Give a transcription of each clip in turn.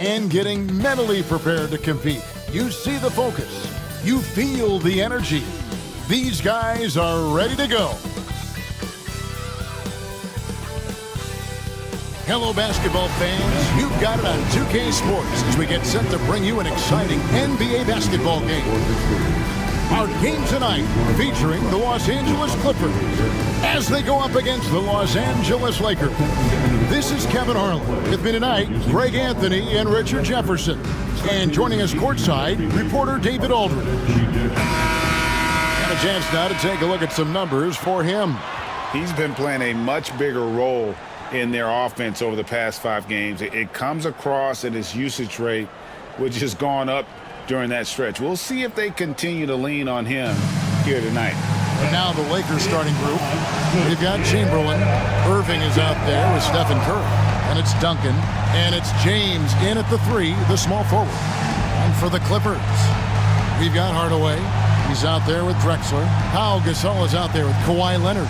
and getting mentally prepared to compete. You see the focus. You feel the energy. These guys are ready to go. Hello, basketball fans. You've got it on 2K Sports as we get set to bring you an exciting NBA basketball game. Our game tonight featuring the Los Angeles Clippers as they go up against the Los Angeles Lakers. This is Kevin Harlan. With me tonight, Greg Anthony and Richard Jefferson. And joining us courtside, reporter David Aldridge. Got a chance now to take a look at some numbers for him. He's been playing a much bigger role in their offense over the past 5 games. It comes across in his usage rate, which has gone up during that stretch. We'll see if they continue to lean on him here tonight. And now the Lakers starting group. We've got Chamberlain. Irving is out there with Stephen Curry. And it's Duncan. And it's James in at the 3, the small forward. And for the Clippers, we've got Hardaway. He's out there with Drexler. Pau Gasol is out there with Kawhi Leonard.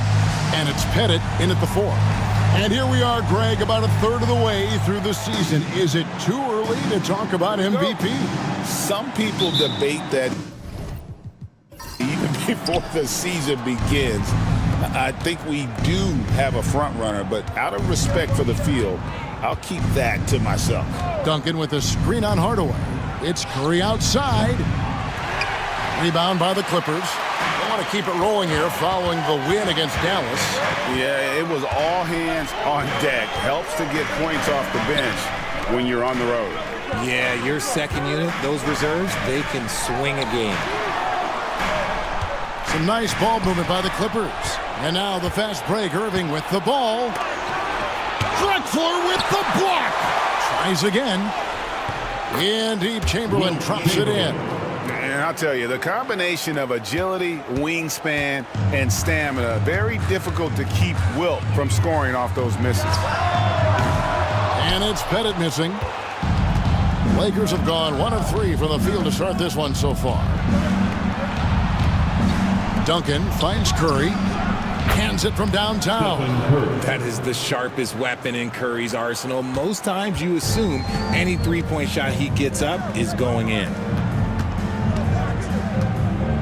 And it's Pettit in at the 4. And here we are, Greg, about a third of the way through the season. Is it too early to talk about MVP? Some people debate that even before the season begins. I think we do have a front runner, but out of respect for the field, I'll keep that to myself. Duncan with a screen on Hardaway. It's Curry outside. Rebound by the Clippers. They want to keep it rolling here following the win against Dallas. Yeah, it was all hands on deck. Helps to get points off the bench when you're on the road. Yeah, your second unit, those reserves, they can swing a game. Some nice ball movement by the Clippers. And now the fast break. Irving with the ball. Drexler with the block. Tries again. In deep, Chamberlain drops it in. And I'll tell you, the combination of agility, wingspan, and stamina, very difficult to keep Wilt from scoring off those misses. And it's Pettit missing. Lakers have gone 1 of 3 from the field to start this one so far. Duncan finds Curry. Hands it from downtown. That is the sharpest weapon in Curry's arsenal. Most times you assume any three-point shot he gets up is going in.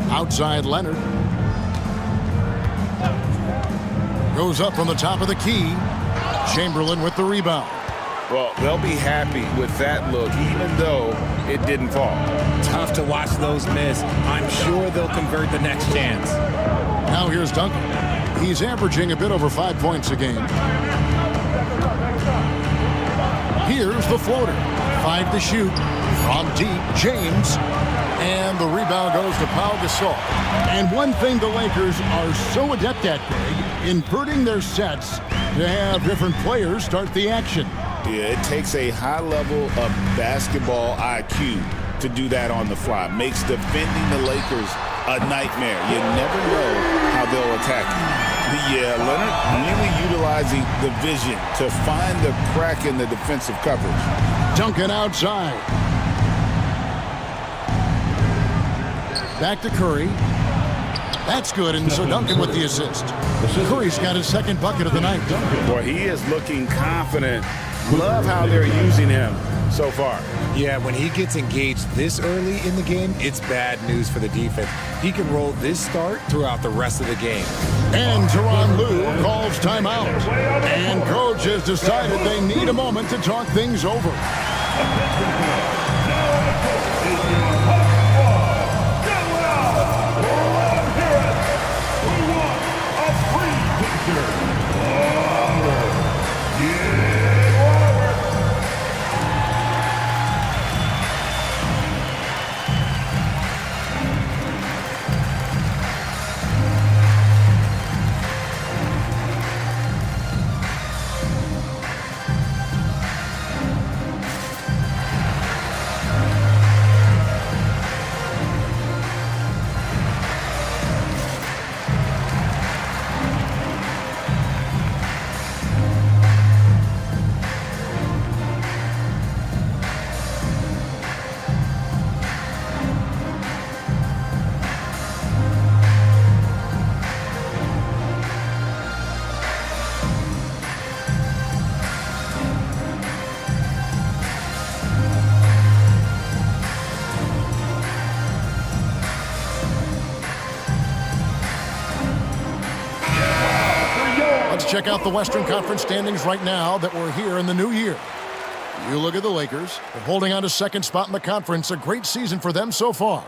Outside Leonard. Goes up from the top of the key. Chamberlain with the rebound. Well, they'll be happy with that look, even though it didn't fall. Tough to watch those miss. I'm sure they'll convert the next chance. Now here's Duncan. He's averaging a bit over 5 points a game. Here's the floater. 5 to shoot. From deep, James. And the rebound goes to Pau Gasol. And one thing the Lakers are so adept at, Greg, inverting their sets to have different players start the action. Yeah, it takes a high level of basketball IQ to do that on the fly. Makes defending the Lakers a nightmare. You never know how they'll attack you. Yeah, Leonard really utilizing the vision to find the crack in the defensive coverage. Duncan outside. Back to Curry. That's good, and so Duncan with the assist. Curry's got his second bucket of the night. Boy, he is looking confident. Love how they're using him so far. Yeah, when he gets engaged this early in the game, it's bad news for the defense. He can roll this start throughout the rest of the game. And Tyronn Lue calls timeout. And coach has decided they need a moment to talk things over. check out the Western Conference standings right now that we're here in the new year. You look at the Lakers. They're holding on to second spot in the conference. A great season for them so far.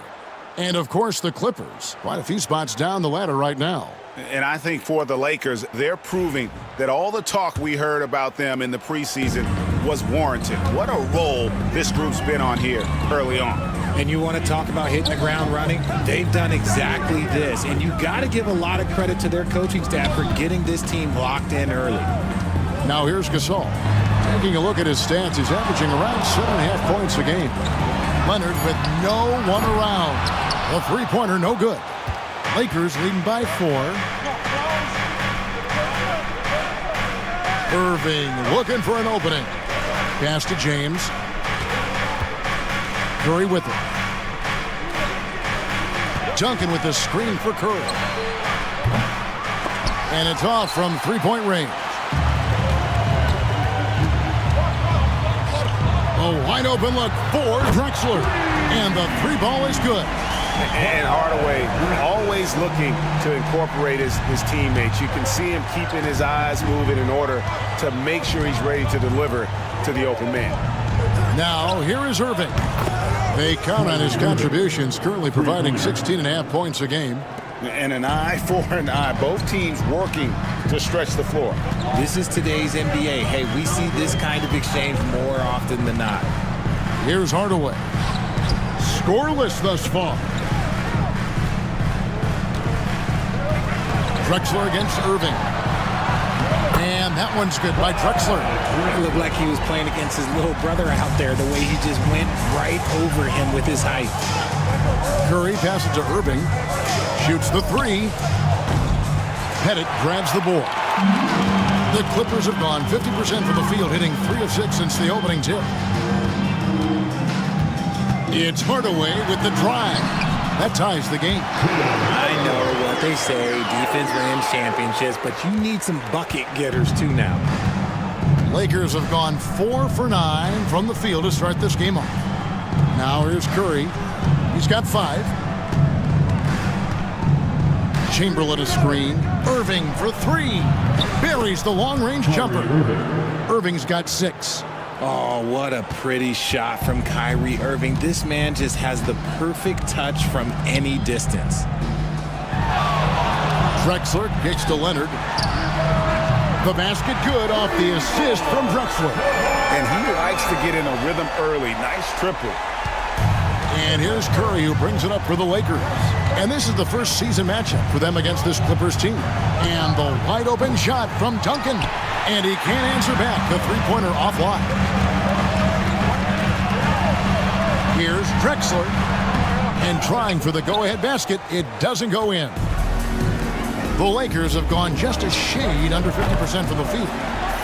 And, of course, the Clippers. Quite a few spots down the ladder right now. And I think for the Lakers, they're proving that all the talk we heard about them in the preseason was warranted. What a role this group's been on here early on. And you want to talk about hitting the ground running? They've done exactly this. And you got to give a lot of credit to their coaching staff for getting this team locked in early. Now here's Gasol. Taking a look at his stats, he's averaging around 7.5 points a game. Leonard with no one around. The three-pointer, no good. Lakers leading by 4. Irving looking for an opening. Pass to James. Curry with it. Duncan with the screen for Curry. And it's off from three-point range. A wide open look for Drexler. And the three ball is good. And Hardaway always looking to incorporate his teammates. You can see him keeping his eyes moving in order to make sure he's ready to deliver to the open man. Now here is Irving. They count on his contributions, currently providing 16.5 points a game. And an eye for an eye. Both teams working to stretch the floor. This is today's NBA. Hey, we see this kind of exchange more often than not. Here's Hardaway. Scoreless thus far. Drexler against Irving. And that one's good by Drexler. It looked like he was playing against his little brother out there, the way he just went right over him with his height. Curry passes to Irving. Shoots the three. Pettit grabs the board. The Clippers have gone 50% from the field, hitting 3 of 6 since the opening tip. It's Hardaway with the drive. That ties the game. I know what they say, defense wins championships, but you need some bucket getters too now. Lakers have gone 4 for 9 from the field to start this game off. Now here's Curry. He's got 5. Chamberlain a screen. Irving for 3. Buries the long-range jumper. Irving's got 6. Oh, what a pretty shot from Kyrie Irving. This man just has the perfect touch from any distance. Drexler kicks to Leonard. The basket good off the assist from Drexler. And he likes to get in a rhythm early. Nice triple. And here's Curry, who brings it up for the Lakers. And this is the first season matchup for them against this Clippers team. And the wide open shot from Duncan. And he can't answer back. The three-pointer offline. Here's Drexler. And trying for the go-ahead basket. It doesn't go in. The Lakers have gone just a shade under 50% from the field.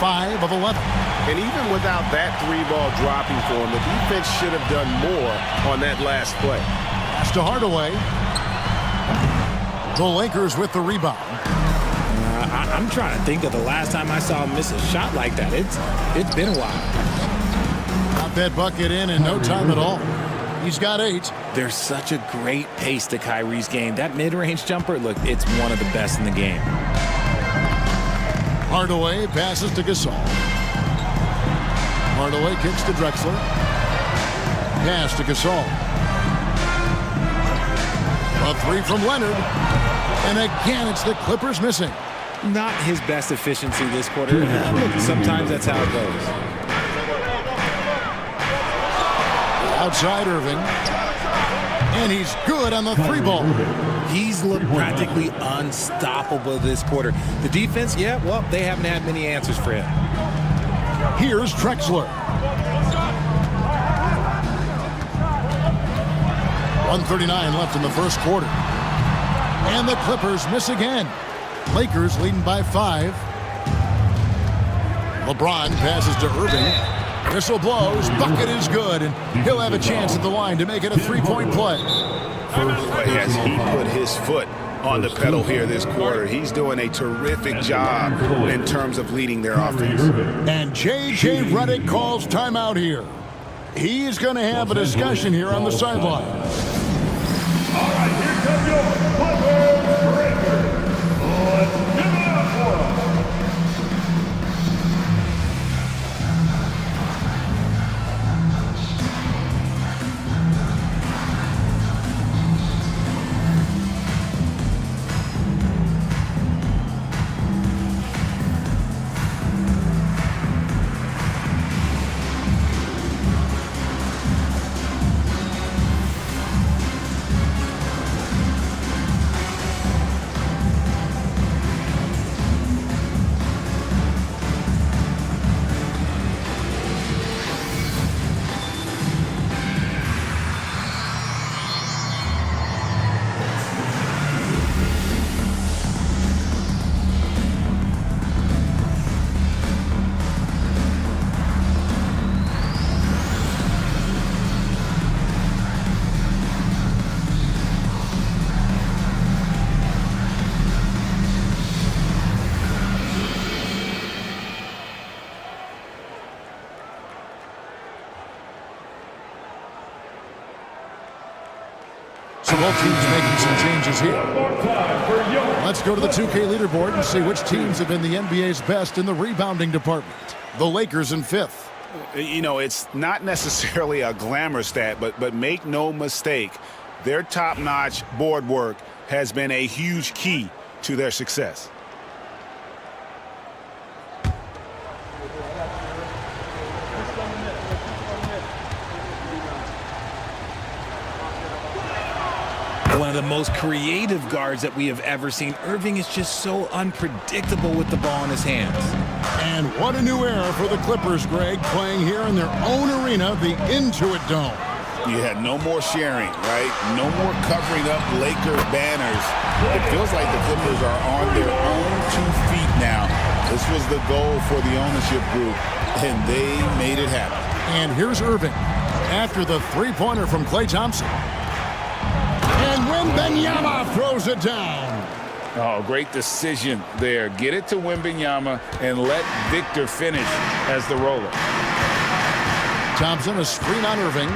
5 of 11. And even without that 3-ball dropping for him, the defense should have done more on that last play. Pass to Hardaway. The Lakers with the rebound. I'm trying to think of the last time I saw him miss a shot like that. It's been a while. Got that bucket in no time at all. He's got 8. There's such a great pace to Kyrie's game. That mid-range jumper, look, it's one of the best in the game. Hardaway passes to Gasol. Hardaway kicks to Drexler. Pass to Gasol. A 3 from Leonard. And again, it's the Clippers missing. Not his best efficiency this quarter. Look, sometimes that's how it goes. Outside Irving. And he's good on the 3-ball. He's looked practically unstoppable this quarter. The defense, yeah, well, they haven't had many answers for him. Here's Drexler. 1:39 left in the first quarter. And the Clippers miss again. Lakers leading by 5. LeBron passes to Irving. Whistle blows. Bucket is good. And he'll have a chance at the line to make it a 3-point play. Yes, he put his foot on the pedal here this quarter. He's doing a terrific job in terms of leading their offense. And J.J. Redick calls timeout here. He's going to have a discussion here on the sideline. All right, here comes your Clippers breaker. Let's give it up for him. So both teams making some changes here. More time for Jokic. Let's go to the 2K leaderboard and see which teams have been the NBA's best in the rebounding department. The Lakers in 5th. You know, it's not necessarily a glamour stat, but make no mistake, their top-notch board work has been a huge key to their success. One of the most creative guards that we have ever seen. Irving is just so unpredictable with the ball in his hands. And what a new era for the Clippers, Greg, playing here in their own arena, the Intuit Dome. You had no more sharing, right? No more covering up Laker banners. It feels like the Clippers are on their own 2 feet now. This was the goal for the ownership group, and they made it happen. And here's Irving after the three-pointer from Klay Thompson. And Wembanyama throws it down. Oh, great decision there. Get it to Wembanyama and let Victor finish as the roller. Thompson, a screen on Irving.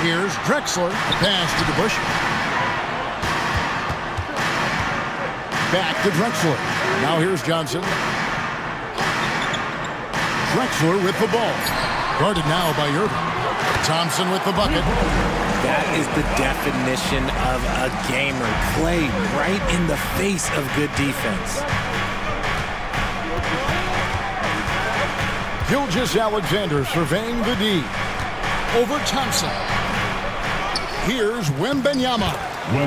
Here's Drexler. Pass to DeBush. Back to Drexler. Now here's Johnson. Drexler with the ball. Guarded now by Irving. Thompson with the bucket. That is the definition of a gamer. Play right in the face of good defense. Gilgeous-Alexander surveying the D. Over Thompson. Here's Wembanyama.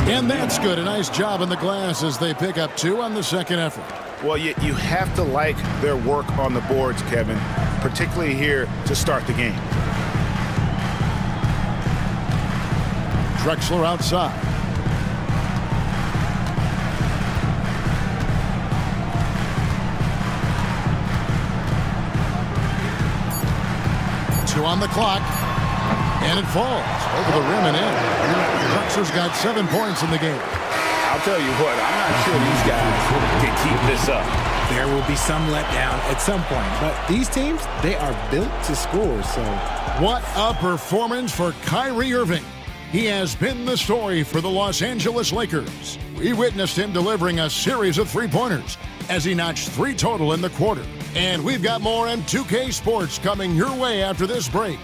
And that's good. A nice job in the glass as they pick up 2 on the second effort. Well, you have to like their work on the boards, Kevin, particularly here to start the game. Drexler outside. Two on the clock. And it falls over the rim and in. Drexler's got 7 points in the game. I'll tell you what, I'm not sure these guys can keep this up. There will be some letdown at some point, but these teams, they are built to score, so. What a performance for Kyrie Irving. He has been the story for the Los Angeles Lakers. We witnessed him delivering a series of three-pointers as he notched 3 total in the quarter. And we've got more M2K Sports coming your way after this break.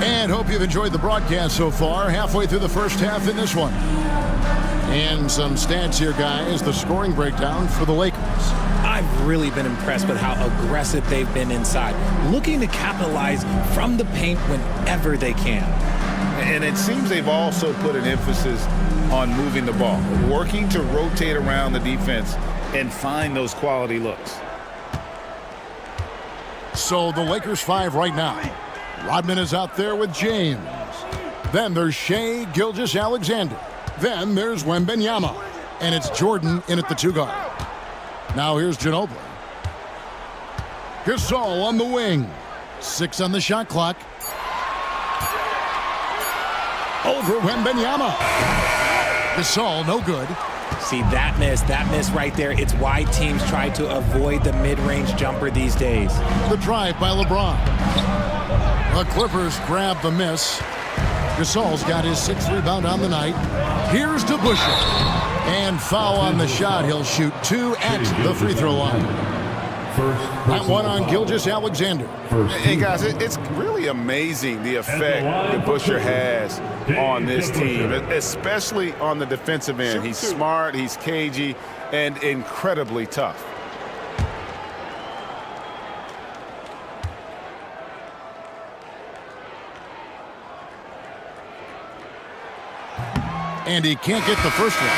And hope you've enjoyed the broadcast so far. Halfway through the first half in this one. And some stats here, guys. The scoring breakdown for the Lakers. I've really been impressed with how aggressive they've been inside, looking to capitalize from the paint whenever they can. And it seems they've also put an emphasis on moving the ball, working to rotate around the defense and find those quality looks. So the Lakers 5 right now. Rodman is out there with James. Then there's Shea Gilgeous-Alexander. Then there's Wembanyama. And it's Jordan in at the 2 guard. Now here's Ginobili. Gasol on the wing. 6 on the shot clock. Over Wembanyama. Gasol, no good. See, that miss right there. It's why teams try to avoid the mid-range jumper these days. The drive by LeBron. The Clippers grab the miss. Gasol's got his 6th rebound on the night. Here's DeBush. And foul on the shot. He'll shoot 2 at the free throw line. That one on Gilgeous-Alexander. Hey, guys, it's really amazing the effect that Busher has on this team, especially on the defensive end. He's smart, he's cagey, and incredibly tough. And he can't get the first one.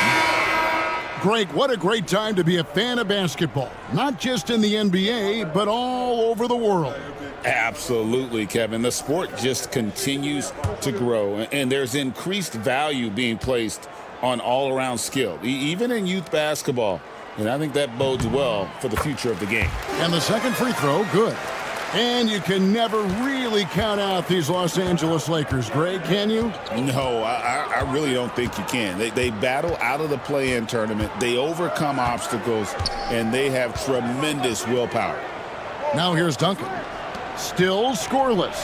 Greg, what a great time to be a fan of basketball. Not just in the NBA, but all over the world. Absolutely, Kevin. The sport just continues to grow, and there's increased value being placed on all-around skill, even in youth basketball. And I think that bodes well for the future of the game. And the second free throw, good. And you can never really count out these Los Angeles Lakers, Greg, can you? No, I really don't think you can. They battle out of the play-in tournament. They overcome obstacles, and they have tremendous willpower. Now here's Duncan. Still scoreless.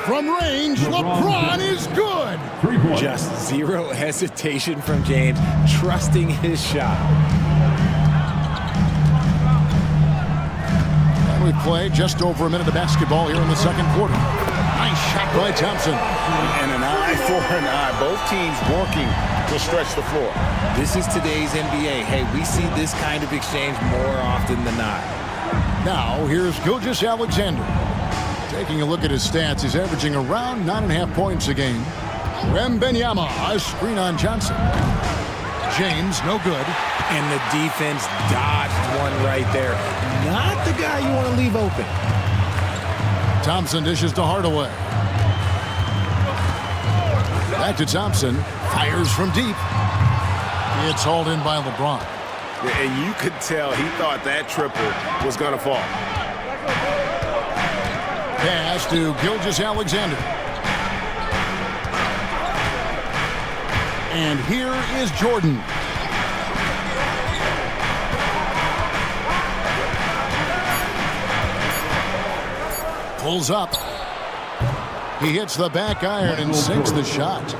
From range, LeBron is good. Just zero hesitation from James, trusting his shot. And we play just over a minute of basketball here in the second quarter. Nice shot by Thompson. And an eye for an eye. Both teams working to stretch the floor. This is today's NBA. Hey, we see this kind of exchange more often than not. Now, here's Gilgeous-Alexander. Taking a look at his stats, he's averaging around 9.5 points a game. Wembanyama, a screen on Johnson. James, no good. And the defense dodged one right there. Not the guy you want to leave open. Thompson dishes to Hardaway. Back to Thompson. Fires from deep. It's hauled in by LeBron. And you could tell he thought that triple was going to fall. Pass to Gilgeous-Alexander. And here is Jordan. Pulls up. He hits the back iron and sinks the shot.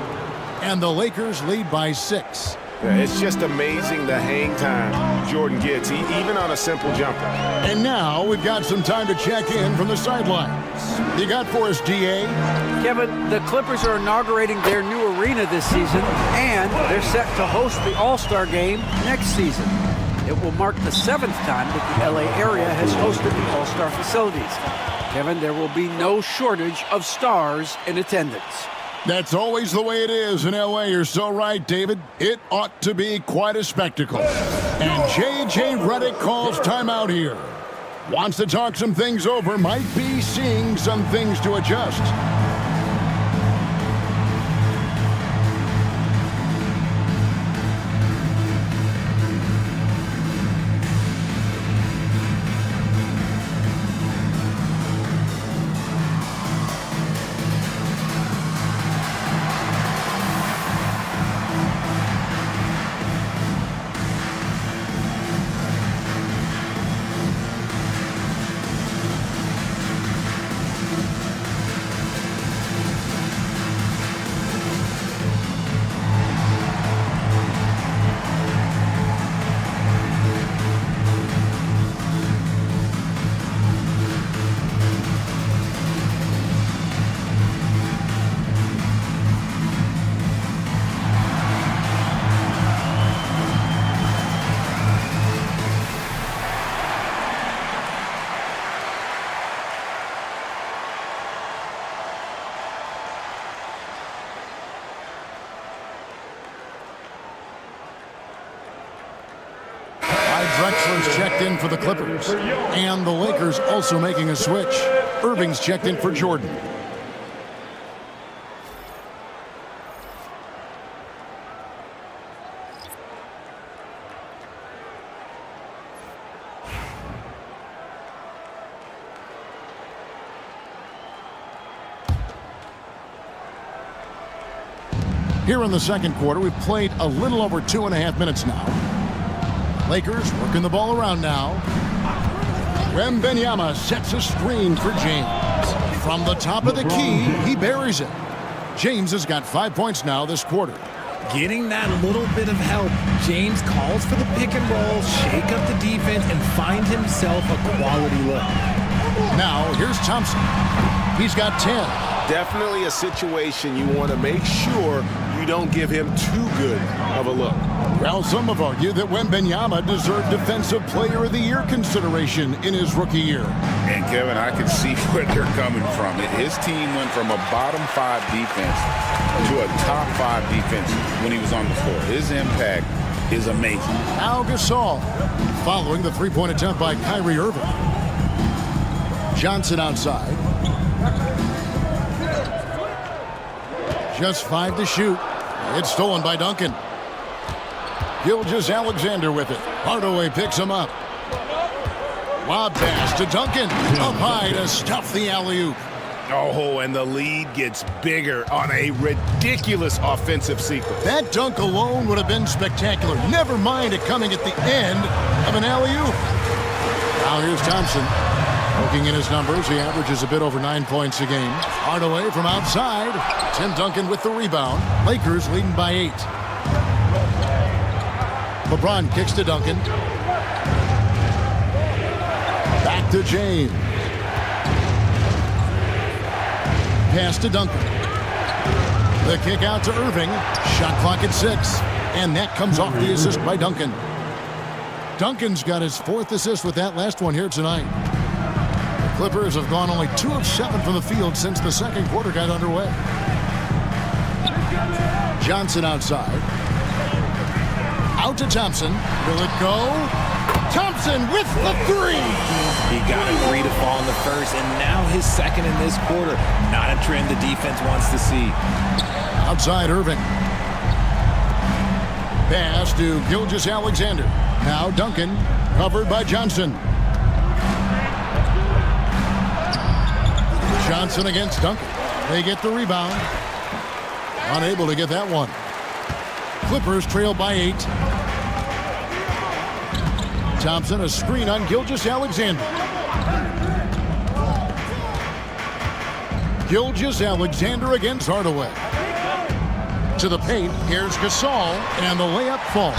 And the Lakers lead by 6. Yeah, it's just amazing the hang time Jordan gets, even on a simple jumper. And now we've got some time to check in from the sidelines. You got for us, DA? Kevin, the Clippers are inaugurating their new arena this season, and they're set to host the All-Star Game next season. It will mark the 7th time that the LA area has hosted the All-Star facilities. Kevin, there will be no shortage of stars in attendance. That's always the way it is in L.A. You're so right, David. It ought to be quite a spectacle. And J.J. Redick calls timeout here. Wants to talk some things over. Might be seeing some things to adjust. Drexler's checked in for the Clippers. And the Lakers also making a switch. Irving's checked in for Jordan. Here in the second quarter, we've played a little over 2.5 minutes now. Lakers working the ball around now. Wembanyama sets a screen for James. From the top of the key, he buries it. James has got 5 points now this quarter. Getting that little bit of help, James calls for the pick and roll, shake up the defense, and find himself a quality look. Now, here's Thompson. He's got 10. Definitely a situation you want to make sure you don't give him too good of a look. Well, some have argued that Wembanyama deserved Defensive Player of the Year consideration in his rookie year. And, Kevin, I can see where they're coming from. His team went from a bottom 5 defense to a top 5 defense when he was on the floor. His impact is amazing. Al Gasol following the three-point attempt by Kyrie Irving. Johnson outside. Just 5 to shoot. It's stolen by Duncan. Gilgeous-Alexander with it. Hardaway picks him up. Lob pass to Duncan. Up high to stuff the alley-oop. Oh, and the lead gets bigger on a ridiculous offensive sequence. That dunk alone would have been spectacular. Never mind it coming at the end of an alley-oop. Now here's Thompson. Looking at his numbers, he averages a bit over 9 points a game. Hardaway from outside. Tim Duncan with the rebound. Lakers leading by 8. LeBron kicks to Duncan. Back to James. Pass to Duncan. The kick out to Irving. Shot clock at 6. And that comes off the assist by Duncan. Duncan's got his 4th assist with that last one here tonight. The Clippers have gone only 2 of 7 from the field since the second quarter got underway. Johnson outside. Out to Thompson. Will it go? Thompson with the 3. He got a 3 to fall in the first, and now his 2nd in this quarter. Not a trend the defense wants to see. Outside Irving. Pass to Gilgeous-Alexander. Now Duncan, covered by Johnson. Johnson against Duncan. They get the rebound. Unable to get that one. Clippers trail by 8. Thompson, a screen on Gilgeous-Alexander. Gilgeous-Alexander against Hardaway. To the paint, here's Gasol, and the layup falls.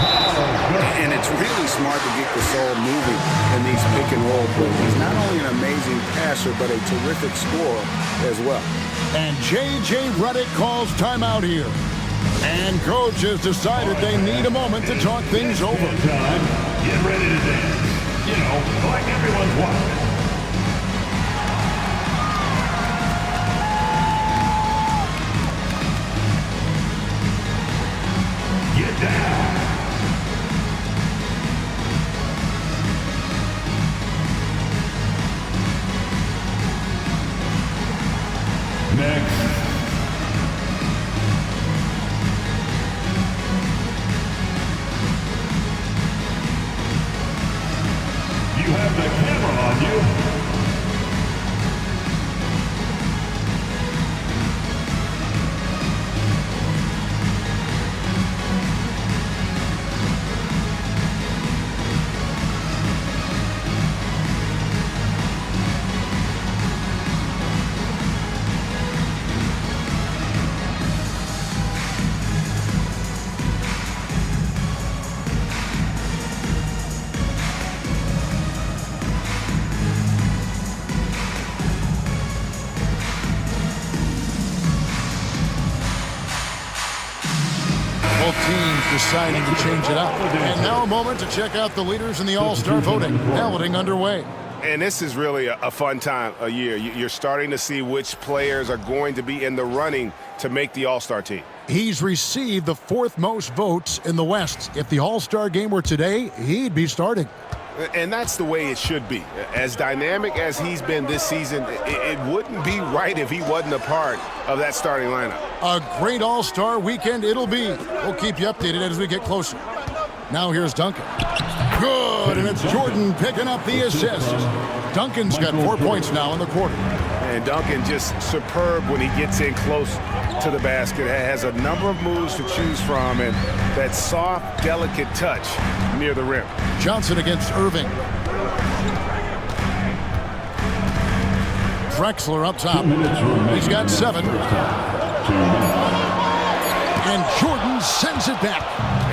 And it's really smart to get Gasol moving in these pick-and-roll plays. He's not only an amazing passer, but a terrific scorer as well. And J.J. Redick calls timeout here. And coach has decided they need a moment to talk things over. Get ready to dance. You know, like everyone's watching. Get down. Next. You have the camera on you. Both teams deciding to change it up. And now a moment to check out the leaders in the All-Star voting. Balloting underway. And this is really a fun time of year. You're starting to see which players are going to be in the running to make the All-Star team. He's received the 4th most votes in the West. If the All-Star game were today, he'd be starting. And that's the way it should be. As dynamic as he's been this season, it wouldn't be right if he wasn't a part of that starting lineup. A great All-Star weekend it'll be. We'll keep you updated as we get closer. Now here's Duncan. Good, and it's Jordan picking up the assist. Duncan's got 4 points now in the quarter. And Duncan just superb when he gets in close to the basket. Has a number of moves to choose from, and that soft, delicate touch near the rim. Johnson against Irving. Drexler up top. He's got 7. And Jordan sends it back.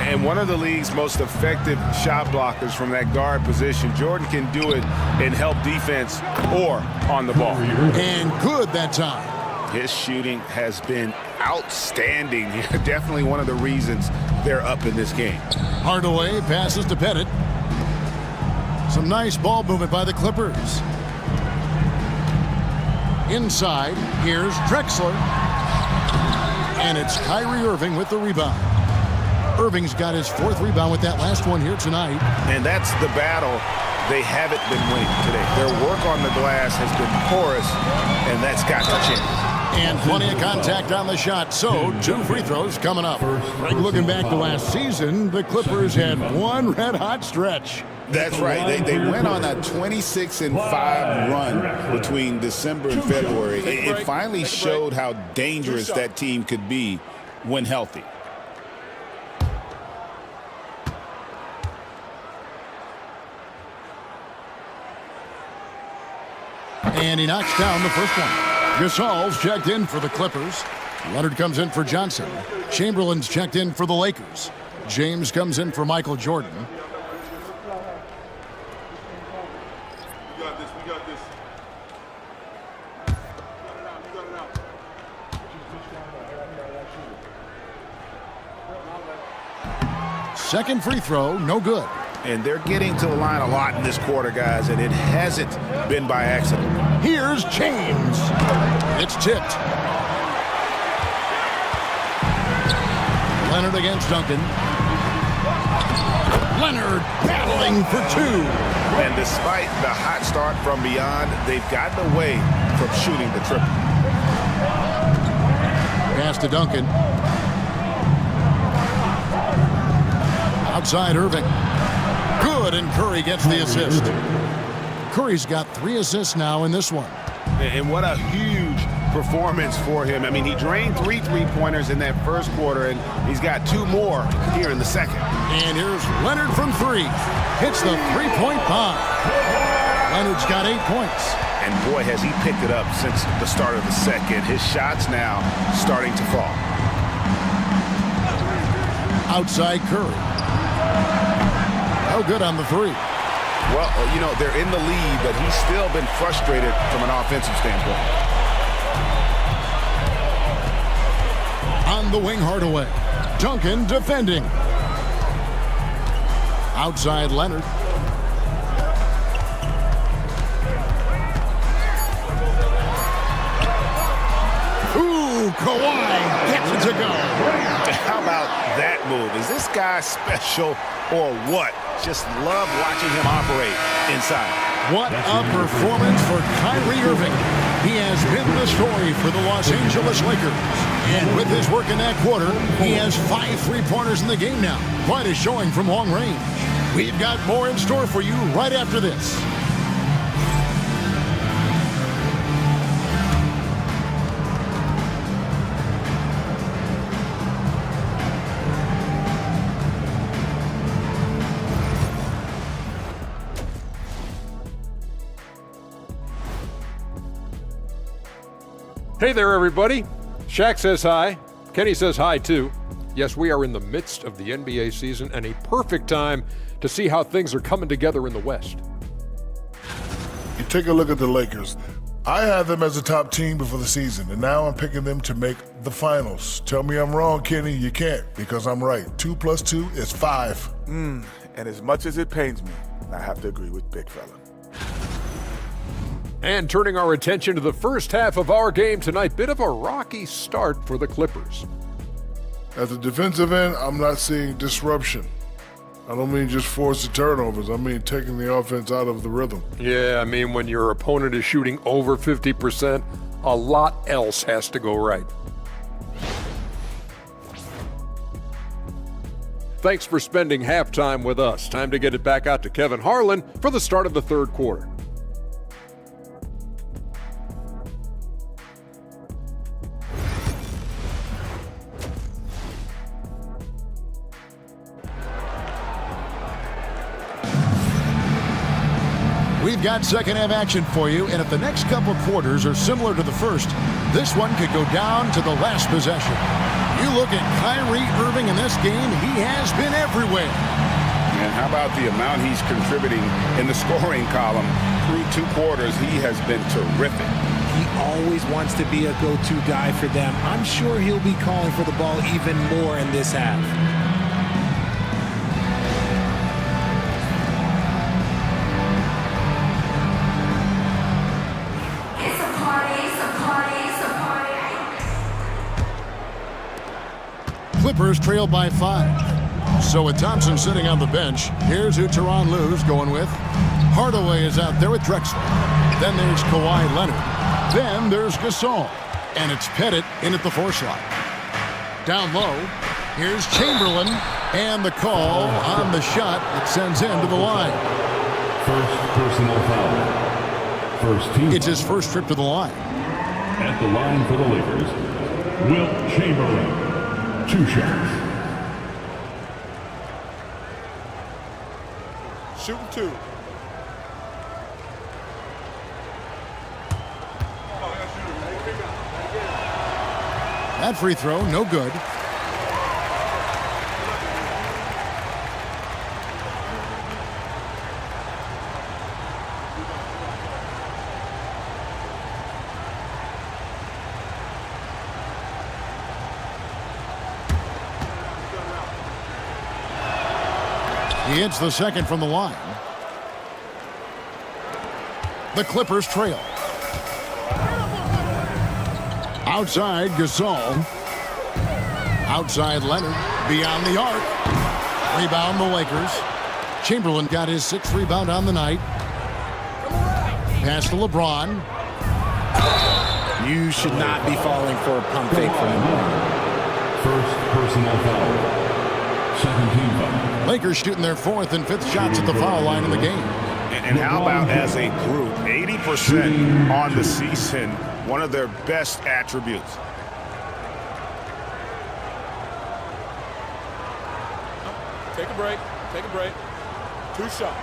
And one of the league's most effective shot blockers from that guard position. Jordan can do it in help defense or on the ball. And good that time. His shooting has been outstanding. Definitely one of the reasons they're up in this game. Hardaway passes to Pettit. Some nice ball movement by the Clippers. Inside, here's Drexler. And it's Kyrie Irving with the rebound. Irving's got his 4th rebound with that last one here tonight. And that's the battle they haven't been winning today. Their work on the glass has been porous, and that's got to change. And plenty of contact on the shot, so 2 free throws coming up. Greg, looking back to last season, the Clippers had one red-hot stretch. That's right. They went on a 26-5 run between December and February. It finally showed how dangerous that team could be when healthy. And he knocks down the first one. Gasol's checked in for the Clippers. Leonard comes in for Johnson. Chamberlain's checked in for the Lakers. James comes in for Michael Jordan. We got this. Second free throw, no good. And they're getting to the line a lot in this quarter, guys, and it hasn't been by accident. Here's James. It's tipped. Leonard against Duncan. Leonard battling for 2. And despite the hot start from beyond, they've gotten away from shooting the triple. Pass to Duncan. Outside Irving. Good, and Curry gets the assist. Curry's got 3 assists now in this one. And what a huge performance for him. I mean, he drained 3 3-pointers in that first quarter, and he's got 2 more here in the second. And here's Leonard from 3. Hits the 3-point bomb. Leonard's got 8 points. And boy, has he picked it up since the start of the second. His shots now starting to fall. Outside Curry. Oh, good on the 3. Well, you know, they're in the lead, but he's still been frustrated from an offensive standpoint. On the wing, Hardaway. Duncan defending. Outside Leonard. Ooh, Kawhi gets it to go. How about that move? Is this guy special or what? Just love watching him operate inside. What a performance for Kyrie Irving. He has been the story for the Los Angeles Lakers. And with his work in that quarter, he has 5 3-pointers in the game now. Quite a showing from long range. We've got more in store for you right after this. Hey there, everybody. Shaq says hi. Kenny says hi, too. Yes, we are in the midst of the NBA season and a perfect time to see how things are coming together in the West. You take a look at the Lakers. I had them as a top team before the season, and now I'm picking them to make the finals. Tell me I'm wrong, Kenny. You can't, because I'm right. 2 + 2 is 5. And as much as it pains me, I have to agree with Big Fella. And turning our attention to the first half of our game tonight, bit of a rocky start for the Clippers. At the defensive end, I'm not seeing disruption. I don't mean just forced turnovers. I mean taking the offense out of the rhythm. Yeah, I mean when your opponent is shooting over 50%, a lot else has to go right. Thanks for spending halftime with us. Time to get it back out to Kevin Harlan for the start of the third quarter. We've got second half action for you, and if the next couple quarters are similar to the first, this one could go down to the last possession. You look at Kyrie Irving in this game, he has been everywhere. And how about the amount he's contributing in the scoring column? Through 2 quarters, he has been terrific. He always wants to be a go-to guy for them. I'm sure he'll be calling for the ball even more in this half. Clippers trail by 5. So with Thompson sitting on the bench, here's who Tyronn Lue's going with. Hardaway is out there with Drexler. Then there's Kawhi Leonard. Then there's Gasol. And it's Pettit in at the 4 slot. Down low, here's Chamberlain, and the call on the shot that sends him to the line. First personal foul. First team. It's his first trip to the line. At the line for the Lakers, Wilt Chamberlain. 2 shots. Shooting 2. That free throw, no good. He hits the second from the line. The Clippers trail. Outside, Gasol. Outside, Leonard. Beyond the arc. Rebound, the Lakers. Chamberlain got his 6th rebound on the night. Pass to LeBron. You should not be falling for a pump fake from LeBron. First personal foul. Second team foul. Lakers shooting their 4th and 5th shots at the foul line in the game. And how about as a group? 80% on the season. One of their best attributes. Take a break. Take a break. 2 shots.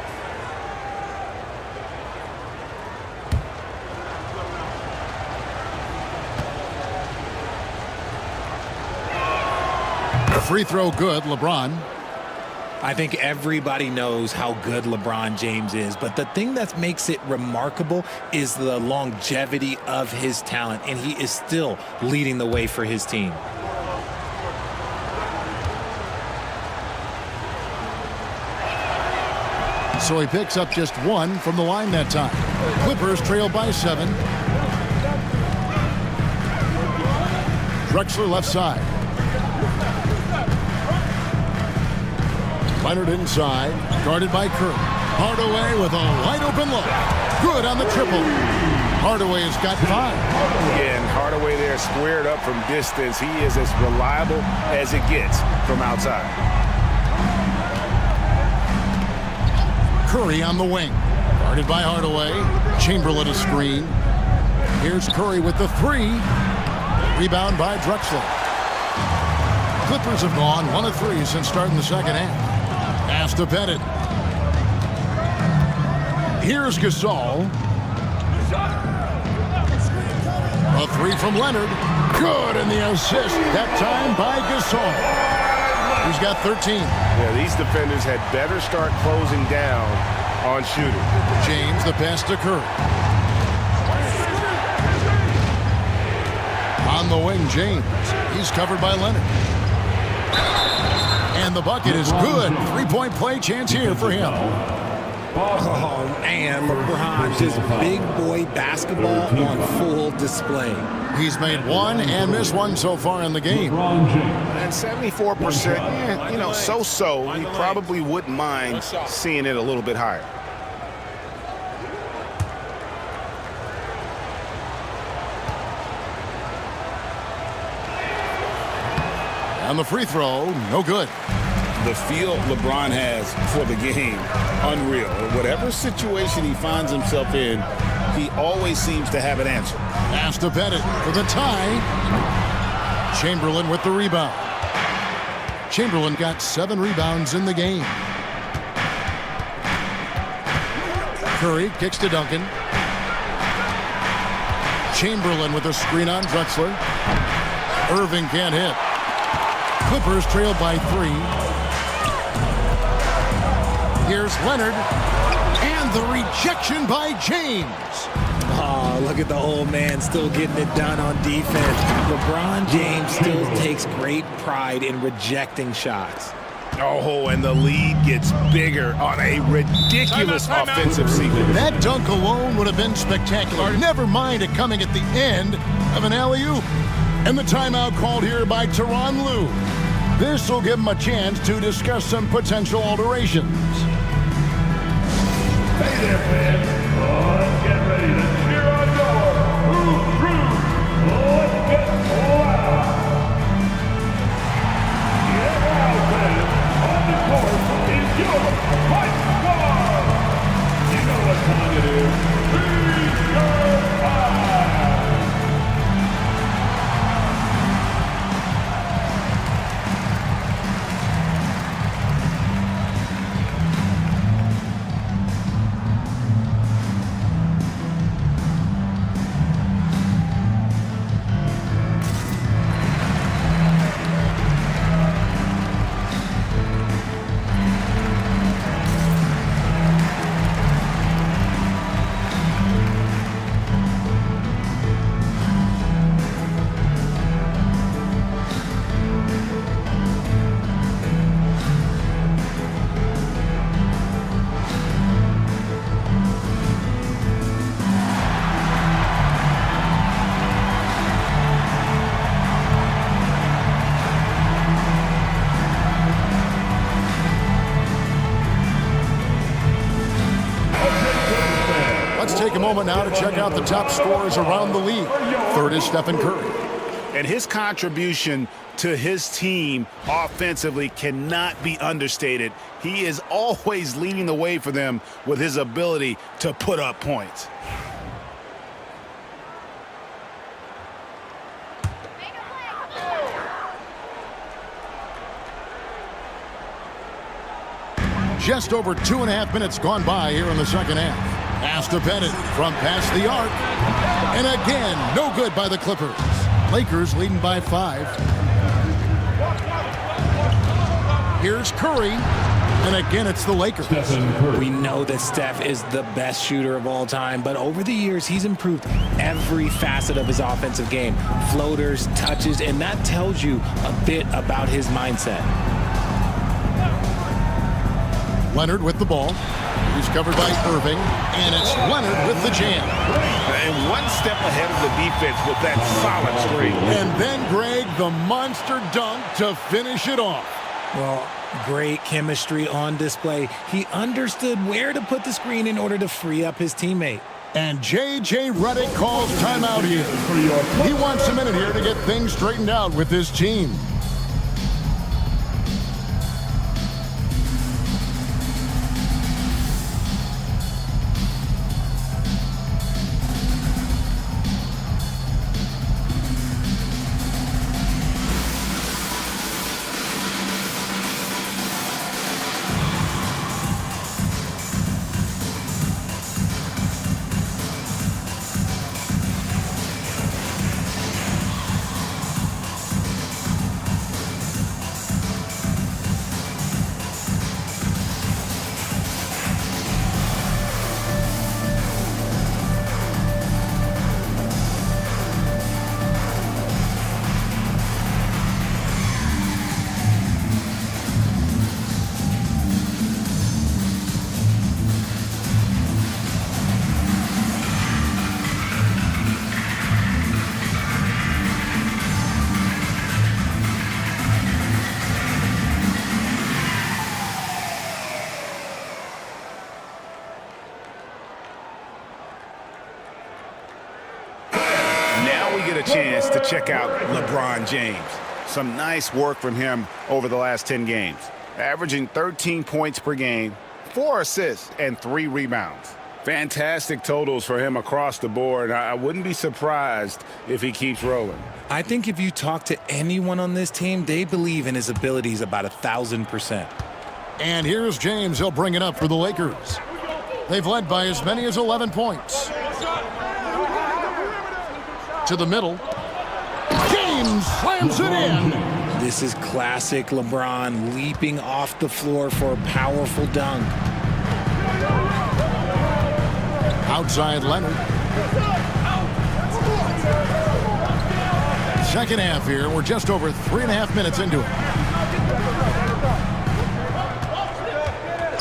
The free throw good, LeBron. I think everybody knows how good LeBron James is, but the thing that makes it remarkable is the longevity of his talent, and he is still leading the way for his team. So he picks up just 1 from the line that time. Clippers trail by 7. Drexler left side. Leonard inside, guarded by Curry. Hardaway with a wide open look. Good on the triple. Hardaway has got 5. Again, Hardaway there squared up from distance. He is as reliable as it gets from outside. Curry on the wing. Guarded by Hardaway. Chamberlain a screen. Here's Curry with the 3. Rebound by Drexler. Clippers have gone 1 of 3 since starting the second half. Pass to Pettit. Here's Gasol. A 3 from Leonard. Good, and the assist that time by Gasol. He's got 13. Yeah, these defenders had better start closing down on shooting. James, the pass to Curry. On the wing, James. He's covered by Leonard. And the bucket is good. 3-point play chance here for him. Oh, man, LeBron, just big boy basketball on full display. He's made 1 and missed 1 so far in the game. And 74%, yeah, so-so. He probably wouldn't mind seeing it a little bit higher. And the free throw, no good. The feel LeBron has for the game, unreal. Whatever situation he finds himself in, he always seems to have an answer. Pass to Pettit for the tie. Chamberlain with the rebound. Chamberlain got 7 rebounds in the game. Curry kicks to Duncan. Chamberlain with a screen on Drexler. Irving can't hit. Clippers trail by 3. Here's Leonard. And the rejection by James. Oh, look at the old man still getting it done on defense. LeBron James still takes great pride in rejecting shots. Oh, and the lead gets bigger on a ridiculous offensive sequence. That dunk alone would have been spectacular. Never mind it coming at the end of an alley-oop. And the timeout called here by Tyronn Lue. This will give him a chance to discuss some potential alterations. Hey there, fans. Let's get ready to cheer on your Who's True. take a moment now to check out the top scorers around the league. Third is Stephen Curry. And his contribution to his team offensively cannot be understated. He is always leading the way for them with his ability to put up points. Just over 2.5 minutes gone by here in the second half. Pass to Bennett from past the arc. And again, no good by the Clippers. Lakers leading by 5. Here's Curry. And again, it's the Lakers. We know that Steph is the best shooter of all time, but over the years, he's improved every facet of his offensive game. Floaters, touches, and that tells you a bit about his mindset. Leonard with the ball. He's covered by Irving, and it's Leonard with the jam. And one step ahead of the defense with that solid screen. And then, Greg, the monster dunk to finish it off. Well, great chemistry on display. He understood where to put the screen in order to free up his teammate. And J.J. Redick calls timeout here. He wants a minute here to get things straightened out with his team. A chance to check out LeBron James. Some nice work from him over the last 10 games. Averaging 13 points per game, 4 assists, and 3 rebounds. Fantastic totals for him across the board. I wouldn't be surprised if he keeps rolling. I think if you talk to anyone on this team, they believe in his abilities about 1,000%. And here's James. He'll bring it up for the Lakers. They've led by as many as 11 points. To the middle. James slams it in. This is classic LeBron leaping off the floor for a powerful dunk. Outside Leonard. Second half here. We're just over 3.5 minutes into it.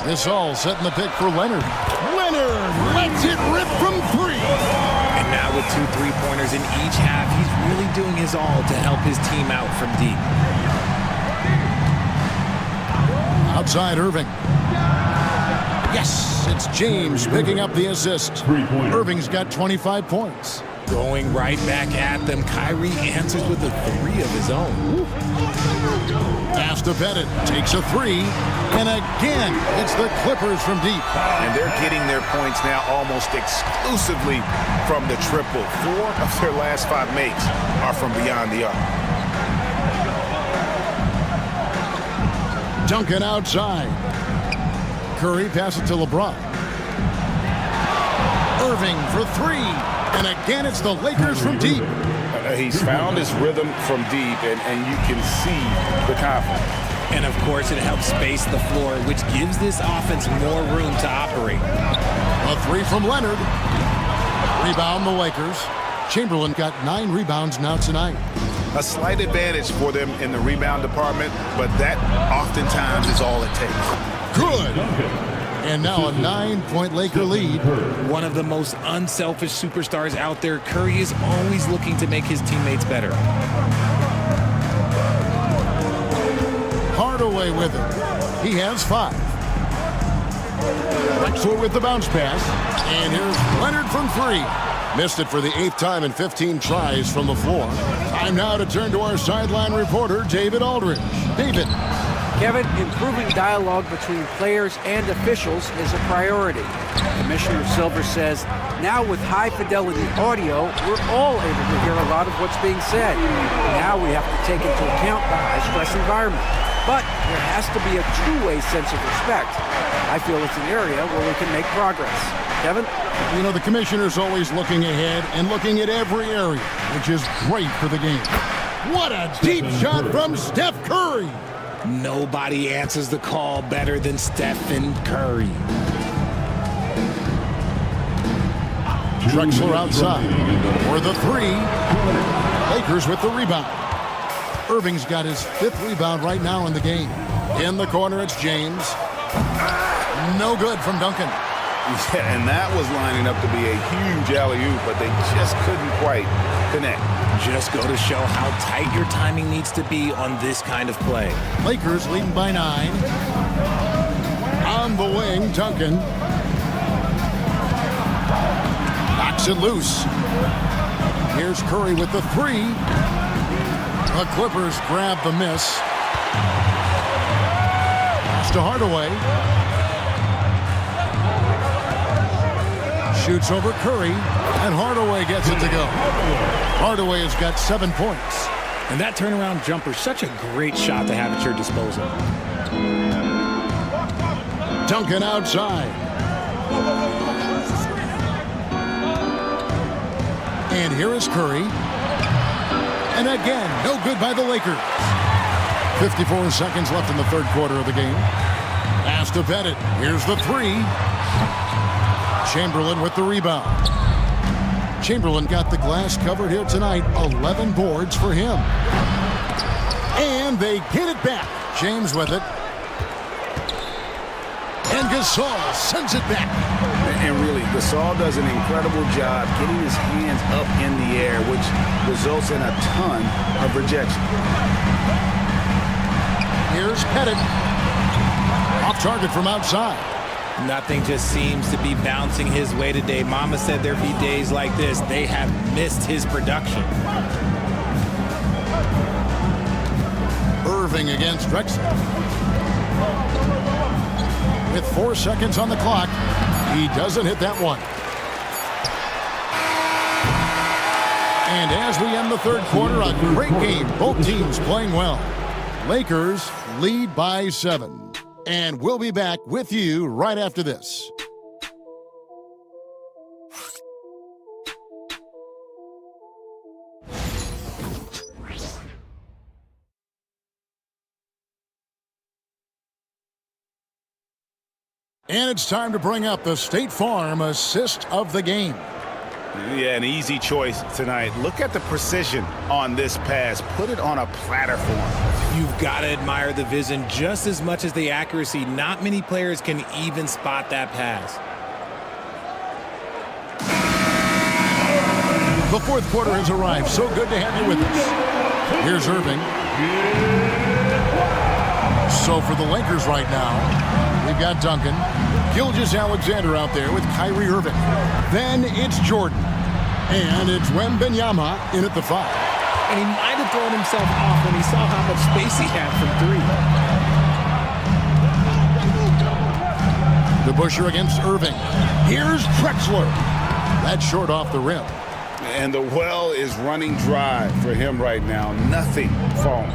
This all setting the pick for Leonard. Leonard lets it rip from 3. And now with 2 3-pointers in each half, he's really doing his all to help his team out from deep. Outside Irving. Yes, it's James picking up the assist. Irving's got 25 points. Going right back at them, Kyrie answers with a 3 of his own. Pass to Bennett, takes a 3, and again, it's the Clippers from deep. And they're getting their points now almost exclusively from the triple. 4 of their last 5 makes are from beyond the arc. Duncan outside. Curry passes to LeBron. Irving for 3. And again, it's the Lakers from deep. He's found his rhythm from deep, and you can see the confidence. And, of course, it helps space the floor, which gives this offense more room to operate. A 3 from Leonard. Rebound the Lakers. Chamberlain got 9 rebounds now tonight. A slight advantage for them in the rebound department, but that oftentimes is all it takes. Good. And now a 9-point Laker lead. One of the most unselfish superstars out there, Curry is always looking to make his teammates better. Hardaway with it. He has 5. Drexler with the bounce pass. And here's Leonard from 3. Missed it for the 8th time in 15 tries from the floor. Time now to turn to our sideline reporter, David Aldridge. David. Kevin, improving dialogue between players and officials is a priority. Commissioner Silver says, now with high-fidelity audio, we're all able to hear a lot of what's being said. Now we have to take into account the high-stress environment. But there has to be a two-way sense of respect. I feel it's an area where we can make progress. Kevin? You know, the commissioner's always looking ahead and looking at every area, which is great for the game. What a deep shot from Steph Curry! Nobody answers the call better than Stephen Curry. Drexler outside for the 3. Lakers with the rebound. Irving's got his 5th rebound right now in the game. In the corner, it's James. No good from Duncan. Yeah, and that was lining up to be a huge alley-oop, but they just couldn't quite connect. Just go to show how tight your timing needs to be on this kind of play. Lakers leading by 9. On the wing, Duncan. Knocks it loose. Here's Curry with the 3. The Clippers grab the miss. Pass to Hardaway. Shoots over Curry, and Hardaway gets it to go. Hardaway has got 7 points. And that turnaround jumper, such a great shot to have at your disposal. Duncan outside. And here is Curry. And again, no good by the Lakers. 54 seconds left in the 3rd quarter of the game. Pass to Pettit. Here's the 3. Chamberlain with the rebound. Chamberlain got the glass covered here tonight. 11 boards for him. And they get it back. James with it. And Gasol sends it back. And really, Gasol does an incredible job getting his hands up in the air, which results in a ton of rejection. Here's Pettit. Off target from outside. Nothing just seems to be bouncing his way today. Mama said there'd be days like this. They have missed his production. Irving against Drexler. With 4 seconds on the clock, he doesn't hit that one. And as we end the 3rd quarter, a great game. Both teams playing well. Lakers lead by 7. And we'll be back with you right after this. And it's time to bring up the State Farm assist of the game. Yeah, an easy choice tonight. Look at the precision on this pass. Put it on a platter for him. You've got to admire the vision just as much as the accuracy. Not many players can even spot that pass. The 4th quarter has arrived. So good to have you with us. Here's Irving. So for the Lakers right now, we've got Duncan. Gilgeous-Alexander out there with Kyrie Irving. Then it's Jordan. And it's Wembanyama in at the 5. And he might have thrown himself off when he saw how much space he had from 3. DeBusschere against Irving. Here's Drexler. That's short off the rim. And the well is running dry for him right now. Nothing falling.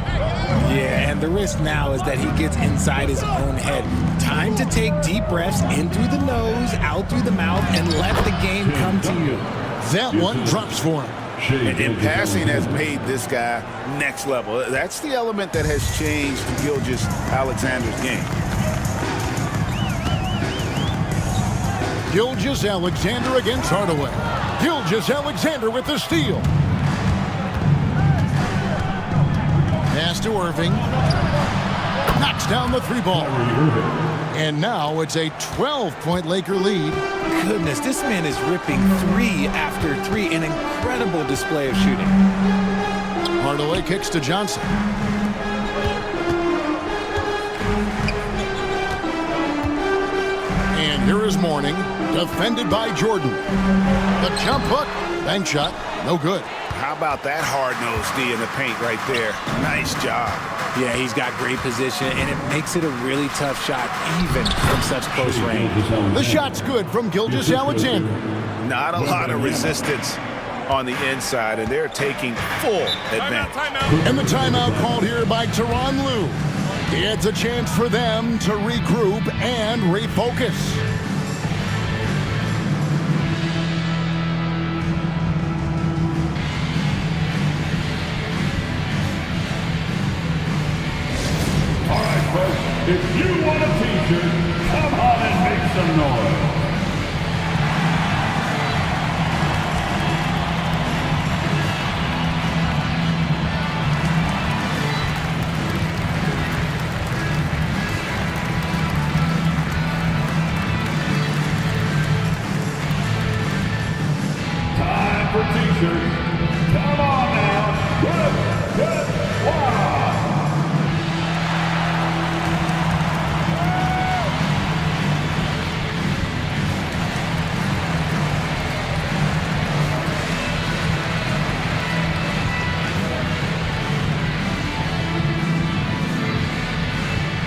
Yeah, and the risk now is that he gets inside his own head. Time to take deep breaths in through the nose, out through the mouth, and let the game come to you. That one drops for him. And passing has made this guy next level. That's the element that has changed Gilgeous-Alexander's game. Gilgeous-Alexander against Hardaway. Gilgeous-Alexander with the steal. Pass to Irving. Knocks down the 3-ball. And now it's a 12-point Laker lead. Goodness, this man is ripping 3 after 3. An incredible display of shooting. Hardaway kicks to Johnson. here is Mourning, defended by Jordan. The jump hook, bank shot, no good. How about that hard-nosed D in the paint right there? Nice job. Yeah, he's got great position, and it makes it a really tough shot, even from such close range. The shot's good from Gilgeous-Alexander. Not a lot of resistance on the inside, and they're taking full advantage. And the timeout called here by Tyronn Lue. It's a chance for them to regroup and refocus. All right, folks, if you want a t-shirt, come on and make some noise. Time for t-shirts. Come on now. Good, wow.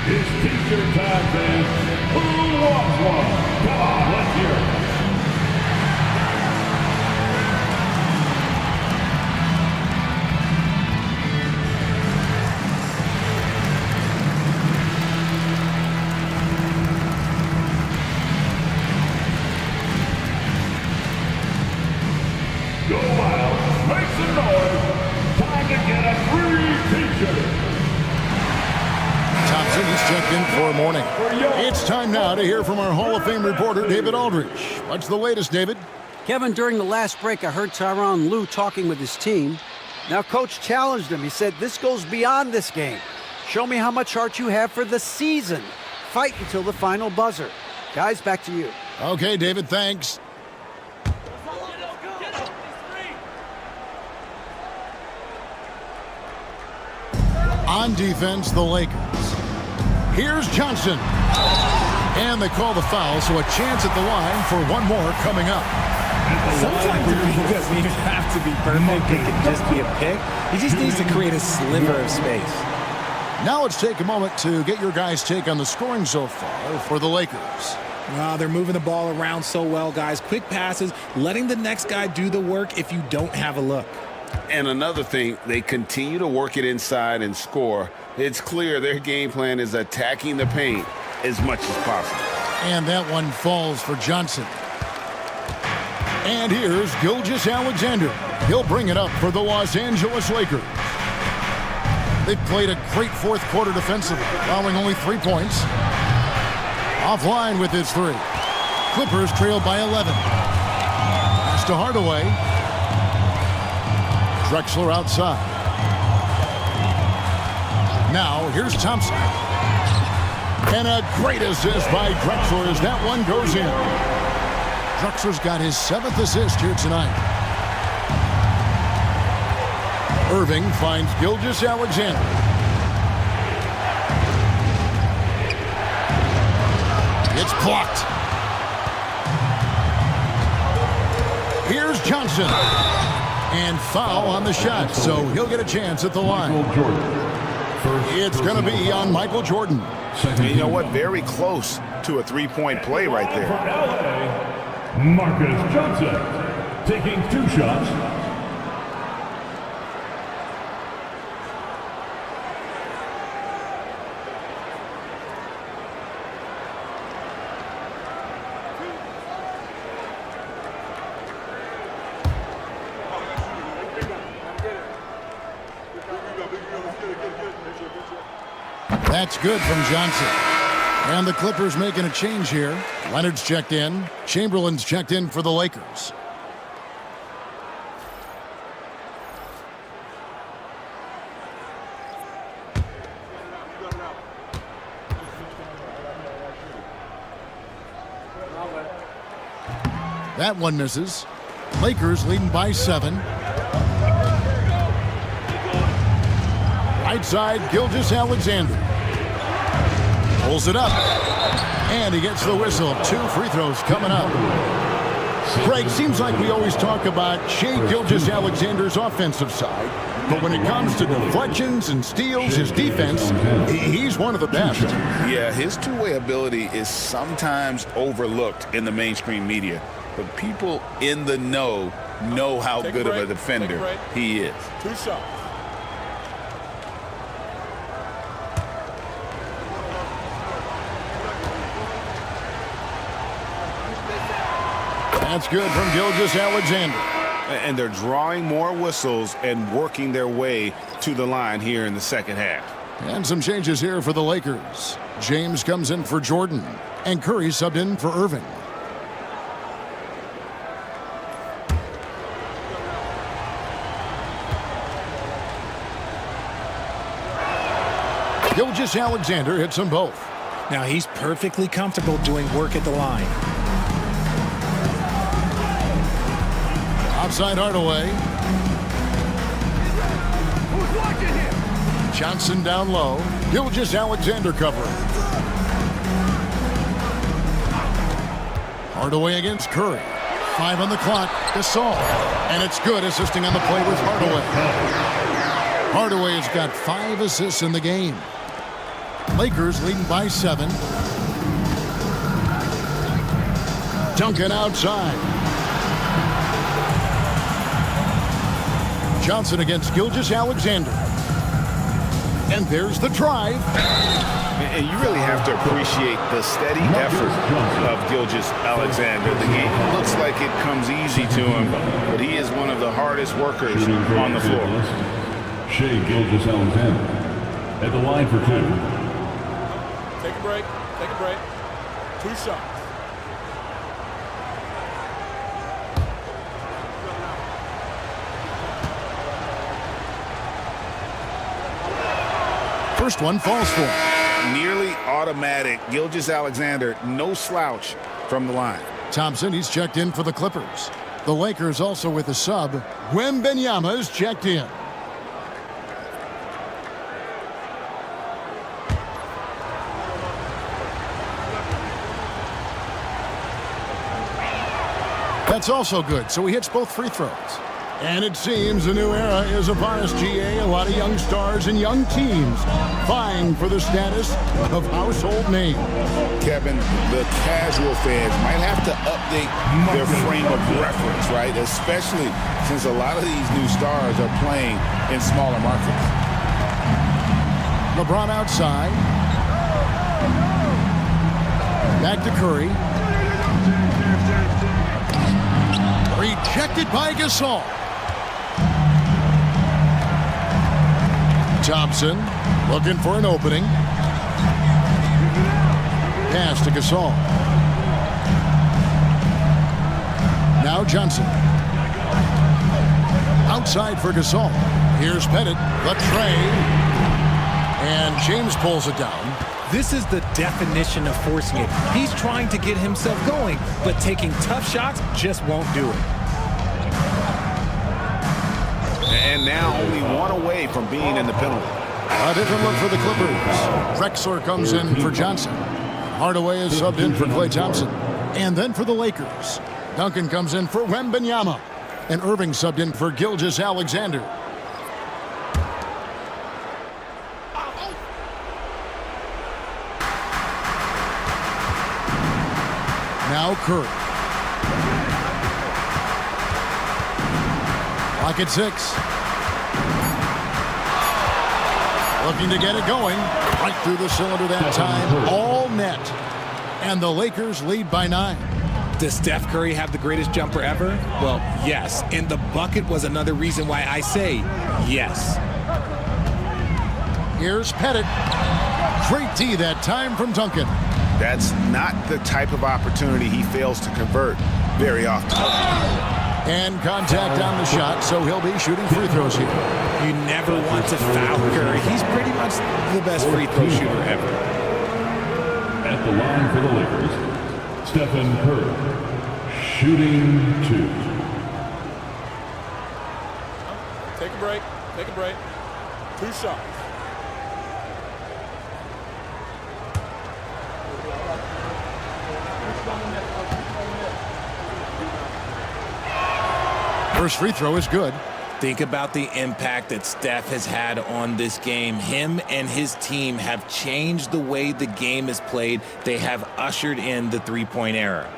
It's t-shirt time, fans. Who wants one? Come on, let's hear it. Go wild, make some noise. Time to get a free t-shirt. Thompson is checked in for Mourning. It's time now to hear from our Hall of Fame reporter, David Aldridge. What's the latest, David? Kevin, during the last break, I heard Tyronn Lue talking with his team. Now, Coach challenged him. He said, this goes beyond this game. Show me how much heart you have for the season. Fight until the final buzzer. Guys, back to you. Okay, David, thanks. On defense, the Lakers. Here's Johnson. And they call the foul, so a chance at the line for one more coming up. Sometimes it doesn't even have to be perfect. It can just be a pick. He just needs to create a sliver of space. Now let's take a moment to get your guys' take on the scoring so far for the Lakers. Wow, they're moving the ball around so well, guys. Quick passes, letting the next guy do the work if you don't have a look. And another thing, they continue to work it inside and score. It's clear their game plan is attacking the paint as much as possible. And that one falls for Johnson. And here's Gilgeous-Alexander. He'll bring it up for the Los Angeles Lakers. They've played a great fourth quarter defensively, allowing only 3 points. Offline with his three. Clippers trail by 11. Pass to Hardaway. Drexler outside. Now, here's Thompson. And a great assist by Drexler as that one goes in. Drexler's got his 7th assist here tonight. Irving finds Gilgeous-Alexander. It's blocked. Here's Johnson. And foul on the shot, so he'll get a chance at the line. It's going to be on Michael Jordan. And you know what? Very close to a three-point play right there. Marcus Johnson taking 2 shots. That's good from Johnson. And the Clippers making a change here. Leonard's checked in. Chamberlain's checked in for the Lakers. That one misses. Lakers leading by 7. Right side, Gilgeous-Alexander. Pulls it up. And he gets the whistle. 2 free throws coming up. Craig, seems like we always talk about Shai Gilgeous-Alexander's offensive side, but when it comes to deflections and steals, his defense, he's one of the best. Yeah, his two-way ability is sometimes overlooked in the mainstream media, but people in the know how good of a defender he is. 2 shots. That's good from Gilgeous-Alexander. And they're drawing more whistles and working their way to the line here in the second half. And some changes here for the Lakers. James comes in for Jordan, and Curry subbed in for Irving. Gilgeous-Alexander hits them both. Now he's perfectly comfortable doing work at the line. Outside Hardaway. Johnson down low. Gilgeous-Alexander covering. Hardaway against Curry. 5 on the clock. Gasol. And it's good, assisting on the play with Hardaway. Hardaway has got 5 assists in the game. Lakers leading by 7. Duncan outside. Johnson against Gilgeous-Alexander. And there's the drive. And you really have to appreciate the steady effort of Gilgeous-Alexander. The game looks like it comes easy to him, but he is one of the hardest workers on the floor. Shai Gilgeous-Alexander at the line for 2. Take a break. Take a break. 2 shots. First one falls for him. Nearly automatic. Gilgeous-Alexander, no slouch from the line. Thompson, he's checked in for the Clippers. The Lakers also with a sub. Wembanyama is checked in. That's also good, so he hits both free throws. And it seems a new era is upon us, GA. A lot of young stars and young teams vying for the status of household name. Kevin, the casual fans might have to update their frame of reference, right? Especially since a lot of these new stars are playing in smaller markets. LeBron outside. Back to Curry. Rejected by Gasol. Thompson looking for an opening. Pass to Gasol. Now Johnson. Outside for Gasol. Here's Pettit. The tray. And James pulls it down. This is the definition of forcing it. He's trying to get himself going, but taking tough shots just won't do it. And now only 1 away from being in the penalty. A different look for the Clippers. Drexler comes in for Johnson. Hardaway is subbed in for Klay Thompson. And then for the Lakers, Duncan comes in for Wembanyama. And Irving subbed in for Gilgeous-Alexander. Now Curry. Clock at 6. Looking to get it going. Right through the cylinder that time. All net. And the Lakers lead by 9. Does Steph Curry have the greatest jumper ever? Well, yes. And the bucket was another reason why I say yes. Here's Pettit. Great D that time from Duncan. That's not the type of opportunity he fails to convert very often. And contact on the shot, so he'll be shooting free throws here. You never want to foul Curry. He's pretty much the best free throw shooter ever. At the line for the Lakers, Stephen Curry, shooting 2. Take a break. Take a break. 2 shots. First free throw is good. Think about the impact that Steph has had on this game. Him and his team have changed the way the game is played. They have ushered in the three-point era.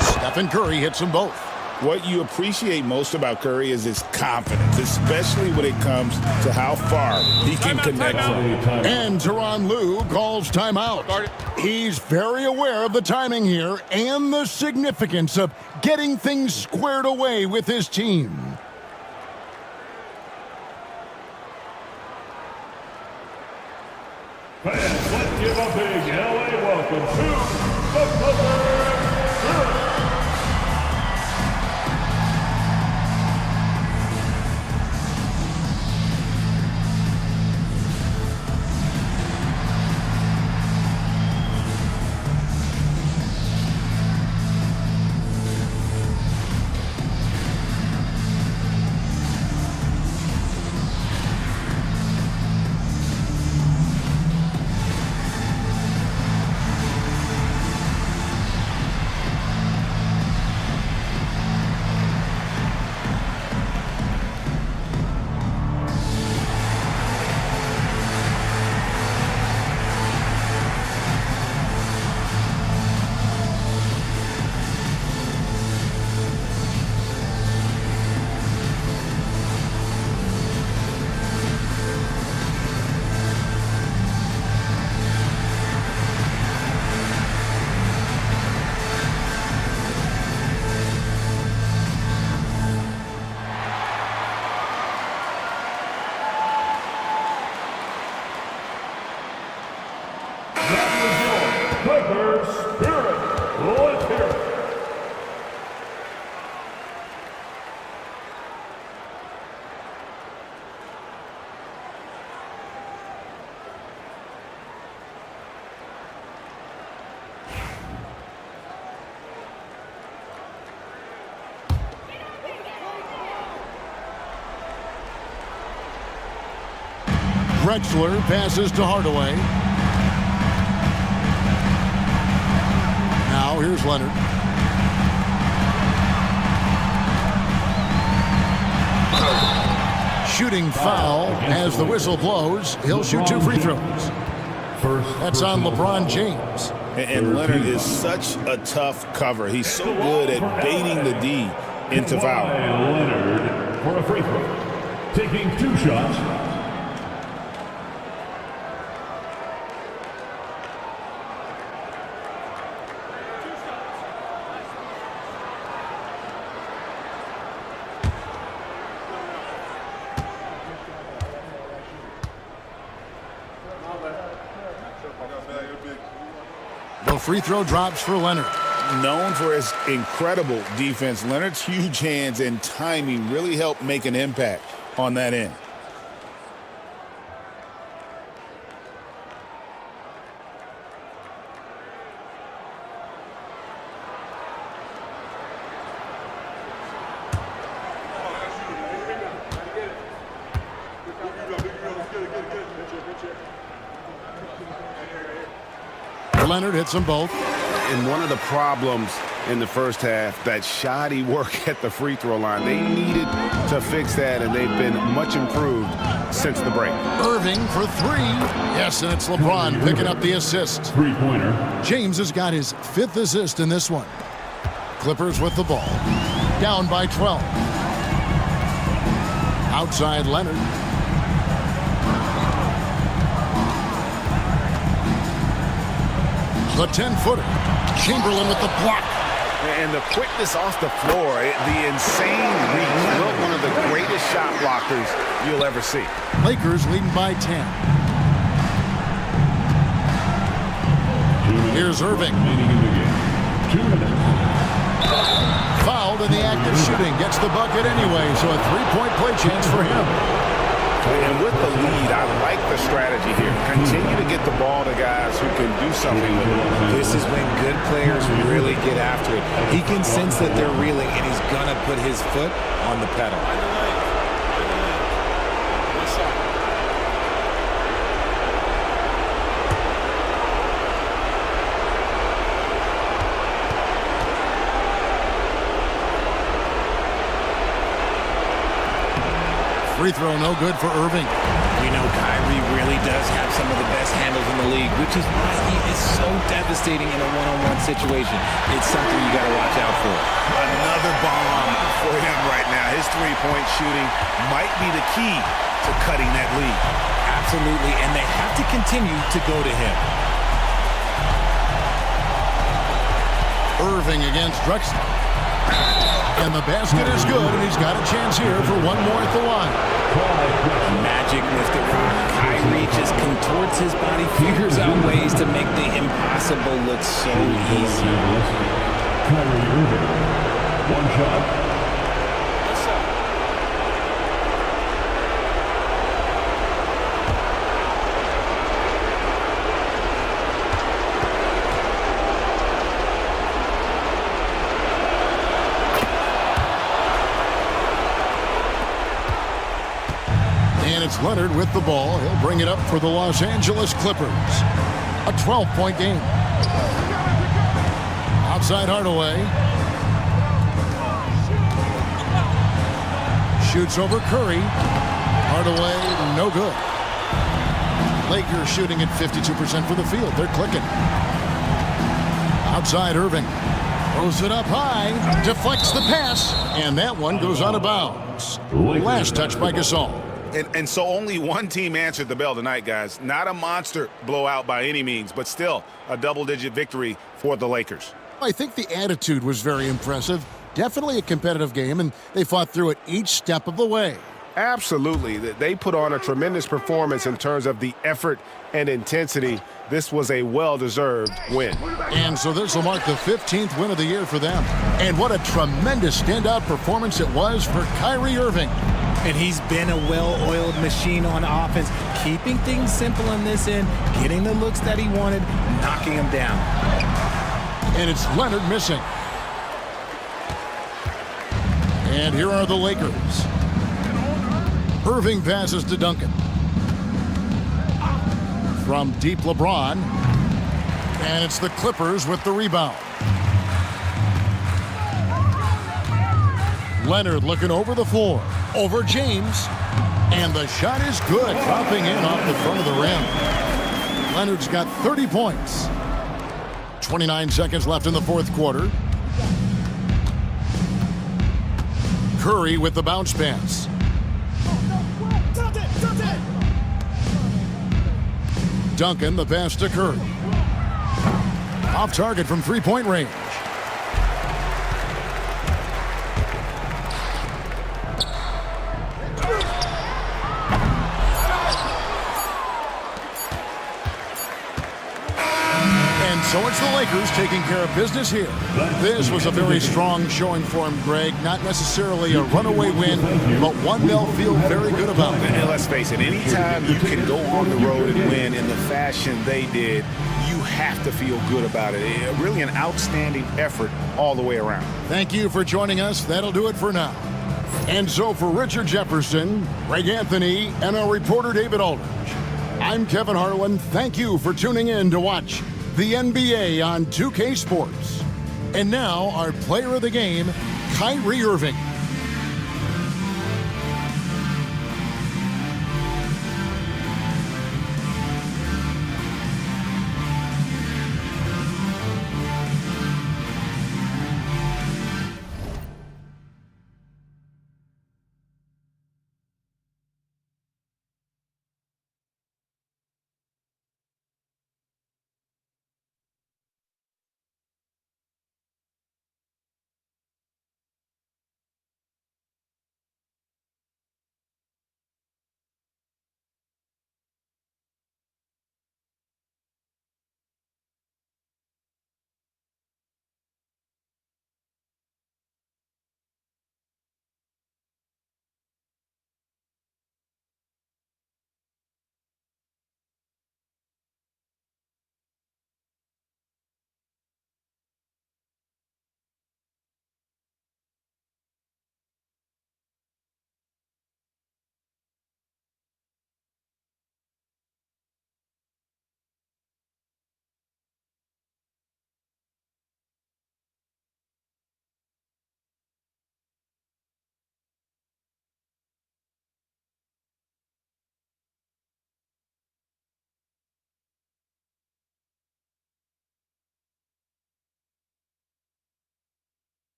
Stephen Curry hits them both. What you appreciate most about Curry is his confidence, especially when it comes to how far he can connect from. And Tyronn Lue calls timeout. He's very aware of the timing here and the significance of getting things squared away with his team. Fans, let's give a big LA welcome to the Clippers. Clippers spirit. Let's hear it. Drexler passes to Hardaway. Now here's Leonard. Shooting foul as the whistle blows. He'll shoot 2 free throws. That's on LeBron James. And Leonard is such a tough cover. He's so good at baiting the D into foul. Leonard for a free throw. Taking 2 shots. The free throw drops for Leonard. Known for his incredible defense, Leonard's huge hands and timing really help make an impact on that end. Leonard hits them both. And one of the problems in the first half, that shoddy work at the free throw line. They needed to fix that, and they've been much improved since the break. Irving for 3. Yes, and it's LeBron picking up the assist. 3-pointer. James has got his 5th assist in this one. Clippers with the ball. Down by 12. Outside Leonard. The 10-footer. Chamberlain with the block. And the quickness off the floor, the insane reach. Look, one of the greatest shot blockers you'll ever see. Lakers leading by 10. Here's Irving. 2 minutes. Fouled in the act of shooting. Gets the bucket anyway, so a 3-point play chance for him. And with the lead, I like the strategy here. Continue to get the ball to guys who can do something with it. This is when good players really get after it. He can sense that they're reeling, and he's going to put his foot on the pedal. Free throw no good for Irving. We know Kyrie really does have some of the best handles in the league, which is why he is so devastating in a one-on-one situation. It's something you got to watch out for. Another bomb for him right now. His three-point shooting might be the key to cutting that lead. Absolutely, and they have to continue to go to him. Irving against Drexler. And the basket is good, and he's got a chance here for one more at the line. Magic with the rock. Kyrie just contorts his body, figures out ways to make the impossible look so easy. Kyrie Irving. One shot. And it's Leonard with the ball. He'll bring it up for the Los Angeles Clippers. A 12-point game. Outside Hardaway. Shoots over Curry. Hardaway, no good. Lakers shooting at 52% for the field. They're clicking. Outside Irving. Throws it up high. Deflects the pass. And that one goes out of bounds. Last touch by Gasol. And so only one team answered the bell tonight, guys. Not a monster blowout by any means, but still a double-digit victory for the Lakers. I think the attitude was very impressive. Definitely a competitive game, and they fought through it each step of the way. Absolutely. They put on a tremendous performance in terms of the effort and intensity. This was a well-deserved win. And so this will mark the 15th win of the year for them. And what a tremendous standout performance it was for Kyrie Irving. And he's been a well-oiled machine on offense, keeping things simple on this end, getting the looks that he wanted, knocking them down. And it's Leonard missing. And here are the Lakers. Irving passes to Duncan. From deep, LeBron. And it's the Clippers with the rebound. Leonard looking over the floor. Over James. And the shot is good. Dropping in off the front of the rim. Leonard's got 30 points. 29 seconds left in the fourth quarter. Curry with the bounce pass. Duncan, the pass to Curry. Off target from three-point range. And so it's the Lakers taking care of business here. This was a very strong showing for him, Greg. Not necessarily a runaway win, but one they'll feel very good about. And let's face it, anytime you can go on the road and win in the fashion they did, you have to feel good about it. Really an outstanding effort all the way around. Thank you for joining us. That'll do it for now. And so for Richard Jefferson, Greg Anthony, and our reporter David Aldridge, I'm Kevin Harlan. Thank you for tuning in to watch the NBA on 2K Sports. And now our player of the game, Kyrie Irving.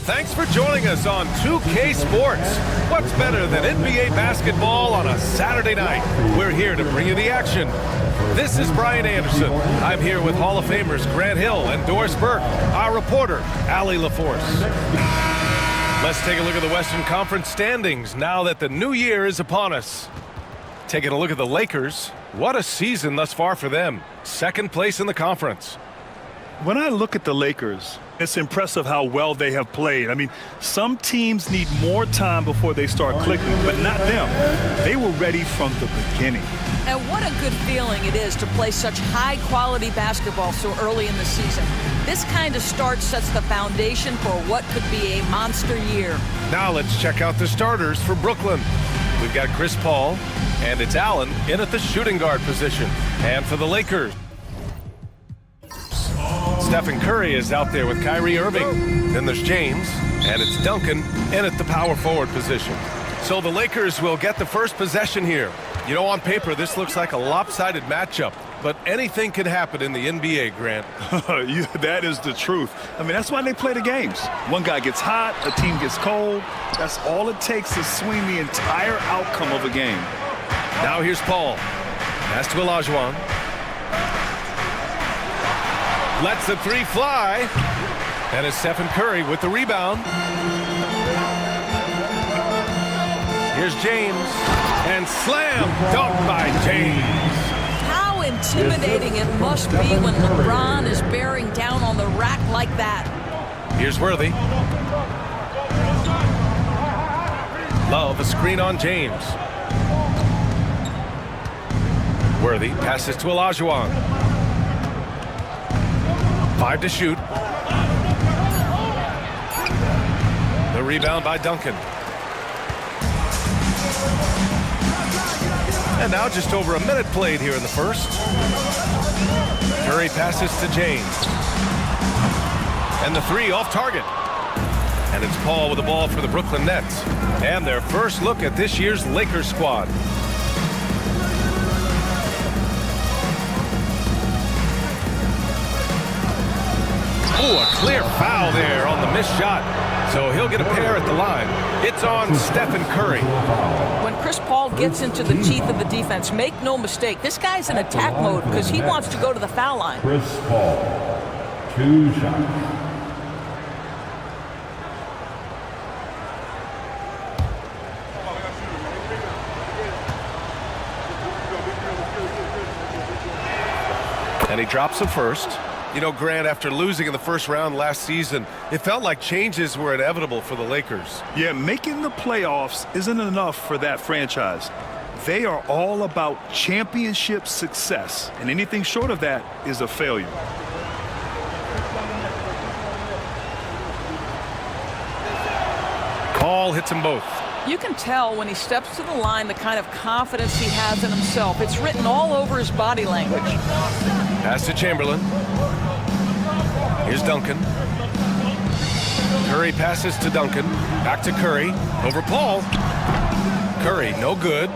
Thanks for joining us on 2K Sports. What's better than NBA basketball on a Saturday night? We're here to bring you the action. This is Brian Anderson. I'm here with Hall of Famers Grant Hill and Doris Burke, our reporter, Allie LaForce. Let's take a look at the Western Conference standings now that the new year is upon us. Taking a look at the Lakers, what a season thus far for them. Second place in the conference. When I look at the Lakers, it's impressive how well they have played. I mean, some teams need more time before they start clicking, but not them. They were ready from the beginning. And what a good feeling it is to play such high-quality basketball so early in the season. This kind of start sets the foundation for what could be a monster year. Now let's check out the starters for Brooklyn. We've got Chris Paul, and it's Allen in at the shooting guard position. And for the Lakers, Stephen Curry is out there with Kyrie Irving. Then there's James, and it's Duncan in at the power forward position. So the Lakers will get the first possession here. You know, on paper, this looks like a lopsided matchup, but anything can happen in the NBA, Grant. That is the truth. I mean, that's why they play the games. One guy gets hot, a team gets cold. That's all it takes to swing the entire outcome of a game. Now here's Paul. Pass to Olajuwon. Lets the three fly. And it's Stephen Curry with the rebound. Here's James. And slam dunk by James. How intimidating it must be when LeBron is bearing down on the rack like that. Here's Worthy. Love, a screen on James. Worthy passes to Olajuwon. 5 to shoot. The rebound by Duncan. And now just over a minute played here in the first. Curry passes to James. And the three off target. And it's Paul with the ball for the Brooklyn Nets. And their first look at this year's Lakers squad. Oh, a clear foul there on the missed shot. So he'll get a pair at the line. It's on Stephen Curry. When Chris Paul gets into the teeth of the defense, make no mistake, this guy's in attack mode because he wants to go to the foul line. Chris Paul, 2 shots. And he drops the first. You know, Grant, after losing in the first round last season, it felt like changes were inevitable for the Lakers. Yeah, making the playoffs isn't enough for that franchise. They are all about championship success, and anything short of that is a failure. Paul hits them both. You can tell when he steps to the line the kind of confidence he has in himself. It's written all over his body language. Pass to Chamberlain. Here's Duncan. Curry passes to Duncan. Back to Curry. Over Paul. Curry, no good.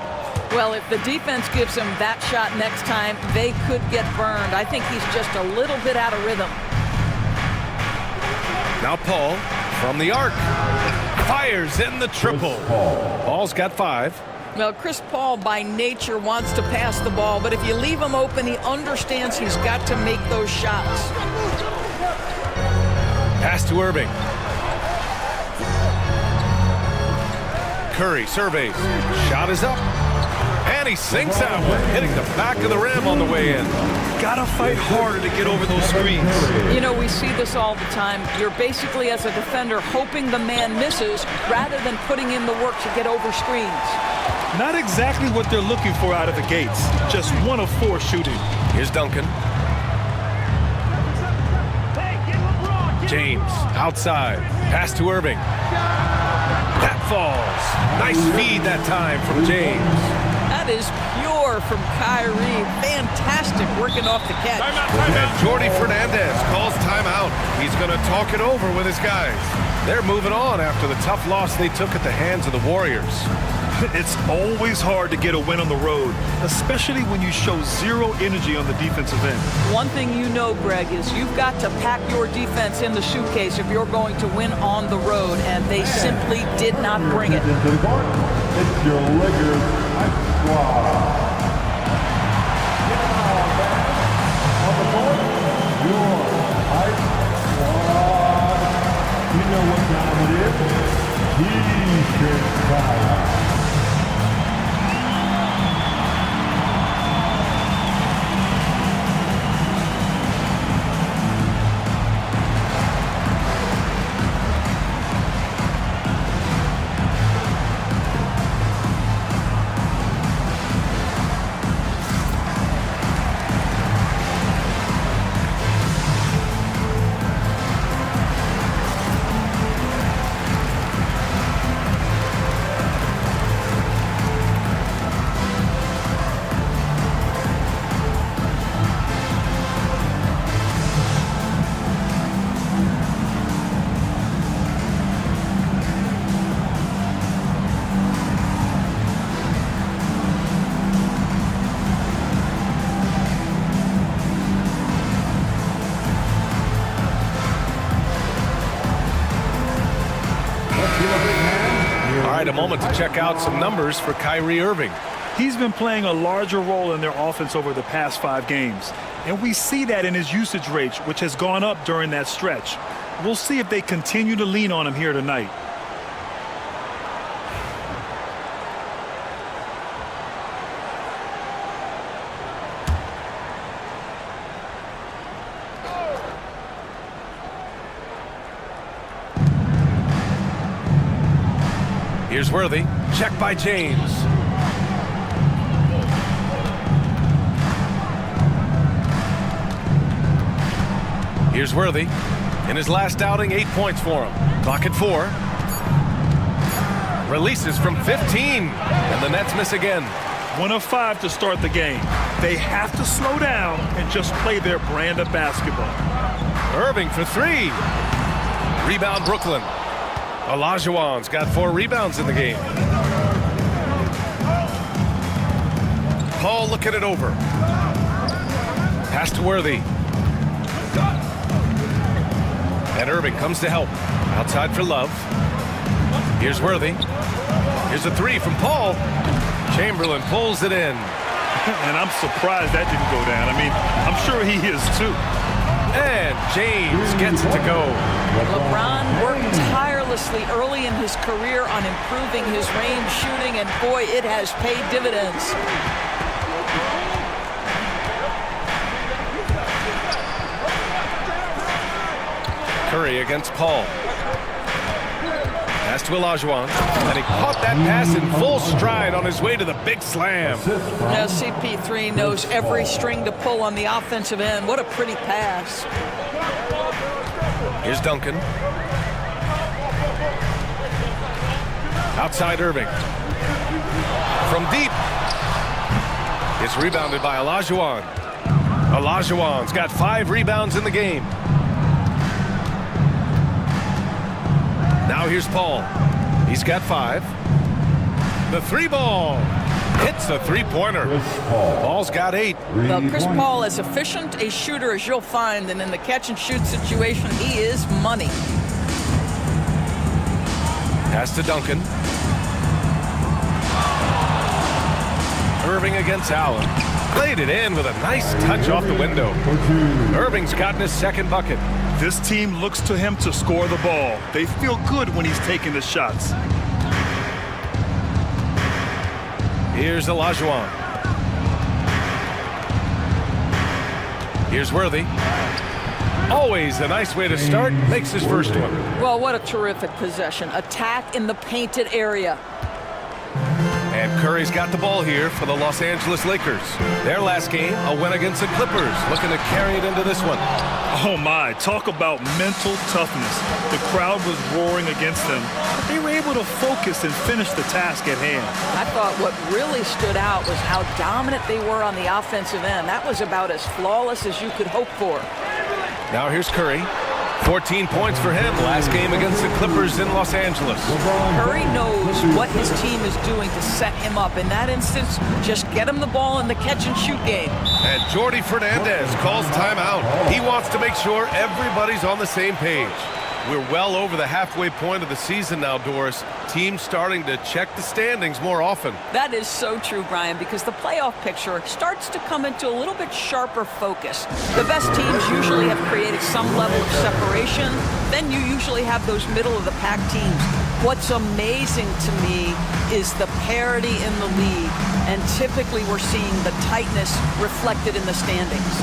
Well, if the defense gives him that shot next time, they could get burned. I think he's just a little bit out of rhythm. Now Paul from the arc. Fires in the triple. Paul's got 5. Well, Chris Paul by nature wants to pass the ball, but if you leave him open, he understands he's got to make those shots. Pass to Irving. Curry surveys. Shot is up. And he sinks that one, hitting the back of the rim on the way in. Gotta fight harder to get over those screens. You know, we see this all the time. You're basically, as a defender, hoping the man misses rather than putting in the work to get over screens. Not exactly what they're looking for out of the gates. Just 1 of 4 shooting. Here's Duncan. James outside. Pass to Irving. That falls. Nice feed that time from James. That is pure from Kyrie. Fantastic working off the catch. And Jordi Fernandez calls timeout. He's going to talk it over with his guys. They're moving on after the tough loss they took at the hands of the Warriors. It's always hard to get a win on the road, especially when you show zero energy on the defensive end. One thing you know, Greg, is you've got to pack your defense in the suitcase if you're going to win on the road, and they simply did not bring it. It's your Lakers Ice Squad. On the board, your Ice Squad. You know what time it is. T-shirt time. All right, a moment to check out some numbers for Kyrie Irving. He's been playing a larger role in their offense over the past 5 games. And we see that in his usage rate, which has gone up during that stretch. We'll see if they continue to lean on him here tonight. Here's Worthy. Check by James. Here's Worthy. In his last outing, 8 points for him. Clock at 4. Releases from 15. And the Nets miss again. 1 of 5 to start the game. They have to slow down and just play their brand of basketball. Irving for 3. Rebound Brooklyn. Olajuwon's got 4 rebounds in the game. Paul looking it over. Pass to Worthy. And Irving comes to help. Outside for Love. Here's Worthy. Here's a 3 from Paul. Chamberlain pulls it in. And I'm surprised that didn't go down. I mean, I'm sure he is too. And James gets it to go. LeBron worked tirelessly early in his career on improving his range shooting, and boy, it has paid dividends. Curry against Paul. Pass to Olajuwon. And he caught that pass in full stride on his way to the big slam. Now CP3 knows every string to pull on the offensive end. What a pretty pass. Here's Duncan. Outside Irving. From deep. It's rebounded by Olajuwon. Olajuwon's got 5 rebounds in the game. Now here's Paul. He's got 5. The 3 ball. Hits the 3-pointer. Paul's got 8. Well, Chris Paul, as efficient a shooter as you'll find, and in the catch-and-shoot situation, he is money. Pass to Duncan. Irving against Allen. Played it in with a nice touch off the window. Irving's gotten his 2nd bucket. This team looks to him to score the ball. They feel good when he's taking the shots. Here's Olajuwon. Here's Worthy. Always a nice way to start. Makes his first one. Well, what a terrific possession. Attack in the painted area. And Curry's got the ball here for the Los Angeles Lakers. Their last game, a win against the Clippers, looking to carry it into this one. Oh my, talk about mental toughness. The crowd was roaring against them, but they were able to focus and finish the task at hand. I thought what really stood out was how dominant they were on the offensive end. That was about as flawless as you could hope for. Now here's Curry. 14 points for him last game against the Clippers in Los Angeles. Curry knows what his team is doing to set him up. In that instance, just get him the ball in the catch-and-shoot game. And Jordi Fernandez calls timeout. He wants to make sure everybody's on the same page. We're well over the halfway point of the season now, Doris. Teams starting to check the standings more often. That is so true, Brian, because the playoff picture starts to come into a little bit sharper focus. The best teams usually have created some level of separation. Then you usually have those middle-of-the-pack teams. What's amazing to me is the parity in the league, and typically we're seeing the tightness reflected in the standings.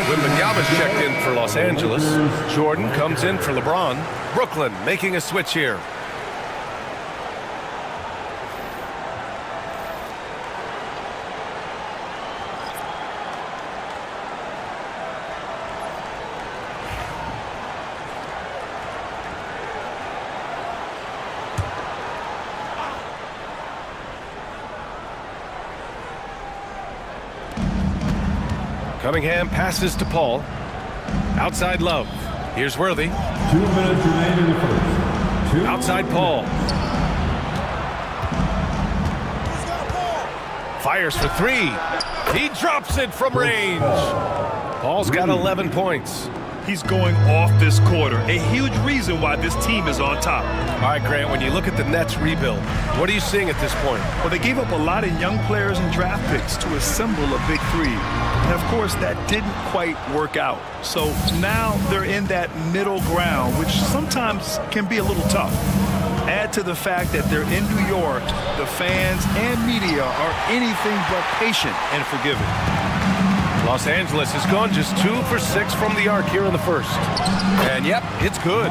Wembanyama's checked in for Los Angeles. Jordan comes in for LeBron. Brooklyn making a switch here. Cunningham passes to Paul. Outside Love. Here's Worthy. 2 minutes remaining in the first. Outside Paul. Fires for three. He drops it from range. Paul's got 11 points. He's going off this quarter. A huge reason why this team is on top. All right, Grant, when you look at the Nets rebuild, what are you seeing at this point? Well, they gave up a lot of young players and draft picks to assemble a big three. And, of course, that didn't quite work out. So now they're in that middle ground, which sometimes can be a little tough. Add to the fact that they're in New York, the fans and media are anything but patient and forgiving. Los Angeles has gone just 2 for 6 from the arc here in the first. And, yep, it's good.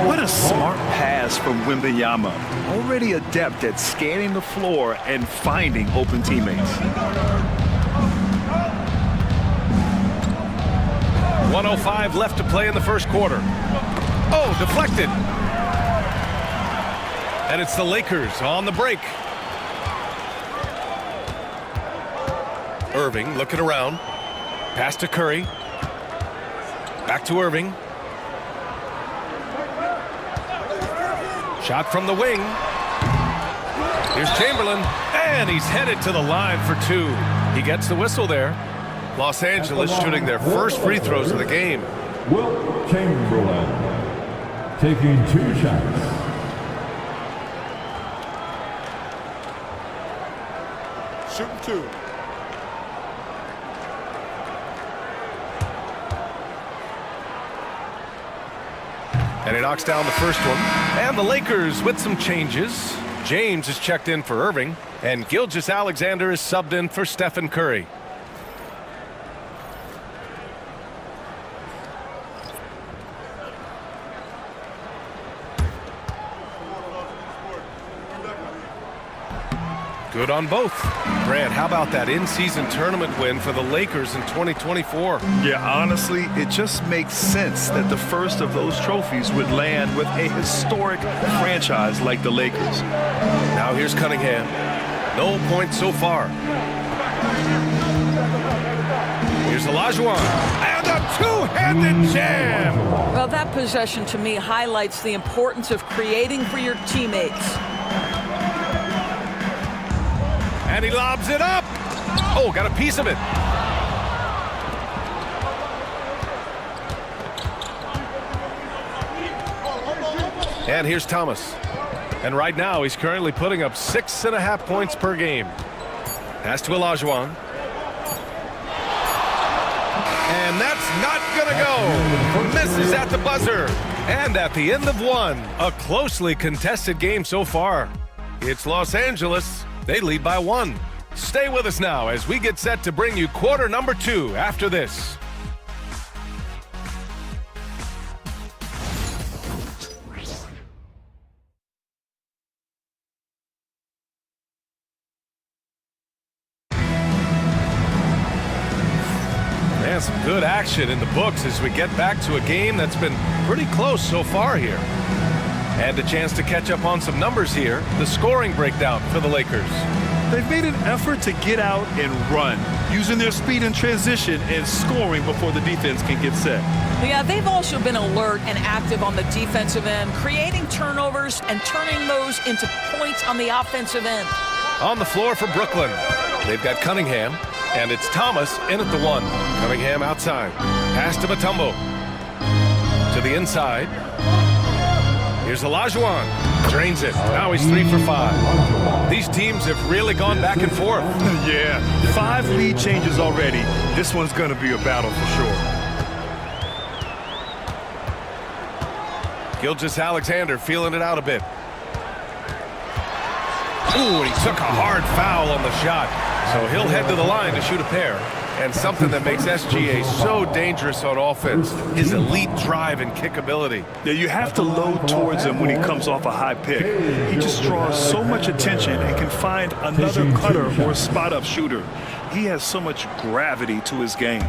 What a smart pass from Wembanyama. Already adept at scanning the floor and finding open teammates. 1:05 left to play in the first quarter. Oh, deflected. And it's the Lakers on the break. Irving looking around. Pass to Curry. Back to Irving. Shot from the wing. Here's Chamberlain. And he's headed to the line for two. He gets the whistle there. Los Angeles shooting their first free throws of the game. Will Chamberlain taking 2 shots. Shooting 2. And he knocks down the first one. And the Lakers with some changes. James is checked in for Irving. And Gilgeous-Alexander is subbed in for Stephen Curry. Good on both. Brad, how about that in-season tournament win for the Lakers in 2024? Yeah, honestly, it just makes sense that the first of those trophies would land with a historic franchise like the Lakers. Now here's Cunningham. No points so far. Here's Olajuwon. And a two-handed jam! Well, that possession to me highlights the importance of creating for your teammates. And he lobs it up. Oh, got a piece of it. And here's Thomas. And right now, he's currently putting up 6.5 points per game. Pass to Olajuwon. And that's not going to go. Misses at the buzzer. And at the end of one, a closely contested game so far. It's Los Angeles. They lead by 1. Stay with us now as we get set to bring you quarter number 2 after this. And some good action in the books as we get back to a game that's been pretty close so far here. And a chance to catch up on some numbers here. The scoring breakdown for the Lakers. They've made an effort to get out and run, using their speed in transition and scoring before the defense can get set. Yeah, they've also been alert and active on the defensive end, creating turnovers and turning those into points on the offensive end. On the floor for Brooklyn, they've got Cunningham, and it's Thomas in at the 1. Cunningham outside. Pass to Mutombo. To the inside. Here's Olajuwon. Drains it. Now he's 3 for 5. These teams have really gone back and forth. Yeah, 5 lead changes already. This one's going to be a battle for sure. Gilgeous-Alexander feeling it out a bit. Ooh, he took a hard foul on the shot. So he'll head to the line to shoot a pair. And something that makes SGA so dangerous on offense, his elite drive and kick ability. Yeah, you have to load towards him when he comes off a high pick. He just draws so much attention and can find another cutter or a spot-up shooter. He has so much gravity to his game.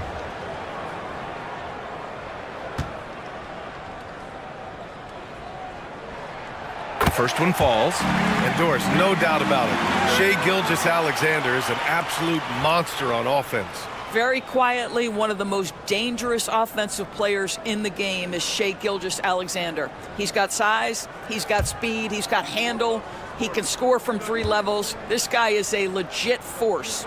The first one falls. And Doris, no doubt about it, Shai Gilgeous-Alexander is an absolute monster on offense. Very quietly, one of the most dangerous offensive players in the game is Shai Gilgeous-Alexander. He's got size, he's got speed, he's got handle, he can score from 3 levels. This guy is a legit force.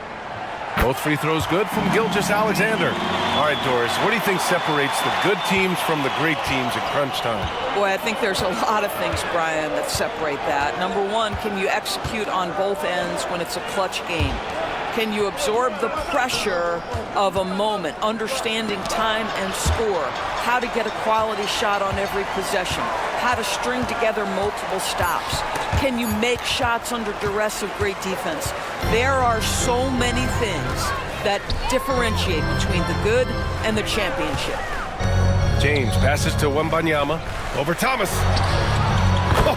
Both free throws good from Gilgeous-Alexander. All right, Doris, what do you think separates the good teams from the great teams at crunch time? Boy, I think there's a lot of things, Brian, that separate that. Number 1, can you execute on both ends when it's a clutch game? Can you absorb the pressure of a moment, understanding time and score, how to get a quality shot on every possession, how to string together multiple stops? Can you make shots under duress of great defense? There are so many things that differentiate between the good and the championship. James passes to Wembanyama over Thomas.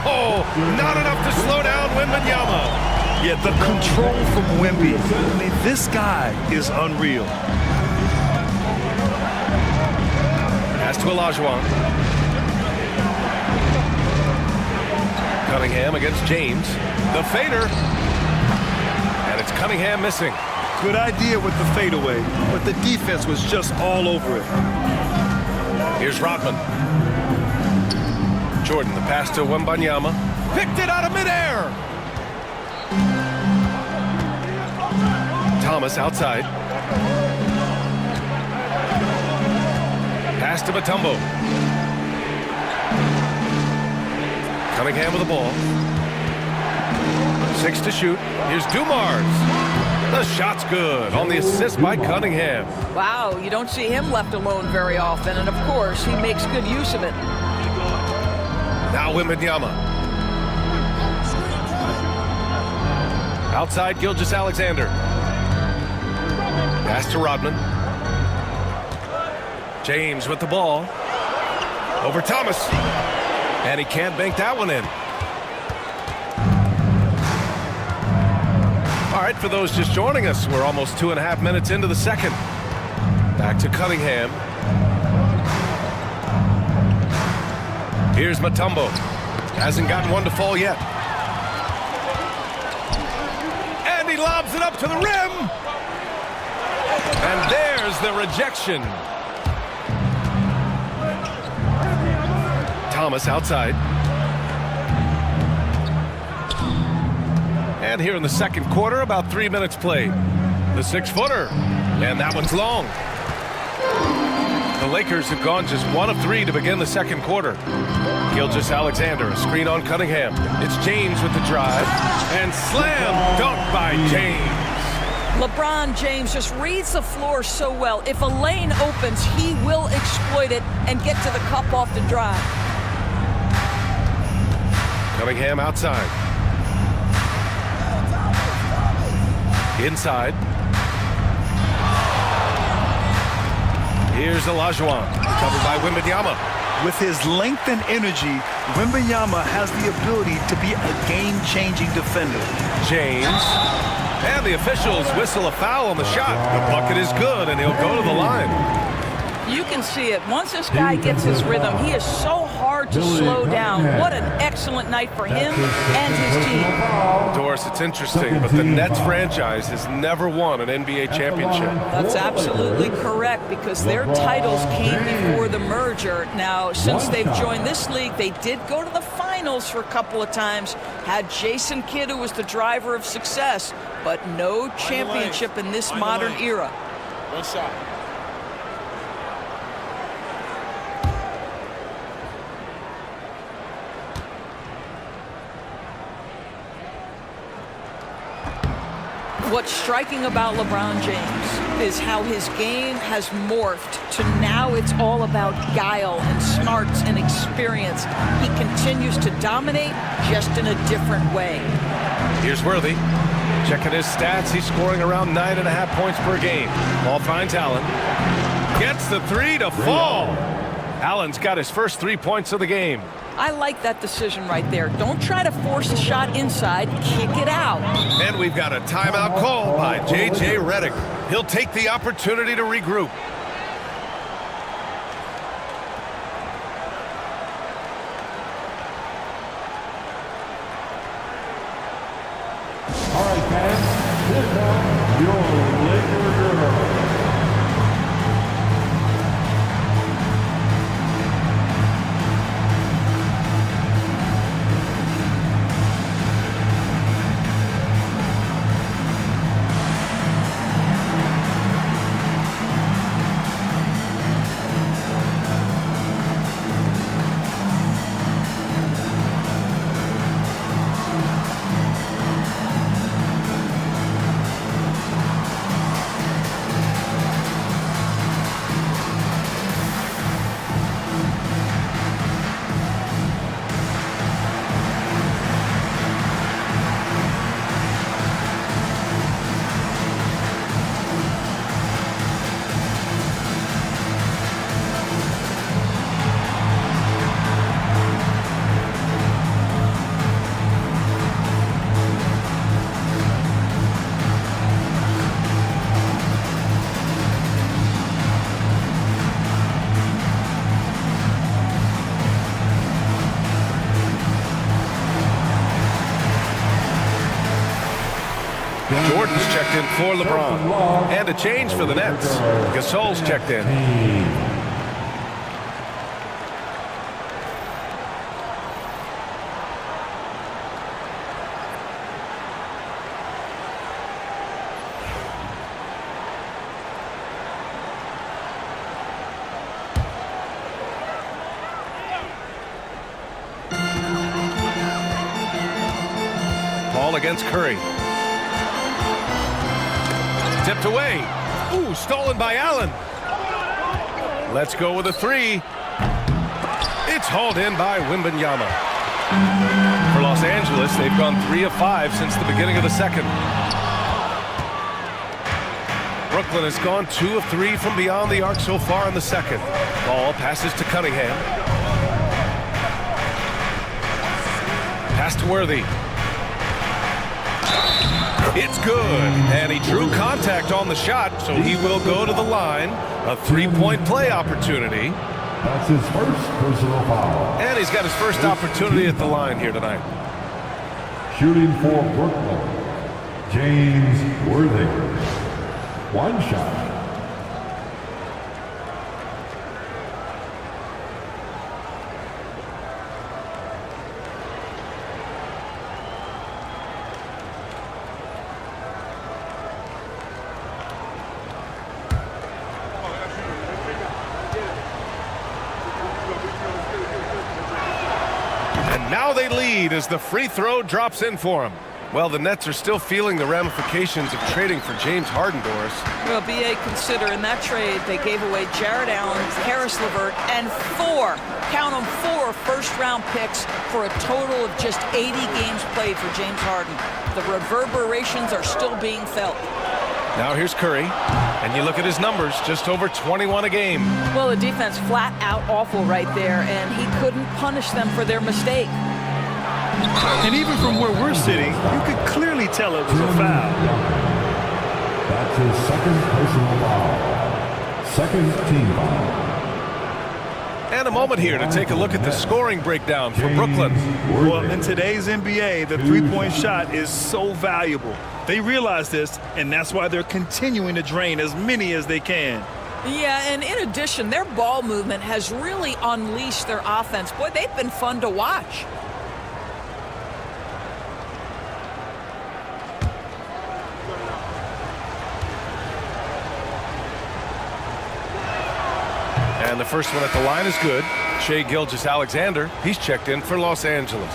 Oh, not enough to slow down Wembanyama. Yeah, the control from Wemby. I mean, this guy is unreal. Pass to Olajuwon. Cunningham against James. The fader. And it's Cunningham missing. Good idea with the fadeaway, but the defense was just all over it. Here's Rodman. Jordan, the pass to Wembanyama. Picked it out of midair. Thomas outside. Pass to Mutombo. Cunningham with the ball. 6 to shoot. Here's Dumars. The shot's good on the assist by Cunningham. Wow, you don't see him left alone very often, and of course, he makes good use of it. Now Wembanyama. Outside Gilgeous-Alexander. Pass to Rodman. James with the ball. Over Thomas. And he can't bank that one in. All right, for those just joining us, we're almost 2.5 minutes into the second. Back to Cunningham. Here's Mutombo. Hasn't gotten one to fall yet. And he lobs it up to the rim. And there's the rejection. Thomas outside. And here in the second quarter, about 3 minutes played. The 6-footer. And that one's long. The Lakers have gone just 1 of 3 to begin the second quarter. Gilgeous-Alexander, a screen on Cunningham. It's James with the drive, and slam dunk by James. LeBron James just reads the floor so well. If a lane opens, he will exploit it and get to the cup off the drive. Cunningham outside. Inside. Here's Olajuwon, covered by Wembanyama. With his length and energy, Wembanyama has the ability to be a game-changing defender. James. And the officials whistle a foul on the shot. The bucket is good, and he'll go to the line. You can see it. Once this guy gets his rhythm, he is so hard to slow down. What an excellent night for him and his team. Doris, it's interesting, but the Nets franchise has never won an NBA championship. That's absolutely correct, because their titles came before the merger. Now, since they've joined this league, they did go to the finals for a couple of times, had Jason Kidd, who was the driver of success, but no championship in this modern era. One shot. What's striking about LeBron James is how his game has morphed to now it's all about guile and smarts and experience. He continues to dominate, just in a different way. Here's Worthy. Checking his stats, he's scoring around 9.5 points per game. Ball finds Allen. Gets the three to fall. Allen's got his first 3 points of the game. I like that decision right there. Don't try to force a shot inside, kick it out. And we've got a timeout call by J.J. Redick. He'll take the opportunity to regroup. All right, fans, here comes your Laker girl. Jordan's checked in for LeBron. And a change for the Nets. Gasol's checked in. Paul against Curry. Tipped away. Ooh, stolen by Allen. Let's go with a three. It's hauled in by Wembanyama. For Los Angeles, they've gone 3 of 5 since the beginning of the second. Brooklyn has gone 2 of 3 from beyond the arc so far in the second. Ball passes to Cunningham. Pass to Worthy. It's good, and he drew contact on the shot, so he will go to the line. A 3-point play opportunity. That's his first personal foul. And he's got his first opportunity at the line here tonight. Shooting for Brooklyn, James Worthy. One shot. Now they lead as the free throw drops in for him. Well, the Nets are still feeling the ramifications of trading for James Harden, Doris. Well, BA, consider in that trade they gave away Jared Allen, Harris LeVert, and 4 first-round picks for a total of just 80 games played for James Harden. The reverberations are still being felt. Now here's Curry, and you look at his numbers, just over 21 a game. Well, the defense flat out awful right there, and he couldn't punish them for their mistake. And even from where we're sitting, you could clearly tell it was a foul. That's his second personal foul. Second team foul. And a moment here to take a look at the scoring breakdown for Brooklyn. Well, in today's NBA, the three-point shot is so valuable. They realize this, and that's why they're continuing to drain as many as they can. Yeah, and in addition, their ball movement has really unleashed their offense. Boy, they've been fun to watch. And the first one at the line is good. Shai Gilgeous-Alexander, he's checked in for Los Angeles.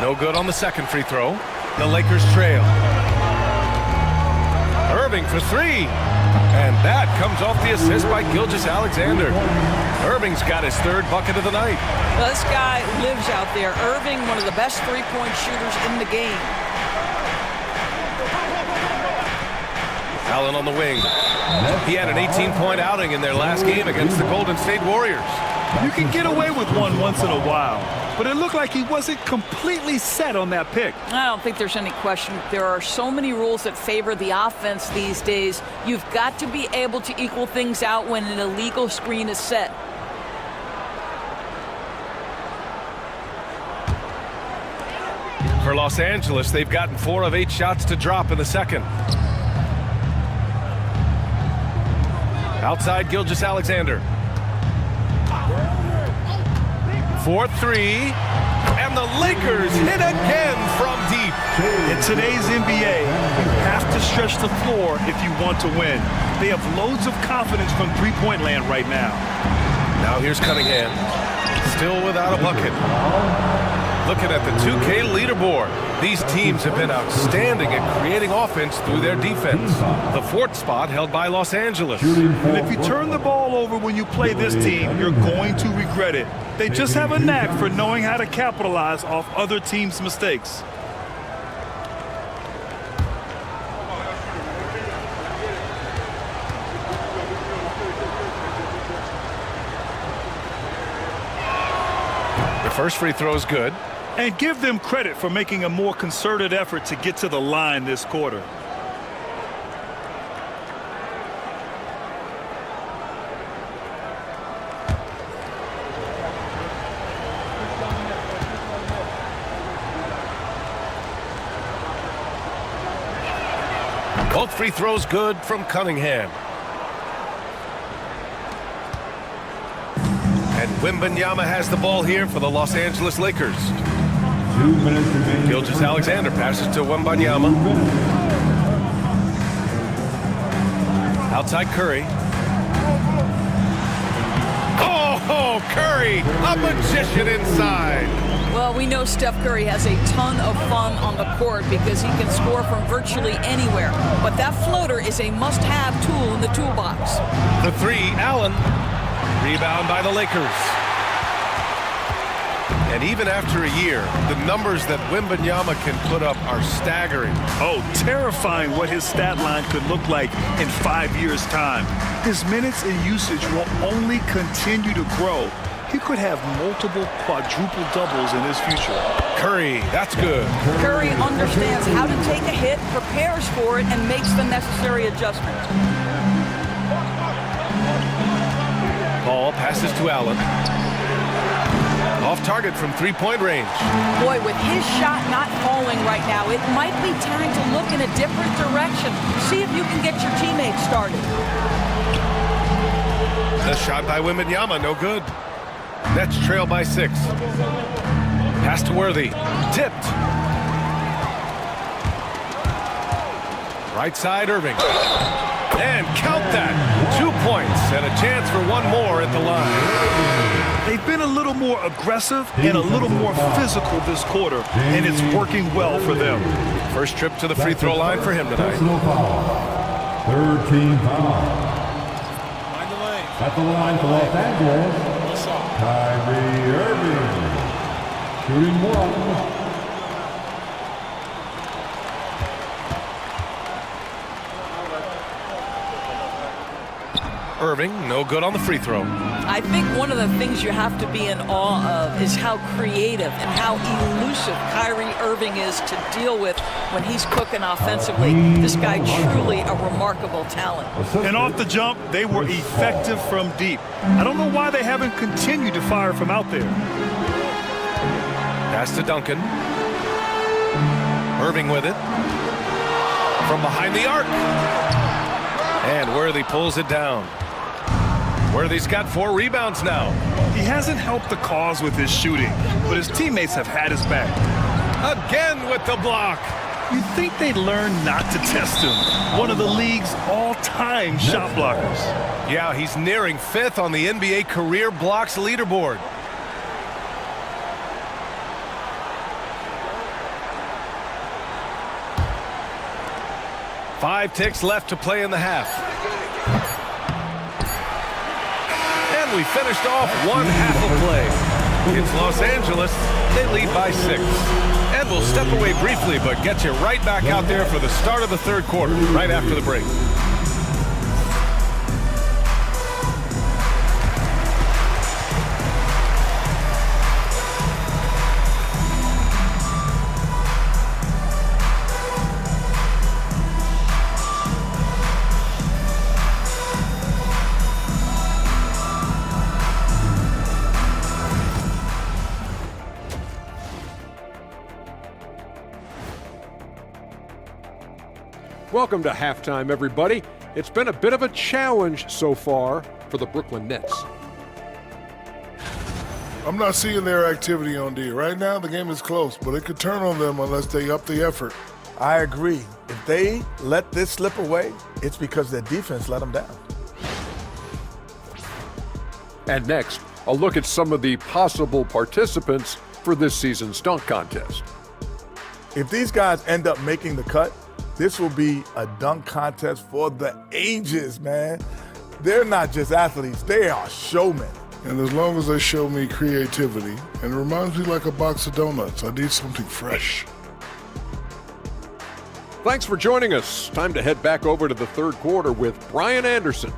No good on the second free throw. The Lakers trail. Irving for 3. And that comes off the assist by Gilgeous-Alexander. Irving's got his 3rd bucket of the night. Well, this guy lives out there. Irving, one of the best three-point shooters in the game. Allen on the wing. He had an 18-point outing in their last game against the Golden State Warriors. You can get away with one once in a while, but it looked like he wasn't completely set on that pick. I don't think there's any question. There are so many rules that favor the offense these days. You've got to be able to equal things out when an illegal screen is set. For Los Angeles, they've gotten 4 of 8 shots to drop in the second. Outside Gilgeous-Alexander. 4-3, and the Lakers hit again from deep. In today's NBA, you have to stretch the floor if you want to win. They have loads of confidence from three-point land right now. Now here's Cunningham, still without a bucket. Looking at the 2K leaderboard, these teams have been outstanding at creating offense through their defense. The 4th spot held by Los Angeles. And if you turn the ball over when you play this team, you're going to regret it. They just have a knack for knowing how to capitalize off other teams' mistakes. The first free throw is good. And give them credit for making a more concerted effort to get to the line this quarter. Both free throws good from Cunningham. And Wembanyama has the ball here for the Los Angeles Lakers. 2 minutes remaining. Gilgeous-Alexander passes to Wembanyama. Outside Curry. Oh, Curry, a magician inside. Well, we know Steph Curry has a ton of fun on the court because he can score from virtually anywhere. But that floater is a must-have tool in the toolbox. The 3, Allen. Rebound by the Lakers. And even after a year, the numbers that Wembanyama can put up are staggering. Oh, terrifying what his stat line could look like in 5 years' time. His minutes and usage will only continue to grow. He could have multiple quadruple doubles in his future. Curry, that's good. Curry understands how to take a hit, prepares for it, and makes the necessary adjustments. Ball passes to Allen. Off target from three-point range. Boy, with his shot not falling right now, it might be time to look in a different direction. See if you can get your teammates started. The shot by Wembanyama, no good. Nets trail by 6. Pass to Worthy. Tipped. Right side, Irving. And count that. 2 points and a chance for one more at the line. They've been a little more aggressive and a little more physical this quarter, and it's working well for them. First trip to the free throw line for him tonight. Third team foul. At the line for Los Angeles, Kyrie Irving. Shooting 1. Irving, no good on the free throw. I think one of the things you have to be in awe of is how creative and how elusive Kyrie Irving is to deal with when he's cooking offensively. This guy truly a remarkable talent. And off the jump, they were effective from deep. I don't know why they haven't continued to fire from out there. Pass to Duncan. Irving with it. From behind the arc. And Worthy pulls it down. Worthy's got 4 rebounds now. He hasn't helped the cause with his shooting, but his teammates have had his back. Again with the block. You'd think they'd learn not to test him. One of the league's all-time shot blockers. Yeah, he's nearing 5th on the NBA career blocks leaderboard. Five ticks left to play in the half. And we finished off one half of play. It's Los Angeles. They lead by 6. And we'll step away briefly, but get you right back out there for the start of the third quarter, right after the break. Welcome to halftime, everybody. It's been a bit of a challenge so far for the Brooklyn Nets. I'm not seeing their activity on D. Right now, the game is close, but it could turn on them unless they up the effort. I agree. If they let this slip away, it's because their defense let them down. And next, a look at some of the possible participants for this season's dunk contest. If these guys end up making the cut, this will be a dunk contest for the ages, man. They're not just athletes, they are showmen. And as long as they show me creativity, and it reminds me like a box of donuts, I need something fresh. Thanks for joining us. Time to head back over to the third quarter with Brian Anderson.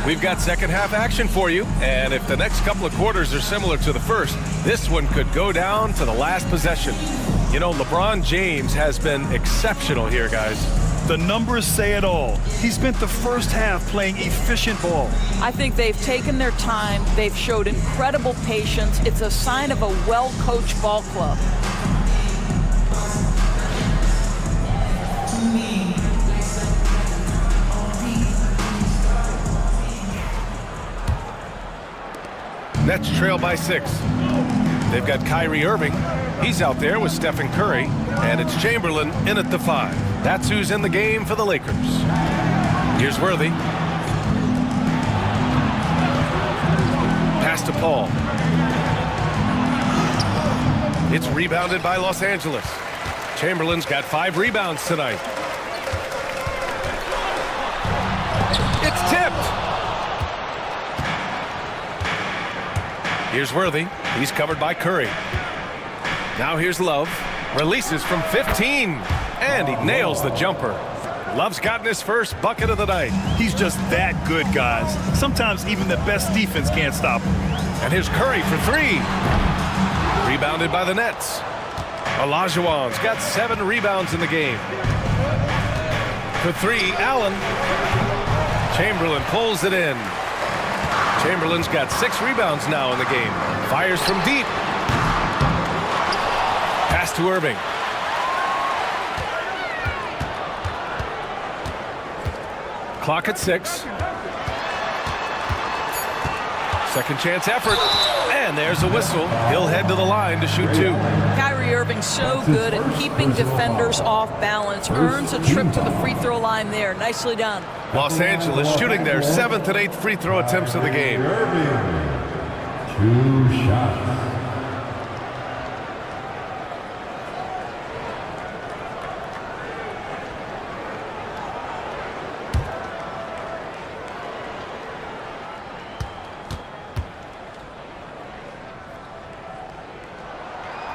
We've got second half action for you, and if the next couple of quarters are similar to the first, this one could go down to the last possession. You know, LeBron James has been exceptional here, guys. The numbers say it all. He spent the first half playing efficient ball. I think they've taken their time. They've showed incredible patience. It's a sign of a well-coached ball club. Nets trail by 6. They've got Kyrie Irving. He's out there with Stephen Curry. And it's Chamberlain in at the 5. That's who's in the game for the Lakers. Here's Worthy. Pass to Paul. It's rebounded by Los Angeles. Chamberlain's got 5 rebounds tonight. It's tipped. Here's Worthy. He's covered by Curry. Now here's Love. Releases from 15. And he nails the jumper. Love's gotten his first bucket of the night. He's just that good, guys. Sometimes even the best defense can't stop him. And here's Curry for 3. Rebounded by the Nets. Olajuwon's got 7 rebounds in the game. For 3, Allen. Chamberlain pulls it in. Chamberlain's got 6 rebounds now in the game. Fires from deep. Pass to Irving. Clock at 6. Second chance effort. And there's a whistle. He'll head to the line to shoot 2. Kyrie Irving so good at keeping defenders off balance. Earns a trip to the free throw line there. Nicely done. Los Angeles shooting their 7th and 8th free throw attempts of the game. 2 shots.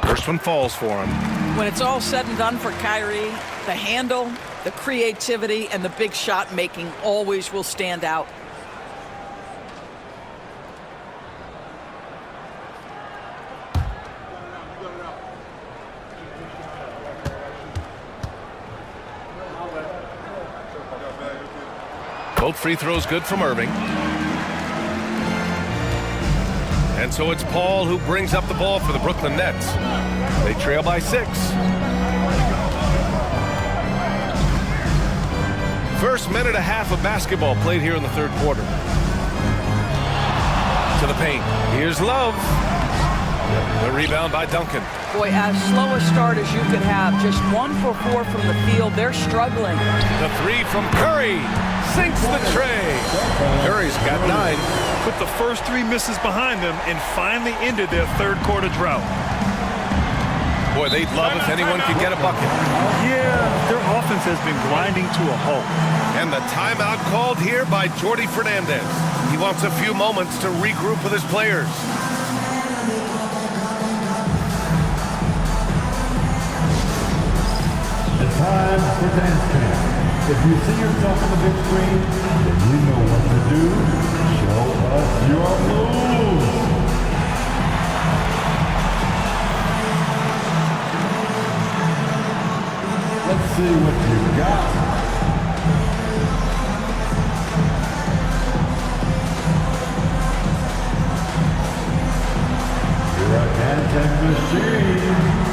First one falls for him. When it's all said and done for Kyrie, the handle, the creativity, and the big shot making always will stand out. Both free throws good from Irving. And so it's Paul who brings up the ball for the Brooklyn Nets. They trail by 6. First minute and a half of basketball played here in the 3rd quarter. To the paint. Here's Love. The rebound by Duncan. Boy, as slow a start as you could have. Just 1 for 4 from the field. They're struggling. The 3 from Curry. Sinks the tray. Curry's got 9. Put the first 3 misses behind them and finally ended their 3rd quarter drought. Boy, they'd love if anyone could get a bucket. Yeah, their offense has been grinding to a halt. And the timeout called here by Jordi Fernandez. He wants a few moments to regroup with his players. The time for dance camp. If you see yourself on the big screen, then you know what to do. Show us your moves. Let's see what you got. You're a dancing machine.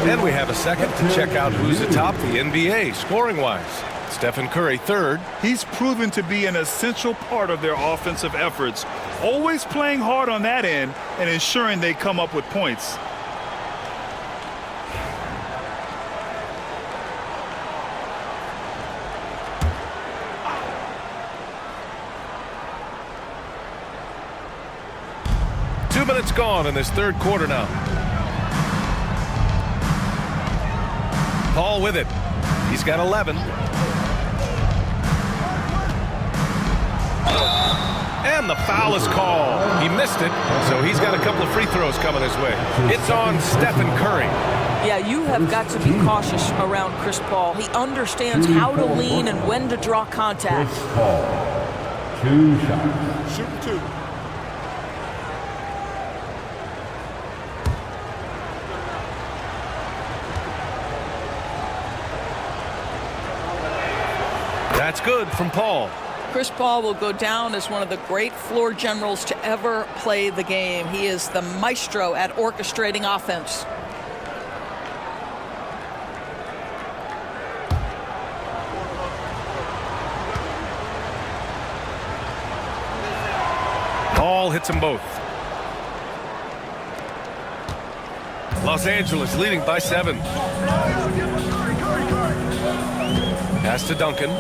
And we have a second to check out who's atop the NBA scoring-wise. Stephen Curry 3rd. He's proven to be an essential part of their offensive efforts, always playing hard on that end and ensuring they come up with points. Two minutes gone in this 3rd quarter now. Paul with it. He's got 11. And the foul is called. He missed it, so he's got a couple of free throws coming his way. It's on Stephen Curry. Yeah, you have got to be cautious around Chris Paul. He understands how to lean and when to draw contact. Chris Paul. 2 shots. Shooting 2. That's good from Paul. Chris Paul will go down as one of the great floor generals to ever play the game. He is the maestro at orchestrating offense. Paul Paul hits them both. Los Angeles leading by 7. Pass to Duncan.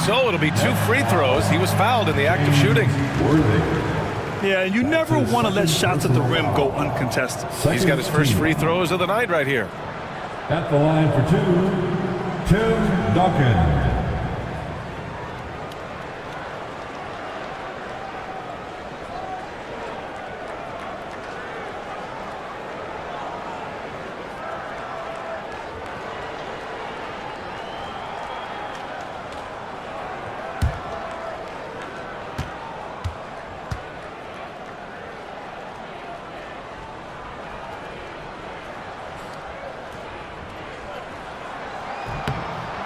So it'll be 2 free throws. He was fouled in the act of shooting. Yeah, and you never want to let shots at the rim go uncontested. He's got his first free throws of the night right here. At the line for 2, Tim Duncan.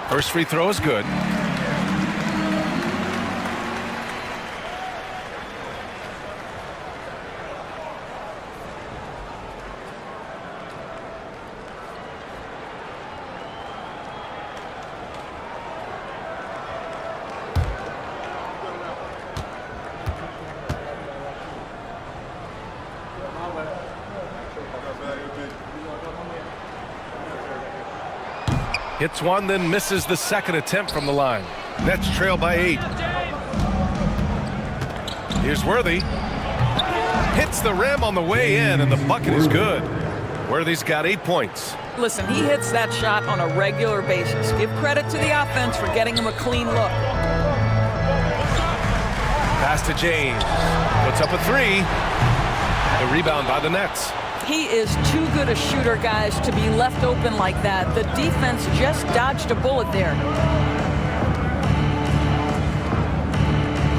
First free throw is good. Hits one, then misses the second attempt from the line. Nets trail by 8. Here's Worthy. Hits the rim on the way in, and the bucket is good. Worthy's got 8 points. Listen, he hits that shot on a regular basis. Give credit to the offense for getting him a clean look. Pass to James. Puts up a 3. The rebound by the Nets. He is too good a shooter, guys, to be left open like that. The defense just dodged a bullet there.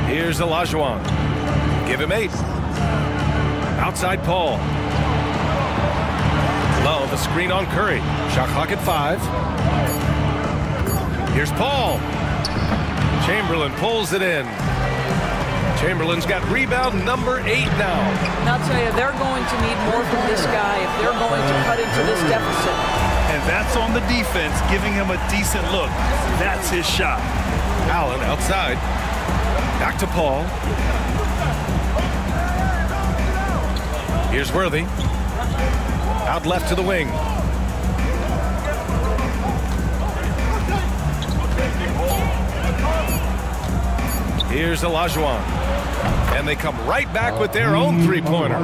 Here's Olajuwon. Give him 8. Outside Paul. Love a screen on Curry. Shot clock at 5. Here's Paul. Chamberlain pulls it in. Chamberlain's got rebound number 8 now. And I'll tell you, they're going to need more from this guy if they're going to cut into this deficit. And that's on the defense, giving him a decent look. That's his shot. Allen outside. Back to Paul. Here's Worthy. Out left to the wing. Here's Olajuwon. And they come right back with their own 3-pointer.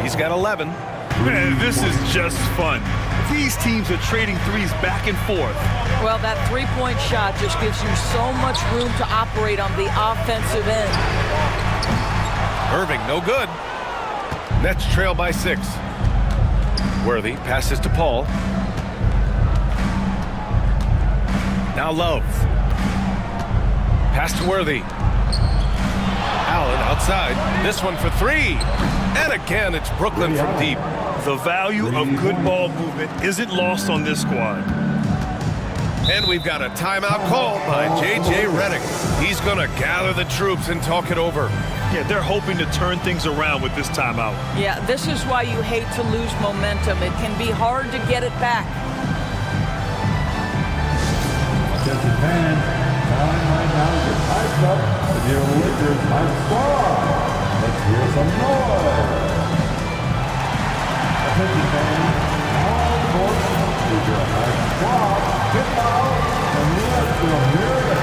He's got 11. Man, this is just fun. These teams are trading threes back and forth. Well, that 3-point shot just gives you so much room to operate on the offensive end. Irving, no good. Nets trail by 6. Worthy passes to Paul. Now Love. Pass to Worthy. Allen outside. This one for 3. And again, it's Brooklyn from deep. The value of good ball movement isn't lost on this squad. And we've got a timeout called by J.J. Redick. He's going to gather the troops and talk it over. Yeah, they're hoping to turn things around with this timeout. Yeah, this is why you hate to lose momentum. It can be hard to get it back. Attention fans, time right now to get hyped up with your Lakers Hype Squad. Let's hear some noise. Attention fans, on the court with your Hype Squad. Get out and let's go hear it.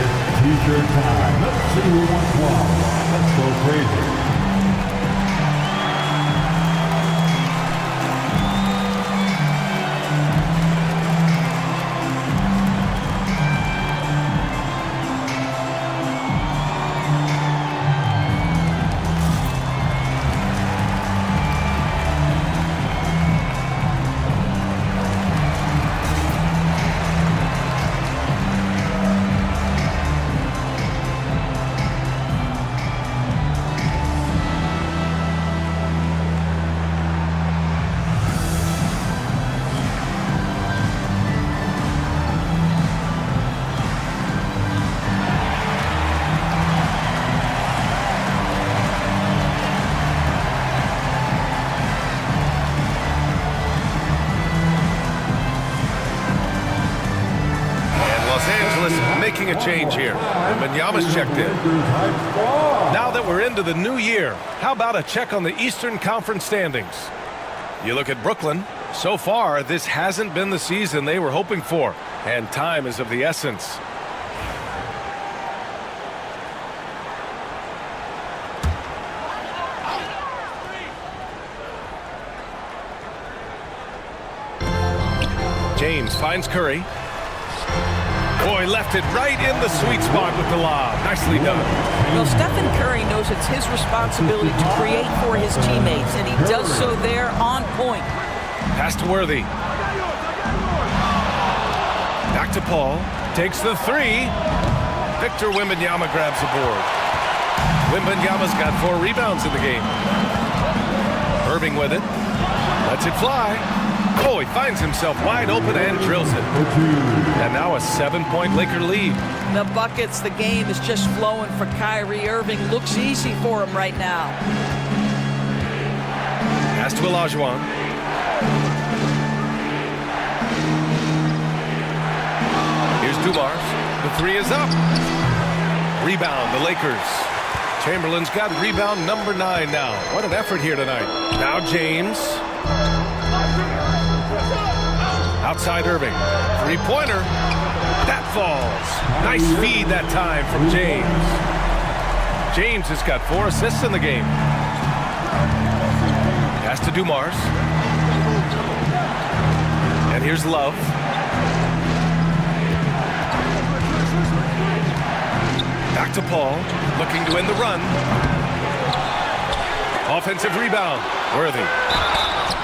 It's t-shirt time. Let's see who wants one. Let's go crazy. making a change here. Wembanyama's checked in. Now that we're into the new year, how about a check on the Eastern Conference standings? You look at Brooklyn. So far, this hasn't been the season they were hoping for, and time is of the essence. James finds Curry. Boy, left it right in the sweet spot with the lob. Nicely done. Well, Stephen Curry knows it's his responsibility to create for his teammates, and he does so there on point. Pass to Worthy. Back to Paul. Takes the three. Victor Wembanyama grabs the board. Wembanyama's got 4 rebounds in the game. Irving with it. Lets it fly. Oh, he finds himself wide open and drills it. And now a 7-point Laker lead. The buckets, the game is just flowing for Kyrie Irving. Looks easy for him right now. Pass to Olajuwon. Here's Dumars. The 3 is up. Rebound, the Lakers. Chamberlain's got rebound number 9 now. What an effort here tonight. Now James. Outside Irving. 3-pointer. That falls. Nice feed that time from James. James has got 4 assists in the game. Pass to Dumars. And here's Love. Back to Paul. Looking to end the run. Offensive rebound. Worthy.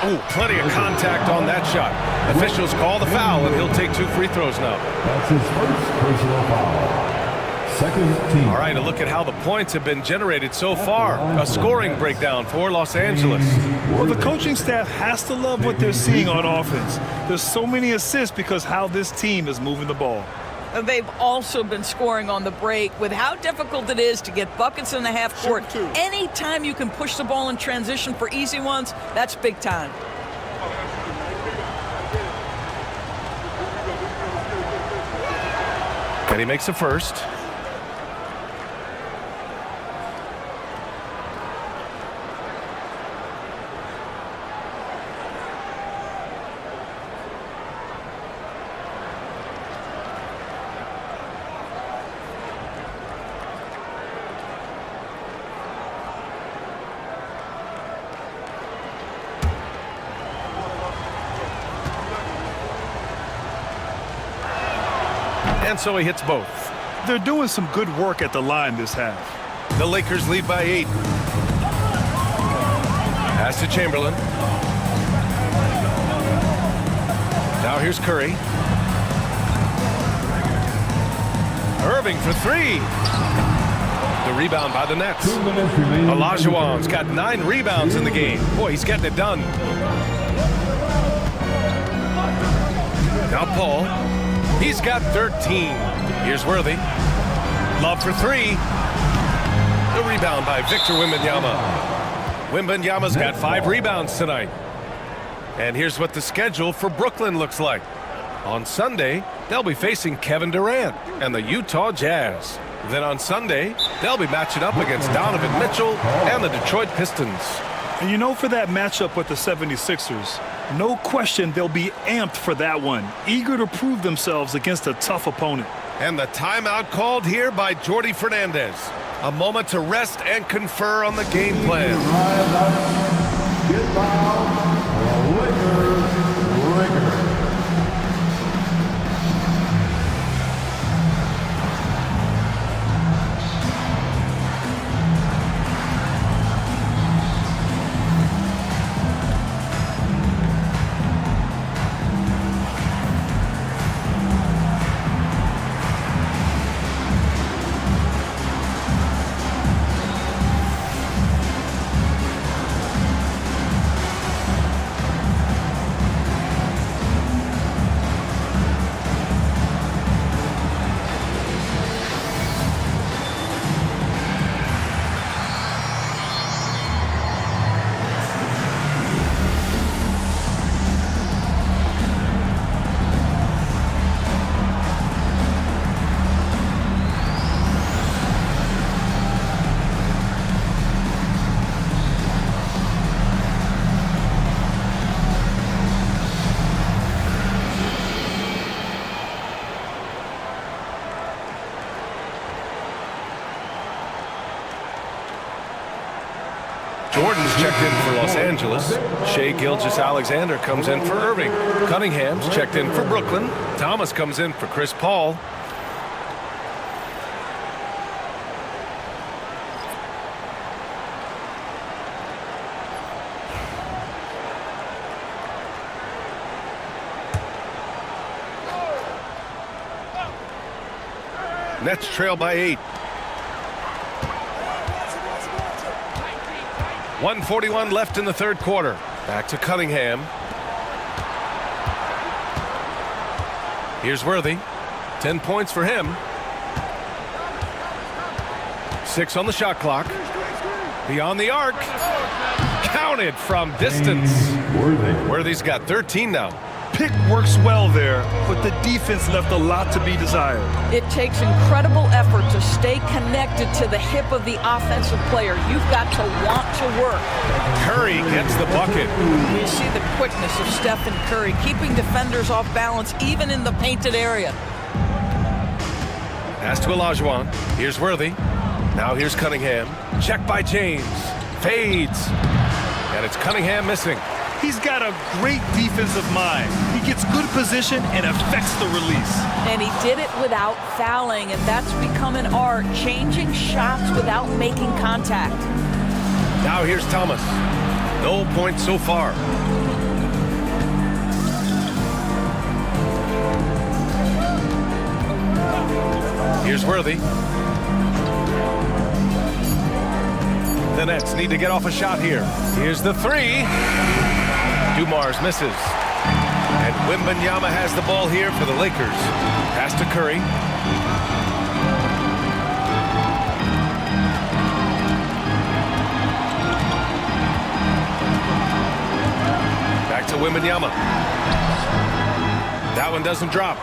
Oh, plenty of contact on that shot. Officials call the foul, and he'll take 2 free throws now. That's his first personal foul. Second team. All right, a look at how the points have been generated so far. A scoring breakdown for Los Angeles. Well, the coaching staff has to love what they're seeing on offense. There's so many assists because how this team is moving the ball. And they've also been scoring on the break. With how difficult it is to get buckets in the half court, anytime you can push the ball in transition for easy ones, that's big time. And he makes the first. And so he hits both. They're doing some good work at the line this half. The Lakers lead by 8. Pass to Chamberlain. Now here's Curry. Irving for 3. The rebound by the Nets. Olajuwon's got 9 rebounds in the game. Boy, he's getting it done. Now Paul. He's got 13. Here's Worthy. Love for 3. The rebound by Victor Wembanyama. Wembanyama's got 5 rebounds tonight. And here's what the schedule for Brooklyn looks like. On Sunday, they'll be facing Kevin Durant and the Utah Jazz. Then on Sunday, they'll be matching up against Donovan Mitchell and the Detroit Pistons. And you know, for that matchup with the 76ers, no question they'll be amped for that one, eager to prove themselves against a tough opponent. And the timeout called here by Jordi Fernandez. A moment to rest and confer on the game plan. Jordan's checked in for Los Angeles. Shai Gilgeous-Alexander comes in for Irving. Cunningham's checked in for Brooklyn. Thomas comes in for Chris Paul. Nets trail by 8. 1:41 left in the third quarter. Back to Cunningham. Here's Worthy. 10 points for him. 6 on the shot clock. Beyond the arc. Counted from distance. Worthy's got 13 now. Pick works well there, but the defense left a lot to be desired. It takes incredible effort to stay connected to the hip of the offensive player. You've got to want to work. Curry gets the bucket. You see the quickness of Stephen Curry, keeping defenders off balance even in the painted area. Pass to Olajuwon. Here's Worthy. Now here's Cunningham. Check by James. Fades. And it's Cunningham missing. He's got a great defensive mind. He gets good position and affects the release. And he did it without fouling, and that's become an art, changing shots without making contact. Now here's Thomas. No points so far. Here's Worthy. The Nets need to get off a shot here. Here's the three. Dumars misses. And Wembanyama has the ball here for the Lakers. Pass to Curry. Back to Wembanyama. That one doesn't drop.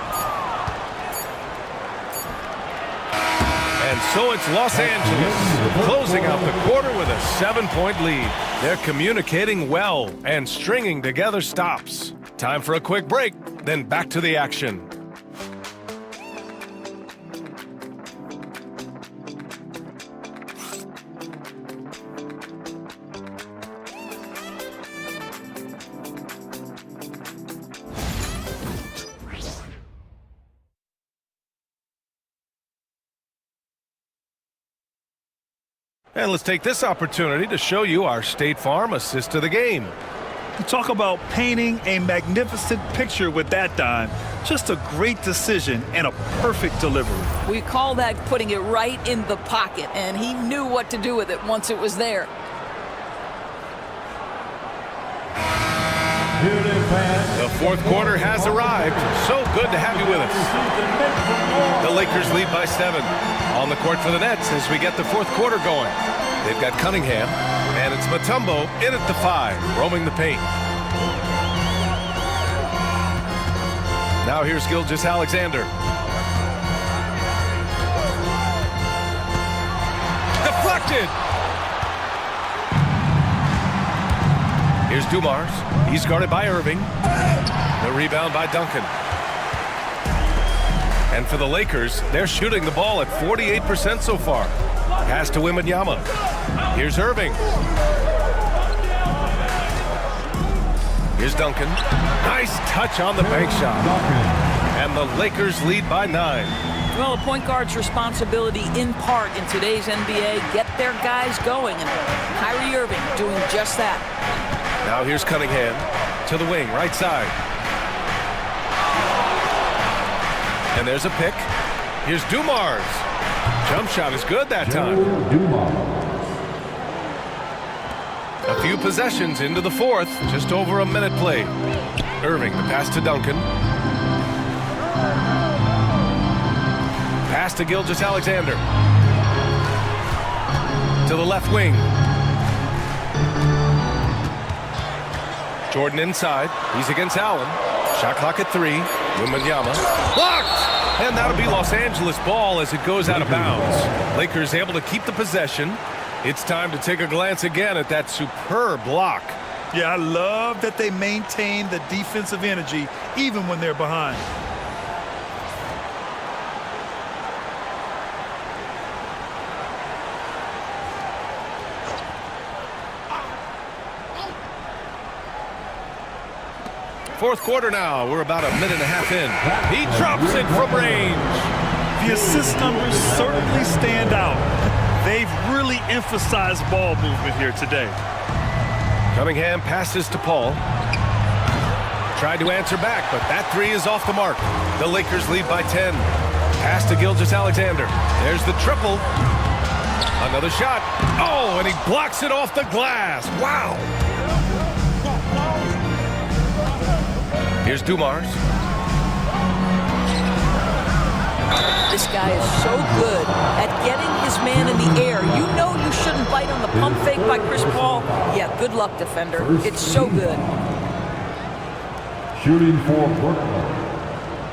And so it's Los Angeles closing out the quarter with a 7-point lead. They're communicating well and stringing together stops. Time for a quick break, then back to the action. And let's take this opportunity to show you our State Farm assist to the game. You talk about painting a magnificent picture with that dime. Just a great decision and a perfect delivery. We call that putting it right in the pocket, and he knew what to do with it once it was there. The fourth quarter has arrived. So good to have you with us. The Lakers lead by 7. On the court for the Nets as we get the fourth quarter going. They've got Cunningham, and it's Mutombo in at the 5, roaming the paint. Now here's Gilgeous-Alexander. Deflected! Here's Dumars. He's guarded by Irving. The rebound by Duncan. And for the Lakers, they're shooting the ball at 48% so far. Pass to Wembanyama. Here's Irving. Here's Duncan. Nice touch on the bank shot. And the Lakers lead by 9. Well, a point guard's responsibility in part in today's NBA, get their guys going. And Kyrie Irving doing just that. Now here's Cunningham to the wing, right side. And there's a pick. Here's Dumars. Jump shot is good that time. A few possessions into the fourth. Just over a minute played. Irving, the pass to Duncan. Pass to Gilgeous-Alexander. To the left wing. Jordan inside. He's against Allen. Shot clock at 3. Wembanyama. Blocked! And that'll be Los Angeles ball as it goes out of bounds. Lakers able to keep the possession. It's time to take a glance again at that superb block. Yeah, I love that they maintain the defensive energy even when they're behind. Fourth quarter now. We're about a minute and a half in. He drops it from range. The assist numbers certainly stand out. They've really emphasized ball movement here today. Cunningham passes to Paul. Tried to answer back, but that three is off the mark. The Lakers lead by 10. Pass to Gilgeous-Alexander. There's the triple. Another shot. Oh, and he blocks it off the glass. Wow. Here's Dumars. This guy is so good at getting his man in the air. You know you shouldn't bite on the pump fake by Chris Paul. Yeah, good luck, defender. It's so good. Shooting for Brooklyn,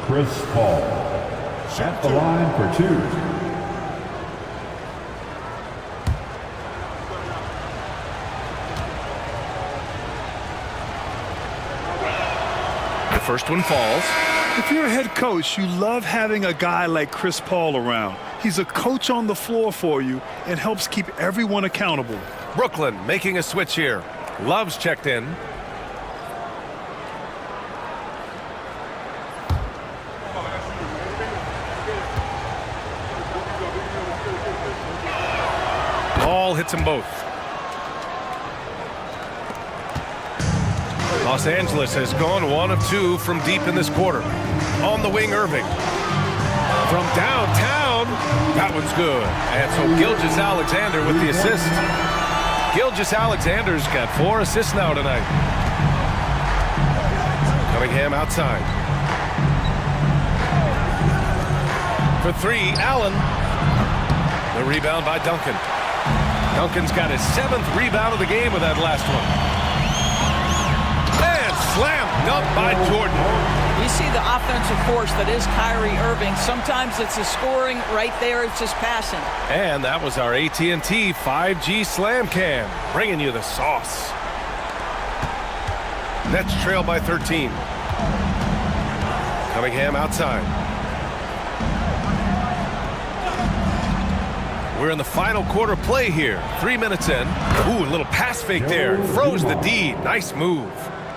Chris Paul. At the line for two. The first one falls. If you're a head coach, you love having a guy like Chris Paul around. He's a coach on the floor for you and helps keep everyone accountable. Brooklyn making a switch here. Love's checked in. Ball hits them both. Los Angeles has gone 1 of 2 from deep in this quarter. On the wing, Irving. From downtown, that one's good. And so Gilgeous-Alexander with the assist. Gilgeous-Alexander's got 4 assists now tonight. Cunningham outside. For 3, Allen. The rebound by Duncan. Duncan's got his 7th rebound of the game with that last one. And slam dunk by Jordan. You see the offensive force that is Kyrie Irving. Sometimes it's his scoring. Right there, it's his passing. And that was our AT&T 5G Slam Cam, bringing you the sauce. Nets trail by 13. Cunningham outside. We're in the final quarter play here. 3 minutes in. Ooh, a little pass fake there. Froze the D. Nice move.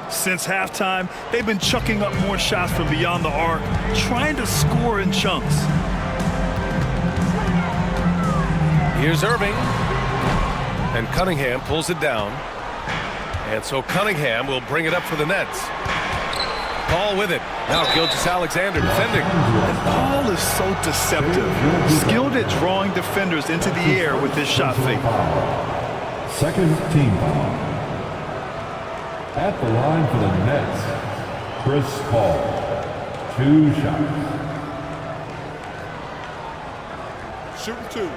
Since halftime, they've been chucking up more shots from beyond the arc, trying to score in chunks. Here's Irving. And Cunningham pulls it down. And so Cunningham will bring it up for the Nets. Paul with it. Now Gilgeous-Alexander defending. And Paul is so deceptive. Skilled at drawing defenders into the air with his shot fake. Second team foul. At the line for the Nets, Chris Paul. 2 shots. Shooting 2.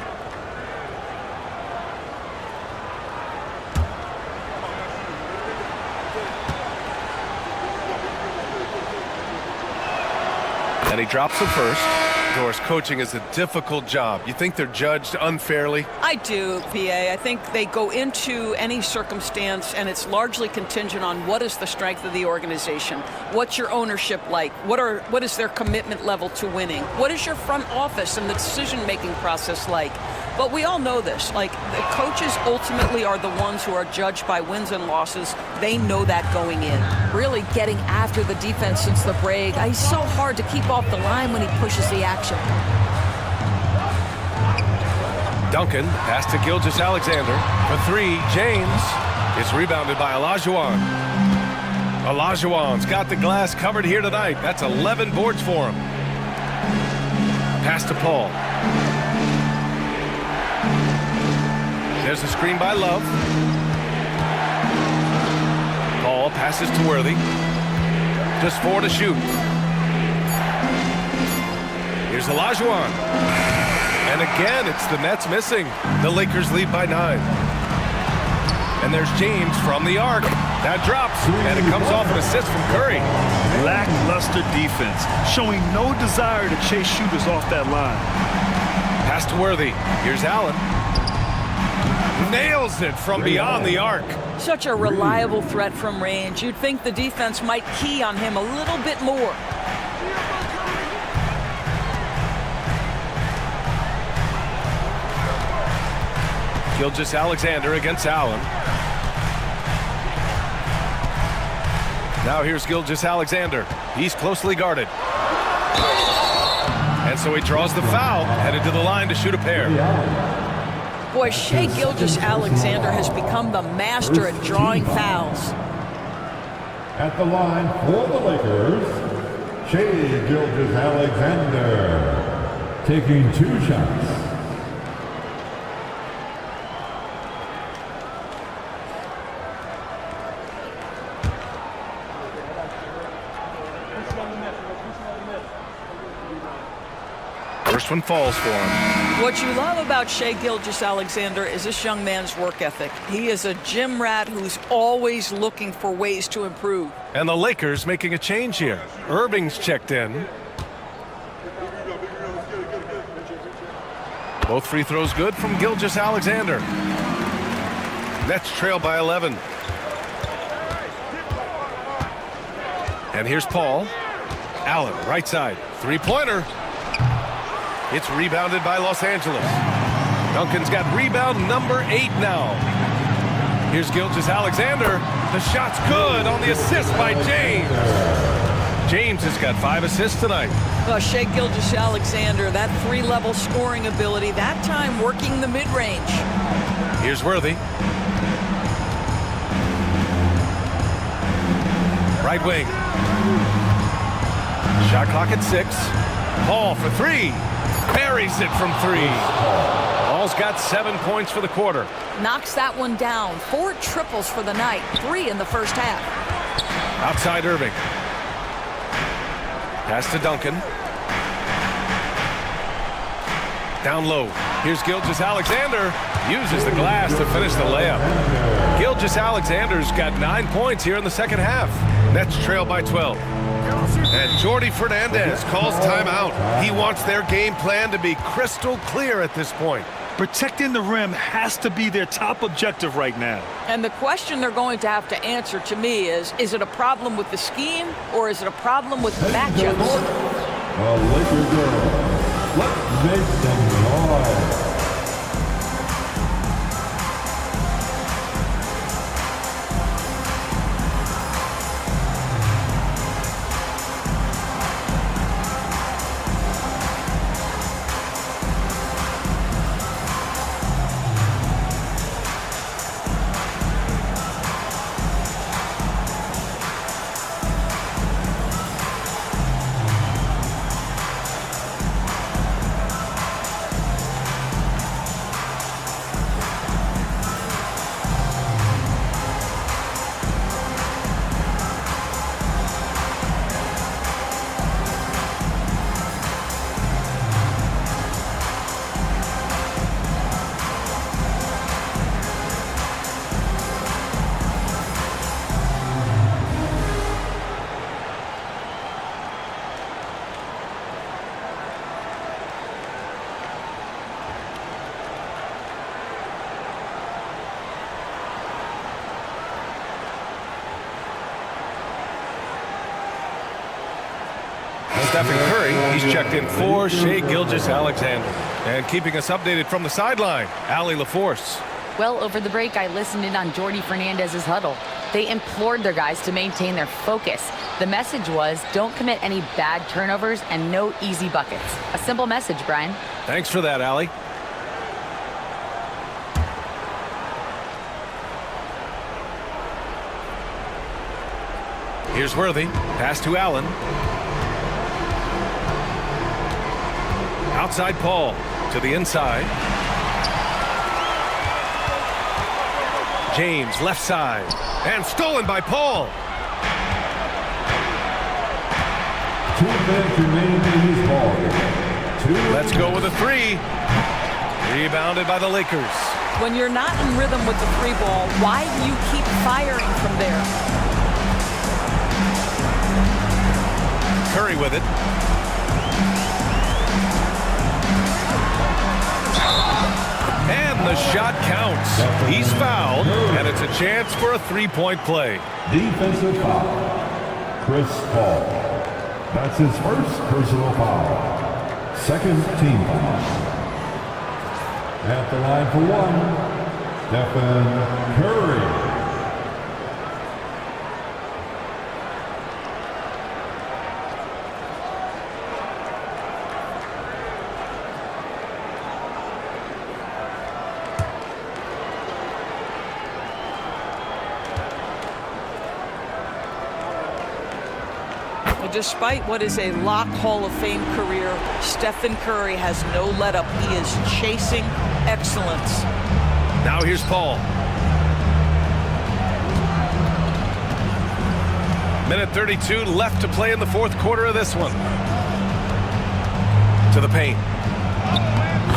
And he drops it first. Doris, coaching is a difficult job. You think they're judged unfairly? I do, PA. I think they go into any circumstance, and it's largely contingent on what is the strength of the organization. What's your ownership like? What is their commitment level to winning? What is your front office and the decision-making process like? But we all know this. Like, the coaches ultimately are the ones who are judged by wins and losses. They know that going in. Really getting after the defense since the break. He's so hard to keep off the line when he pushes the action. Duncan, pass to Gilgeous-Alexander. For 3, James is rebounded by Olajuwon. Olajuwon's got the glass covered here tonight. That's 11 boards for him. Pass to Paul. There's a screen by Love. Paul passes to Worthy. Just 4 to shoot. Here's Olajuwon. And again, it's the Nets missing. The Lakers lead by 9. And there's James from the arc. That drops, and it comes off an assist from Curry. Lackluster defense, showing no desire to chase shooters off that line. Pass to Worthy. Here's Allen. Nails it from beyond the arc. Such a reliable threat from range. You'd think the defense might key on him a little bit more. Gilgeous-Alexander against Allen. Now here's Gilgeous-Alexander. He's closely guarded. And so he draws the foul, headed to the line to shoot a pair. Boy, Shai Gilgeous-Alexander has become the master at drawing fouls. At the line for the Lakers, Shai Gilgeous-Alexander taking 2 shots. First one falls for him. What you love about Shai Gilgeous-Alexander is this young man's work ethic. He is a gym rat who's always looking for ways to improve. And the Lakers making a change here. Irving's checked in. Both free throws good from Gilgeous-Alexander. Nets trail by 11. And here's Paul. Allen, right side. Three-pointer. It's rebounded by Los Angeles. Duncan's got rebound number 8 now. Here's Gilgeous-Alexander. The shot's good on the assist by James. James has got 5 assists tonight. Well, Shai Gilgeous-Alexander, that 3-level scoring ability, that time working the mid-range. Here's Worthy. Right wing. Shot clock at 6. Paul for 3. Buries it from 3. Paul's got 7 points for the quarter. Knocks that one down. 4 triples for the night. 3 in the first half. Outside Irving. Pass to Duncan. Down low. Here's Gilgeous-Alexander. Uses the glass to finish the layup. Gilgeous-Alexander's got 9 points here in the second half. Nets trail by 12. And Jordi Fernandez calls timeout. He wants their game plan to be crystal clear at this point. Protecting the rim has to be their top objective right now. And the question they're going to have to answer to me is it a problem with the scheme or is it a problem with the matchups? The Lakers girls, let's make some noise. Stephen Curry, he's checked in for Shai Gilgeous-Alexander. And keeping us updated from the sideline, Allie LaForce. Well, over the break, I listened in on Jordi Fernandez's huddle. They implored their guys to maintain their focus. The message was, don't commit any bad turnovers and no easy buckets. A simple message, Brian. Thanks for that, Allie. Here's Worthy. Pass to Allen. Outside Paul to the inside. James left side and stolen by Paul. 2 minutes remaining in this ball. Let's go with a 3. Rebounded by the Lakers. When you're not in rhythm with the 3 ball, why do you keep firing from there? Curry with it. And the shot counts. He's fouled, and it's a chance for a 3-point play. Defensive foul. Chris Paul. That's his first personal foul. Second team foul. At the line for 1, Stephen Curry. Well, despite what is a lock Hall of Fame career, Stephen Curry has no let-up. He is chasing excellence. Now here's Paul. Minute 32 left to play in the fourth quarter of this one. To the paint.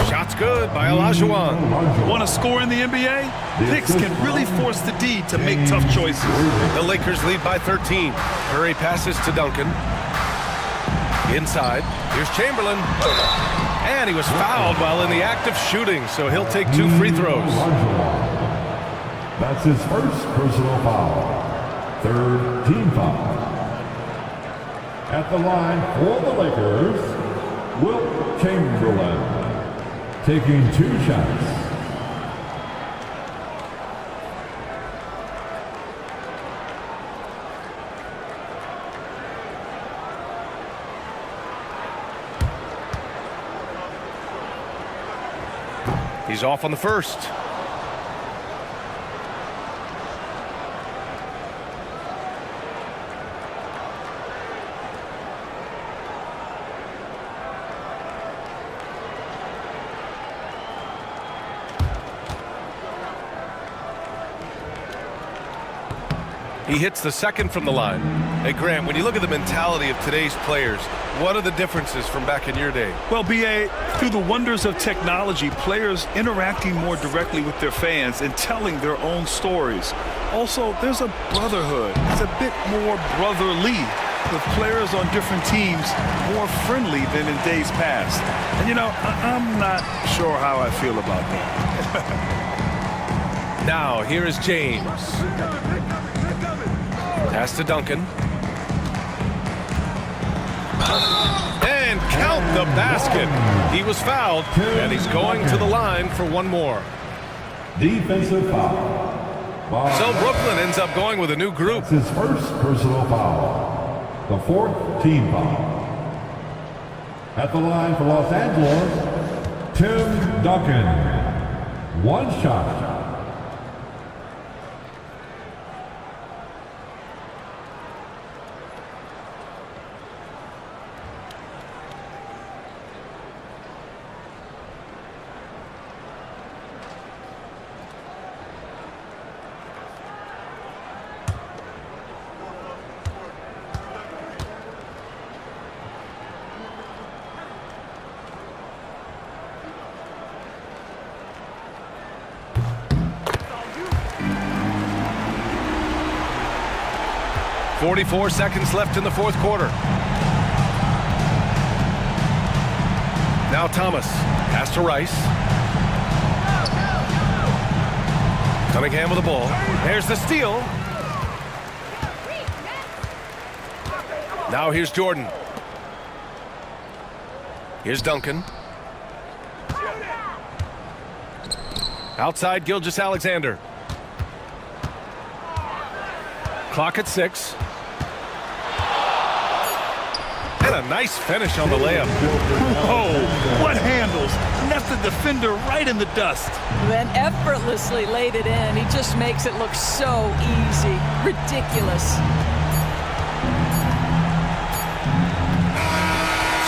Shot's good by Olajuwon. Want to score in the NBA? Picks can really force the D to make tough choices. The Lakers lead by 13. Curry passes to Duncan. Inside. Here's Chamberlain. And he was fouled while in the act of shooting, so he'll take 2 free throws. That's his first personal foul. Third team foul. At the line for the Lakers, Wilt Chamberlain, taking 2 shots. He's off on the first. He hits the second from the line. Hey, Graham, when you look at the mentality of today's players, what are the differences from back in your day? Well, B.A., through the wonders of technology, players interacting more directly with their fans and telling their own stories. Also, there's a brotherhood. It's a bit more brotherly, with players on different teams more friendly than in days past. And, you know, I'm not sure how I feel about that. Now, here is James. Pass to Duncan. And count the basket. He was fouled, and he's going to the line for one more. Defensive foul. So Brooklyn ends up going with a new group. That's his first personal foul. The 4th team foul. At the line for Los Angeles, Tim Duncan. 1 shot. .44 seconds left in the fourth quarter. Now Thomas. Pass to Rice. Cunningham with the ball. There's the steal. Now here's Jordan. Here's Duncan. Outside Gilgeous-Alexander. Clock at 6. And a nice finish on the layup. Oh, what handles. Left the defender right in the dust. Then effortlessly laid it in. He just makes it look so easy. Ridiculous.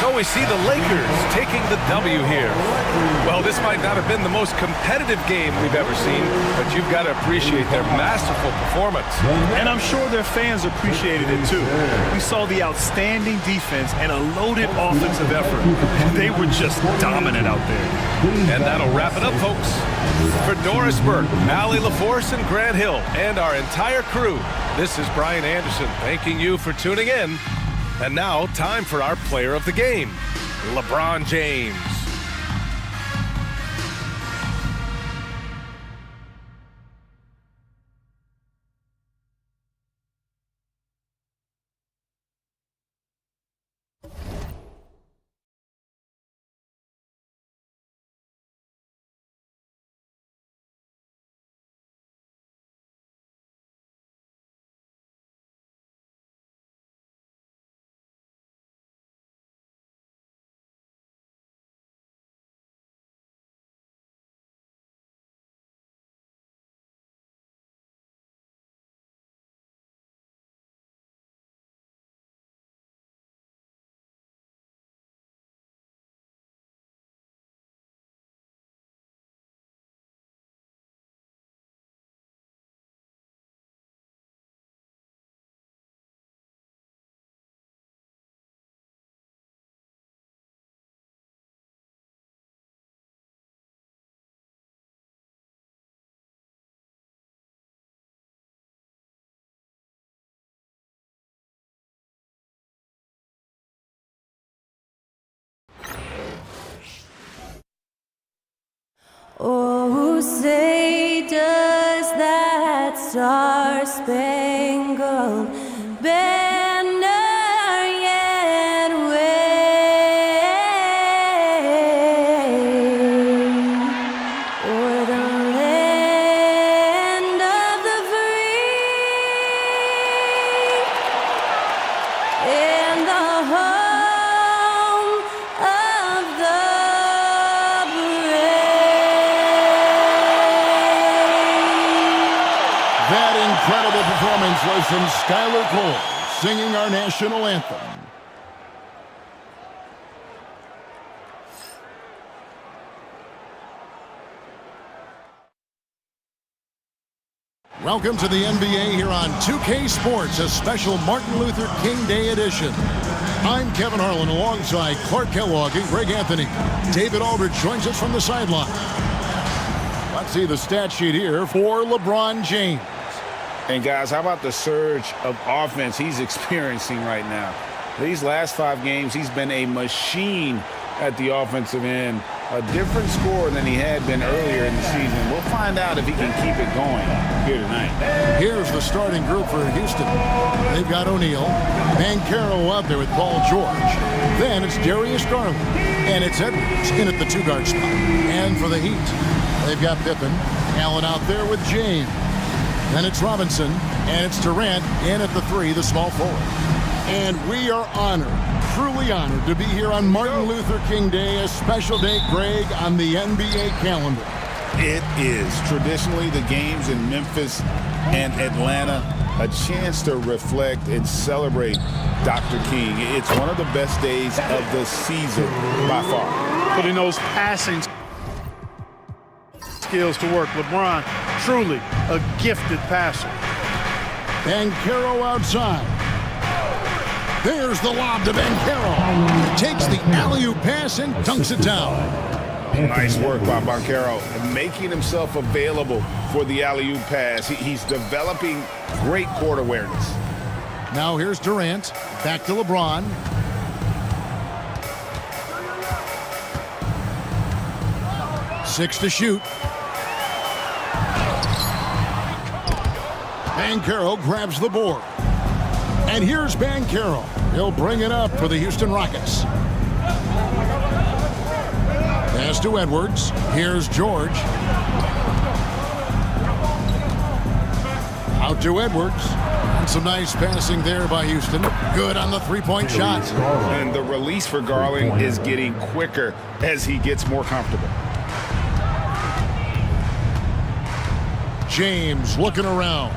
So we see the Lakers taking the W here. Well, this might not have been the most competitive game we've ever seen, but you've got to appreciate their masterful performance. And I'm sure their fans appreciated it too. We saw the outstanding defense and a loaded offensive effort. They were just dominant out there. And that'll wrap it up, folks. For Doris Burke, Allie LaForce, and Grant Hill, and our entire crew, this is Brian Anderson thanking you for tuning in. And now, time for our player of the game, LeBron James. Oh, say does that star-spangled banner yet wave o'er the land of the free and the home of the That incredible performance was from Skylar Cole, singing our national anthem. Welcome to the NBA here on 2K Sports, a special Martin Luther King Day edition. I'm Kevin Harlan alongside Clark Kellogg and Greg Anthony. David Aldridge joins us from the sideline. Let's see the stat sheet here for LeBron James. And guys, how about the surge of offense he's experiencing right now? These last 5 games, he's been a machine at the offensive end. A different score than he had been earlier in the season. We'll find out if he can keep it going here tonight. Here's the starting group for Houston. They've got O'Neal, Banchero out there with Paul George. Then it's Darius Garland, and it's Edwards in at the 2-guard spot. And for the Heat, they've got Pippen, Allen out there with James. Then it's Robinson, and it's Durant in at the 3, the small forward. And we are honored, truly honored, to be here on Martin Luther King Day, a special day, Greg, on the NBA calendar. It is. Traditionally, the games in Memphis and Atlanta, a chance to reflect and celebrate Dr. King. It's one of the best days of the season by far. Putting those passing skills to work. LeBron, truly a gifted passer. Banchero outside. There's the lob to Banchero. Takes the alley-oop pass and dunks it down. Nice work by Banchero, making himself available for the alley-oop pass. He's developing great court awareness. Now here's Durant. Back to LeBron. Six to shoot. Banchero grabs the board. And here's Banchero. He'll bring it up for the Houston Rockets. Pass to Edwards. Here's George. Out to Edwards. And some nice passing there by Houston. Good on the three-point shot. And the release for Garland is getting quicker as he gets more comfortable. James looking around.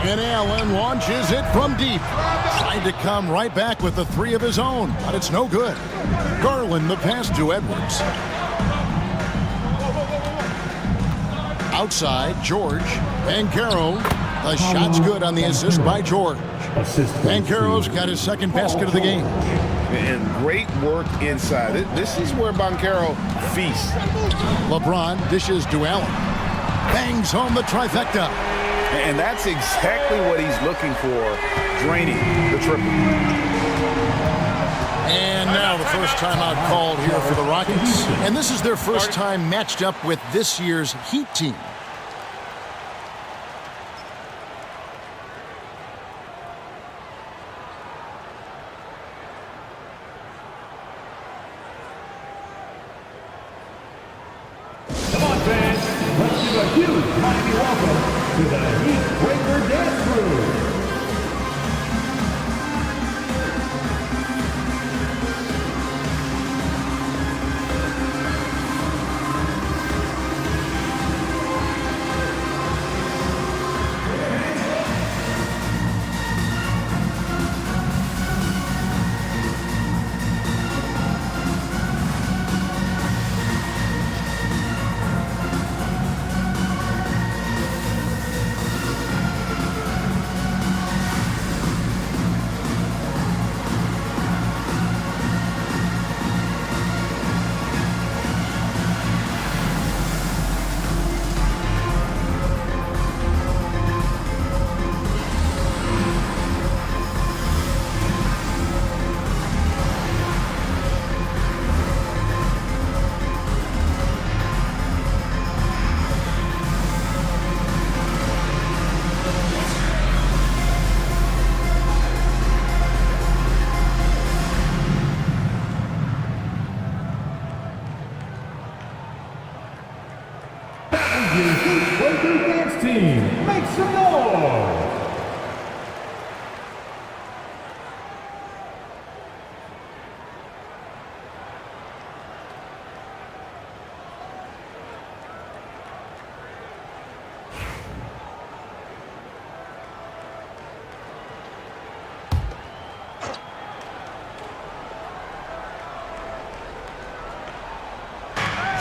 And Allen launches it from deep. Tried to come right back with the 3 of his own, but it's no good. Garland the pass to Edwards. Outside, George. Banchero. The shot's good on the assist by George. Banchero's got his second basket of the game. And great work inside. This is where Banchero feasts. LeBron dishes to Allen. Bangs home the trifecta. And that's exactly what he's looking for, draining the triple. And now the first timeout called here for the Rockets. And this is their first time matched up with this year's Heat team. Come on, fans. Let's give a huge mighty welcome to the Heat Breaker Dance Crew.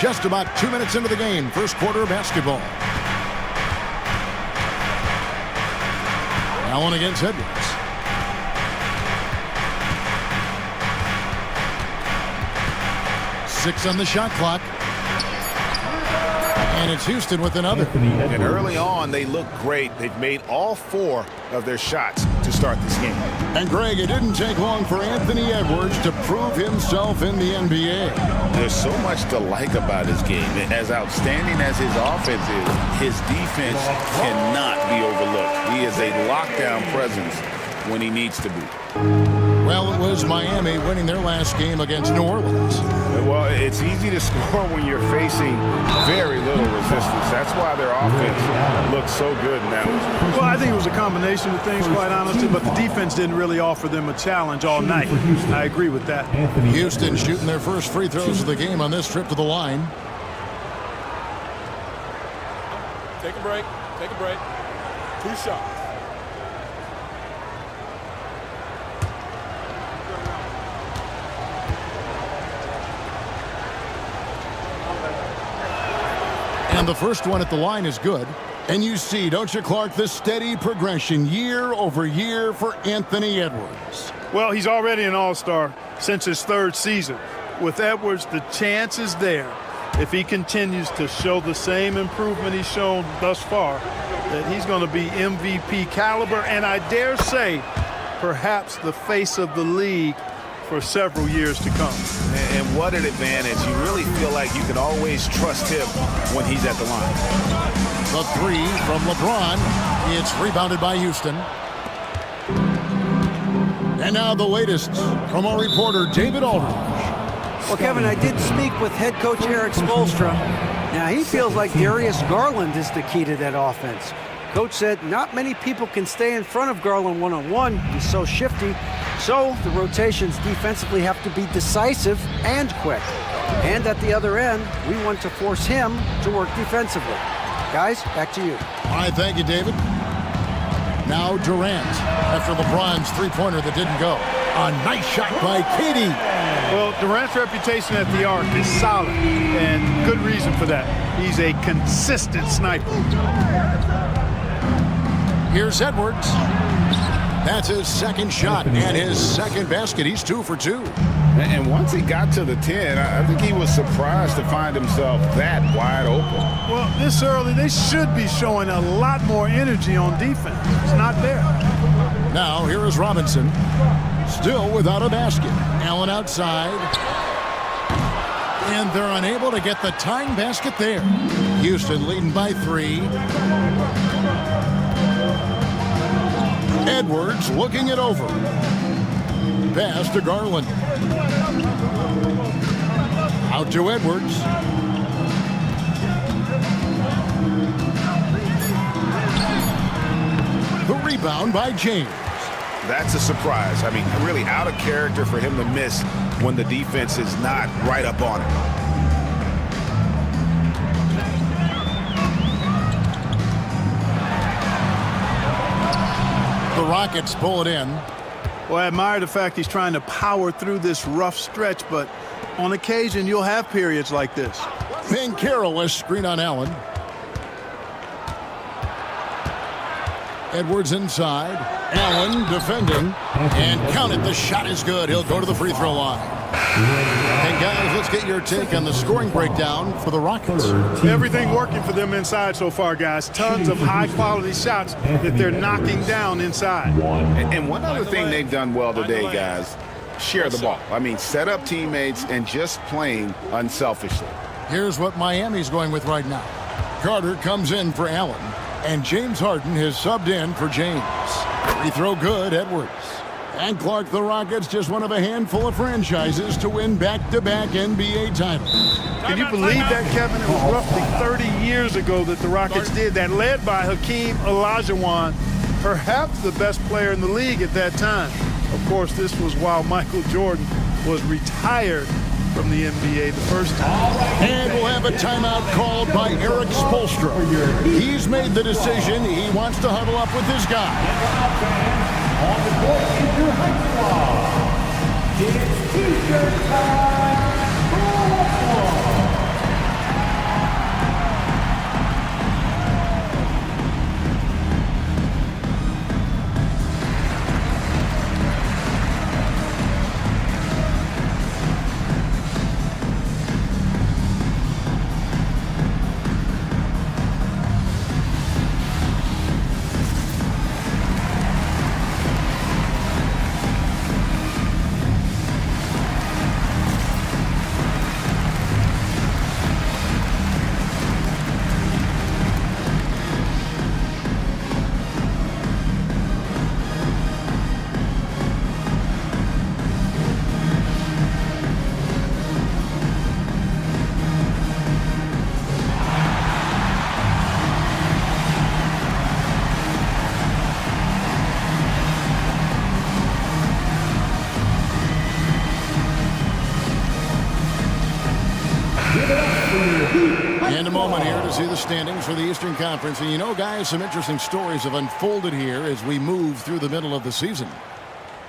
Just about 2 minutes into the game, first quarter of basketball. Allen against Edwards. Six on the shot clock. And it's Houston with another. And early on, they look great. They've made all 4 of their shots to start this game. And Greg, it didn't take long for Anthony Edwards to prove himself in the NBA. There's so much to like about his game. As outstanding as his offense is, his defense cannot be overlooked. He is a lockdown presence when he needs to be. Well, it was Miami winning their last game against New Orleans. Well, it's easy to score when you're facing very little resistance. That's why their offense looks so good in that one. Well, I think it was a combination of things, quite honestly, but the defense didn't really offer them a challenge all night. I agree with that. Houston shooting their first free throws of the game on this trip to the line. Take a break. Take a break. 2 shots. And the first one at the line is good. And you see, don't you, Clark, the steady progression year over year for Anthony Edwards. Well, he's already an all-star since his 3rd season. With Edwards, the chance is there, if he continues to show the same improvement he's shown thus far, that he's going to be MVP caliber, and I dare say, perhaps the face of the league for several years to come. And what an advantage. You really feel like you can always trust him when he's at the line. The 3 from LeBron. It's rebounded by Houston. And now the latest from our reporter, David Aldridge. Well, Kevin, I did speak with head coach Eric Spoelstra. Now, he feels like Darius Garland is the key to that offense. Coach said not many people can stay in front of Garland one-on-one. He's so shifty. So the rotations defensively have to be decisive and quick. And at the other end, we want to force him to work defensively. Guys, back to you. All right, thank you, David. Now Durant, after LeBron's three-pointer that didn't go. A nice shot by Katie. Well, Durant's reputation at the arc is solid, and good reason for that. He's a consistent sniper. Here's Edwards. That's his second shot and his second basket. He's 2 for 2. And once he got to the 10, I think he was surprised to find himself that wide open. Well, this early, they should be showing a lot more energy on defense. It's not there. Now, here is Robinson. Still without a basket. Allen outside. And they're unable to get the tying basket there. Houston leading by 3. Edwards looking it over. Pass to Garland. Out to Edwards. The rebound by James. That's a surprise. I mean, really out of character for him to miss when the defense is not right up on him. The Rockets pull it in. Well, I admire the fact he's trying to power through this rough stretch, but on occasion, you'll have periods like this. Banchero, a screen on Allen. Edwards inside. Allen defending. And count it. The shot is good. He'll go to the free throw line. And guys, let's get your take on the scoring breakdown for the Rockets. Everything working for them inside so far, guys. Tons of high-quality shots that they're knocking down inside. And one other thing they've done well today, guys, share the ball. I mean, set up teammates and just playing unselfishly. Here's what Miami's going with right now. Carter comes in for Allen. And James Harden has subbed in for James. Free throw good, Edwards. And Clark, the Rockets, just one of a handful of franchises to win back-to-back NBA titles. Can you believe that, Kevin? It was roughly 30 years ago that the Rockets did that, led by Hakeem Olajuwon, perhaps the best player in the league at that time. Of course, this was while Michael Jordan was retired from the NBA the first time. And we'll have a timeout called by Eric Spoelstra. He's made the decision. He wants to huddle up with his guy. On the court is your high squad. It's T-shirt time. And a moment here to see the standings for the Eastern Conference. And you know, guys, some interesting stories have unfolded here as we move through the middle of the season.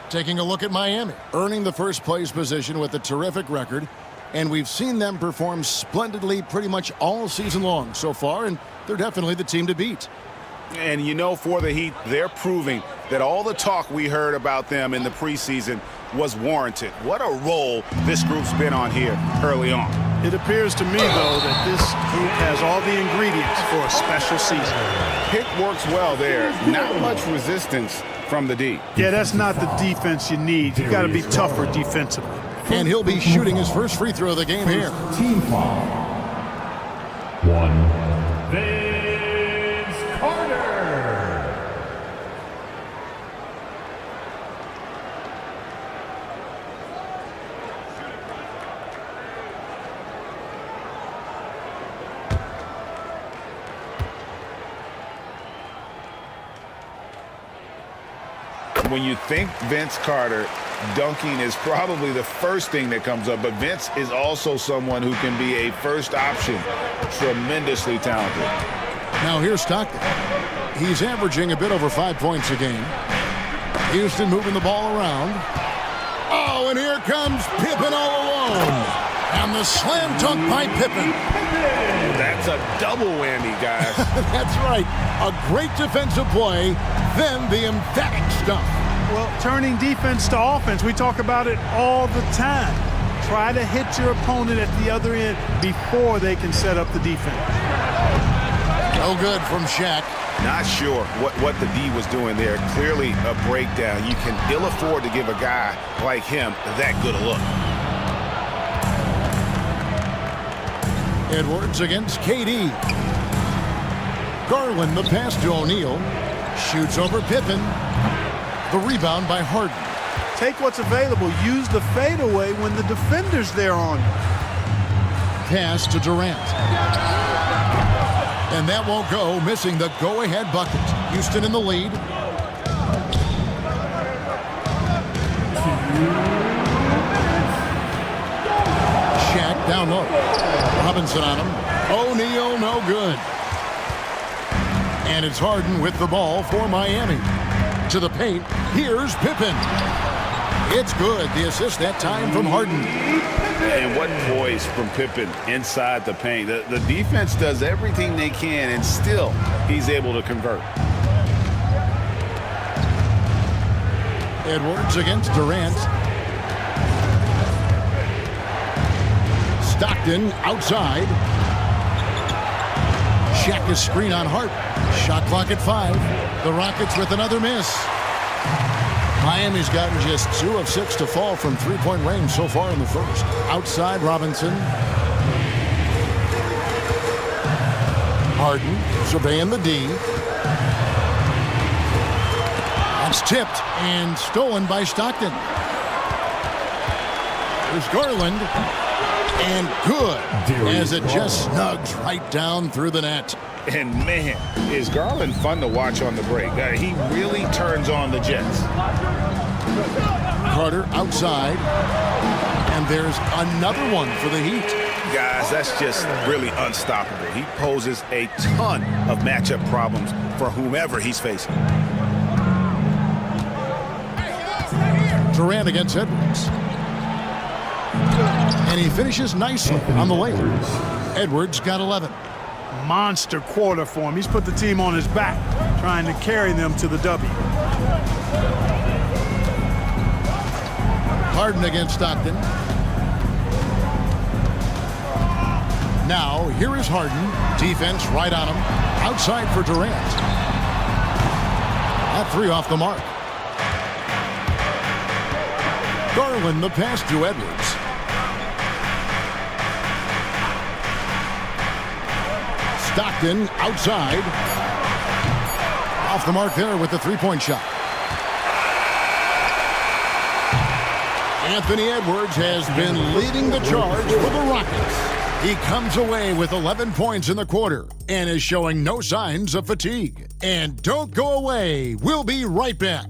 Taking a look at Miami, earning the first place position with a terrific record. And we've seen them perform splendidly pretty much all season long so far, and they're definitely the team to beat. And you know, for the Heat, they're proving that all the talk we heard about them in the preseason was warranted. What a role this group's been on here early on. It appears to me, though, that this group has all the ingredients for a special season. Pick works well there. Not much resistance from the D. Yeah, that's not the defense you need. You got to be tougher defensively. And he'll be shooting his first free throw of the game here. Team foul. 1. Vince Carter. When you think Vince Carter, dunking is probably the first thing that comes up, but Vince is also someone who can be a first option. Tremendously talented. Now here's Stockton. He's averaging a bit over 5 points a game. Houston moving the ball around. Oh, and here comes Pippen all alone. And the slam dunk by Pippen. That's a double whammy, guys. That's right. A great defensive play, then the emphatic stuff. Well, turning defense to offense, we talk about it all the time. Try to hit your opponent at the other end before they can set up the defense. No good from Shaq. Not sure what the D was doing there. Clearly a breakdown. You can ill afford to give a guy like him that good a look. Edwards against KD. Garland the pass to O'Neal. Shoots over Pippen. The rebound by Harden. Take what's available. Use the fadeaway when the defender's there on you. Pass to Durant. And that won't go, missing the go-ahead bucket. Houston in the lead. Shaq down low. Robinson on him. O'Neal no good. And it's Harden with the ball for Miami. To the paint. Here's Pippen. It's good. The assist that time from Harden. And what poise from Pippen inside the paint. The defense does everything they can, and still he's able to convert. Edwards against Durant. Stockton outside. Shaq is screen on Hart. Shot clock at 5. The Rockets with another miss. Miami's gotten just 2 of 6 to fall from three-point range so far in the first. Outside Robinson. Harden surveying the D. That's tipped and stolen by Stockton. There's Garland. And good, as it just snugs right down through the net. And man, is Garland fun to watch on the break. He really turns on the Jets. Carter outside. And there's another one for the Heat. Guys, that's just really unstoppable. He poses a ton of matchup problems for whomever he's facing. Durant against Edwards. And he finishes nicely on the layup. Edwards got 11. Monster quarter for him. He's put the team on his back, trying to carry them to the W. Harden against Stockton. Now, here is Harden. Defense right on him. Outside for Durant. That 3 off the mark. Garland the pass to Edwards. Stockton outside. Off the mark there with the three-point shot. Anthony Edwards has been leading the charge for the Rockets. He comes away with 11 points in the quarter and is showing no signs of fatigue. And don't go away. We'll be right back.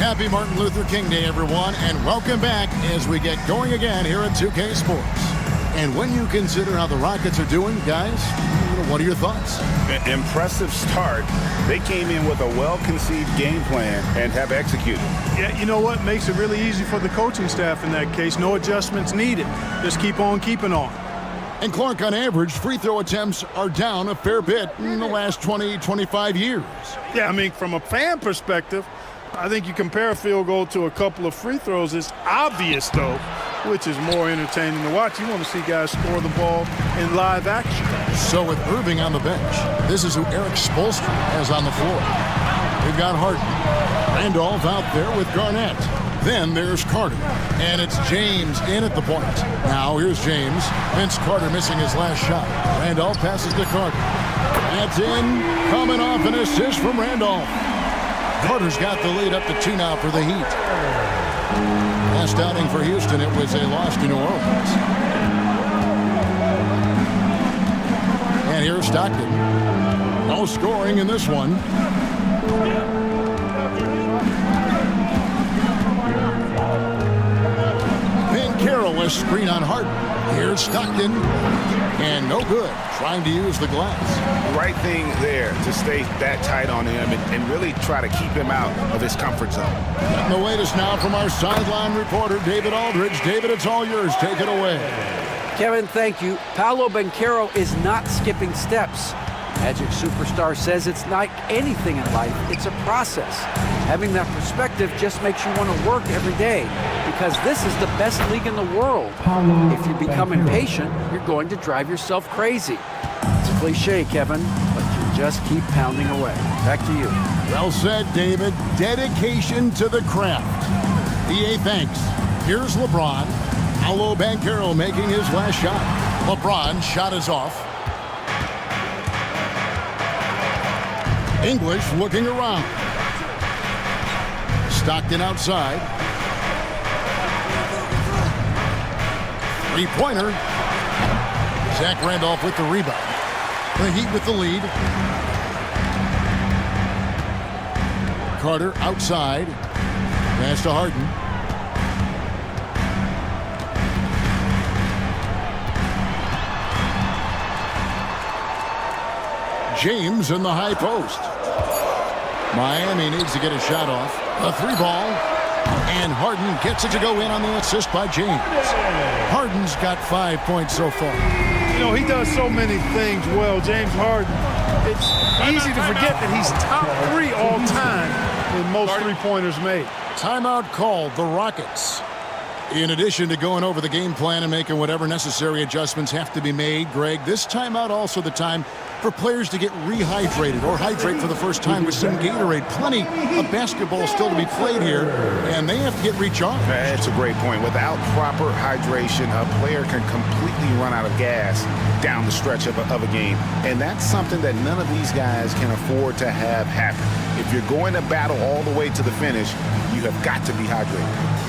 Happy Martin Luther King Day, everyone, and welcome back as we get going again here at 2K Sports. And when you consider how the Rockets are doing, guys, what are your thoughts? Impressive start. They came in with a well-conceived game plan and have executed. Yeah, you know what? Makes it really easy for the coaching staff in that case. No adjustments needed. Just keep on keeping on. And Clark, on average, free throw attempts are down a fair bit in the last 20, 25 years. Yeah, I mean, from a fan perspective, I think you compare a field goal to a couple of free throws. It's obvious, though, which is more entertaining to watch. You want to see guys score the ball in live action. So with Irving on the bench, this is who Eric Spoelstra has on the floor. We've got Harden. Randolph out there with Garnett. Then there's Carter. And it's James in at the point. Now here's James. Vince Carter missing his last shot. Randolph passes to Carter. That's in. Coming off an assist from Randolph. Carter's got the lead up to 2 now for the Heat. Last outing for Houston, it was a loss to New Orleans. And here's Stockton. No scoring in this one. Careless screen on Harden. Here's Stockton. And no good. Trying to use the glass. Right thing there to stay that tight on him and really try to keep him out of his comfort zone. Getting the latest now from our sideline reporter, David Aldridge. David, it's all yours. Take it away. Kevin, thank you. Paolo Banchero is not skipping steps. Magic Superstar says it's like anything in life, it's a process. Having that perspective just makes you want to work every day because this is the best league in the world. If you become impatient, you're going to drive yourself crazy. It's a cliche, Kevin, but you just keep pounding away. Back to you. Well said, David. Dedication to the craft. EA thanks. Here's LeBron. Paolo Banchero making his last shot. LeBron's shot is off. English looking around. Stockton outside. Three-pointer. Zach Randolph with the rebound. The Heat with the lead. Carter outside. Pass to Harden. James in the high post. Miami needs to get a shot off. A 3-ball. And Harden gets it to go in on the assist by James. Harden's got 5 points so far. You know, he does so many things well, James Harden. It's easy to forget that he's top 3 all time in most three-pointers made. Timeout called, the Rockets. In addition to going over the game plan and making whatever necessary adjustments have to be made, Greg, this timeout also the time for players to get rehydrated or hydrate for the first time with some Gatorade. Plenty of basketball still to be played here, and they have to get recharged. That's a great point. Without proper hydration, a player can completely run out of gas down the stretch of a game, and that's something that none of these guys can afford to have happen. If you're going to battle all the way to the finish, you have got to be hydrated.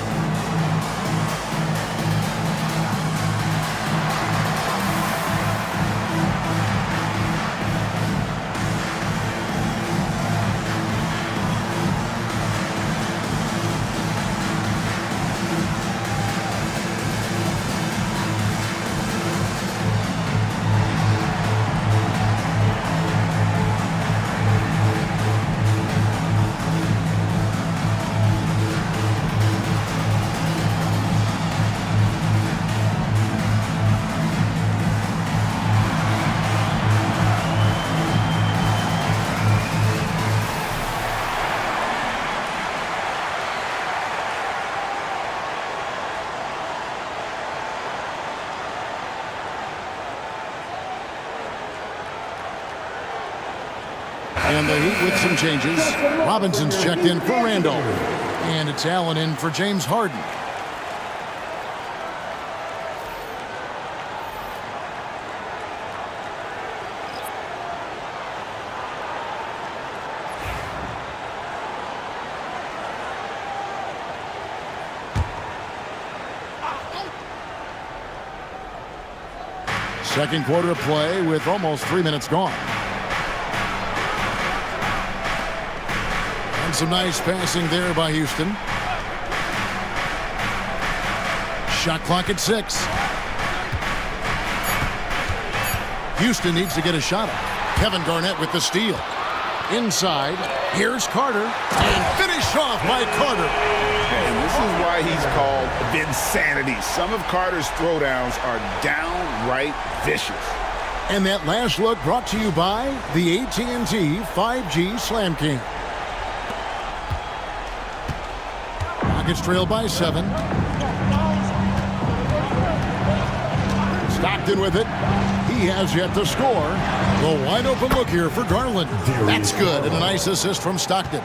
And the Heat with some changes. Robinson's checked in for Randolph. And it's Allen in for James Harden. Second quarter of play with almost 3 minutes gone. And some nice passing there by Houston. Shot clock at 6. Houston needs to get a shot up. Kevin Garnett with the steal. Inside, here's Carter. And finished off by Carter. And this is why he's called Vinsanity. Some of Carter's throwdowns are downright vicious. And that last look brought to you by the AT&T 5G Slam King. Rockets trail by 7. Stockton with it. He has yet to score. The wide open look here for Garland. That's good, and a nice assist from Stockton.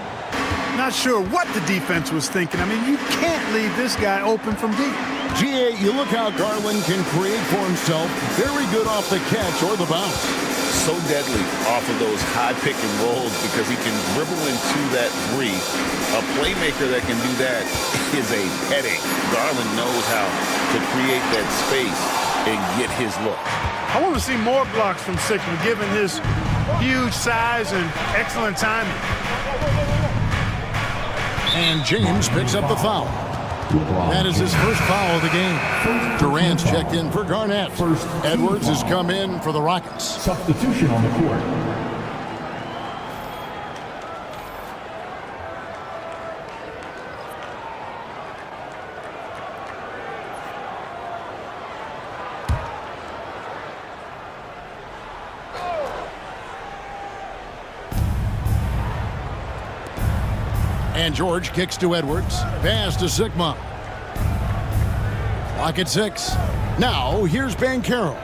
Not sure what the defense was thinking. I mean, you can't leave this guy open from deep. GA, you look how Garland can create for himself. Very good off the catch or the bounce. So deadly off of those high pick and rolls because he can dribble into that 3. A playmaker that can do that is a headache. Garland knows how to create that space and get his look. I want to see more blocks from Sickman, given his huge size and excellent timing. And James picks up the foul. That is his first foul of the game. Durant's checked in for Garnett. Edwards has come in for the Rockets. Substitution on the court. And George kicks to Edwards. Pass to Sigma. Clock at 6. Now, here's Banchero.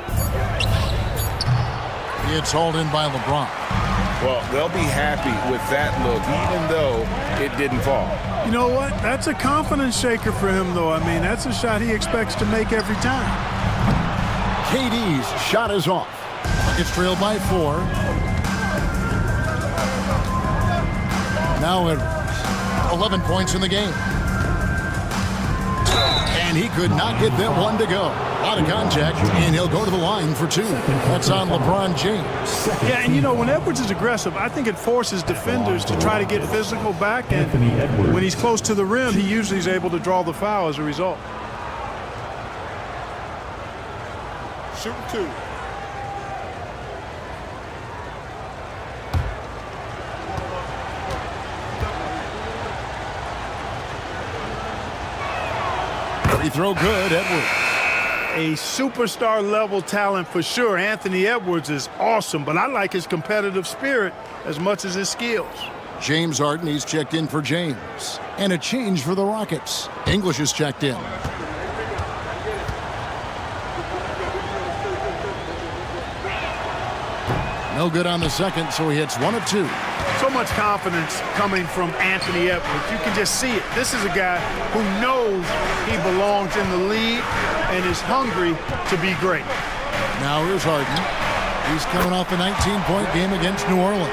It's hauled in by LeBron. Well, they'll be happy with that look, even though it didn't fall. You know what? That's a confidence shaker for him, though. I mean, that's a shot he expects to make every time. KD's shot is off. It's trailed by 4. Now Edwards. 11 points in the game. And he could not get that one to go. A lot of contact, and he'll go to the line for 2. That's on LeBron James. Yeah, and you know, when Edwards is aggressive, I think it forces defenders to try to get physical back. And when he's close to the rim, he usually is able to draw the foul as a result. Shooting 2. Free throw good, Edwards. A superstar level talent for sure. Anthony Edwards is awesome, but I like his competitive spirit as much as his skills. James Harden, he's checked in for James. And a change for the Rockets. English is checked in. No good on the second, so he hits 1 of 2. So much confidence coming from Anthony Edwards. You can just see it. This is a guy who knows he belongs in the league and is hungry to be great. Now here's Harden. He's coming off a 19-point game against New Orleans.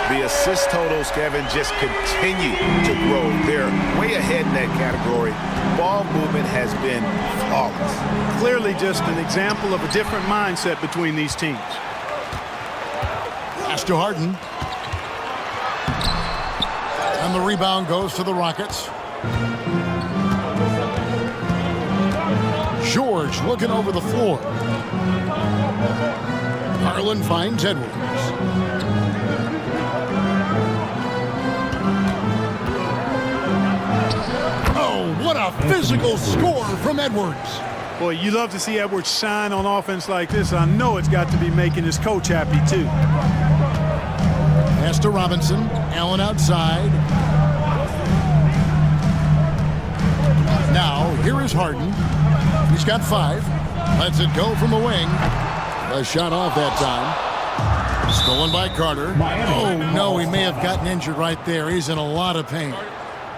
The assist totals, Kevin, just continue to grow. They're way ahead in that category. Ball movement has been flawless. Clearly just an example of a different mindset between these teams. Pass to Harden. And the rebound goes to the Rockets. George looking over the floor. Garland finds Edwards. Oh, what a physical score from Edwards. Boy, you love to see Edwards shine on offense like this. I know it's got to be making his coach happy, too. Pass to Robinson. Allen outside. Now, here is Harden. He's got 5. Lets it go from the wing. A shot off that time. Stolen by Carter. Oh, no, he may have gotten injured right there. He's in a lot of pain.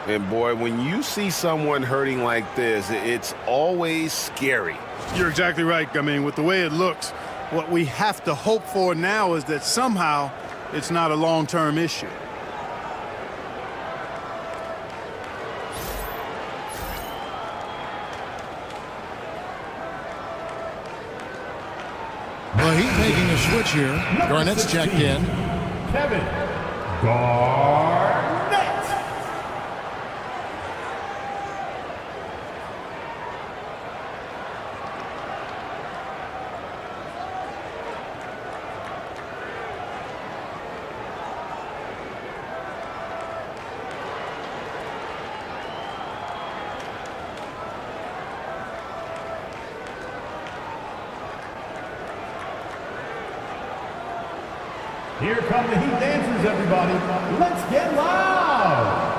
And, boy, when you see someone hurting like this, it's always scary. You're exactly right. I mean, with the way it looks, what we have to hope for now is that somehow it's not a long-term issue. Well, he's making a switch here. Garnett's checked in. Kevin Garnett. Here come the Heat dancers, everybody. Let's get loud.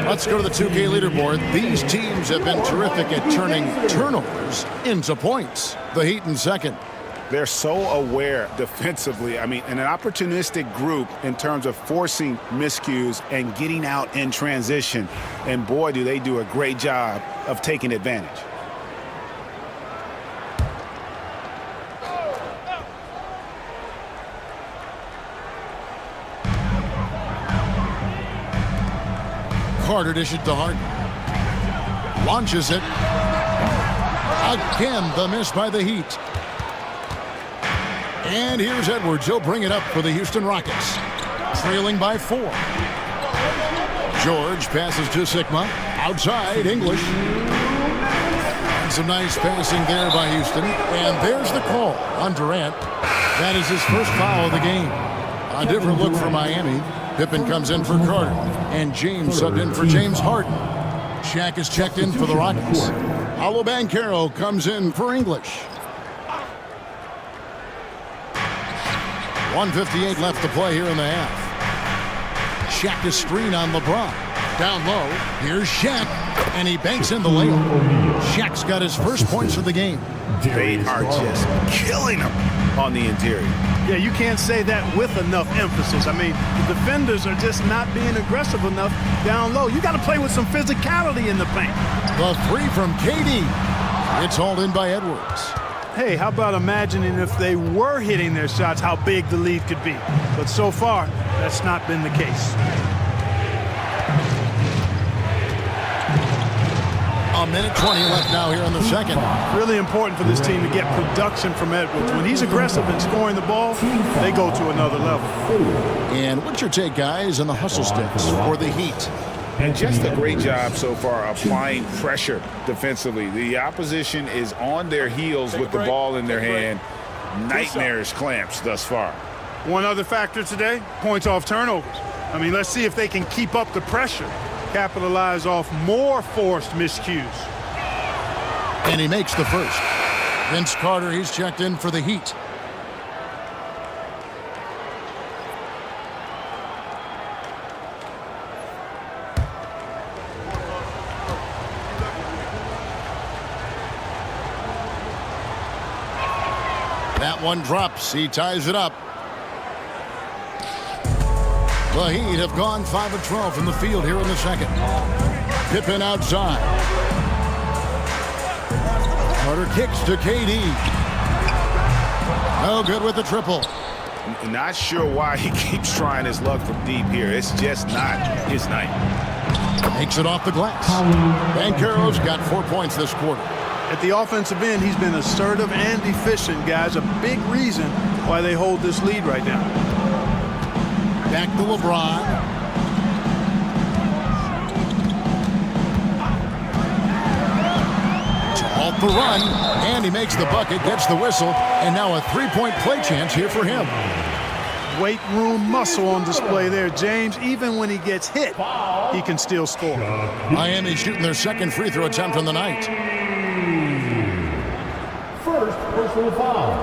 Let's go to the 2K leaderboard. These teams have been terrific at turning turnovers into points. The Heat in second. They're so aware defensively. I mean, an opportunistic group in terms of forcing miscues and getting out in transition. And boy, do they do a great job of taking advantage. Carter dishes to Harden. Launches it. Again, the miss by the Heat. And here's Edwards. He'll bring it up for the Houston Rockets. Trailing by 4. George passes to Sigma. Outside, English. And some nice passing there by Houston. And there's the call on Durant. That is his first foul of the game. A different look for Miami. Pippen comes in for Carter. And James subbed in for James Harden. Shaq is checked in for the Rockets. Paolo Banchero comes in for English. 1:58 left to play here in the half. Shaq is screen on LeBron. Down low, here's Shaq, and he banks in the layup. Shaq's got his first points of the game. They are just killing him on the interior. Yeah, you can't say that with enough emphasis. I mean, the defenders are just not being aggressive enough down low. You got to play with some physicality in the paint. The three from KD. It's hauled in by Edwards. Hey, how about imagining if they were hitting their shots, how big the lead could be. But so far, that's not been the case. A minute 20 left now here in the second. Really important for this team to get production from Edwards. When he's aggressive and scoring the ball, they go to another level. And what's your take, guys, on the hustle sticks for the Heat? And just a great job so far applying pressure defensively. The opposition is on their heels with the ball in their hand. Nightmarish clamps thus far. One other factor today, points off turnovers. I mean, let's see if they can keep up the pressure, capitalize off more forced miscues. And he makes the first. Vince Carter, he's checked in for the Heat. That one drops. He ties it up. The Heat have gone 5 of 12 from the field here in the second. Pippen outside. Carter kicks to KD. No good with the triple. Not sure why he keeps trying his luck from deep here. It's just not his night. Makes it off the glass. Banchero's got 4 points this quarter. At the offensive end, he's been assertive and efficient, guys. A big reason why they hold this lead right now. Back to LeBron. To halt the run, and he makes the bucket, gets the whistle, and now a three-point play chance here for him. Weight room muscle on display there, James. Even when he gets hit, he can still score. Miami shooting their second free throw attempt on the night. First personal foul.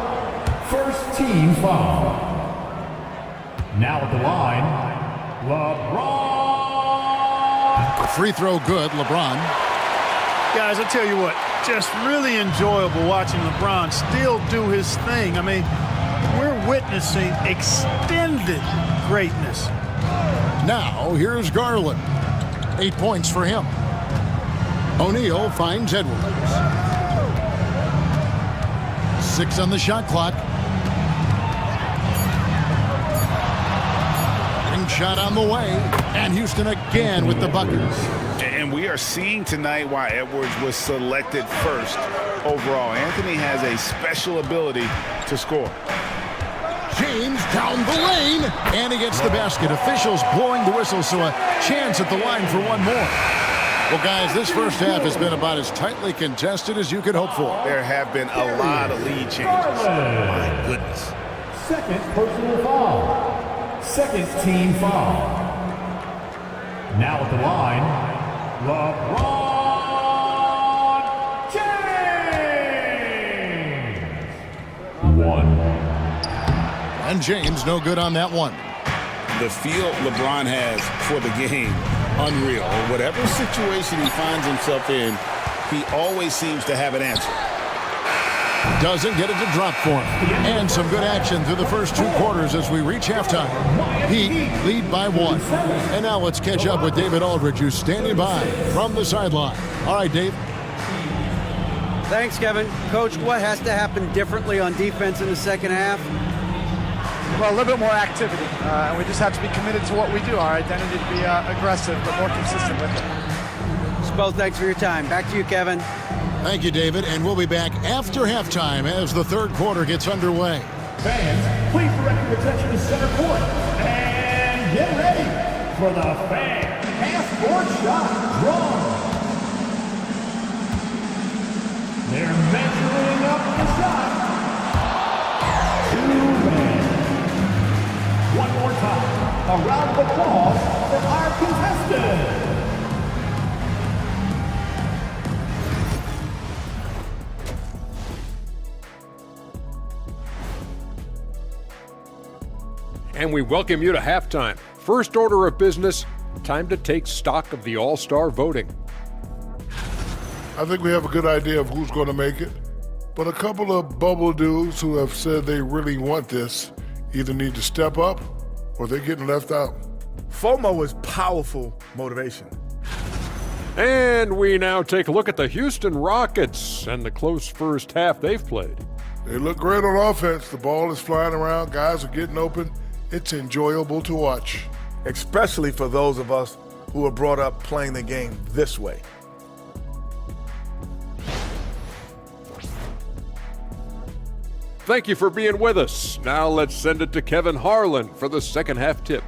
First team foul. Now at the line, LeBron. Free throw good, LeBron. Guys, I tell you what, just really enjoyable watching LeBron still do his thing. I mean, we're witnessing extended greatness. Now, here's Garland. 8 points for him. O'Neal finds Edwards. 6 on the shot clock. Jump shot on the way. And Houston again with the buckets. And we are seeing tonight why Edwards was selected first overall. Anthony has a special ability to score. James down the lane, and he gets the basket. Officials blowing the whistle, so a chance at the line for one more. Well, guys, this first half has been about as tightly contested as you could hope for. There have been a lot of lead changes. My goodness. Second personal foul. Second team foul. Now at the line, LeBron James. One. And James no good on that one. The feel LeBron has for the game, unreal. Whatever situation he finds himself in, he always seems to have an answer. Doesn't get it to drop for him. And some good action through the first 2 quarters as we reach halftime. Heat lead by 1. And now let's catch up with David Aldridge, who's standing by from the sideline. All right, Dave. Thanks, Kevin. Coach, what has to happen differently on defense in the second half? Well, a little bit more activity. We just have to be committed to what we do. Our identity to be aggressive, but more consistent with it. Spell, thanks for your time. Back to you, Kevin. Thank you, David. And we'll be back after halftime as the third quarter gets underway. Fans, please direct your attention to center court. And get ready for the fan half-court shot drawn. They're measuring up the shot. 2 men. One more time. A round of applause for our contestants. And we welcome you to halftime. First order of business, time to take stock of the All-Star voting. I think we have a good idea of who's going to make it, but a couple of bubble dudes who have said they really want this either need to step up or they're getting left out. FOMO is powerful motivation. And we now take a look at the Houston Rockets and the close first half they've played. They look great on offense. The ball is flying around. Guys are getting open. It's enjoyable to watch. Especially for those of us who are brought up playing the game this way. Thank you for being with us. Now let's send it to Kevin Harlan for the second half tip.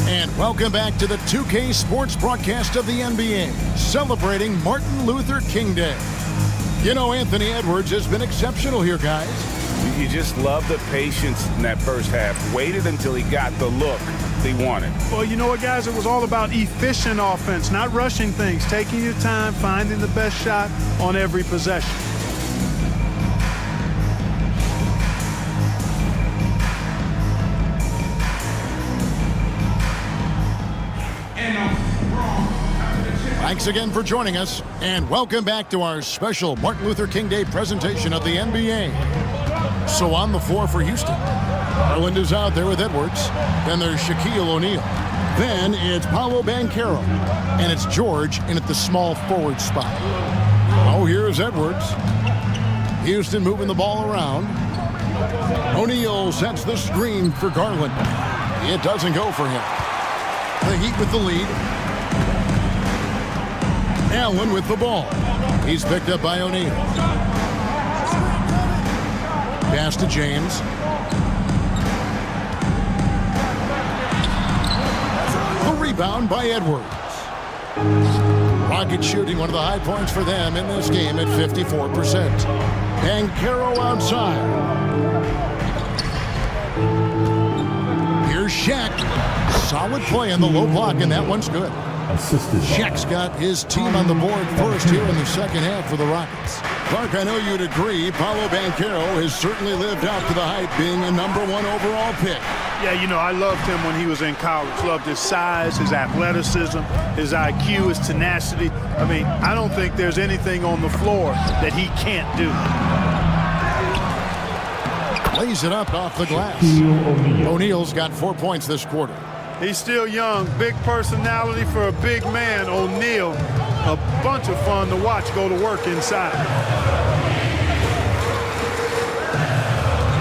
And welcome back to the 2K Sports broadcast of the NBA, celebrating Martin Luther King Day. You know, Anthony Edwards has been exceptional here, guys. You just love the patience in that first half. Waited until he got the look he wanted. Well, you know what, guys? It was all about efficient offense, not rushing things, taking your time, finding the best shot on every possession. Thanks again for joining us, and welcome back to our special Martin Luther King Day presentation of the NBA. So on the floor for Houston, Garland is out there with Edwards. Then there's Shaquille O'Neal. Then it's Paolo Banchero, and it's George in at the small forward spot. Oh, here's Edwards. Houston moving the ball around. O'Neal sets the screen for Garland. It doesn't go for him. The Heat with the lead. Allen with the ball. He's picked up by O'Neal. Pass to James. The rebound by Edwards. Rockets shooting one of the high points for them in this game at 54%. Banchero outside. Here's Shaq. Solid play in the low block, and that one's good. Shaq's got his team on the board first here in the second half for the Rockets. Clark, I know you'd agree, Paolo Banchero has certainly lived up to the hype, being a #1 overall pick. Yeah, you know, I loved him when he was in college. Loved his size, his athleticism, his IQ, his tenacity. I mean, I don't think there's anything on the floor that he can't do. Lays it up off the glass. O'Neal's got 4 points this quarter. He's still young, big personality for a big man. O'Neal, a bunch of fun to watch go to work inside.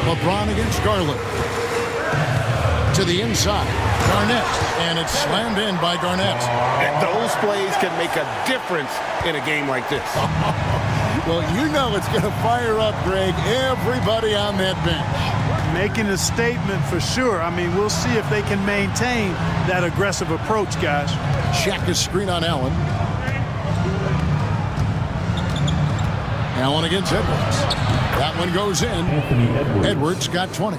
LeBron against Garland. To the inside. Garnett. And it's slammed in by Garnett. And those plays can make a difference in a game like this. Well, you know it's going to fire up, Greg, everybody on that bench. Making a statement for sure. I mean, we'll see if they can maintain that aggressive approach, guys. Check his screen on Allen. Allen against Edwards. That one goes in. Edwards got 20.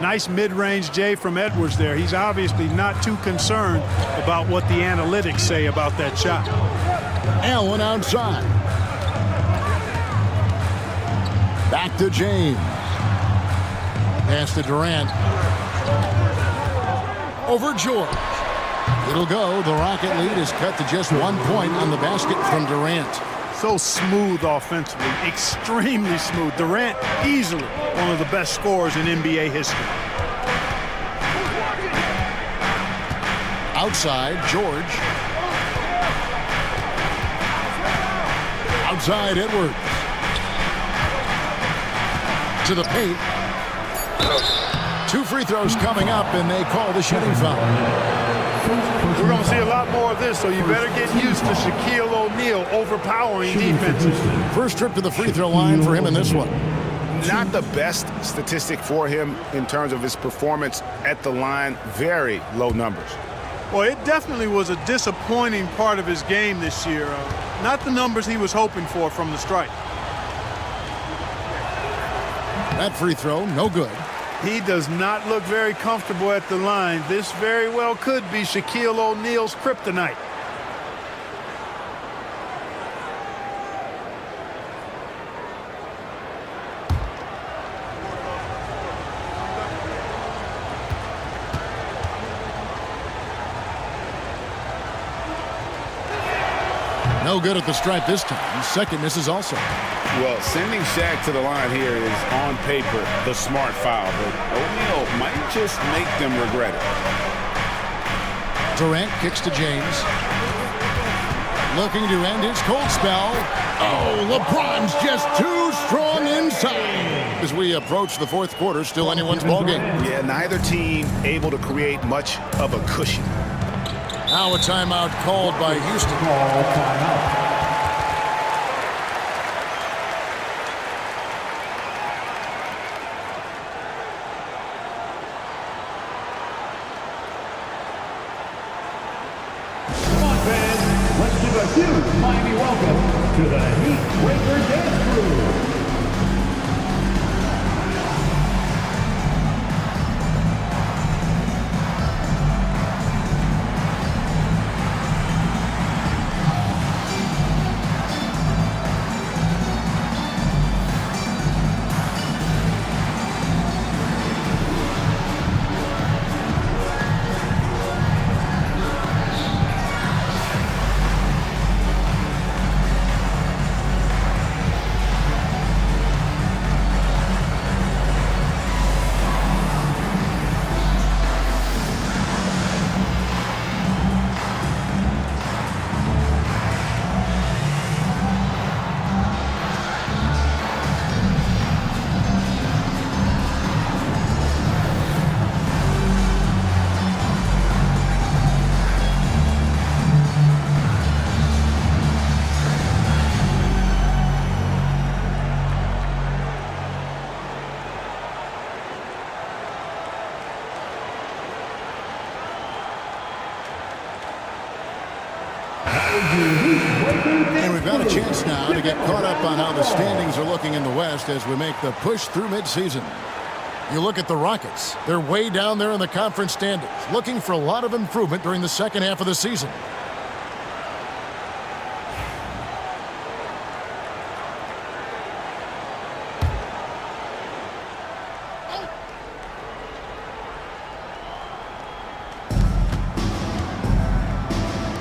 Nice mid-range Jay from Edwards there. He's obviously not too concerned about what the analytics say about that shot. Allen outside. Back to James. Pass to Durant. Over George. It'll go. The Rocket lead is cut to just 1 point on the basket from Durant. So smooth offensively, extremely smooth. Durant, easily one of the best scorers in NBA history. Outside, George. Outside, Edwards. To the paint. 2 free throws coming up, and they call the shooting foul. We're going to see a lot more of this, so you better get used to Shaquille O'Neal overpowering defenses. First trip to the free throw line for him in this one. Not the best statistic for him in terms of his performance at the line. Very low numbers. Well, it definitely was a disappointing part of his game this year. Not the numbers he was hoping for from the stripe. That free throw, no good. He does not look very comfortable at the line. This very well could be Shaquille O'Neal's kryptonite. No good at the stripe this time. Second misses also. Well, sending Shaq to the line here is on paper the smart foul, but O'Neal might just make them regret it. Durant kicks to James. Looking to end his cold spell. Oh, LeBron's just too strong inside. As we approach the fourth quarter, still anyone's ballgame. Yeah, neither team able to create much of a cushion. Now a timeout called by Houston. Come on, fans. Let's give a huge Miami welcome to the Heat Breaker Dance Crew. And we've got a chance now to get caught up on how the standings are looking in the West as we make the push through midseason. You look at the Rockets. They're way down there in the conference standings, looking for a lot of improvement during the second half of the season.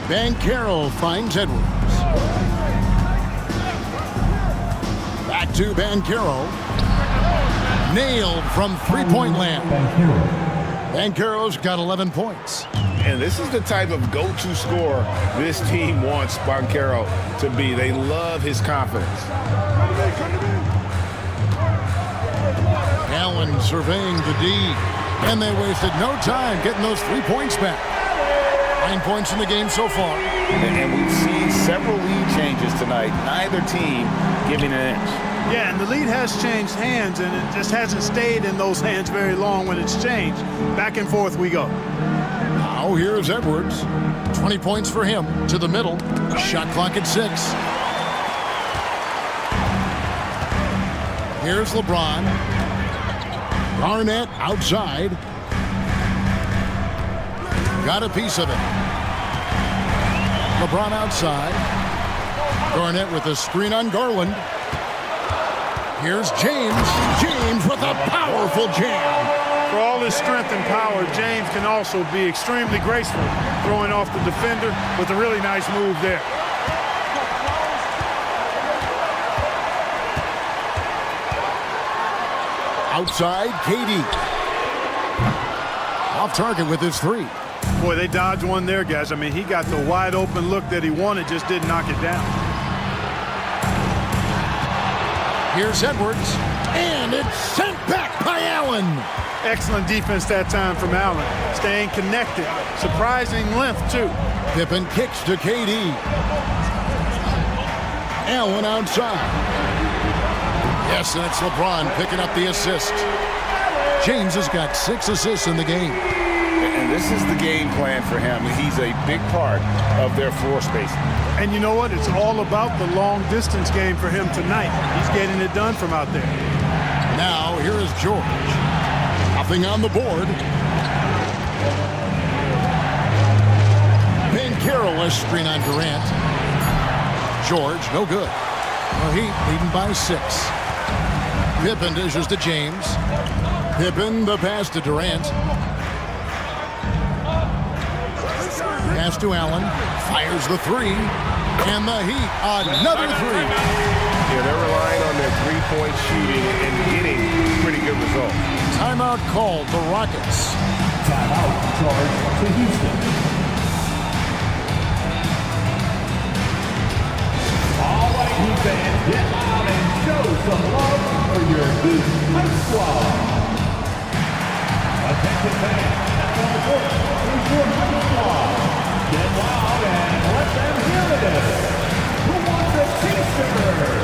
Banchero finds Edwards. Back to Banchero. Nailed from three-point land. Banchero's got 11 points. And this is the type of go-to scorer this team wants Banchero to be. They love his confidence. Allen surveying the D, and they wasted no time getting those 3 points back. 9 points in the game so far. And we've seen several lead changes tonight. Neither team giving an inch. Yeah, and the lead has changed hands, and it just hasn't stayed in those hands very long when it's changed. Back and forth we go. Now here's Edwards. 20 points for him. To the middle. Shot clock at 6. Here's LeBron. Garnett outside. Got a piece of it. LeBron outside. Garnett with a screen on Garland. Here's James. James with a powerful jam. For all his strength and power, James can also be extremely graceful, throwing off the defender with a really nice move there. Outside, KD. Off target with his 3. Boy, they dodged one there, guys. I mean, he got the wide open look that he wanted, just didn't knock it down. Here's Edwards, and it's sent back by Allen. Excellent defense that time from Allen. Staying connected. Surprising length, too. Pippen kicks to KD. Allen outside. Yes, and it's LeBron picking up the assist. James has got 6 assists in the game. And this is the game plan for him. He's a big part of their floor spacing. And you know what? It's all about the long distance game for him tonight. He's getting it done from out there. Now, here is George. Nothing on the board. Banchero, a screen on Durant. George, no good. The Heat leading by 6. Pippen dishes to James. Pippen, the pass to Durant. Pass to Allen. Fires the 3. And the Heat, another 3. Yeah, they're relying on their three-point shooting and getting pretty good results. Timeout called the Rockets. Timeout charge to Houston. All right, Heat fans, get out and show some love for your Heat High Squad. Attention fans, that's on the court. Here's your High Squad. Get loud and let them hear it. Who wants a t-shirt?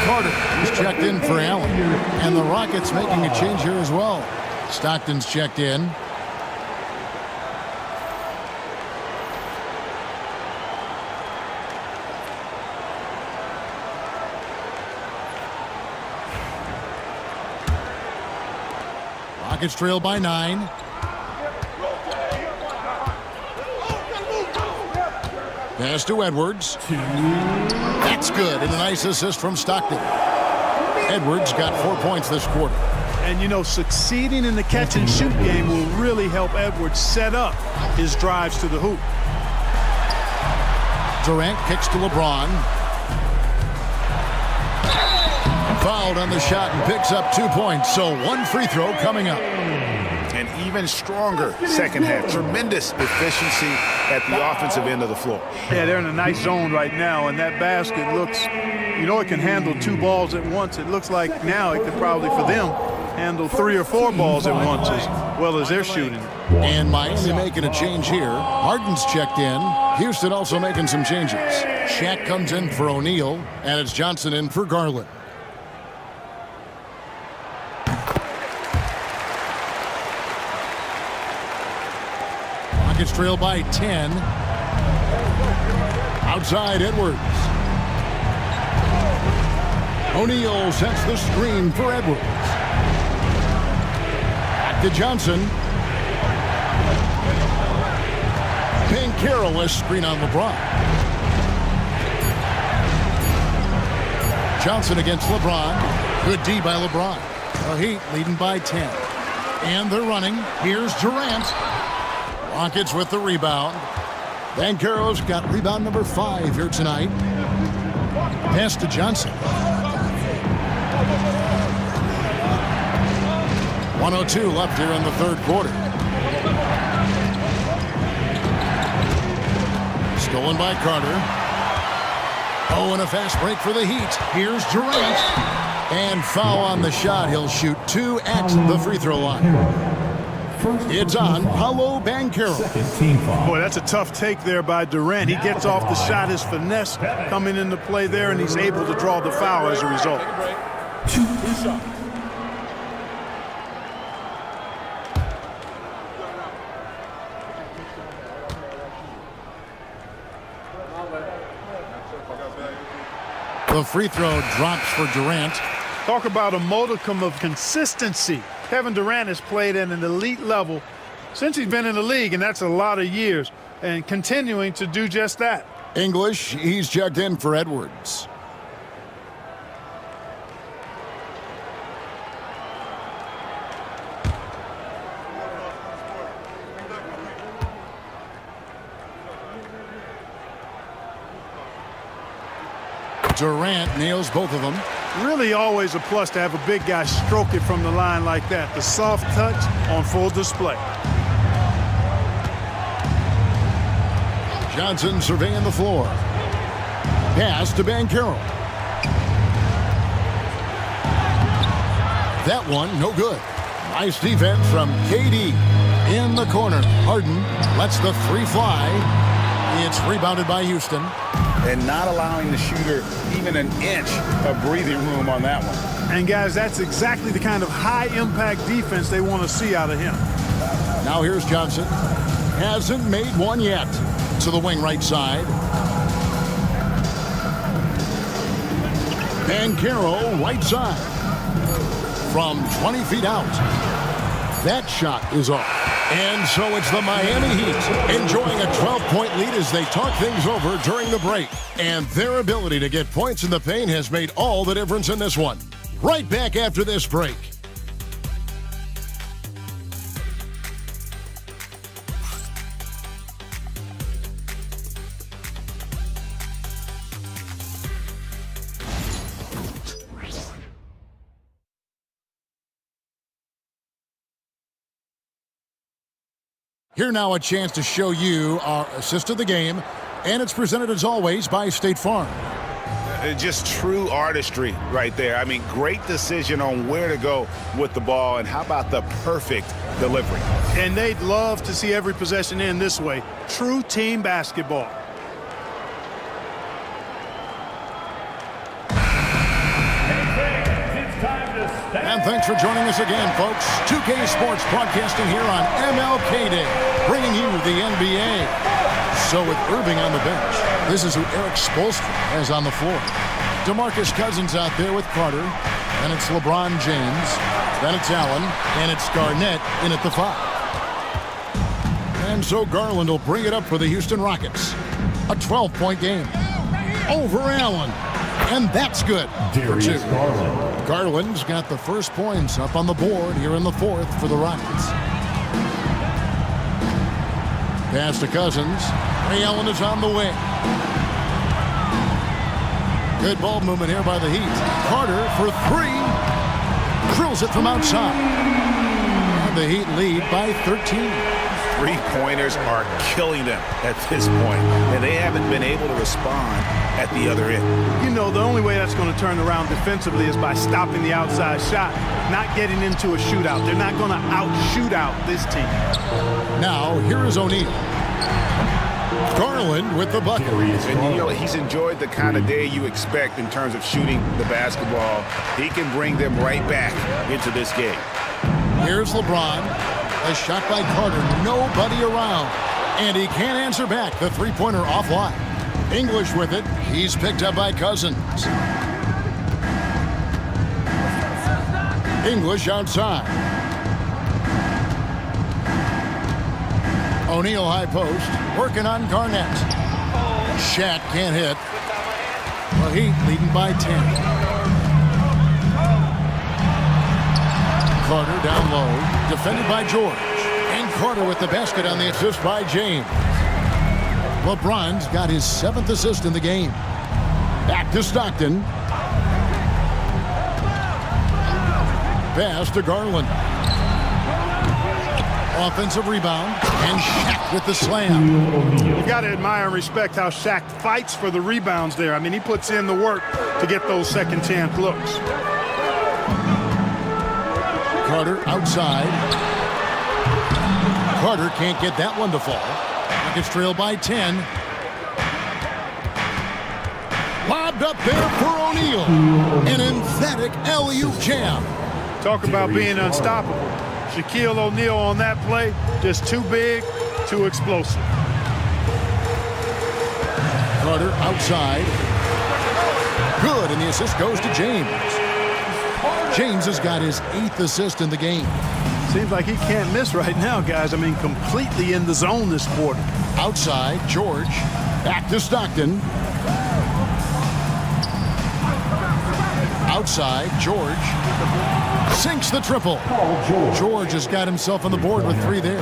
Carter is checked in for Allen. And the Rockets making a change here as well. Stockton's checked in. Rockets trail by 9. Pass to Edwards. That's good, and a nice assist from Stockton. Edwards got 4 points this quarter. And, you know, succeeding in the catch-and-shoot game will really help Edwards set up his drives to the hoop. Durant kicks to LeBron. Fouled on the shot and picks up 2 points, so 1 free throw coming up. An even stronger second half. Tremendous efficiency at the offensive end of the floor. Yeah, they're in a nice zone right now, and that basket looks, you know, it can handle 2 balls at once. It looks like now it could probably, for them, handle 3 or 4 balls at once as well as they're shooting. And Miami making a change here. Harden's checked in. Houston also making some changes. Shaq comes in for O'Neal, and it's Johnson in for Garland. Rockets trail by 10. Outside Edwards. O'Neal sets the screen for Edwards. Back to Johnson. Banchero a screen on LeBron. Johnson against LeBron. Good D by LeBron. The Heat leading by 10. And they're running. Here's Durant. Rockets with the rebound. Banchero's got rebound number 5 here tonight. Pass to Johnson. 1:02 left here in the third quarter. Stolen by Carter. Oh, and a fast break for the Heat. Here's Durant. And foul on the shot. He'll shoot 2 at the free throw line. It's on Paolo Banchero. Boy, that's a tough take there by Durant. He gets off the shot, his finesse coming into play there, and he's able to draw the foul as a result. The free throw drops for Durant. Talk about a modicum of consistency. Kevin Durant has played at an elite level since he's been in the league, and that's a lot of years, and continuing to do just that. English, he's checked in for Edwards. Durant nails both of them. Really always a plus to have a big guy stroke it from the line like that. The soft touch on full display. Johnson surveying the floor. Pass to Banchero. That one, no good. Nice defense from KD. In the corner, Harden lets the 3 fly. It's rebounded by Houston. And not allowing the shooter even an inch of breathing room on that one. And guys, that's exactly the kind of high-impact defense they want to see out of him. Now here's Johnson. Hasn't made one yet. To the wing right side. Banchero right side. From 20 feet out. That shot is off. And so it's the Miami Heat enjoying a 12-point lead as they talk things over during the break. And their ability to get points in the paint has made all the difference in this one. Right back after this break. Here now a chance to show you our assist of the game, and it's presented as always by State Farm. Just true artistry right there. I mean, great decision on where to go with the ball, and how about the perfect delivery? And they'd love to see every possession end this way. True team basketball. And thanks for joining us again, folks. 2K Sports broadcasting here on MLK Day, bringing you the NBA. So with Irving on the bench, this is who Eric Spoelstra has on the floor. DeMarcus Cousins out there with Carter. Then it's LeBron James. Then it's Allen. And it's Garnett in at the 5. And so Garland will bring it up for the Houston Rockets. A 12-point game. Over Allen. And that's good for 2. Garland's got the first points up on the board here in the 4th for the Rockets. Pass to Cousins. Ray Allen is on the wing. Good ball movement here by the Heat. Carter for 3. Drills it from outside. And the Heat lead by 13. Three-pointers are killing them at this point, and they haven't been able to respond at the other end. You know, the only way that's going to turn around defensively is by stopping the outside shot. not getting into a shootout. They're not going to out-shootout this team. Now, here is O'Neal. Garland with the bucket. And he's enjoyed the kind of day you expect in terms of shooting the basketball. He can bring them right back into this game. Here's LeBron. A shot by Carter. Nobody around. And he can't answer back. The three-pointer offline. English with it. He's picked up by Cousins. English outside. O'Neal high post, working on Garnett. Shat can't hit. The Heat leading by 10. Carter down low, defended by George. And Carter with the basket on the assist by James. LeBron's got his 7th assist in the game. Back to Stockton. Pass to Garland. Offensive rebound, and Shaq with the slam. You got to admire and respect how Shaq fights for the rebounds there. I mean, he puts in the work to get those second chance looks. Carter outside. Carter can't get that one to fall. Rockets trail by 10. Lobbed up there for O'Neal. An emphatic alley-oop jam. Talk about being unstoppable. Shaquille O'Neal on that play, just too big, too explosive. Carter outside. Good, and the assist goes to James. James has got his 8th assist in the game. Seems like he can't miss right now, guys. I mean, completely in the zone this quarter. Outside, George. Back to Stockton. Outside, George. Sinks the triple. George has got himself on the board with 3 there.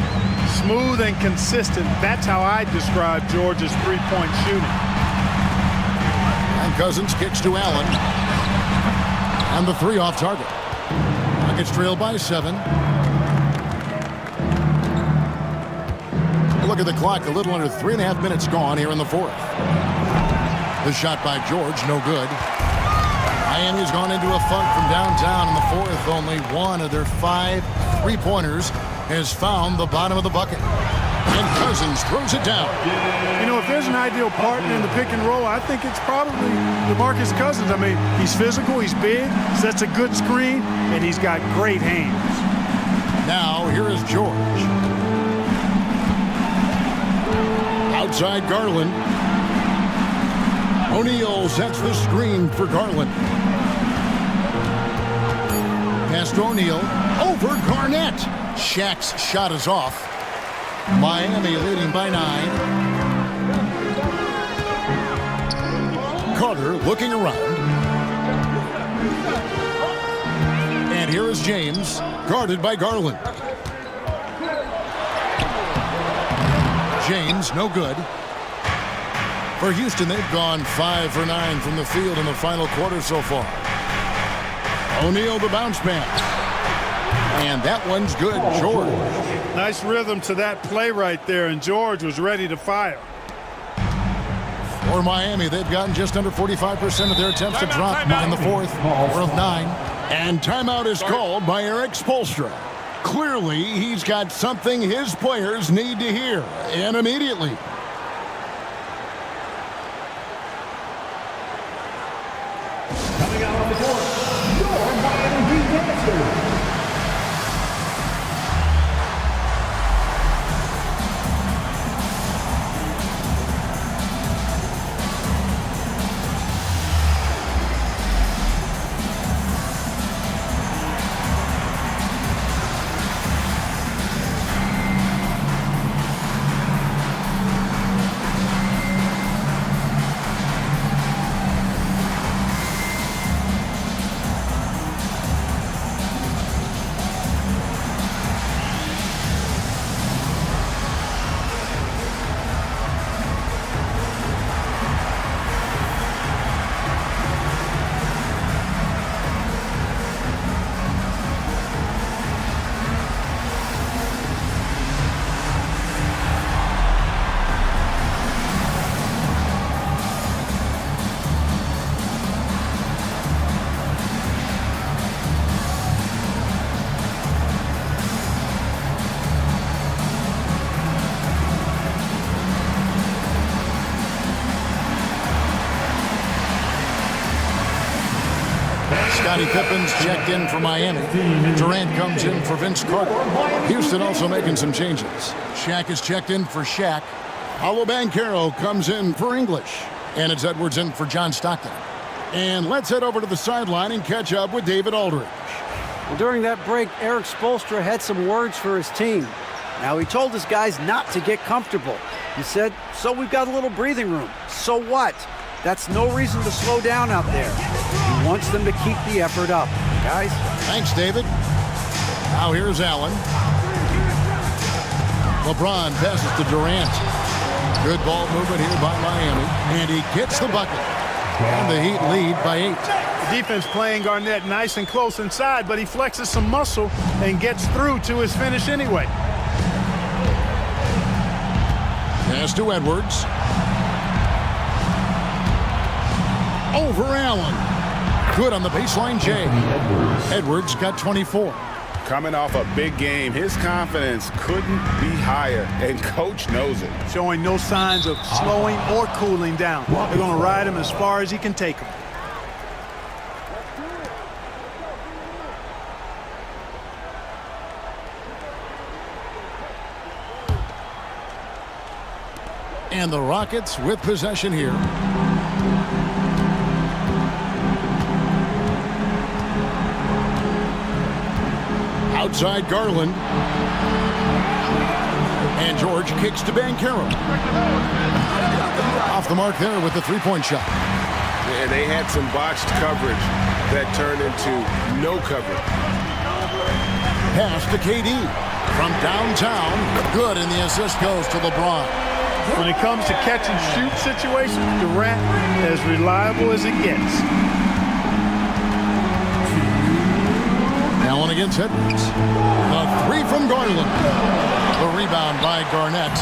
Smooth and consistent. That's how I describe George's three-point shooting. And Cousins kicks to Allen. And the 3 off target. Rockets trail by 7. Look at the clock. A little under 3.5 minutes gone here in the 4th. The shot by George, no good. Miami's gone into a funk from downtown in the 4th. Only one of their 5 three-pointers has found the bottom of the bucket. And Cousins throws it down. You know, if there's an ideal partner in the pick and roll, I think it's probably DeMarcus Cousins. I mean, he's physical, he's big, sets a good screen, and he's got great hands. Now, here is George. Outside Garland. O'Neal sets the screen for Garland. Pass to O'Neal. Over Garnett. Shaq's shot is off. Miami leading by 9. Carter looking around. And here is James, guarded by Garland. James, no good. For Houston, they've gone 5 for 9 from the field in the final quarter so far. O'Neal the bounce pass. And that one's good, George. Nice rhythm to that play right there, and George was ready to fire. For Miami, they've gotten just under 45% of their attempts to drop in the 4th, 4 of 9. And timeout is called by Eric Spoelstra. Clearly, he's got something his players need to hear, and immediately. Coming out on the court, your Miami Heat dancers. Scottie Pippen's checked in for Miami. Durant comes in for Vince Carter. Houston also making some changes. Shaq is checked in for Shaq. Paolo Banchero comes in for English. And it's Edwards in for John Stockton. And let's head over to the sideline and catch up with David Aldridge. Well, during that break, Eric Spoelstra had some words for his team. Now, he told his guys not to get comfortable. He said, so we've got a little breathing room. So what? That's no reason to slow down out there. He wants them to keep the effort up. Guys? Thanks, David. Now here's Allen. LeBron passes to Durant. Good ball movement here by Miami. And he gets the bucket. And the Heat lead by 8. The defense playing Garnett nice and close inside, but he flexes some muscle and gets through to his finish anyway. Pass to Edwards. Over Allen. Good on the baseline, Jay. Edwards got 24. Coming off a big game, his confidence couldn't be higher, and coach knows it. Showing no signs of slowing or cooling down. They're going to ride him as far as he can take him. And the Rockets with possession here. Outside Garland. And George kicks to Banchero. Off the mark there with the three-point shot. And they had some botched coverage that turned into no coverage. Pass to KD. From downtown. Good, and the assist goes to LeBron. When it comes to catch and shoot situations, Durant as reliable as it gets. Allen against Edwards. The three from Garland. The rebound by Garnett.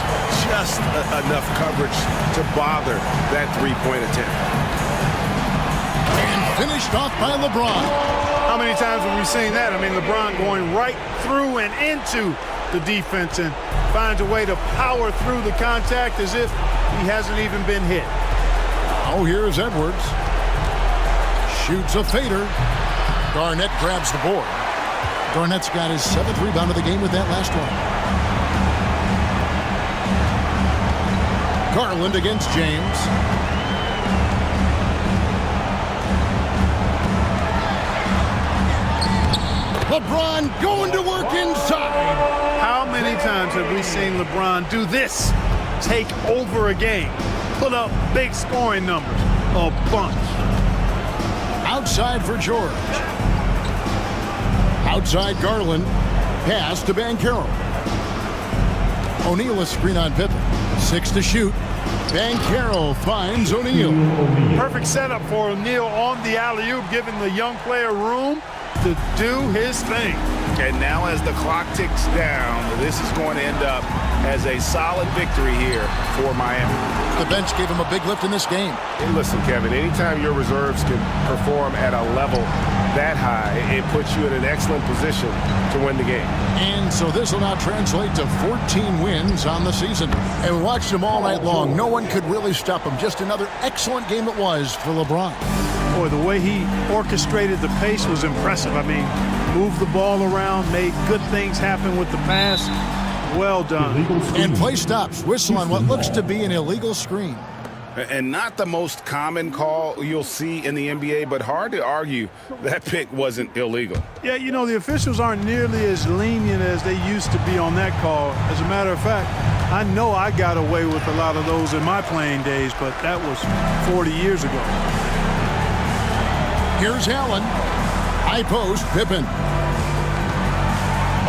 Just enough coverage to bother that three-point attempt. And finished off by LeBron. How many times have we seen that? I mean, LeBron going right through and into the defense and finds a way to power through the contact as if he hasn't even been hit. Oh, here's Edwards. Shoots a fader. Garnett grabs the board. Garnett's got his 7th rebound of the game with that last one. Garland against James. LeBron going to work inside. How many times have we seen LeBron do this? Take over a game. Put up big scoring numbers. A bunch. Outside for George. Outside Garland. Pass to Banchero. O'Neal a screen on Pippen. 6 to shoot. Banchero finds O'Neal. Perfect setup for O'Neal on the alley-oop, giving the young player room to do his thing. And now as the clock ticks down, this is going to end up as a solid victory here for Miami. The bench gave him a big lift in this game. Hey, listen, Kevin, anytime your reserves can perform at a level that high, it puts you in an excellent position to win the game. And so this will now translate to 14 wins on the season. And we watched them all night long. No one could really stop him. Just another excellent game it was for LeBron. Boy, the way he orchestrated the pace was impressive. I mean, moved the ball around, made good things happen with the pass. Well done. And play stops. Whistle on what looks to be an illegal screen. And not the most common call you'll see in the NBA, but hard to argue that pick wasn't illegal. Yeah, you know, the officials aren't nearly as lenient as they used to be on that call. As a matter of fact, I know I got away with a lot of those in my playing days, but that was 40 years ago. Here's Allen. High post, Pippen.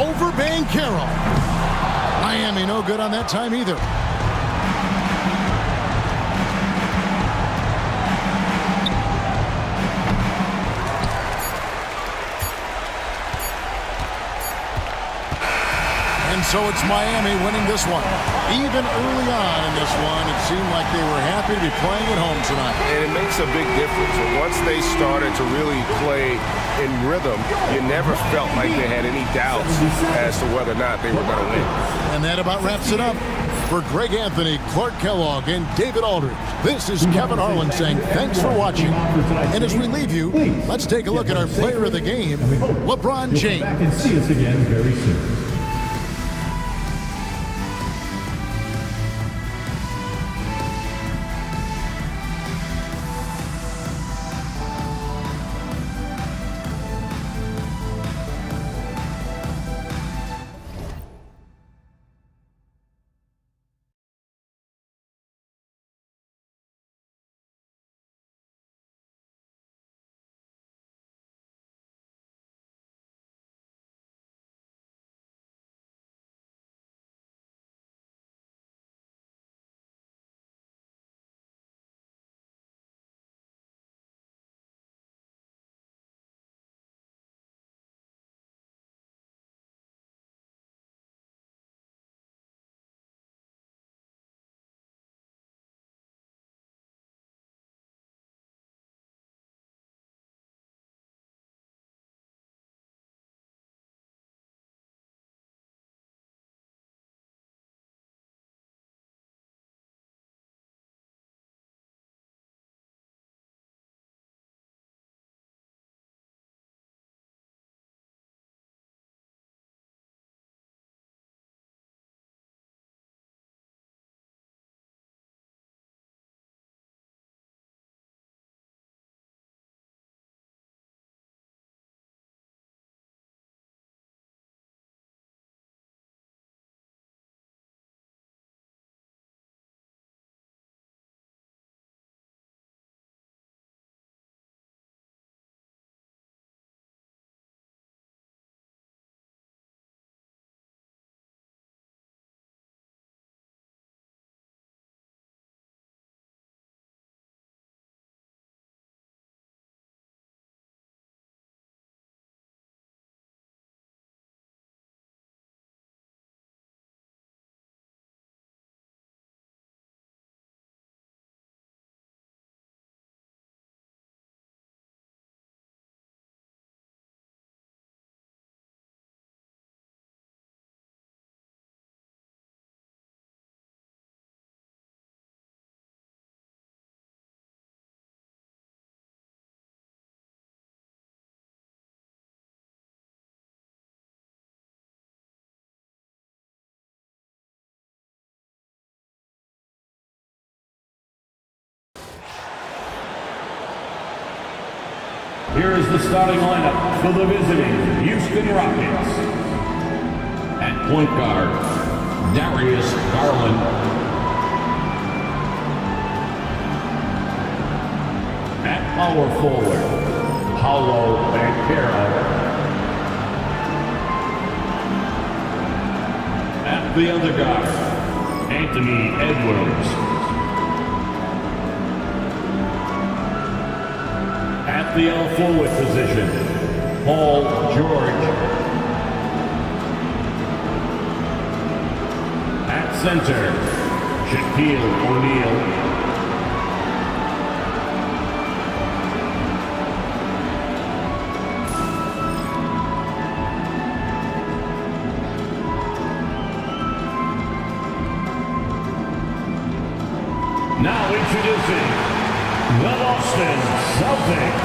Over Banchero. Miami no good on that time either. And so it's Miami winning this one. Even early on in this one, it seemed like they were happy to be playing at home tonight. And it makes a big difference. Once they started to really play in rhythm, you never felt like they had any doubts as to whether or not they were going to win. And that about wraps it up. For Greg Anthony, Clark Kellogg, and David Aldridge, this is Kevin Harlan saying thanks for watching. And as we leave you, let's take a look at our player of the game, LeBron James. Back and see us again very soon. Here is the starting lineup for the visiting Houston Rockets. At point guard, Darius Garland. At power forward, Paulo Banchero. At the other guard, Anthony Edwards. At the L forward position, Paul George. At center, Shaquille O'Neal. Now introducing the Boston Celtics.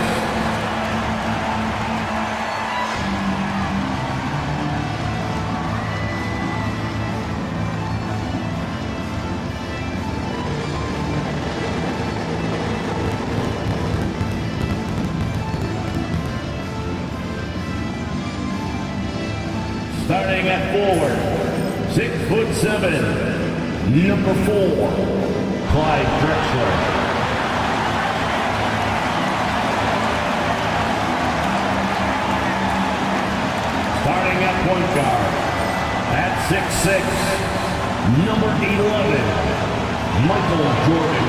Starting at forward, 6'7", number 4, Clyde Drexler. Starting at point guard, at 6'6", number 11, Michael Jordan.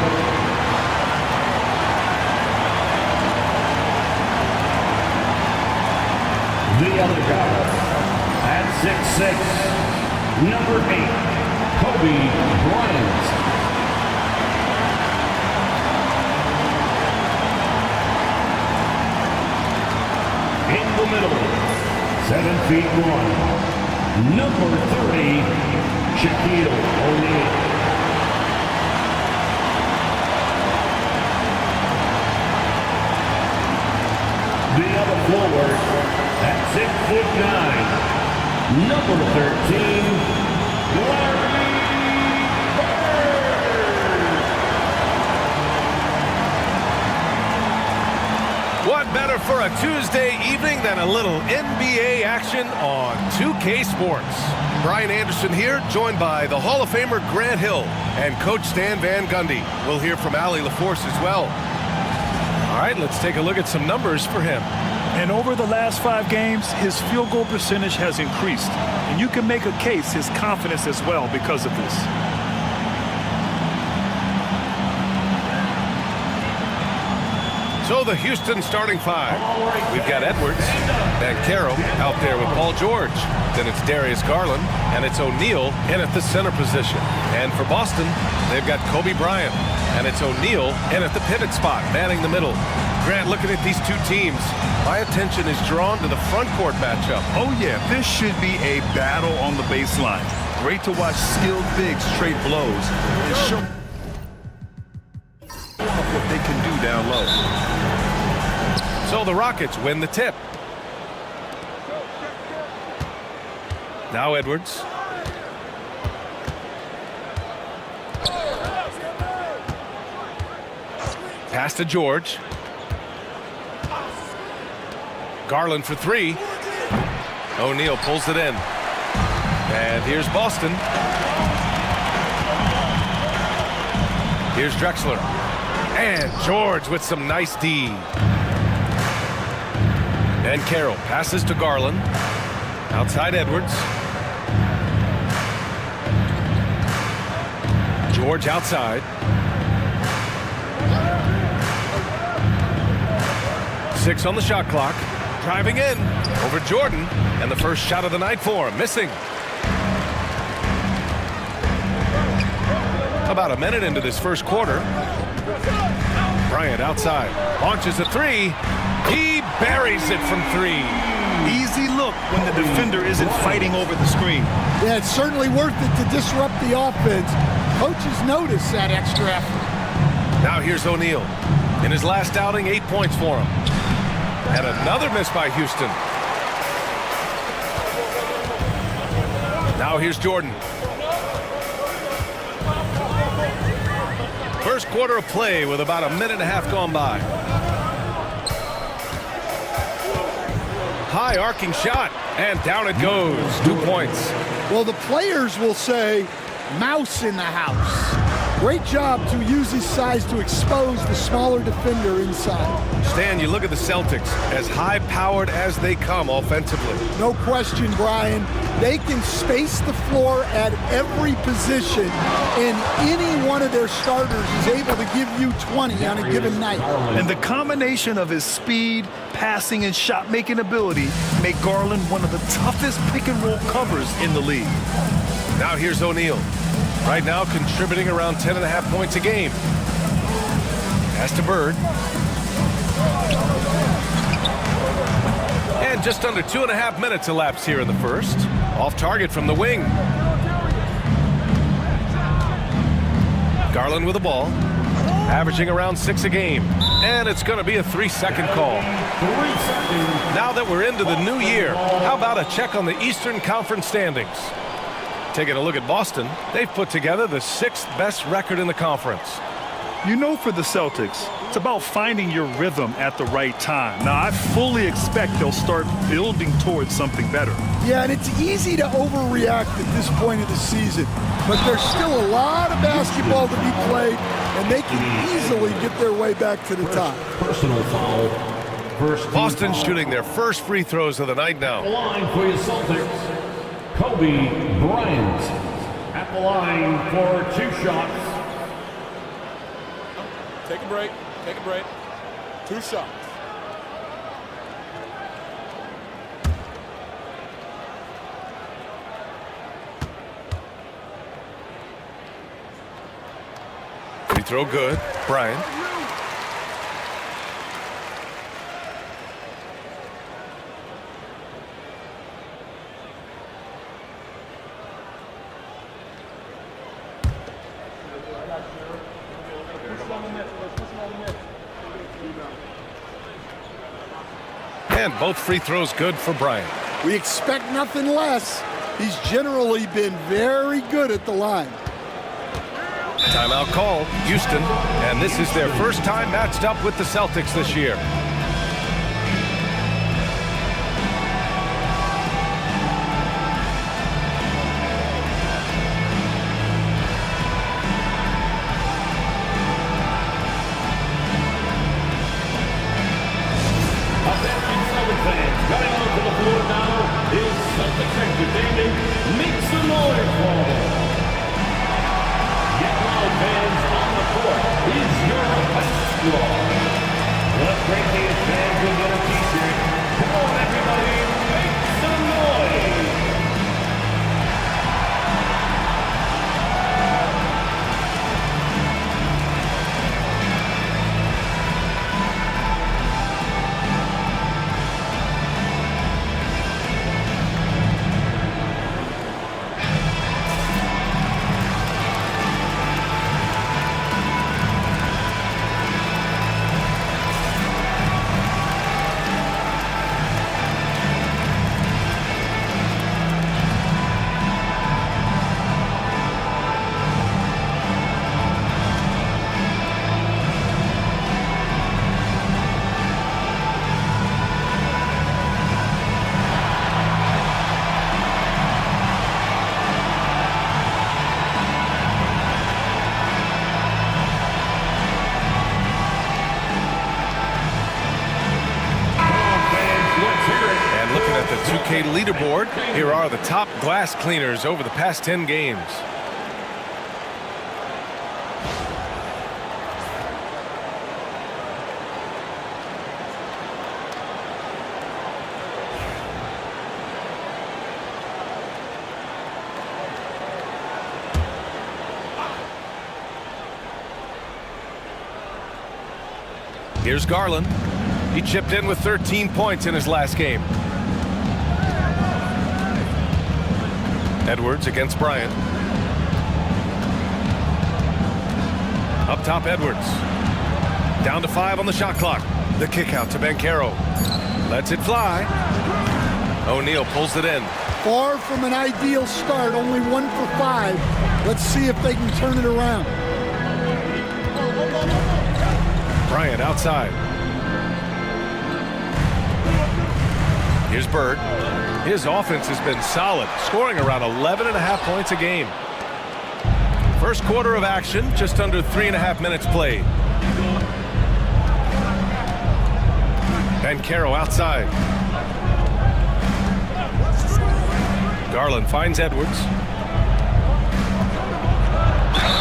The other guard, at 6'6", number 8, Kobe Bryant. In the middle, 7'1", number 30, Shaquille O'Neal. The other forward at 6'9", number 13, Larry Bird. What better for a Tuesday evening than a little NBA action on 2K Sports? Brian Anderson here, joined by the Hall of Famer Grant Hill and Coach Stan Van Gundy. We'll hear from Allie LaForce as well. All right, let's take a look at some numbers for him. And over the last 5 games, his field goal percentage has increased. And you can make a case his confidence as well because of this. So the Houston starting 5. We've got Edwards and Carroll out there with Paul George. Then it's Darius Garland, and it's O'Neal in at the center position. And for Boston, they've got Kobe Bryant, and it's O'Neal in at the pivot spot, manning the middle. Grant, looking at these two teams, my attention is drawn to the front court matchup. Oh, yeah, this should be a battle on the baseline. Great to watch skilled bigs trade blows and show what they can do down low. So the Rockets win the tip. Now Edwards. Pass to George. Garland for 3. O'Neal pulls it in. And here's Boston. Here's Drexler. And George with some nice D. And Carroll passes to Garland. Outside Edwards. George outside. 6 on the shot clock. Driving in over Jordan. And the first shot of the night for him. Missing. About a minute into this first quarter. Bryant outside. Launches a 3. He buries it from 3. Easy look when the defender isn't fighting over the screen. Yeah, it's certainly worth it to disrupt the offense. Coaches notice that extra effort. Now here's O'Neal. In his last outing, 8 points for him. And another miss by Houston. Now here's Jordan. First quarter of play with about a minute and a half gone by. High arcing shot, and down it goes. 2 points. Well, the players will say, mouse in the house. Great job to use his size to expose the smaller defender inside. Stan, you look at the Celtics, as high-powered as they come offensively. No question, Brian. They can space the floor at every position, and any one of their starters is able to give you 20 on a given night. And the combination of his speed, passing, and shot-making ability make Garland one of the toughest pick-and-roll covers in the league. Now here's O'Neal. Right now contributing around 10.5 points a game. Pass to Bird. And just under 2.5 minutes elapsed here in the first. Off target from the wing. Garland with the ball. Averaging around 6 a game. And it's going to be a 3-second call. Now that we're into the new year, how about a check on the Eastern Conference standings? Taking a look at Boston, they've put together the 6th best record in the conference. You know, for the Celtics, it's about finding your rhythm at the right time. Now, I fully expect they'll start building towards something better. Yeah, and it's easy to overreact at this point of the season, but there's still a lot of basketball to be played, and they can easily get their way back to the top. Personal foul. Boston shooting their first free throws of the night now. The line for your Celtics, Kobe Bryant at the line for 2 shots. Take a break. Take a break. 2 shots. Free throw good. Bryant. And both free throws good for Bryant. We expect nothing less. He's generally been very good at the line. Timeout call, Houston, and this is their first time matched up with the Celtics this year. Coming onto the floor now is Celtics entertainment. Make some noise for them. Get loud, fans, on the court is your basketball. Let's break these fans will get a t-shirt. Come on, everybody, make some noise. The 2K leaderboard, here are the top glass cleaners over the past 10 games. Here's Garland. He chipped in with 13 points in his last game. Edwards against Bryant. Up top, Edwards. Down to 5 on the shot clock. The kick out to Banchero. Lets it fly. O'Neal pulls it in. Far from an ideal start, only 1 for 5. Let's see if they can turn it around. Bryant outside. Here's Bird. His offense has been solid, scoring around 11.5 points a game. First quarter of action, just under 3.5 minutes played. Banchero outside. Garland finds Edwards.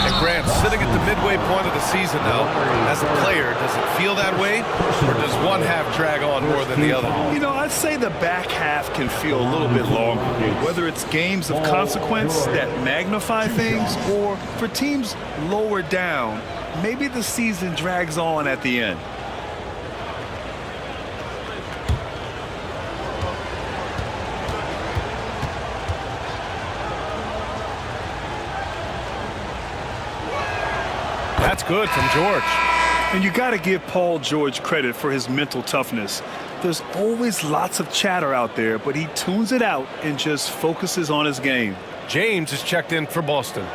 And Grant sitting at the midway point of the season now. As a player, does it feel that way? Or does one half drag on more than the other? You know, I'd say the back half can feel a little bit longer. Whether it's games of consequence that magnify things or for teams lower down, maybe the season drags on at the end. That's good from George. And you got to give Paul George credit for his mental toughness. There's always lots of chatter out there, but he tunes it out and just focuses on his game. James is checked in for Boston.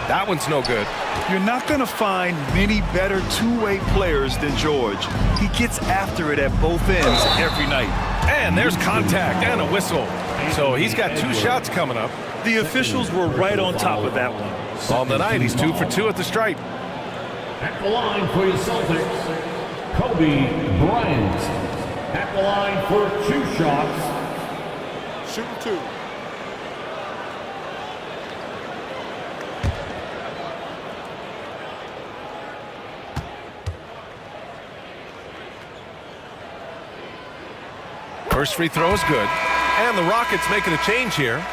That one's no good. You're not going to find many better two-way players than George. He gets after it at both ends every night. And there's contact and a whistle. So he's got 2 shots coming up. The officials were right on top of that one. On the night, he's 2 for 2 at the stripe. At the line for your Celtics, Kobe Bryant. At the line for 2 shots. Shooting 2. First free throw is good. And the Rockets making a change here.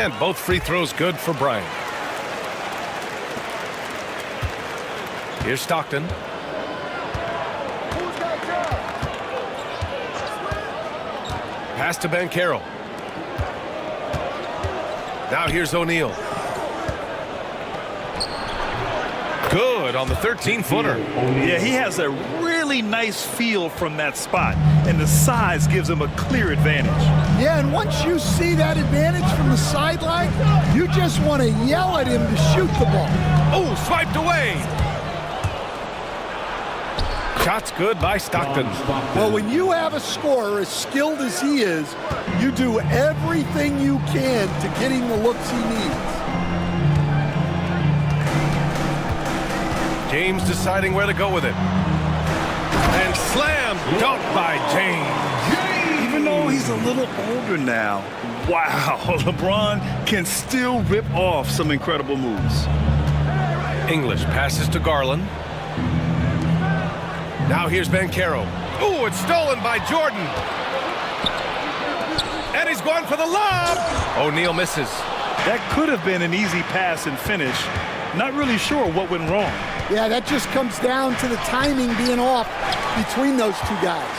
And both free throws good for Bryant. Here's Stockton. Pass to Banchero. Now here's O'Neal. Good on the 13-footer. Yeah, he has a really nice feel from that spot, and the size gives him a clear advantage. Yeah, and once you see that advantage from the sideline, you just want to yell at him to shoot the ball. Oh, swiped away. Shot's good by Stockton. Well, when you have a scorer as skilled as he is, you do everything you can to get him the looks he needs. James deciding where to go with it. And slam dunk by James. Even though he's a little older now, wow, LeBron can still rip off some incredible moves. English passes to Garland. Now here's Banchero. Ooh, it's stolen by Jordan. And he's going for the lob. O'Neal misses. That could have been an easy pass and finish. Not really sure what went wrong. Yeah, that just comes down to the timing being off between those two guys.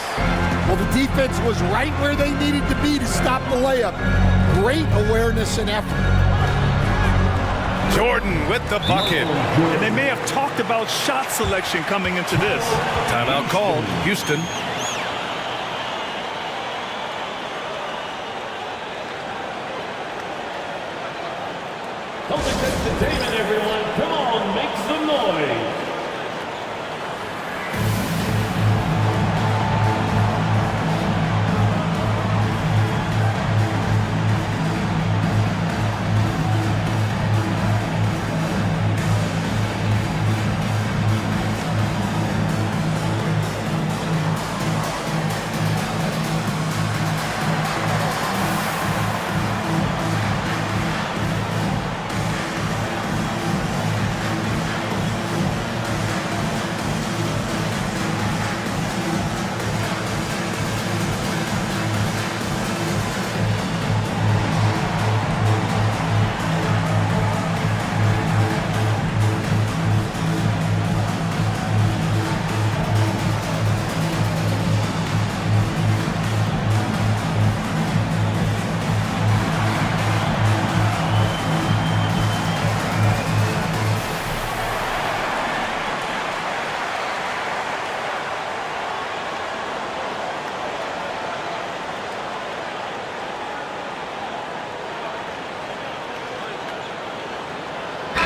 Well, the defense was right where they needed to be to stop the layup. Great awareness and effort. Jordan with the bucket. And they may have talked about shot selection coming into this. Timeout called. Houston. Celtics entertainment, everyone. Come on, make some noise.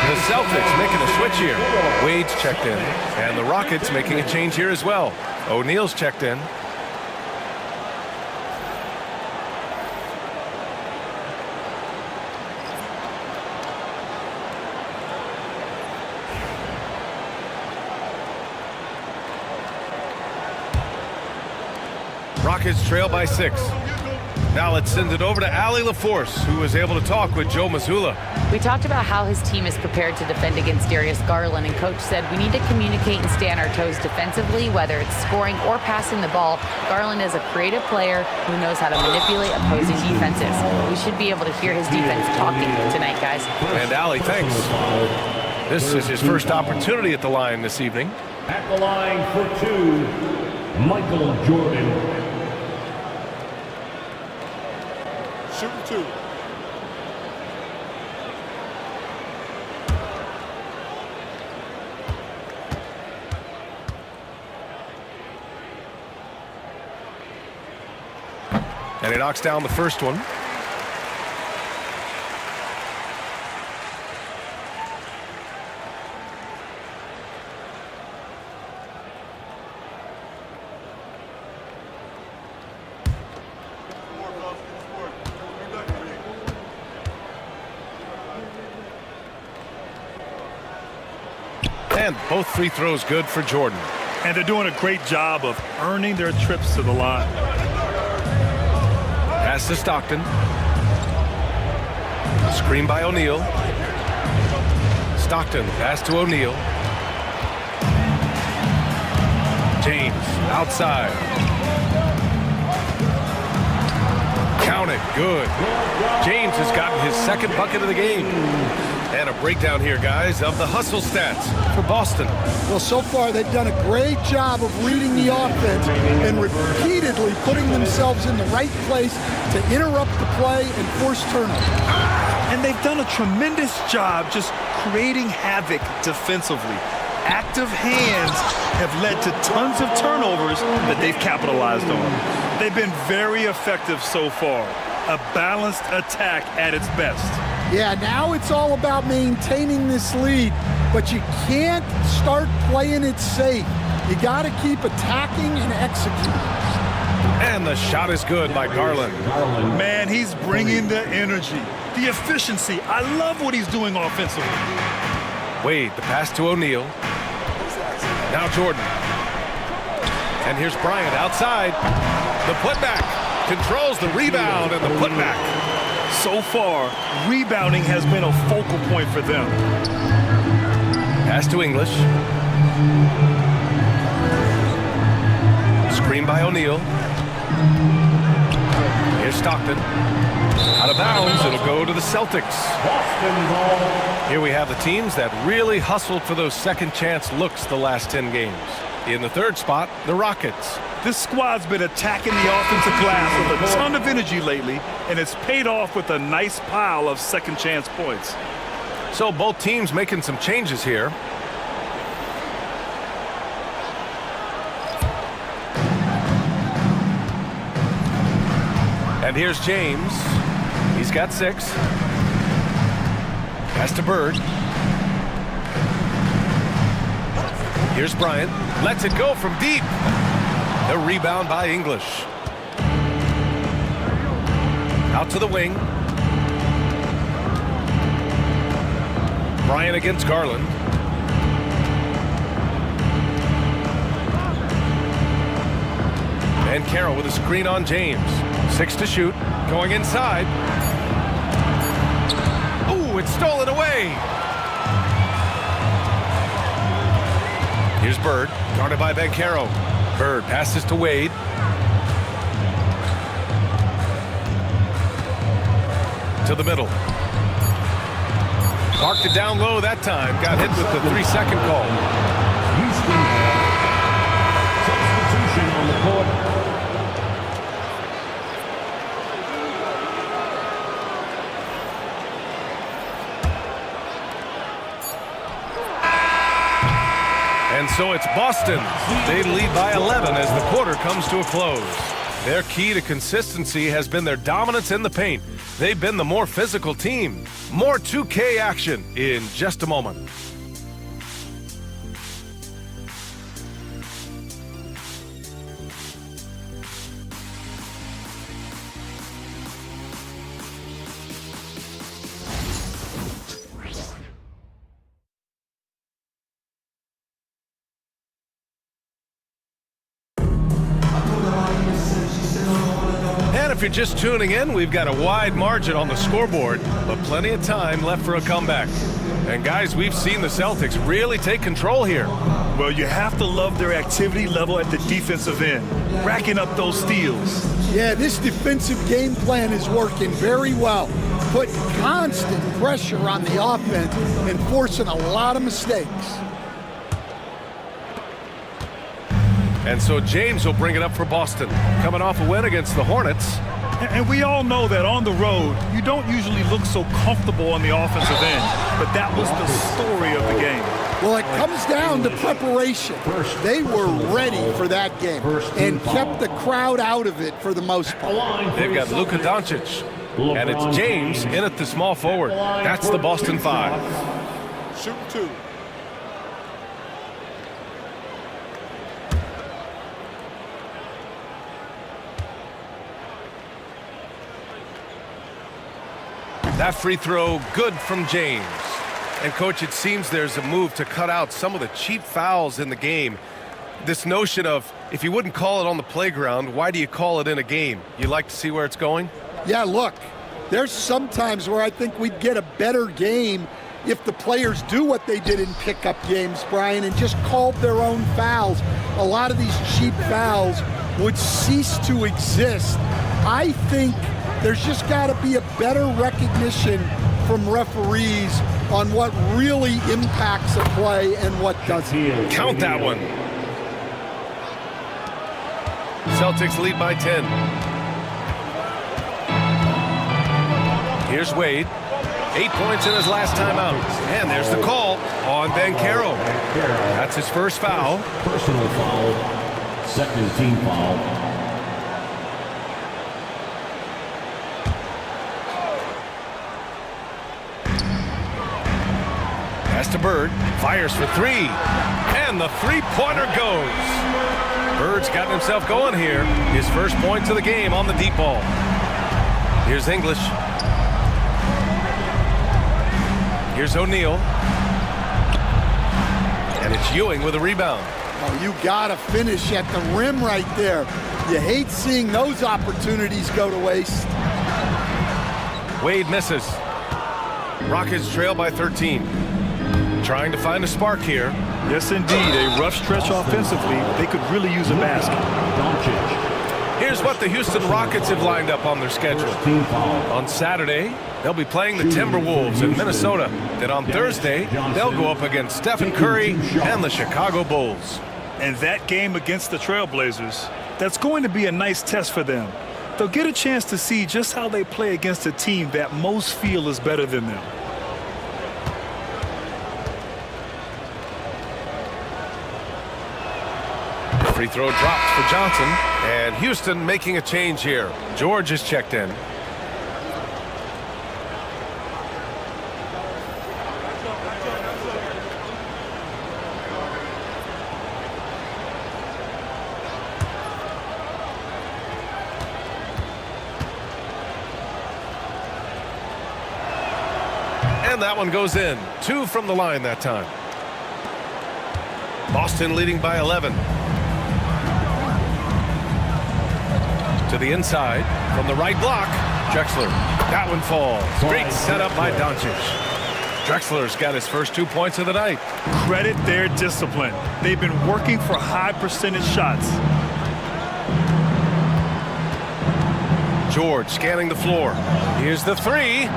The Celtics making a switch here. Wade's checked in. And the Rockets making a change here as well. O'Neal's checked in. Rockets trail by 6. Now let's send it over to Allie LaForce, who was able to talk with Joe Mazzulla. We talked about how his team is prepared to defend against Darius Garland, and Coach said we need to communicate and stay on our toes defensively, whether it's scoring or passing the ball. Garland is a creative player who knows how to manipulate opposing defenses. We should be able to hear his defense talking tonight, guys. And Allie, thanks. This is his first opportunity at the line this evening. At the line for 2, Michael Jordan. Shooting 2. And he knocks down the first one. And both free throws good for Jordan. And they're doing a great job of earning their trips to the line. Pass to Stockton. Screen by O'Neal. Stockton, pass to O'Neal. James, outside. Count it. Good. James has gotten his second bucket of the game. And a breakdown here, guys, of the hustle stats for Boston. Well, so far they've done a great job of reading the offense and repeatedly putting themselves in the right place to interrupt the play and force turnovers. And they've done a tremendous job just creating havoc defensively. Active hands have led to tons of turnovers that they've capitalized on. They've been very effective so far. A balanced attack at its best. Yeah, now it's all about maintaining this lead, but you can't start playing it safe. You got to keep attacking and executing. And the shot is good by Garland. Man, he's bringing the energy, the efficiency. I love what he's doing offensively. Wade, the pass to O'Neal. Now Jordan. And here's Bryant outside. The putback. Controls the rebound and the putback. So far, rebounding has been a focal point for them. Pass to English. Screen by O'Neal. Here's Stockton. Out of bounds, it'll go to the Celtics. Here we have the teams that really hustled for those second chance looks the last 10 games. In the third spot, the Rockets. This squad's been attacking the offensive glass with a ton of energy lately, and it's paid off with a nice pile of second chance points. So both teams making some changes here. And here's James. He's got 6. Pass to Bird. Here's Bryant. Lets it go from deep. The rebound by English. Out to the wing. Bryant against Garland. And Carroll with a screen on James. 6 to shoot. Going inside. Ooh, it's stolen away. Here's Bird, guarded by Banchero. Bird passes to Wade. To the middle. Marked it down low that time. Got hit with the 3-second call. Houston. Substitution on the court. And so it's Boston. They lead by 11 as the quarter comes to a close. Their key to consistency has been their dominance in the paint. They've been the more physical team. More 2K action in just a moment. If you're just tuning in, we've got a wide margin on the scoreboard, but plenty of time left for a comeback. And guys, we've seen the Celtics really take control here. Well, you have to love their activity level at the defensive end, racking up those steals. Yeah, this defensive game plan is working very well, putting constant pressure on the offense and forcing a lot of mistakes. And so James will bring it up for Boston, coming off a win against the Hornets. And we all know that on the road, you don't usually look so comfortable on the offensive end, but that was the story of the game. Well, it comes down to preparation. They were ready for that game and kept the crowd out of it for the most part. They've got Luka Doncic, and it's James in at the small forward. That's the Boston 5. Shoot 2. That free throw good from James. And coach, it seems there's a move to cut out some of the cheap fouls in the game. This notion of if you wouldn't call it on the playground, why do you call it in a game? You like to see where it's going? Yeah, look, there's some times where I think we'd get a better game if the players do what they did in pickup games, Brian, and just called their own fouls. A lot of these cheap fouls would cease to exist. I think There's just got to be a better recognition from referees on what really impacts a play and what doesn't. Count that one. Celtics lead by 10. Here's Wade. 8 points in his last time out. And there's the call on Banchero. That's his first foul. Personal foul. Second team foul. Pass to Bird. Fires for three. And the three-pointer goes. Bird's gotten himself going here. His first points of the game on the deep ball. Here's English. Here's O'Neal. And it's Ewing with a rebound. Oh, you got to finish at the rim right there. You hate seeing those opportunities go to waste. Wade misses. Rockets trail by 13. Trying to find a spark here. Yes, indeed. A rough stretch offensively. They could really use a basket. Here's what the Houston Rockets have lined up on their schedule. On Saturday, they'll be playing the Timberwolves in Minnesota. Then on Thursday, they'll go up against Stephen Curry and the Chicago Bulls. And that game against the Trailblazers, that's going to be a nice test for them. They'll get a chance to see just how they play against a team that most feel is better than them. Free throw dropped for Johnson, and Houston making a change here. George is checked in. And that one goes in. 2 from the line that time. Boston leading by 11. To the inside, from the right block, Drexler. That one falls. Great setup by Doncic. Drexler's got his first 2 points of the night. Credit their discipline. They've been working for high percentage shots. George scanning the floor. Here's the three.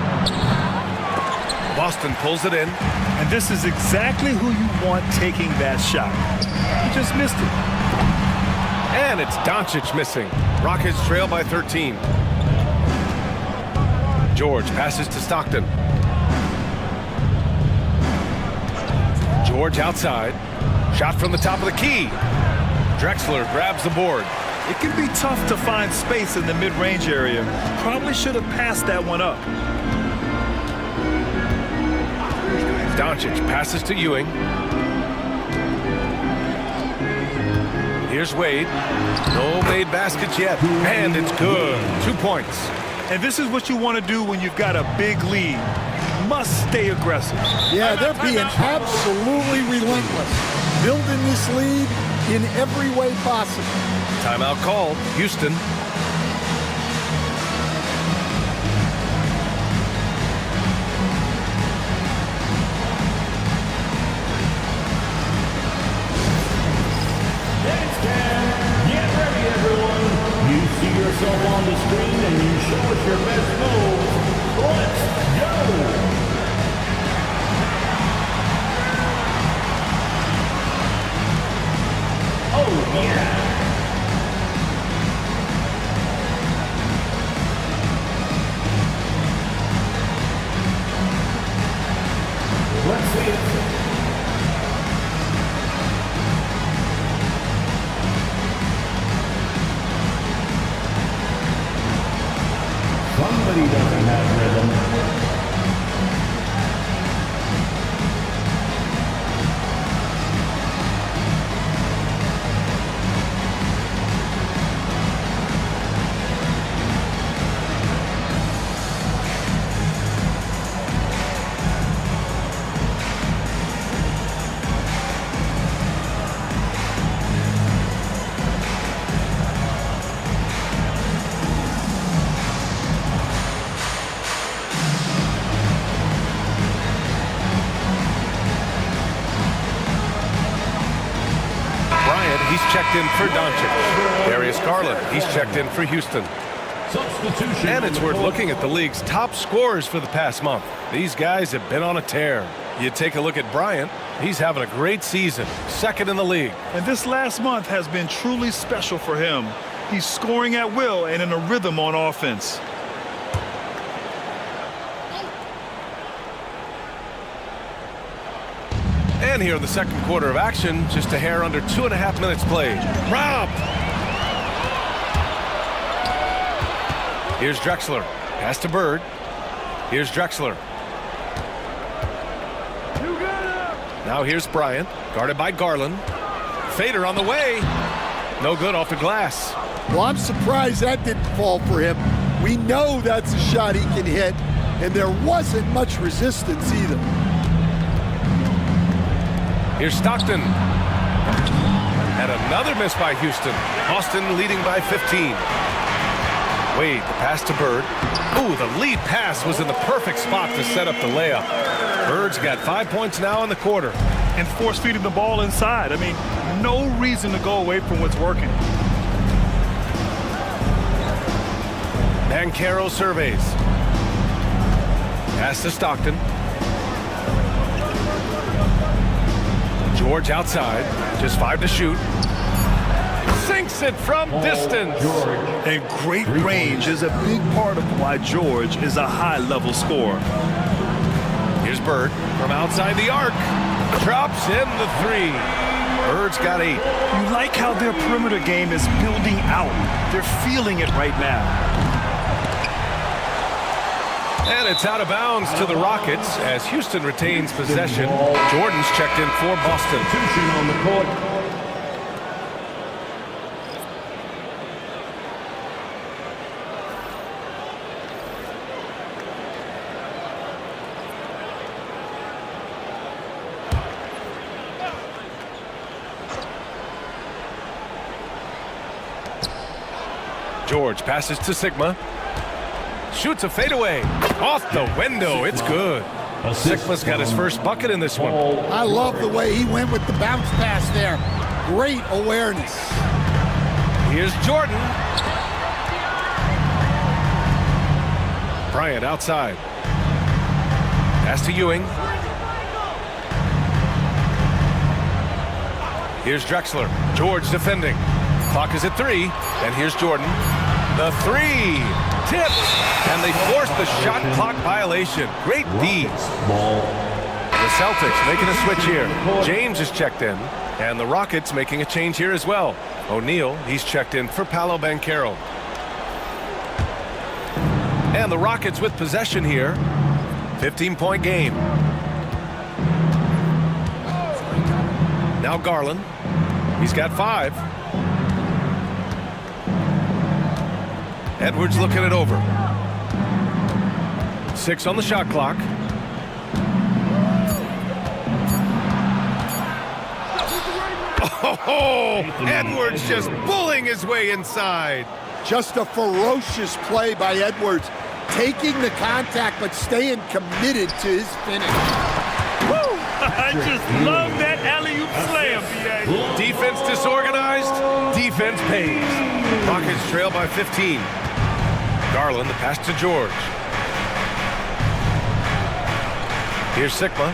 Boston pulls it in. And this is exactly who you want taking that shot. He just missed it. And it's Doncic missing. Rockets trail by 13. George passes to Stockton. George outside. Shot from the top of the key. Drexler grabs the board. It can be tough to find space in the mid-range area. Probably should have passed that one up. Doncic passes to Ewing. Here's Wade. No made baskets yet. And it's good. 2 points. And this is what you want to do when you've got a big lead. Must stay aggressive. Yeah, they're being absolutely relentless. Building this lead in every way possible. Timeout called. Houston. Yourself on the screen and you show us your best moves. Let's go! Oh, yeah! Let's see it. Somebody doesn't have rhythm. He's checked in for Doncic. Darius Garland, he's checked in for Houston. And it's worth looking at the league's top scorers for the past month. These guys have been on a tear. You take a look at Bryant. He's having a great season, second in the league. And this last month has been truly special for him. He's scoring at will and in a rhythm on offense. And here in the second quarter of action, just a hair under 2.5 minutes played. Robbed! Here's Drexler. Pass to Bird. Here's Drexler. Now here's Bryant, guarded by Garland. Fader on the way. No good off the glass. Well, I'm surprised that didn't fall for him. We know that's a shot he can hit, and there wasn't much resistance either. Here's Stockton. And another miss by Houston. Boston leading by 15. Wade, the pass to Bird. Ooh, the lead pass was in the perfect spot to set up the layup. Bird's got 5 points now in the quarter. And force feeding the ball inside. I mean, no reason to go away from what's working. Banchero surveys. Pass to Stockton. George outside. Just 5 to shoot. Sinks it from distance. And great range is a big part of why George is a high-level scorer. Here's Bird from outside the arc. Drops in the 3. Bird's got 8. You like how their perimeter game is building out. They're feeling it right now. And it's out of bounds to the Rockets as Houston retains possession. Jordan's checked in for Boston. On the court. George passes to Sigma. Shoots a fadeaway. Off the window. It's good. Sigma's got his first bucket in this one. I love the way he went with the bounce pass there. Great awareness. Here's Jordan. Bryant outside. Pass to Ewing. Here's Drexler. George defending. Clock is at 3. And here's Jordan. The 3. Tipped. And they forced the shot clock violation. Great D. The Celtics making a switch here. James is checked in. And the Rockets making a change here as well. O'Neal, he's checked in for Paolo Banchero. And the Rockets with possession here. 15-point game. Now Garland. He's got 5. Edwards looking it over. 6 on the shot clock. Oh, Edwards just bullying his way inside. Just a ferocious play by Edwards, taking the contact but staying committed to his finish. Woo! I just love that alley-oop slam, B.A. Defense disorganized, defense pays. Rockets trail by 15. Garland, the pass to George. Here's Sigma.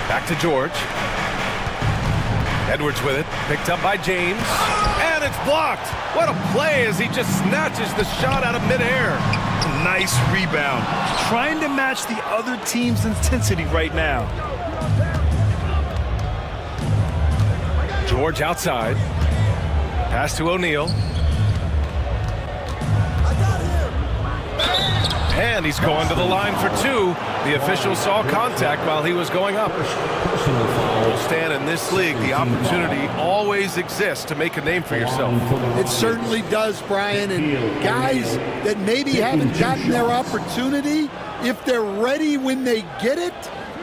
Back to George. Edwards with it, picked up by James, and it's blocked. What a play as he just snatches the shot out of midair. Nice rebound. Trying to match the other team's intensity right now. George outside. Pass to O'Neal. And he's going to the line for 2. The official saw contact while he was going up. Stan, in this league, the opportunity always exists to make a name for yourself. It certainly does, Brian. And guys that maybe haven't gotten their opportunity, if they're ready when they get it,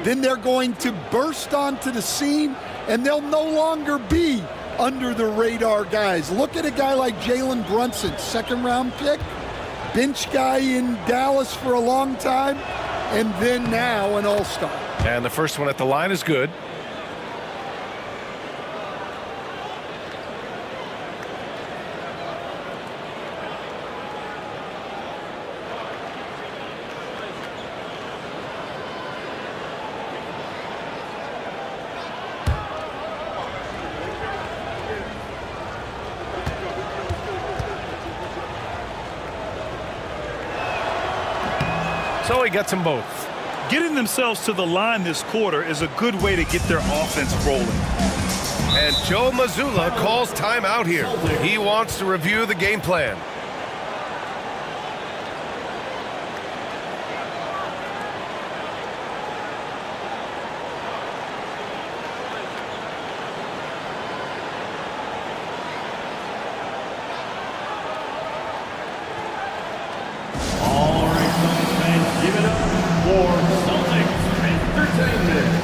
then they're going to burst onto the scene, and they'll no longer be under the radar guys. Look at a guy like Jalen Brunson, second-round pick. Bench guy in Dallas for a long time, and then now an all-star. And the first one at the line is good. So he gets them both. Getting themselves to the line this quarter is a good way to get their offense rolling. And Joe Mazzulla calls timeout here. He wants to review the game plan. All right, Celtics fans, give it up for Celtics Entertainment.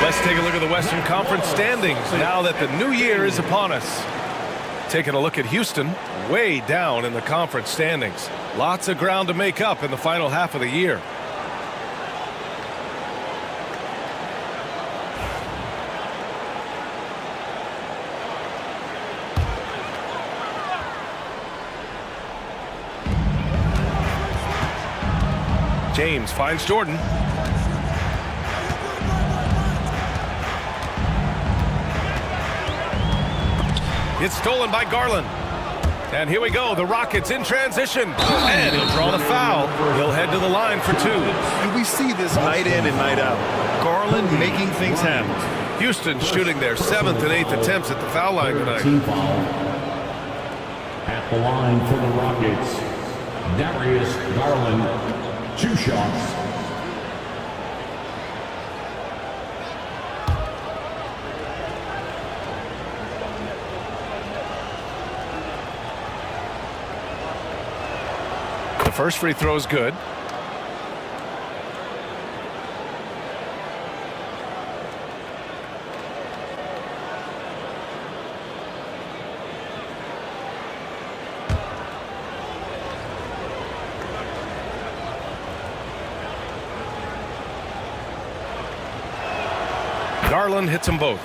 Let's take a look at the Western Conference standings now that the new year is upon us. Taking a look at Houston, way down in the conference standings. Lots of ground to make up in the final half of the year. James finds Jordan. It's stolen by Garland. And here we go, the Rockets in transition. And he'll draw the foul. He'll head to the line for two. And we see this night in and night out. Garland making things happen. Houston shooting their 7th and 8th attempts at the foul line tonight. Team foul. At the line for the Rockets, Darius Garland, 2 shots. The first free throw is good. Garland hits them both.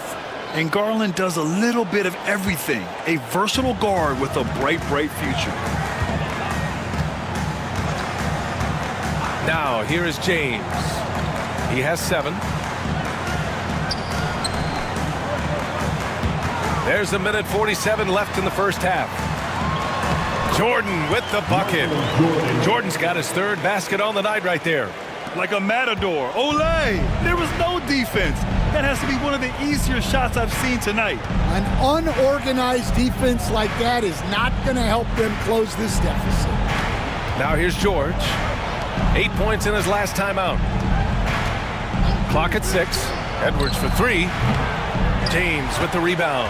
And Garland does a little bit of everything. A versatile guard with a bright, bright future. Now, here is James. He has 7. There's a minute 47 left in the first half. Jordan with the bucket. Jordan's got his 3rd basket on the night right there. Like a matador. Olé! There was no defense. That has to be one of the easier shots I've seen tonight. An unorganized defense like that is not going to help them close this deficit. Now here's George. 8 points in his last time out. Clock at 6. Edwards for 3. James with the rebound.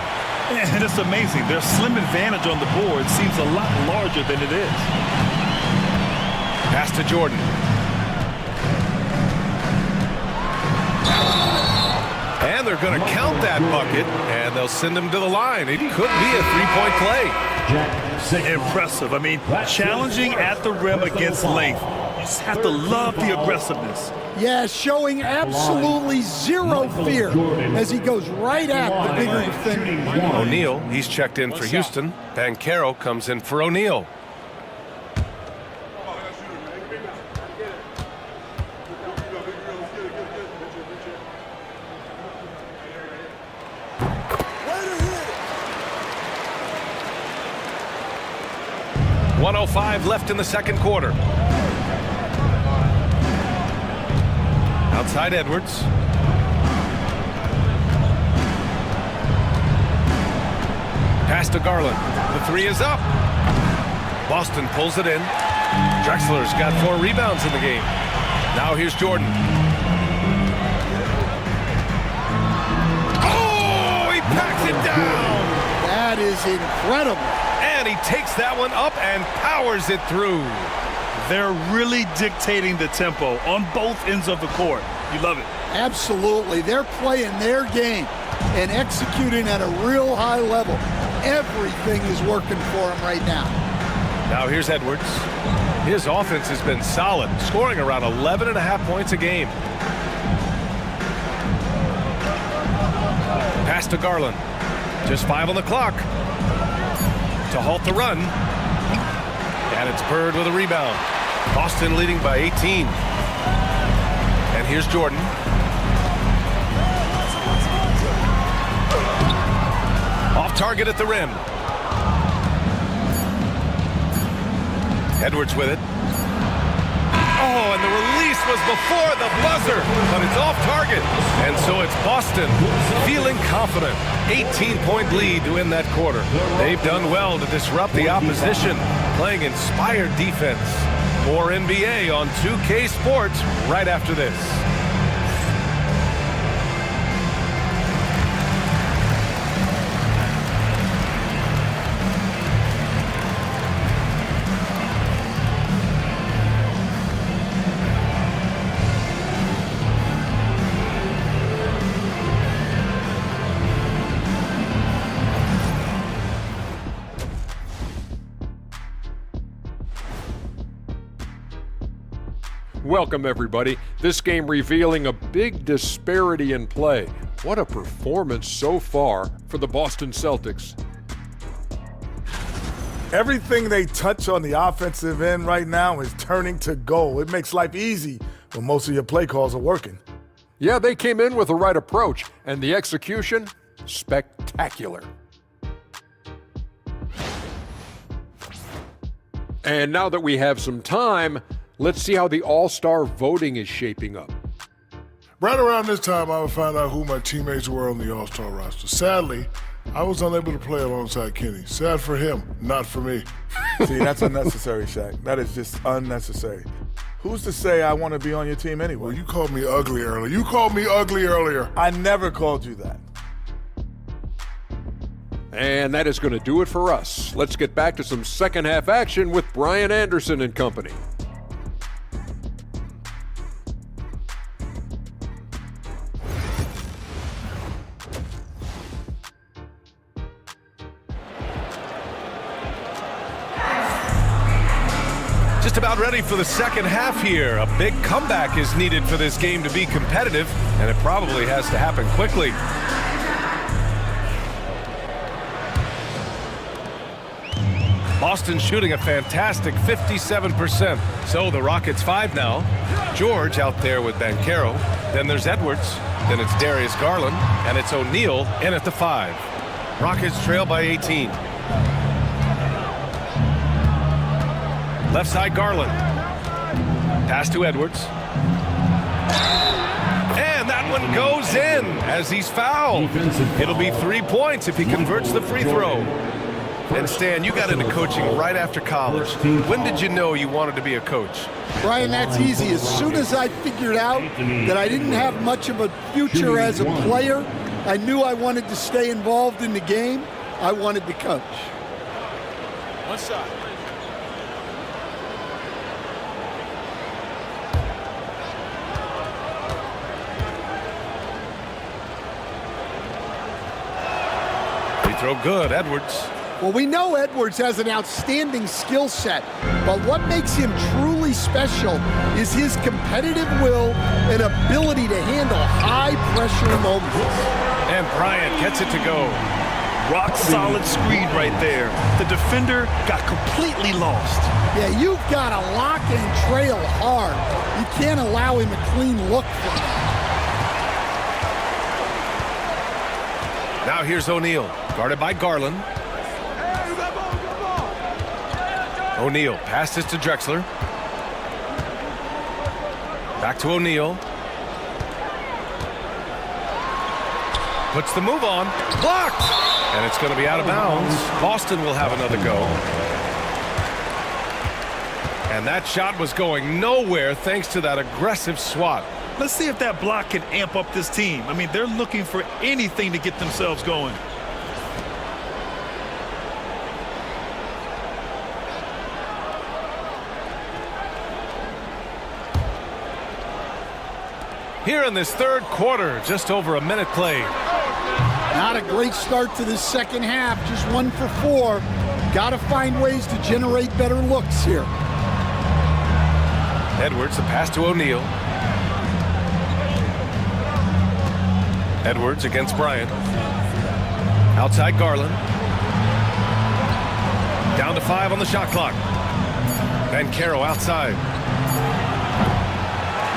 And it's amazing. Their slim advantage on the board seems a lot larger than it is. Pass to Jordan. And they're going to count that bucket, and they'll send him to the line. It could be a 3-point play. Impressive. I mean, challenging at the rim against length. You just have to love the aggressiveness. Yeah, showing absolutely zero fear as he goes right at the bigger defender. O'Neal, he's checked in for Houston. Banchero comes in for O'Neal. .105 left in the second quarter. Outside Edwards. Pass to Garland. The three is up. Boston pulls it in. Drexler's got 4 rebounds in the game. Now here's Jordan. Oh, he packs it down. That is incredible. And he takes that one up and powers it through. They're really dictating the tempo on both ends of the court. You love it. Absolutely. They're playing their game and executing at a real high level. Everything is working for them right now. Now here's Edwards. His offense has been solid, scoring around 11.5 points a game. Pass to Garland. Just 5 on the clock to halt the run. And it's Bird with a rebound. Boston leading by 18. And here's Jordan. Off target at the rim. Edwards with it. Oh, and the release was before the buzzer, but it's off target. And so it's Boston feeling confident. 18-point lead to win that quarter. They've done well to disrupt the opposition, playing inspired defense. More NBA on 2K Sports right after this. Welcome, everybody. This game revealing a big disparity in play. What a performance so far for the Boston Celtics. Everything they touch on the offensive end right now is turning to goal. It makes life easy when most of your play calls are working. Yeah, they came in with the right approach, and the execution, spectacular. And now that we have some time, let's see how the All-Star voting is shaping up. Right around this time, I would find out who my teammates were on the All-Star roster. Sadly, I was unable to play alongside Kenny. Sad for him, not for me. See, that's unnecessary, Shaq. That is just unnecessary. Who's to say I want to be on your team anyway? Well, you called me ugly earlier. You called me ugly earlier. I never called you that. And that is going to do it for us. Let's get back to some second half action with Brian Anderson and company. Just about ready for the second half here. A big comeback is needed for this game to be competitive, and it probably has to happen quickly. Boston shooting a fantastic 57%. So the Rockets 5 now. George out there with Banchero. Then there's Edwards. Then it's Darius Garland. And it's O'Neal in at the 5. Rockets trail by 18. Left side Garland. Pass to Edwards. And that one goes in as he's fouled. It'll be 3 points if he converts the free throw. And Stan, you got into coaching right after college. When did you know you wanted to be a coach? Brian, that's easy. As soon as I figured out that I didn't have much of a future as a player, I knew I wanted to stay involved in the game. I wanted to coach. One shot. Free throw good, Edwards. Well, we know Edwards has an outstanding skill set, but what makes him truly special is his competitive will and ability to handle high-pressure moments. And Bryant gets it to go. Rock solid screen right there. The defender got completely lost. Yeah, you've got to lock and trail hard. You can't allow him a clean look from that. Now here's O'Neal, guarded by Garland. O'Neal passes to Drexler. Back to O'Neal. Puts the move on. Blocked! And it's going to be out of bounds. Boston will have another go. And that shot was going nowhere thanks to that aggressive swat. Let's see if that block can amp up this team. I mean, they're looking for anything to get themselves going. Here in this third quarter, just over a minute played. Not a great start to this second half, just 1 for 4. Got to find ways to generate better looks here. Edwards, the pass to O'Neal. Edwards against Bryant. Outside Garland. Down to 5 on the shot clock. Banchero outside.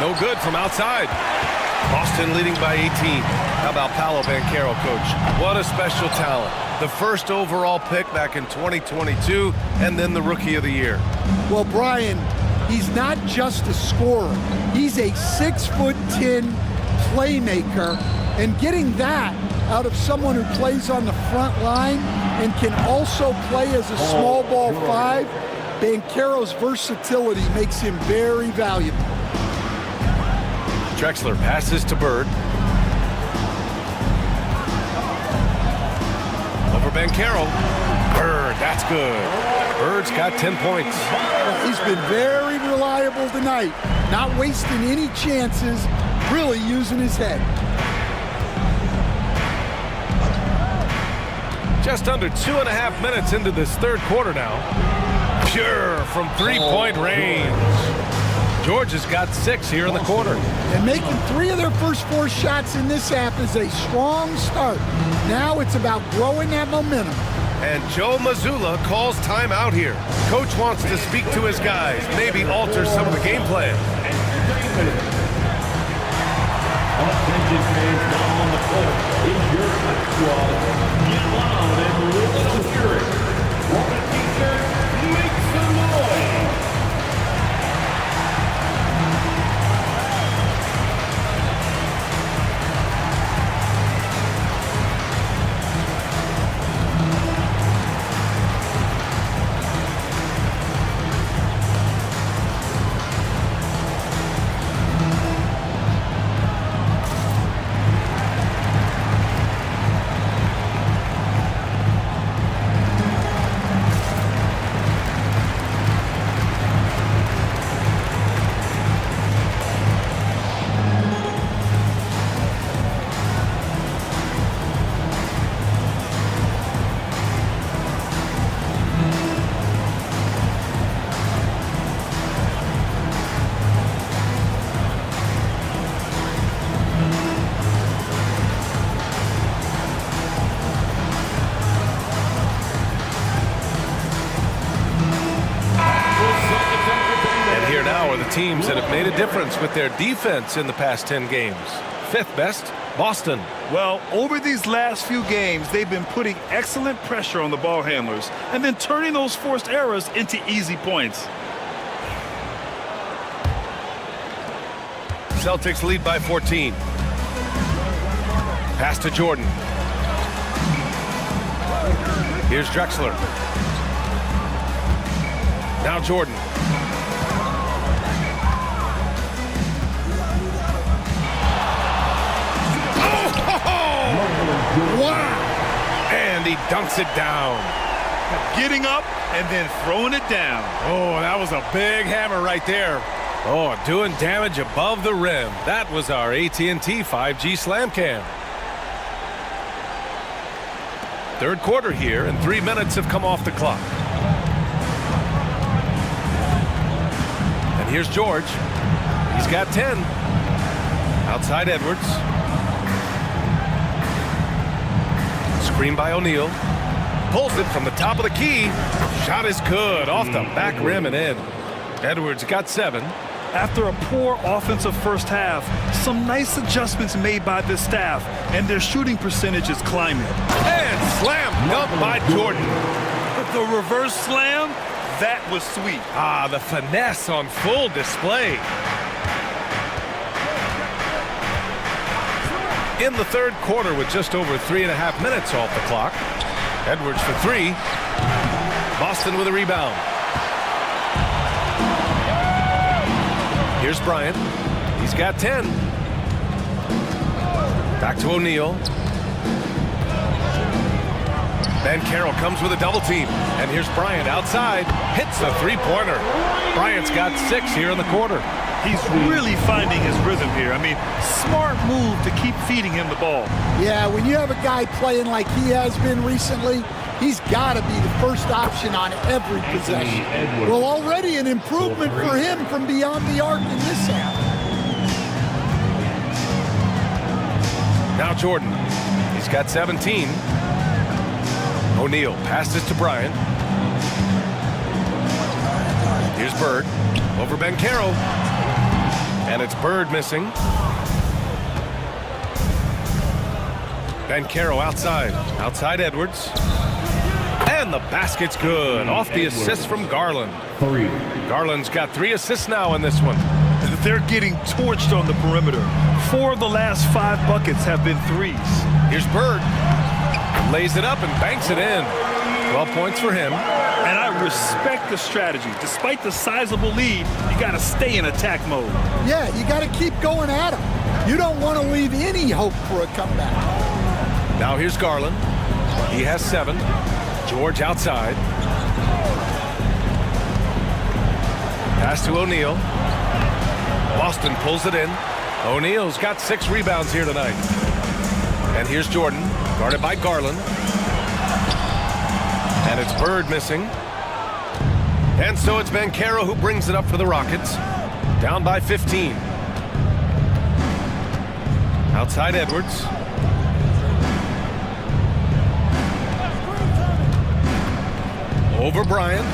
No good from outside. Boston leading by 18. How about Paolo Banchero, coach? What a special talent. The first overall pick back in 2022, and then the Rookie of the Year. Well, Brian, he's not just a scorer. He's a 6'10" playmaker, and getting that out of someone who plays on the front line and can also play as a small ball 5, Banchero's versatility makes him very valuable. Drexler passes to Bird. Over Banchero. Bird, that's good. Bird's got 10 points. Well, he's been very reliable tonight. Not wasting any chances, really using his head. Just under 2.5 minutes into this third quarter now. Pure from three-point range. Georgia's got 6 here in the quarter. And making 3 of their first 4 shots in this half is a strong start. Now it's about growing that momentum. And Joe Mazzulla calls timeout here. Coach wants to speak to his guys, maybe alter some of the game plan. Attention fans down on the court. It's your hot squad. Get loud and lift the spirit. Want a t-shirt? Make some noise. Teams that have made a difference with their defense in the past 10 games. 5th best, Boston. Well, over these last few games, they've been putting excellent pressure on the ball handlers and then turning those forced errors into easy points. Celtics lead by 14. Pass to Jordan. Here's Drexler. Now Jordan. Wow! And he dunks it down. Getting up and then throwing it down. Oh, that was a big hammer right there. Oh, doing damage above the rim. That was our AT&T 5G Slam Cam. Third quarter here, and 3 minutes have come off the clock. And here's George. He's got 10. Outside Edwards. Screen by O'Neal. Pulls it from the top of the key. Shot is good. Off the back rim and in. Edwards got 7. After a poor offensive first half, some nice adjustments made by this staff, and their shooting percentage is climbing. And slam dunk by Jordan. The reverse slam, that was sweet. Ah, the finesse on full display. In the third quarter with just over 3.5 minutes off the clock. Edwards for three. Boston with a rebound. Here's Bryant. He's got 10. Back to O'Neal. Banchero comes with a double team. And here's Bryant outside. Hits a three-pointer. Bryant's got 6 here in the quarter. He's really finding his rhythm here. I mean, smart move to keep feeding him the ball. Yeah, when you have a guy playing like he has been recently, he's got to be the first option on every possession. Well, already an improvement for him from beyond the arc in this half. Now Jordan. He's got 17. O'Neal passes to Bryant. Here's Bird. Over Banchero. And it's Bird missing. Banchero outside. Outside Edwards. And the basket's good. Off the assist from Garland. Garland's got 3 assists now in this one. They're getting torched on the perimeter. 4 of the last 5 buckets have been threes. Here's Bird. Lays it up and banks it in. 12 points for him. And I respect the strategy. Despite the sizable lead, you got to stay in attack mode. Yeah, you got to keep going at him. You don't want to leave any hope for a comeback. Now here's Garland. He has 7. George outside. Pass to O'Neal. Boston pulls it in. O'Neal's got 6 rebounds here tonight. And here's Jordan, guarded by Garland. And it's Bird missing. And so it's Banchero who brings it up for the Rockets. Down by 15. Outside Edwards. Over Bryant.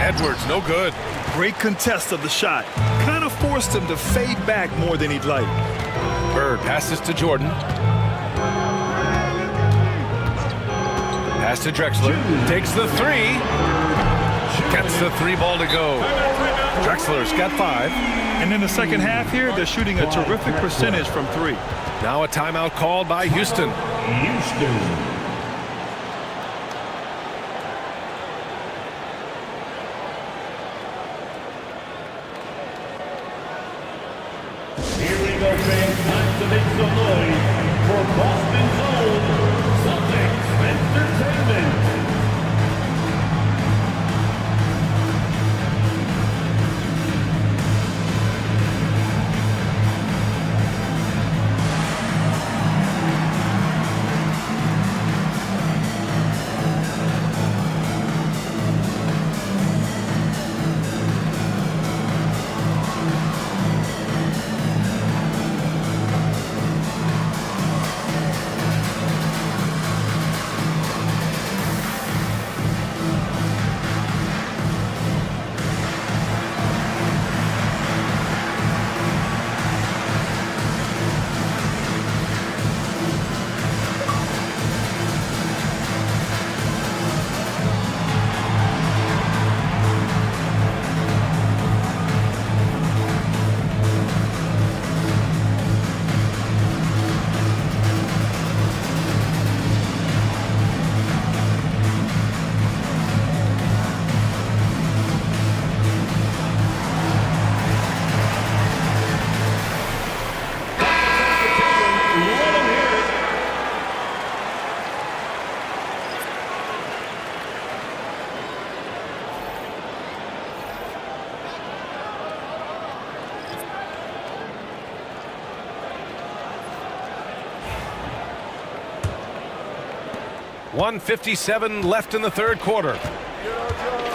Edwards, no good. Great contest of the shot. Kind of forced him to fade back more than he'd like. Bird passes to Jordan. Pass to Drexler. Takes the 3. Gets the 3 ball to go. Drexler's got 5. And in the second half here, they're shooting a terrific percentage from 3. Now a timeout called by Houston. Here we go, fans. Time to make some noise for Boston's own Celtics Entertainment. .157 left in the third quarter.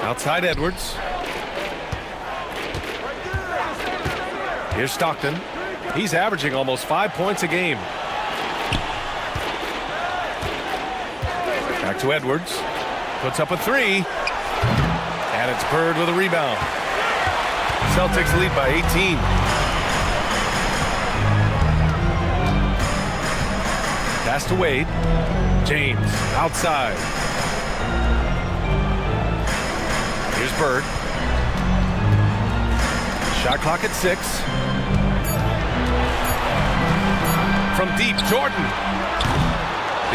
Outside Edwards. Here's Stockton. He's averaging almost 5 points a game. Back to Edwards. Puts up a 3. And it's Bird with a rebound. Celtics lead by 18. Pass to Wade. James outside. Here's Bird. Shot clock at 6. From deep, Jordan.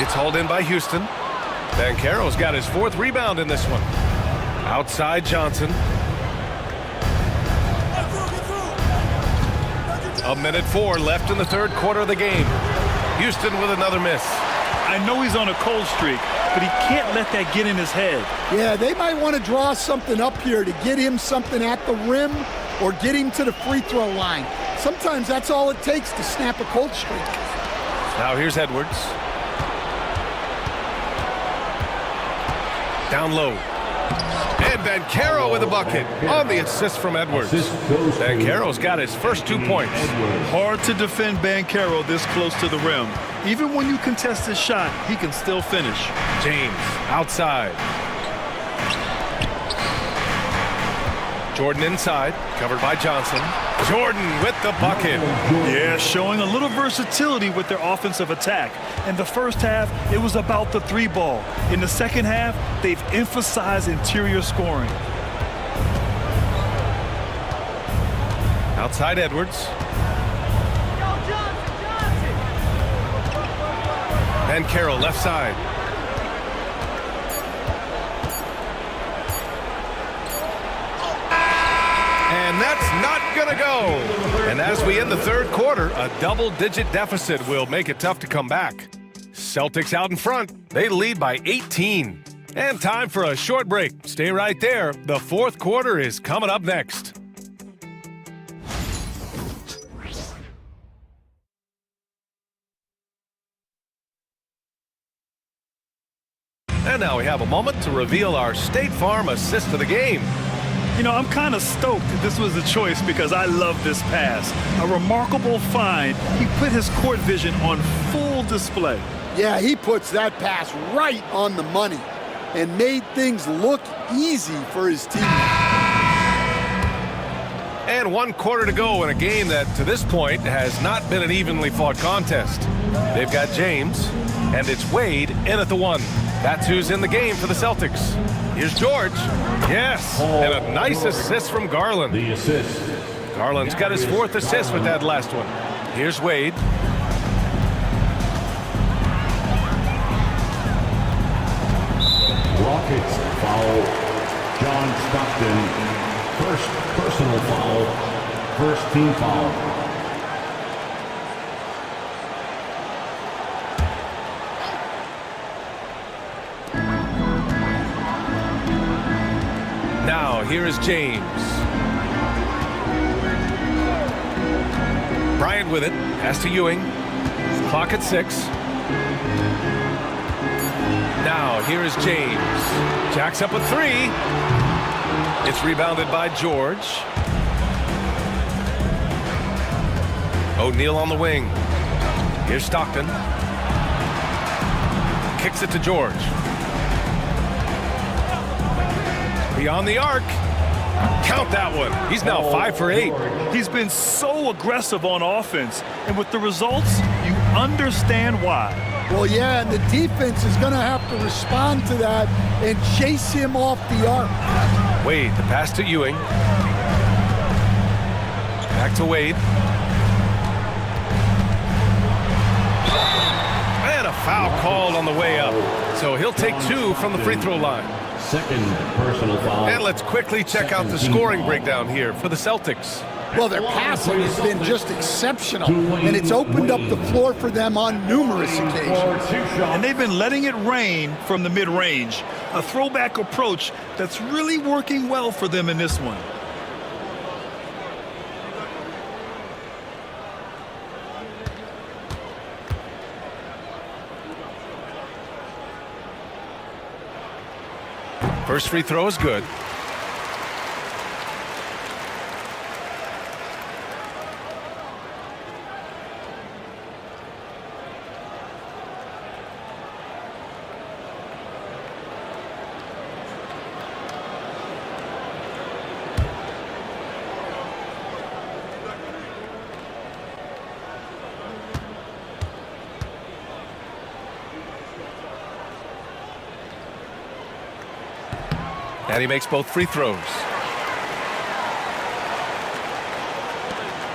It's hauled in by Houston. Banchero's got his 4th rebound in this one. Outside Johnson. 1:04 left in the 3rd quarter of the game. Houston with another miss. I know he's on a cold streak, but he can't let that get in his head. Yeah, they might want to draw something up here to get him something at the rim or get him to the free throw line. Sometimes that's all it takes to snap a cold streak. Now here's Edwards. Down low. And Banchero with a bucket on the assist from Edwards. Banchero's got his first 2 points. Hard to defend Banchero this close to the rim. Even when you contest his shot, he can still finish. James outside. Jordan inside, covered by Johnson. Jordan with the bucket. Yeah, showing a little versatility with their offensive attack. In the first half, it was about the 3 ball. In the second half, they've emphasized interior scoring. Outside Edwards. And Carroll left side. And that's not gonna go. And as we end the 3rd quarter, a double-digit deficit will make it tough to come back. Celtics out in front. They lead by 18. And time for a short break. Stay right there. The 4th quarter is coming up next. And now we have a moment to reveal our State Farm assist of the game. You know, I'm kind of stoked that this was a choice because I love this pass. A remarkable find. He put his court vision on full display. Yeah, he puts that pass right on the money and made things look easy for his team. And 1 quarter to go in a game that, to this point, has not been an evenly fought contest. They've got James, and it's Wade in at the 1. That's who's in the game for the Celtics. Here's George. Yes, and a nice assist from Garland. The assist. Garland's got his 4th assist with that last one. Here's Wade. Rockets foul. John Stockton. First personal foul. First team foul. Now, here is James. Bryant with it. Pass to Ewing. Clock at 6. Now, here is James. Jacks up a 3. It's rebounded by George. O'Neal on the wing. Here's Stockton. Kicks it to George. Beyond the arc. Count that one. He's now 5 for 8. He's been so aggressive on offense, and with the results, you understand why. Well, yeah, and the defense is going to have to respond to that and chase him off the arc. Wade, the pass to Ewing. Back to Wade. And a foul called on the way up. So he'll take 2 from the free throw line. Second personal foul. And let's quickly check out the scoring breakdown here for the Celtics. Well, their passing has been just exceptional, and it's opened up the floor for them on numerous occasions. And they've been letting it rain from the mid-range, a throwback approach that's really working well for them in this one. First free throw is good. And he makes both free throws.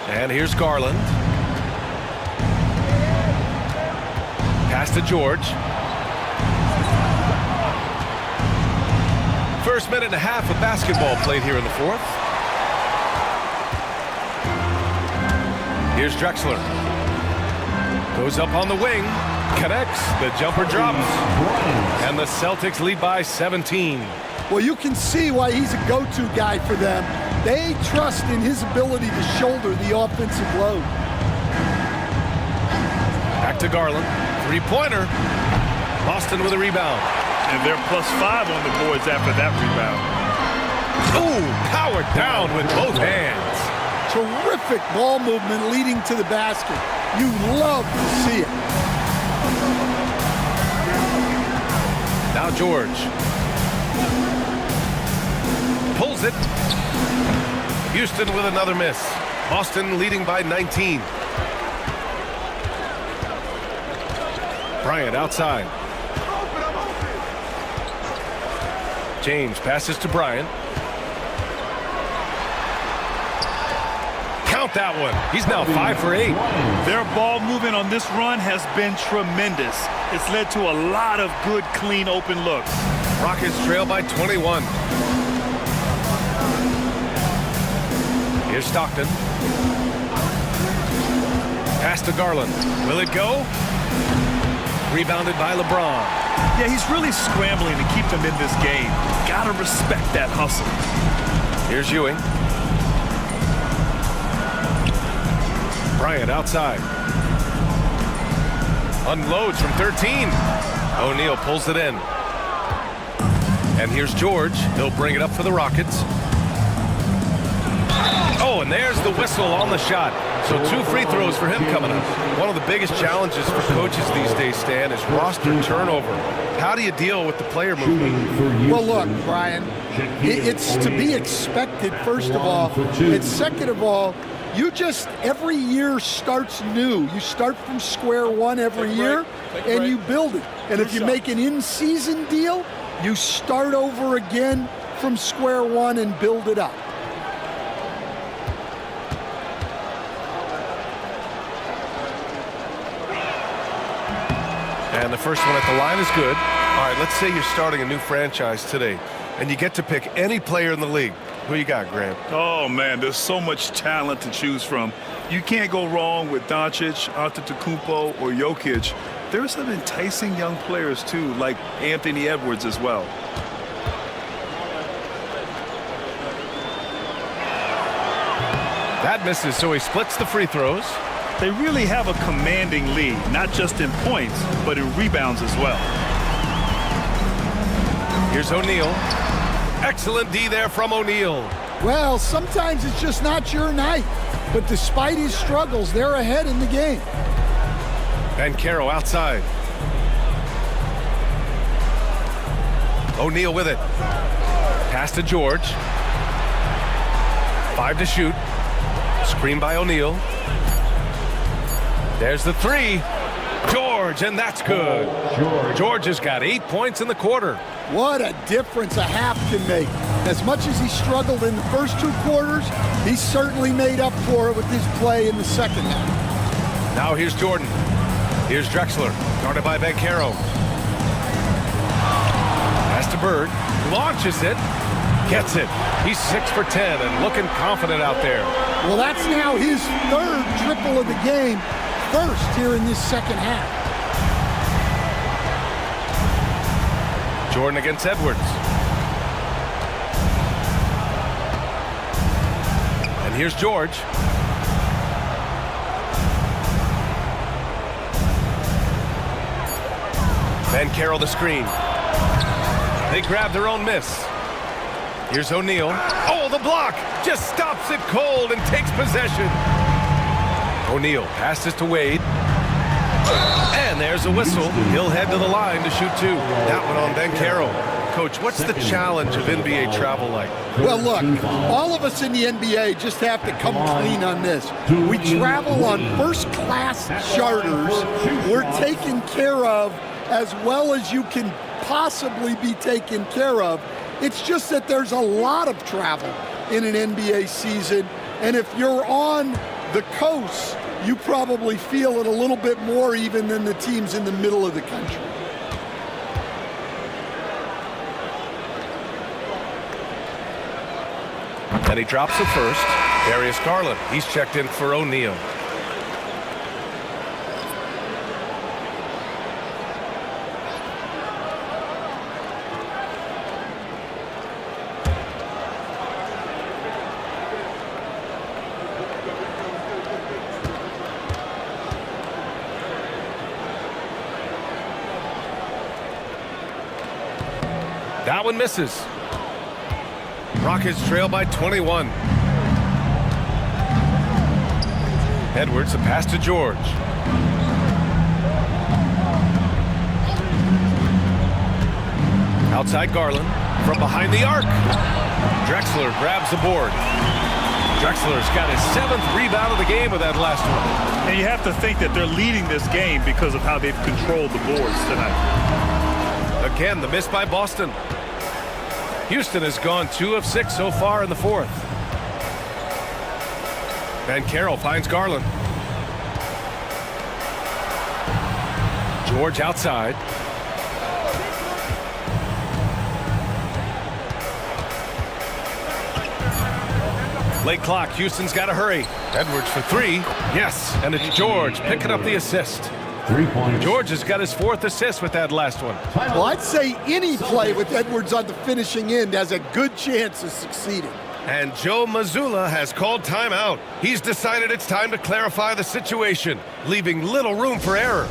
And here's Garland. Pass to George. First minute and a half of basketball played here in the fourth. Here's Drexler. Goes up on the wing. Connects. The jumper drops. And the Celtics lead by 17. Well, you can see why he's a go-to guy for them. They trust in his ability to shoulder the offensive load. Back to Garland. Three-pointer. Boston with a rebound. And they're +5 on the boards after that rebound. Ooh, powered down with both hands. Terrific ball movement leading to the basket. You love to see it. Now George. Pulls it. Houston with another miss. Boston leading by 19. Bryant outside. James passes to Bryant. Count that one. He's now 5 for 8. Their ball movement on this run has been tremendous. It's led to a lot of good, clean, open looks. Rockets trail by 21. Here's Stockton. Pass to Garland. Will it go? Rebounded by LeBron. Yeah, he's really scrambling to keep them in this game. Gotta respect that hustle. Here's Ewing. Bryant outside. Unloads from 13. O'Neal pulls it in. And here's George. He'll bring it up for the Rockets. Oh, and there's the whistle on the shot. So 2 free throws for him coming up. One of the biggest challenges for coaches these days, Stan, is roster turnover. How do you deal with the player movement? Well, look, Brian, it's to be expected, first of all. And second of all, you just, every year starts new. You start from square one every year, and you build it. And if you make an in-season deal, you start over again from square one and build it up. And the first one at the line is good. All right, let's say you're starting a new franchise today, and you get to pick any player in the league. Who you got, Graham? Oh, man, there's so much talent to choose from. You can't go wrong with Doncic, Antetokounmpo, or Jokic. There's some enticing young players, too, like Anthony Edwards as well. That misses, so he splits the free throws. They really have a commanding lead, not just in points, but in rebounds as well. Here's O'Neal. Excellent D there from O'Neal. Well, sometimes it's just not your night. But despite his struggles, they're ahead in the game. Banchero outside. O'Neal with it. Pass to George. 5 to shoot. Screen by O'Neal. There's the 3. George, and that's good. George has got 8 points in the quarter. What a difference a half can make. As much as he struggled in the first 2 quarters, he certainly made up for it with his play in the second half. Now here's Jordan. Here's Drexler, guarded by Banchero. Pass to Bird, launches it, gets it. He's 6 for 10 and looking confident out there. Well, that's now his 3rd triple of the game, first here in this second half. Jordan against Edwards. And here's George. Banchero the screen. They grab their own miss. Here's O'Neal. Oh, the block! Just stops it cold and takes possession. O'Neal passes to Wade. And there's a whistle. He'll head to the line to shoot 2. That one on Banchero. Coach, what's the challenge of NBA travel like? Well, look, all of us in the NBA just have to come clean on this. We travel on first-class charters. We're taken care of as well as you can possibly be taken care of. It's just that there's a lot of travel in an NBA season, and if you're on the coast, you probably feel it a little bit more even than the teams in the middle of the country. And he drops it first. Darius Garland, he's checked in for O'Neal. That one misses. Rockets trail by 21. Edwards, a pass to George. Outside Garland, from behind the arc. Drexler grabs the board. Drexler's got his 7th rebound of the game with that last one. And you have to think that they're leading this game because of how they've controlled the boards tonight. Again, the miss by Boston. Houston has gone 2 of 6 so far in the 4th. And Carroll finds Garland. George outside. Late clock, Houston's got to hurry. Edwards for 3. Yes, and it's George picking up the assist. 3 points. George has got his 4th assist with that last one. Well, I'd say any play with Edwards on the finishing end has a good chance of succeeding. And Joe Mazzulla has called timeout. He's decided it's time to clarify the situation, leaving little room for error.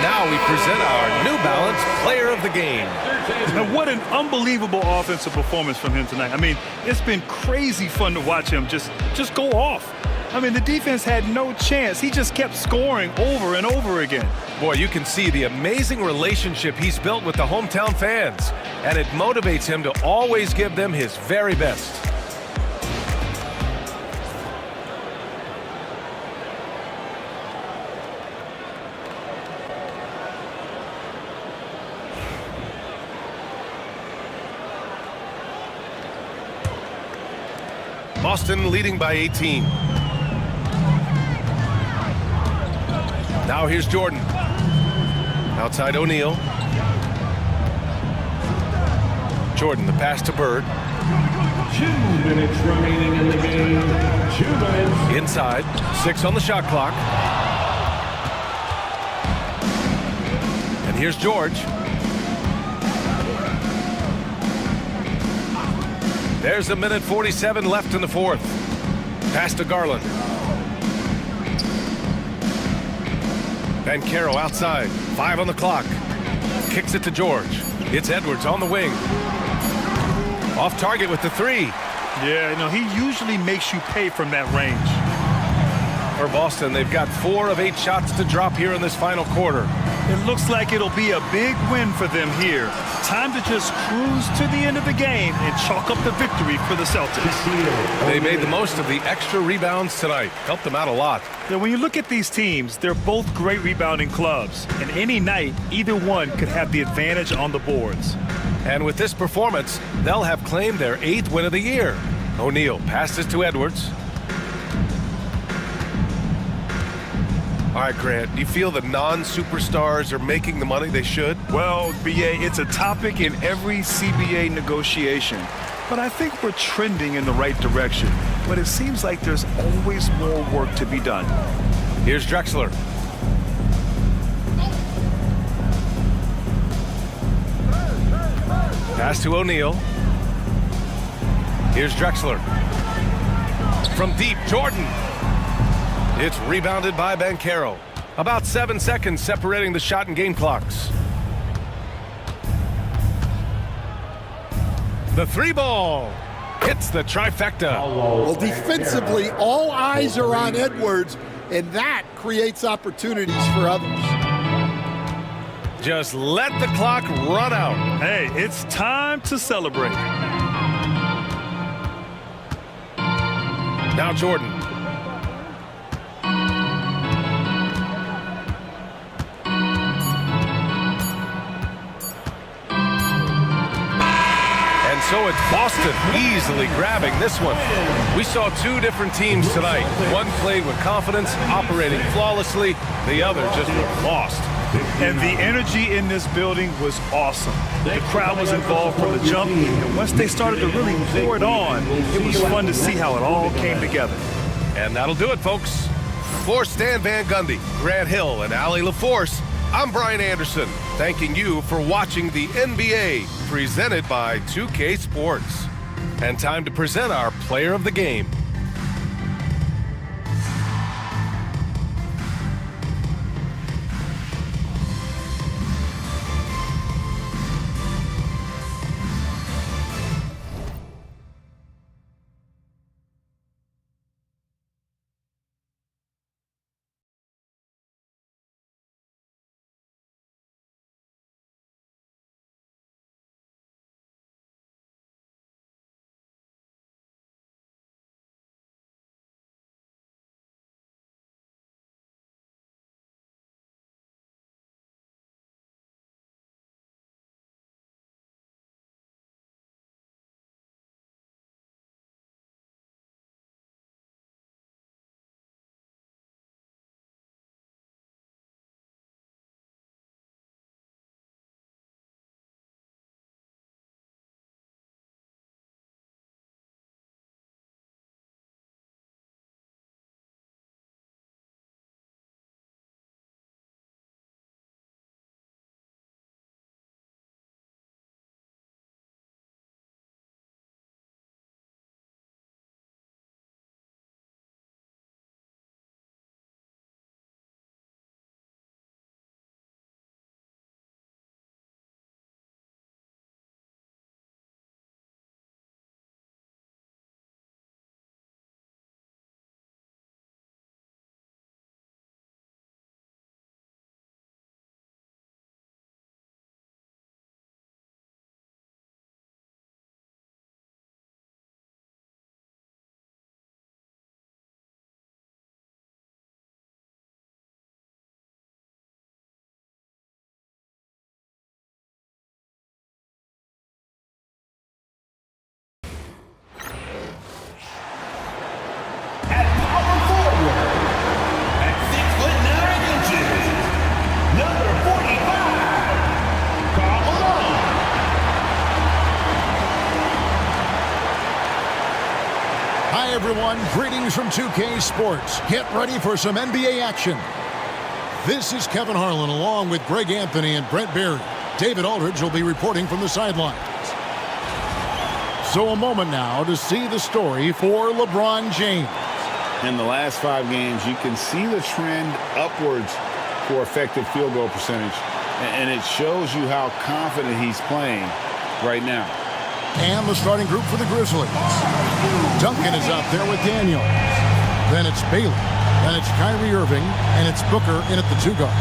Now we present our New Balance Player of the Game. And what an unbelievable offensive performance from him tonight. I mean, it's been crazy fun to watch him just go off. I mean, the defense had no chance. He just kept scoring over and over again. Boy, you can see the amazing relationship he's built with the hometown fans, and it motivates him to always give them his very best. Boston leading by 18. Now here's Jordan. Outside O'Neal. Jordan, the pass to Bird. 2 minutes remaining in the game. 2 minutes. Inside, 6 on the shot clock. And here's George. There's a minute 47 left in the 4th. Pass to Garland. Banchero outside. 5 on the clock. Kicks it to George. It's Edwards on the wing. Off target with the 3. Yeah, you know, he usually makes you pay from that range. For Boston, they've got 4 of 8 shots to drop here in this final quarter. It looks like it'll be a big win for them here. Time to just cruise to the end of the game and chalk up the victory for the Celtics. They made the most of the extra rebounds tonight. Helped them out a lot. Now, when you look at these teams, they're both great rebounding clubs. And any night, either one could have the advantage on the boards. And with this performance, they'll have claimed their 8th win of the year. O'Neal passes to Edwards. All right, Grant, do you feel the non-superstars are making the money they should? Well, BA, it's a topic in every CBA negotiation. but I think we're trending in the right direction. But it seems like there's always more work to be done. Here's Drexler. Pass to O'Neal. Here's Drexler. From deep, Jordan. It's rebounded by Banchero. About 7 seconds separating the shot and game clocks. The three ball hits the trifecta. Well, defensively, all eyes are on Edwards, and that creates opportunities for others. Just let the clock run out. Hey, it's time to celebrate. Now Jordan. And so it's Boston easily grabbing this one. We saw two different teams tonight. One played with confidence, operating flawlessly. The other just lost. And the energy in this building was awesome. The crowd was involved from the jump, and once they started to really pour it on, it was fun to see how it all came together. And that'll do it, folks. For Stan Van Gundy, Grant Hill, and Allie LaForce, I'm Brian Anderson, thanking you for watching the NBA presented by 2K Sports. And time to present our player of the game. Hi, everyone. Greetings from 2K Sports. Get ready for some NBA action. This is Kevin Harlan along with Greg Anthony and Brent Berry. David Aldridge will be reporting from the sidelines. So a moment now to see the story for LeBron James. In the last 5 games, you can see the trend upwards for effective field goal percentage. And it shows you how confident he's playing right now. And the starting group for the Grizzlies. Duncan is out there with Daniels. Then it's Bailey. Then it's Kyrie Irving. And it's Booker in at the 2 guard.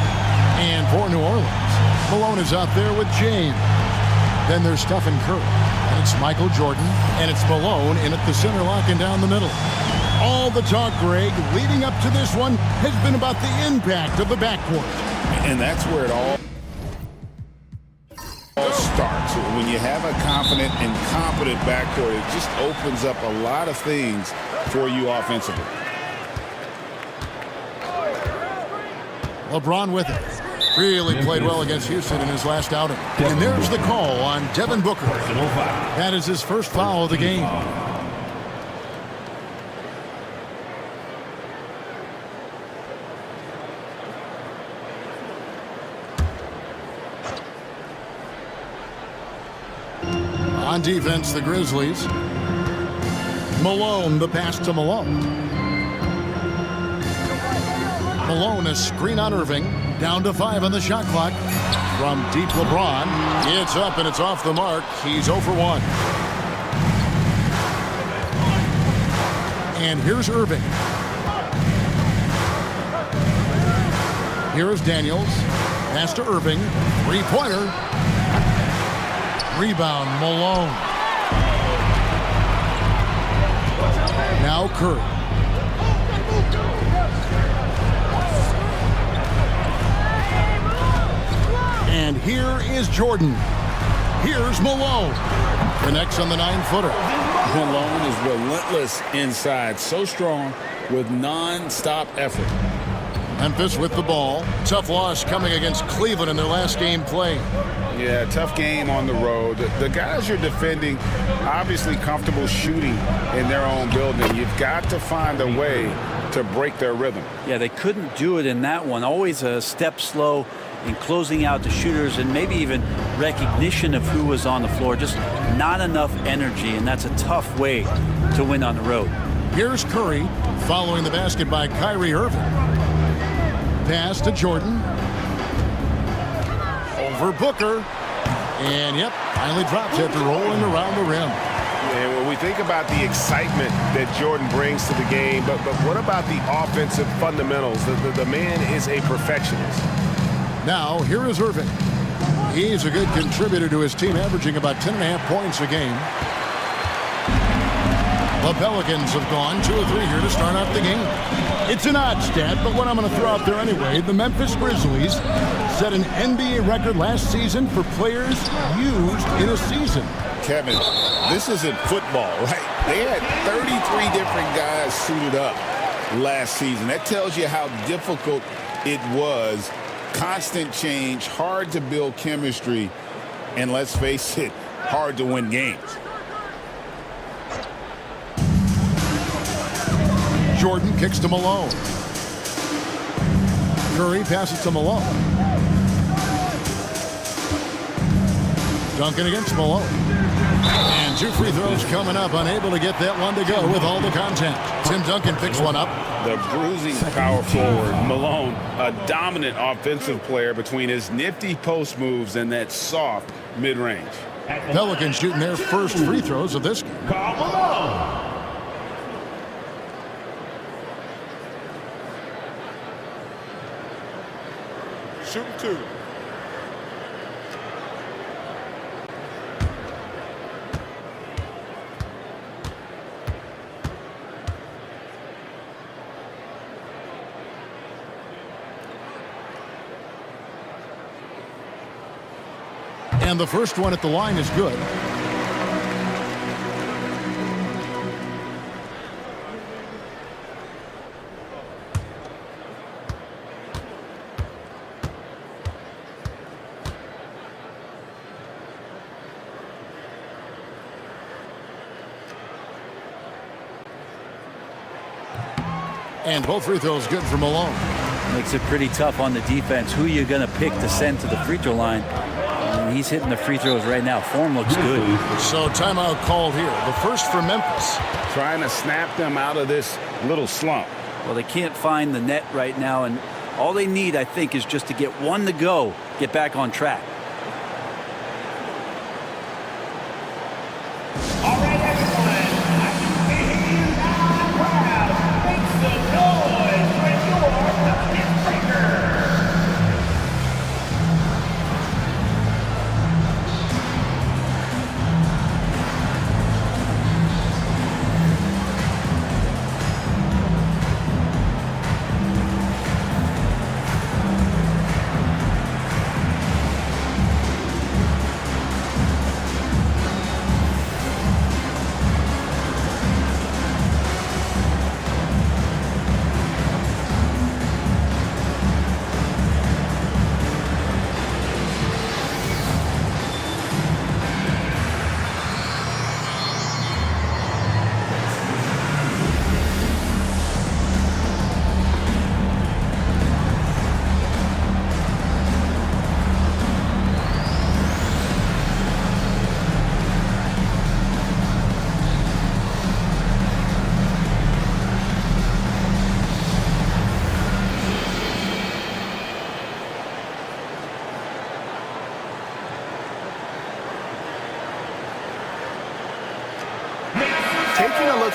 And for New Orleans, Malone is out there with James. Then there's Stephen Curry. And it's Michael Jordan. And it's Malone in at the center, locking down the middle. All the talk, Greg, leading up to this one has been about the impact of the backcourt. And that's where it all starts. When you have a confident and competent backcourt, it just opens up a lot of things for you offensively. LeBron with it. Really played well against Houston in his last outing. And there's the call on Devin Booker. That is his first foul of the game. On defense, the Grizzlies. Malone, the pass to Malone. Malone, a screen on Irving. Down to 5 on the shot clock. From deep LeBron. It's up and it's off the mark. He's 0 for 1. And here's Irving. Here's Daniels. Pass to Irving. Three-pointer. Rebound, Malone. Now Curry. And here is Jordan. Here's Malone. Connects on the 9-footer. Malone is relentless inside, so strong with non-stop effort. Memphis with the ball. Tough loss coming against Cleveland in their last game played. Yeah, tough game on the road. The guys you're defending, obviously comfortable shooting in their own building. You've got to find a way to break their rhythm. Yeah, they couldn't do it in that one. Always a step slow in closing out the shooters and maybe even recognition of who was on the floor. Just not enough energy, and that's a tough way to win on the road. Here's Curry following the basket by Kyrie Irving. Pass to Jordan. Over Booker. And, yep, finally drops after rolling around the rim. And when we think about the excitement that Jordan brings to the game, but what about the offensive fundamentals? The man is a perfectionist. Now, here is Irving. He's a good contributor to his team, averaging about 10.5 points a game. The Pelicans have gone 2 of 3 here to start out the game. It's an odd stat, but what I'm going to throw out there anyway. The Memphis Grizzlies set an NBA record last season for players used in a season. Kevin, this isn't football, right? They had 33 different guys suited up last season. That tells you how difficult it was. Constant change, hard to build chemistry, and let's face it, hard to win games. Jordan kicks to Malone. Curry passes to Malone. Duncan against Malone. And 2 free throws coming up, unable to get that one to go with all the contact. Tim Duncan picks one up. The bruising power forward, Malone, a dominant offensive player between his nifty post moves and that soft mid-range. Pelicans shooting their first free throws of this game. Shooting 2. And the first one at the line is good. And both free throws good for Malone. Makes it pretty tough on the defense. Who you're going to pick to send to the free throw line. And he's hitting the free throws right now. Form looks good. So timeout called here. The first for Memphis. Trying to snap them out of this little slump. Well, they can't find the net right now, and all they need, I think, is just to get one to go, get back on track.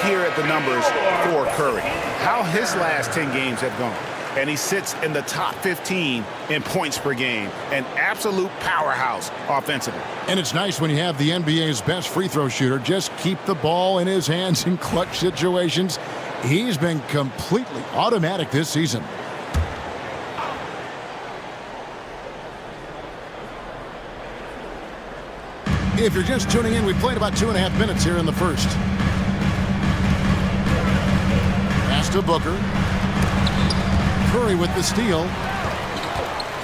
here at the numbers for Curry, how his last 10 games have gone. And he sits in the top 15 in points per game. An absolute powerhouse offensively. And it's nice when you have the NBA's best free throw shooter just keep the ball in his hands in clutch situations. He's been completely automatic this season. If you're just tuning in, we played about 2.5 minutes here in the first. Pass to Booker. Curry with the steal.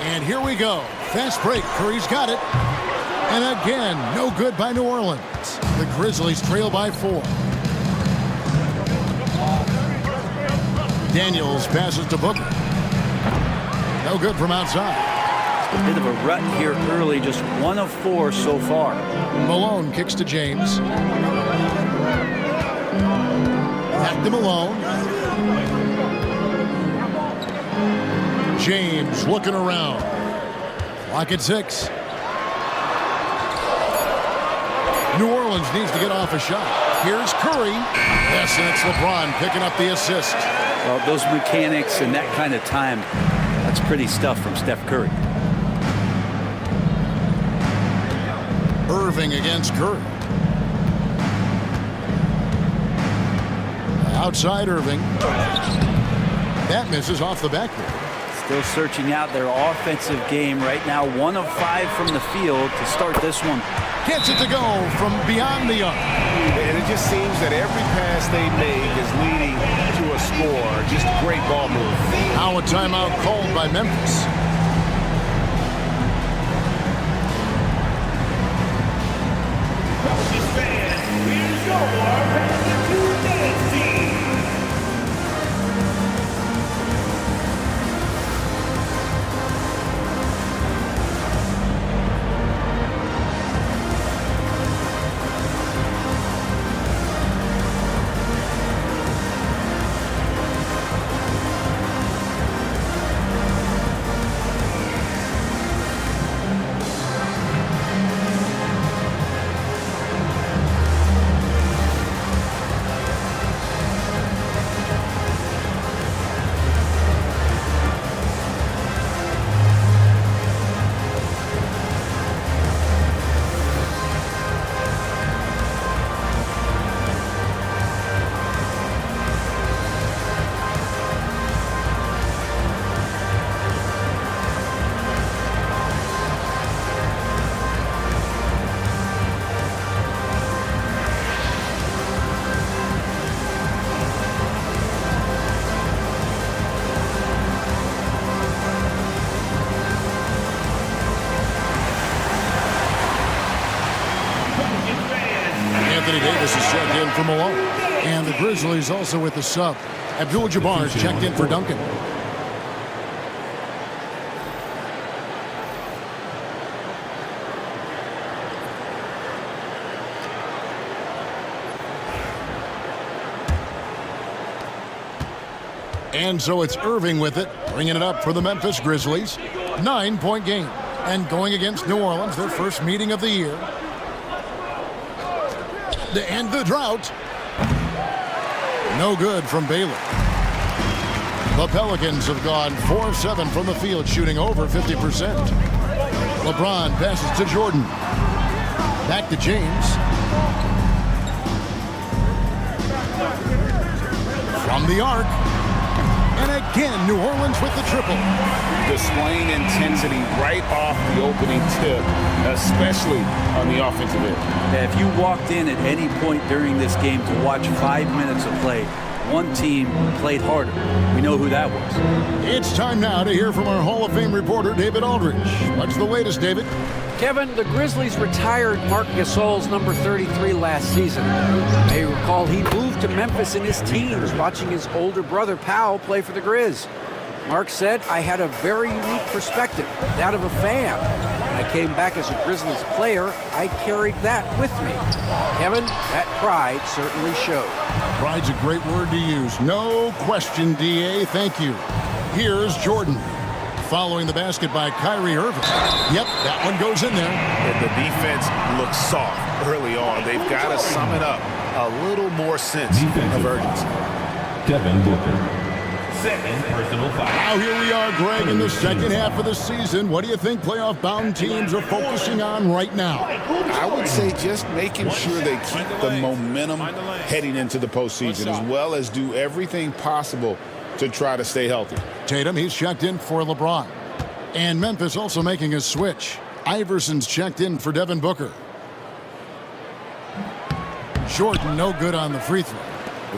And here we go. Fast break. Curry's got it. And again, no good by New Orleans. The Grizzlies trail by 4. Daniels passes to Booker. No good from outside. A bit of a rut here early, just 1 of 4 so far. Malone kicks to James. Back to Malone. James looking around. Clock at 6. New Orleans needs to get off a shot. Here's Curry. Yes, and it's LeBron picking up the assist. Well, those mechanics and that kind of time, that's pretty stuff from Steph Curry. Irving against Curry. Outside Irving. That misses off the backboard. Still searching out their offensive game right now. 1 of 5 from the field to start this one. Gets it to go from beyond the arc. And it just seems that every pass they make is leading to a score. Just a great ball move. Now a timeout called by Memphis. Anthony Davis is checked in for Malone. And the Grizzlies also with the sub. Abdul-Jabbar is checked in for Duncan. And so it's Irving with it, bringing it up for the Memphis Grizzlies. 9-point game. And going against New Orleans, their first meeting of the year. To end the drought. No good from Baylor. The Pelicans have gone 4 of 7 from the field, shooting over 50%. LeBron passes to Jordan. Back to James. From the arc. And again, New Orleans with the triple. Displaying intensity right off the opening tip, especially on the offensive end. Yeah, if you walked in at any point during this game to watch 5 minutes of play, one team played harder. We know who that was. It's time now to hear from our Hall of Fame reporter, David Aldridge. What's the latest, David? Kevin, the Grizzlies retired Marc Gasol's number 33 last season. You may recall he moved to Memphis in his teens, watching his older brother, Powell, play for the Grizz. Mark said, I had a very unique perspective, that of a fan. When I came back as a Grizzlies player, I carried that with me. Kevin, that pride certainly showed. Pride's a great word to use. No question, D.A. Thank you. Here's Jordan. Following the basket by Kyrie Irving. Yep, that one goes in there. And the defense looks soft early on. They've got to sum it up a little more sense of urgency. Devin Booker. Second personal foul. Now here we are, Greg, in the second half of the season. What do you think playoff-bound teams are focusing on right now? I would say just making sure they keep the momentum heading into the postseason, as well as do everything possible to try to stay healthy. Tatum, he's checked in for LeBron. And Memphis also making a switch. Iverson's checked in for Devin Booker. Jordan, no good on the free throw.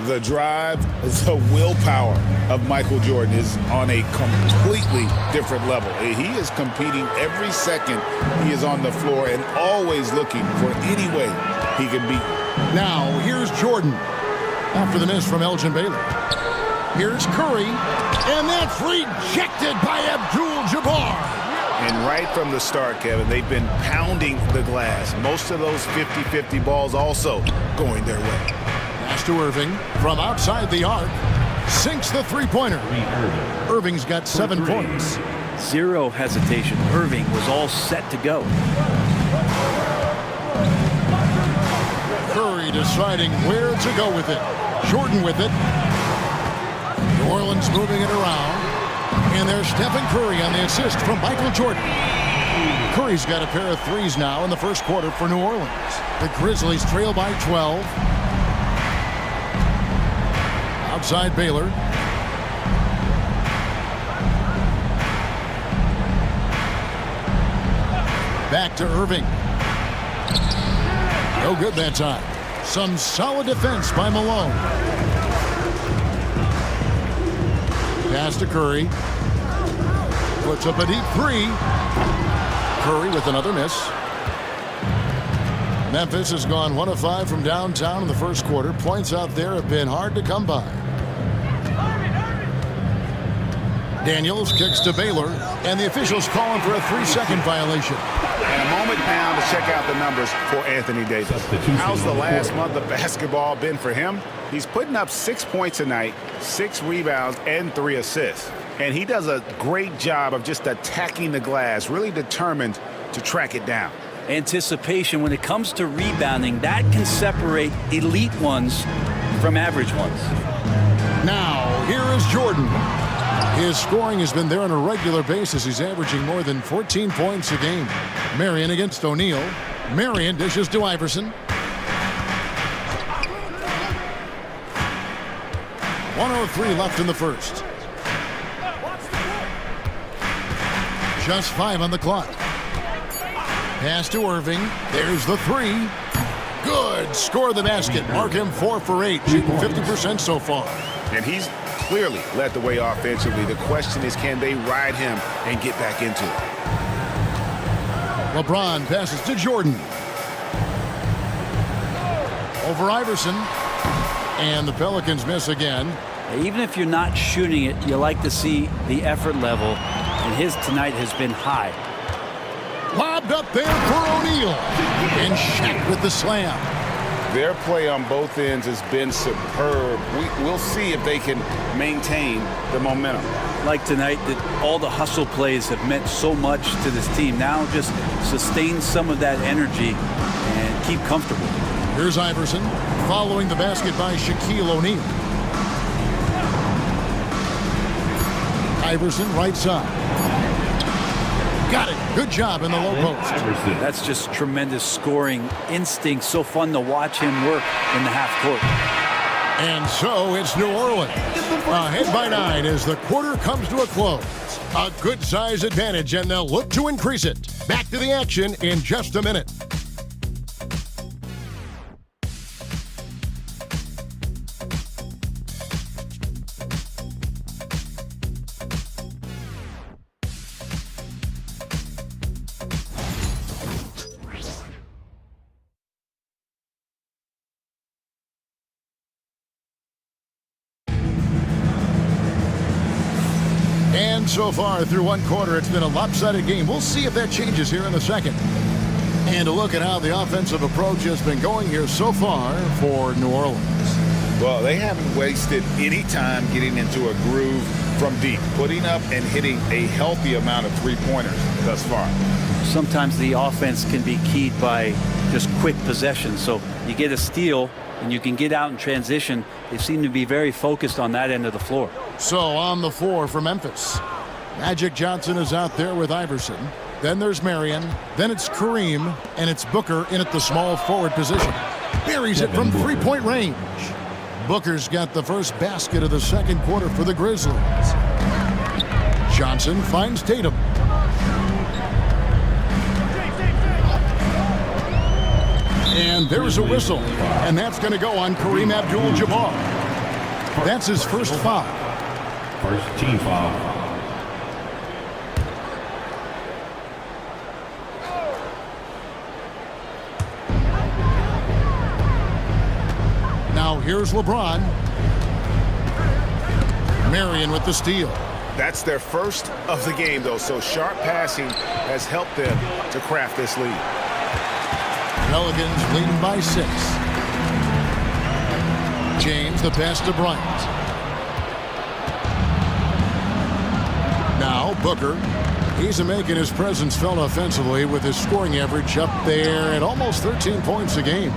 The drive, the willpower of Michael Jordan is on a completely different level. He is competing every second he is on the floor and always looking for any way he can beat. Now, here's Jordan after the miss from Elgin Baylor. Here's Curry, and that's rejected by Abdul-Jabbar. And right from the start, Kevin, they've been pounding the glass. Most of those 50-50 balls also going their way. Pass to Irving from outside the arc. Sinks the three-pointer. Irving's got 7 points. Zero hesitation. Irving was all set to go. Curry deciding where to go with it. Jordan with it. New Orleans moving it around. And there's Stephen Curry on the assist from Michael Jordan. Curry's got a pair of threes now in the first quarter for New Orleans. The Grizzlies trail by 12. Outside Baylor. Back to Irving. No good that time. Some solid defense by Malone. Pass to Curry. Puts up a deep three. Curry with another miss. Memphis has gone 1 of 5 from downtown in the first quarter. Points out there have been hard to come by. Daniels kicks to Baylor, and the officials calling for a 3-second violation. And a moment now to check out the numbers for Anthony Davis. How's the last month of basketball been for him? He's putting up 6 points a night, 6 rebounds, and 3 assists. And he does a great job of just attacking the glass, really determined to track it down. Anticipation when it comes to rebounding, that can separate elite ones from average ones. Now, here is Jordan. His scoring has been there on a regular basis. He's averaging more than 14 points a game. Marion against O'Neal. Marion dishes to Iverson. 1:03 left in the first. Just 5 on the clock. Pass to Irving. There's the 3. Good. Score the basket. Mark him 4 for 8. Shooting 50% so far. And he's clearly led the way offensively. The question is, can they ride him and get back into it? LeBron passes to Jordan. Over Iverson. And the Pelicans miss again. Even if you're not shooting it, you like to see the effort level. And his tonight has been high. Lobbed up there for O'Neal. And Shaq with the slam. Their play on both ends has been superb. We'll see if they can maintain the momentum. Like tonight, that all the hustle plays have meant so much to this team. Now just sustain some of that energy and keep comfortable. Here's Iverson following the basket by Shaquille O'Neal. Iverson right side. Got it. Good job in the low post. That's just tremendous scoring instinct. So fun to watch him work in the half court. And so it's New Orleans. Ahead by 9 as the quarter comes to a close. A good size advantage, and they'll look to increase it. Back to the action in just a minute. And so far through one quarter, it's been a lopsided game. We'll see if that changes here in the second. And a look at how the offensive approach has been going here so far for New Orleans. Well, they haven't wasted any time getting into a groove from deep, putting up and hitting a healthy amount of three-pointers thus far. Sometimes the offense can be keyed by just quick possession. So you get a steal and you can get out in transition. They seem to be very focused on that end of the floor. So on the floor for Memphis, Magic Johnson is out there with Iverson. Then there's Marion. Then it's Kareem. And it's Booker in at the small forward position. Buries it from three-point range. Booker's got the first basket of the second quarter for the Grizzlies. Johnson finds Tatum. And there's a whistle. And that's going to go on Kareem Abdul-Jabbar. That's his first foul. First team foul. Now here's LeBron. Marion with the steal. That's their first of the game, though, so sharp passing has helped them to craft this lead. Pelicans leading by 6. James the pass to Bryant. Now Booker. He's making his presence felt offensively with his scoring average up there at almost 13 points a game.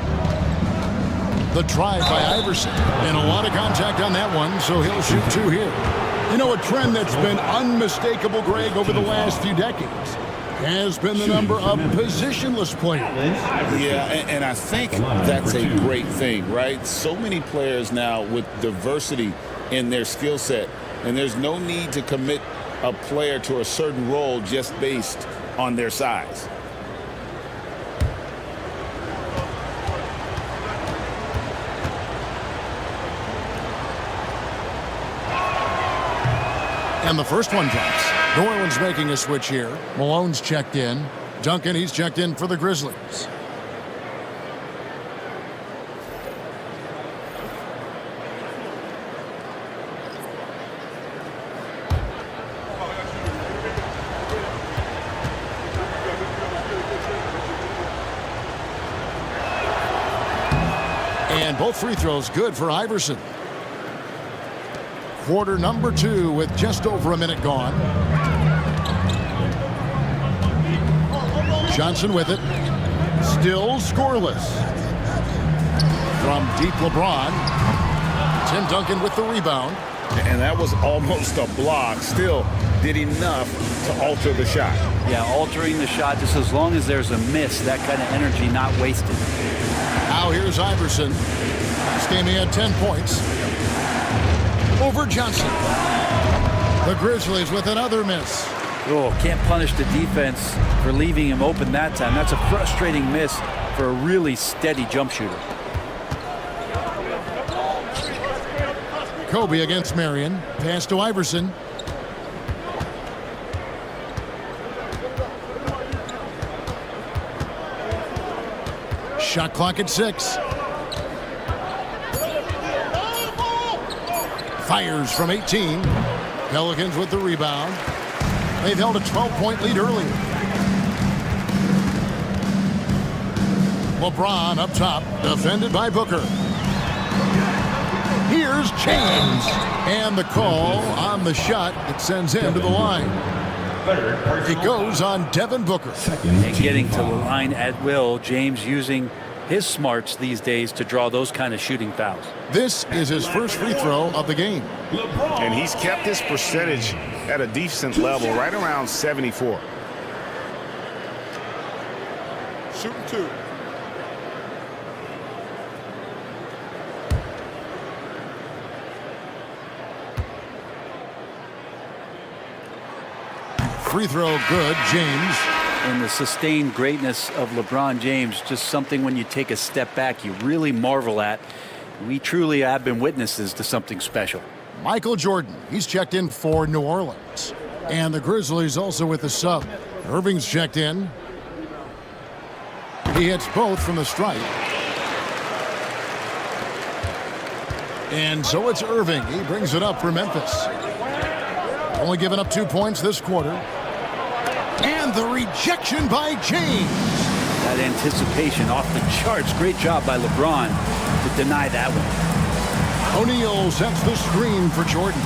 The drive by Iverson, and a lot of contact on that one, so he'll shoot 2 here. You know, a trend that's been unmistakable, Greg, over the last few decades has been the number of positionless players. Yeah, and I think that's a great thing, right? So many players now with diversity in their skill set, and there's no need to commit a player to a certain role just based on their size. And the first one drops. New Orleans making a switch here. Malone's checked in. Duncan, he's checked in for the Grizzlies. And both free throws good for Iverson. Quarter number 2 with just over a minute gone. Johnson with it. Still scoreless. From deep LeBron. Tim Duncan with the rebound. And that was almost a block. Still did enough to alter the shot. Yeah, altering the shot just as long as there's a miss, that kind of energy not wasted. Now here's Iverson. This game he had 10 points. Over Johnson. The Grizzlies with another miss. Oh, can't punish the defense for leaving him open that time. That's a frustrating miss for a really steady jump shooter. Kobe against Marion. Pass to Iverson. Shot clock at 6. Fires from 18. Pelicans with the rebound. They've held a 12-point lead earlier. LeBron up top, defended by Booker. Here's James. And the call on the shot that sends him to the line. It goes on Devin Booker. And getting to the line at will, James using his smarts these days to draw those kind of shooting fouls. This is his first free throw of the game. And he's kept his percentage at a decent level, right around 74. Shooting 2. Free throw good, James. And the sustained greatness of LeBron James, just something when you take a step back, you really marvel at. We truly have been witnesses to something special. Michael Jordan, he's checked in for New Orleans. And the Grizzlies also with the sub. Irving's checked in. He hits both from the stripe. And so it's Irving. He brings it up for Memphis. Only given up 2 points this quarter. And the rejection by James. That anticipation off the charts. Great job by LeBron to deny that one. O'Neal sets the screen for Jordan.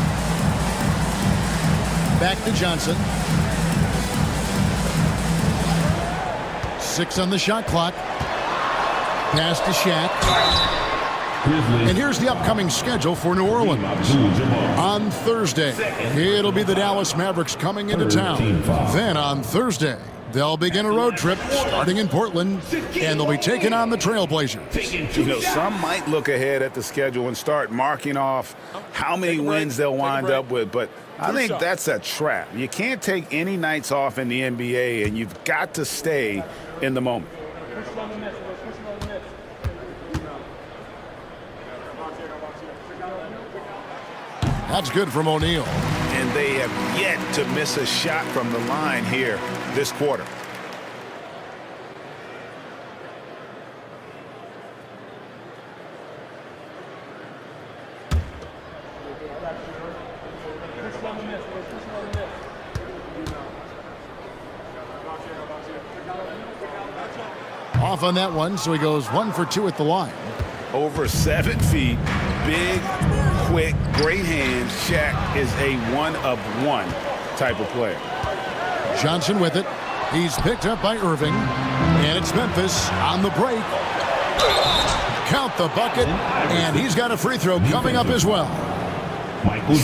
Back to Johnson. 6 on the shot clock. Pass to Shaq. And here's the upcoming schedule for New Orleans. On Thursday, it'll be the Dallas Mavericks coming into town. Then on Thursday, they'll begin a road trip starting in Portland, and they'll be taking on the Trailblazers. You know, some might look ahead at the schedule and start marking off how many wins they'll wind up with, but I think that's a trap. You can't take any nights off in the NBA, and you've got to stay in the moment. That's good from O'Neal. And they have yet to miss a shot from the line here this quarter. Off on that one, so he goes 1 for 2 at the line. Over 7 feet, big, quick, great hands. Shaq is a one-of-one type of player. Johnson with it. He's picked up by Irving. And it's Memphis on the break. Count the bucket. And he's got a free throw coming up as well.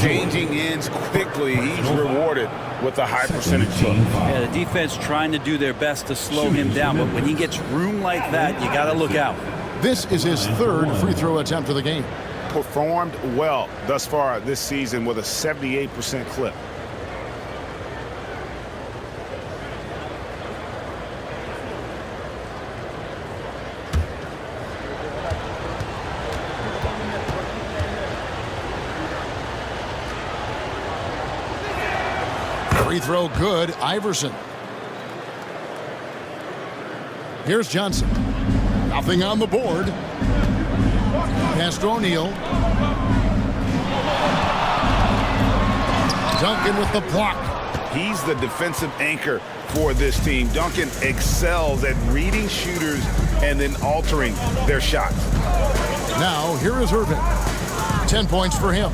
Changing ends quickly. He's rewarded with a high percentage shot. Yeah, the defense trying to do their best to slow him down, but when he gets room like that, you got to look out. This is his 3rd free throw attempt of the game. Performed well thus far this season with a 78% clip. Free throw good. Iverson. Here's Johnson. Nothing on the board. Pass to O'Neal. Duncan with the block. He's the defensive anchor for this team. Duncan excels at reading shooters and then altering their shots. Now, here is Irving. 10 points for him.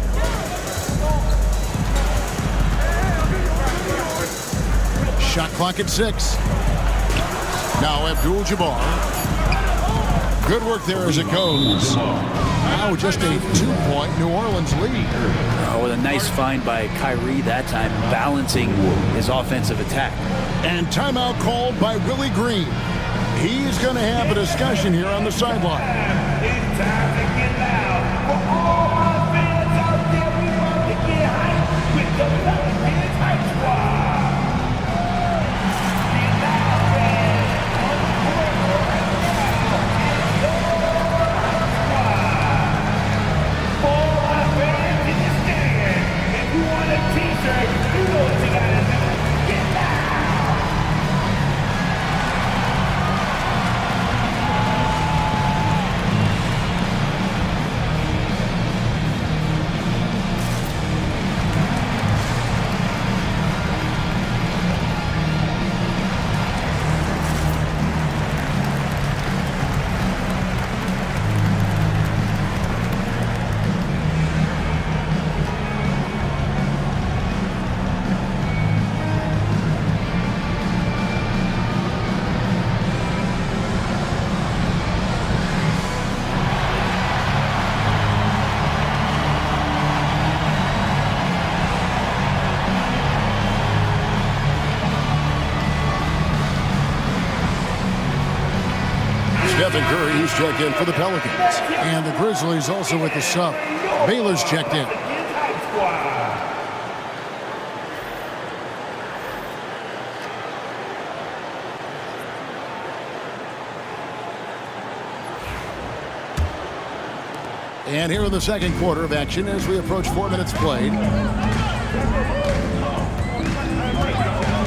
Shot clock at 6. Now Abdul-Jabbar. Good work there as it goes. Now just a 2-point New Orleans lead. With a nice find by Kyrie that time, balancing his offensive attack. And timeout called by Willie Green. He's going to have a discussion here on the sideline. It's time to get loud for all my fans out there. We want to get hyped with the Pelicans Hype Squad. Stephen Curry's checked in for the Pelicans. And the Grizzlies also with the sub. Baylor's checked in. And here in the second quarter of action as we approach 4 minutes played.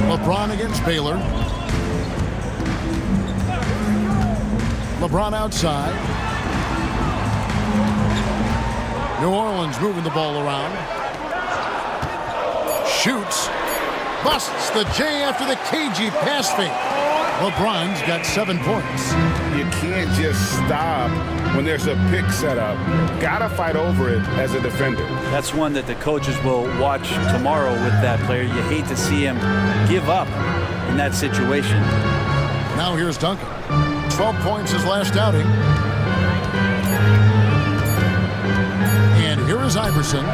LeBron against Baylor. LeBron outside. New Orleans moving the ball around. Shoots. Busts the J after the cagey pass fake. LeBron's got 7 points. You can't just stop when there's a pick set up. Gotta fight over it as a defender. That's one that the coaches will watch tomorrow with that player. You hate to see him give up in that situation. Now here's Duncan. 12 points his last outing. And here is Iverson.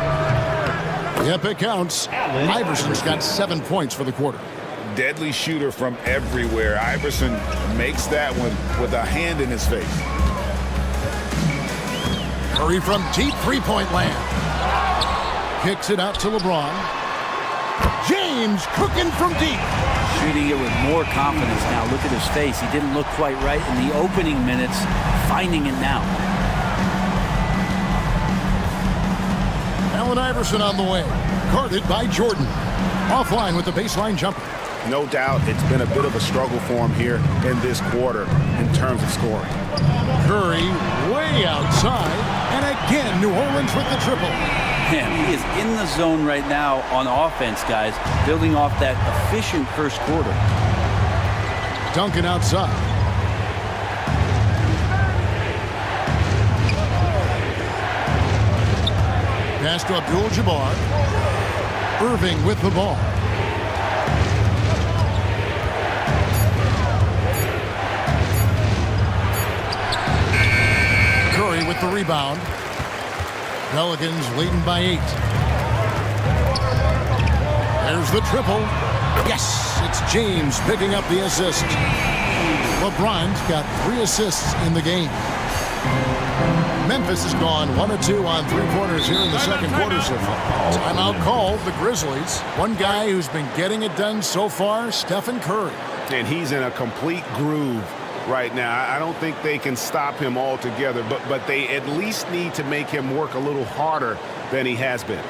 Yep, it counts. Iverson's got 7 points for the quarter. Deadly shooter from everywhere. Iverson makes that one with a hand in his face. Curry from deep three-point land. Kicks it out to LeBron. James cooking from deep. Shooting it with more confidence now. Look at his face. He didn't look quite right in the opening minutes. Finding it now. Allen Iverson on the way. Guarded by Jordan. Offline with the baseline jumper. No doubt it's been a bit of a struggle for him here in this quarter in terms of scoring. Curry way outside. And again, New Orleans with the triple. Man, he is in the zone right now on offense, guys, building off that efficient first quarter. Duncan outside. Pass to Abdul-Jabbar. Irving with the ball. Curry with the rebound. Pelicans leading by 8. There's the triple. Yes, it's James picking up the assist. LeBron's got 3 assists in the game. Memphis has gone 1 of 2 on 3-pointers here in the second quarter so far. Timeout called the Grizzlies. One guy who's been getting it done so far, Stephen Curry. And he's in a complete groove right now. I don't think they can stop him altogether, but they at least need to make him work a little harder than he has been.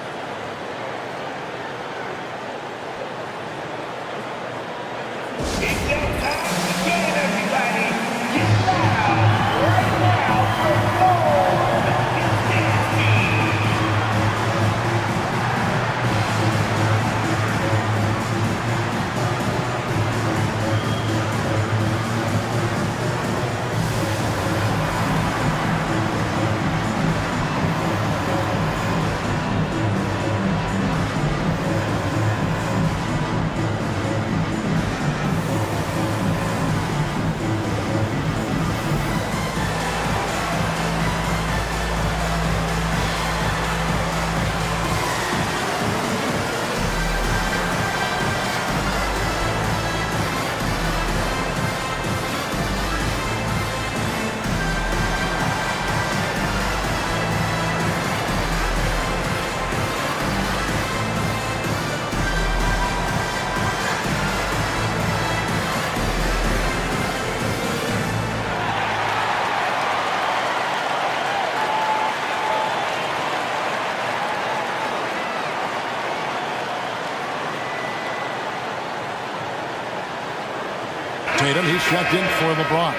Tatum, he's checked in for LeBron.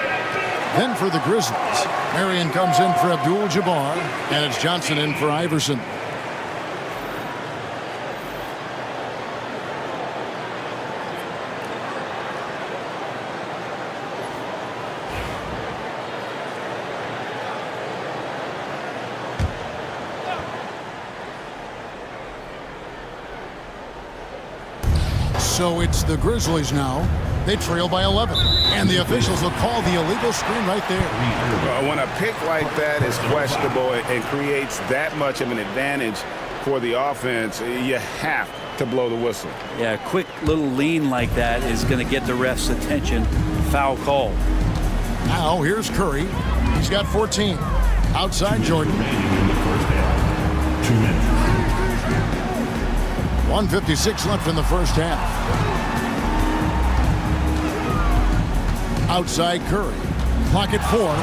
Then for the Grizzlies, Marion comes in for Abdul-Jabbar, and it's Johnson in for Iverson. So it's the Grizzlies now. They trail by 11, and the officials will call the illegal screen right there. When a pick like that is questionable and creates that much of an advantage for the offense, you have to blow the whistle. Yeah, a quick little lean like that is going to get the ref's attention. Foul call. Now here's Curry. He's got 14. Outside Jordan. 2 minutes. 1:56 left in the first half. Outside Curry. Clock at 4.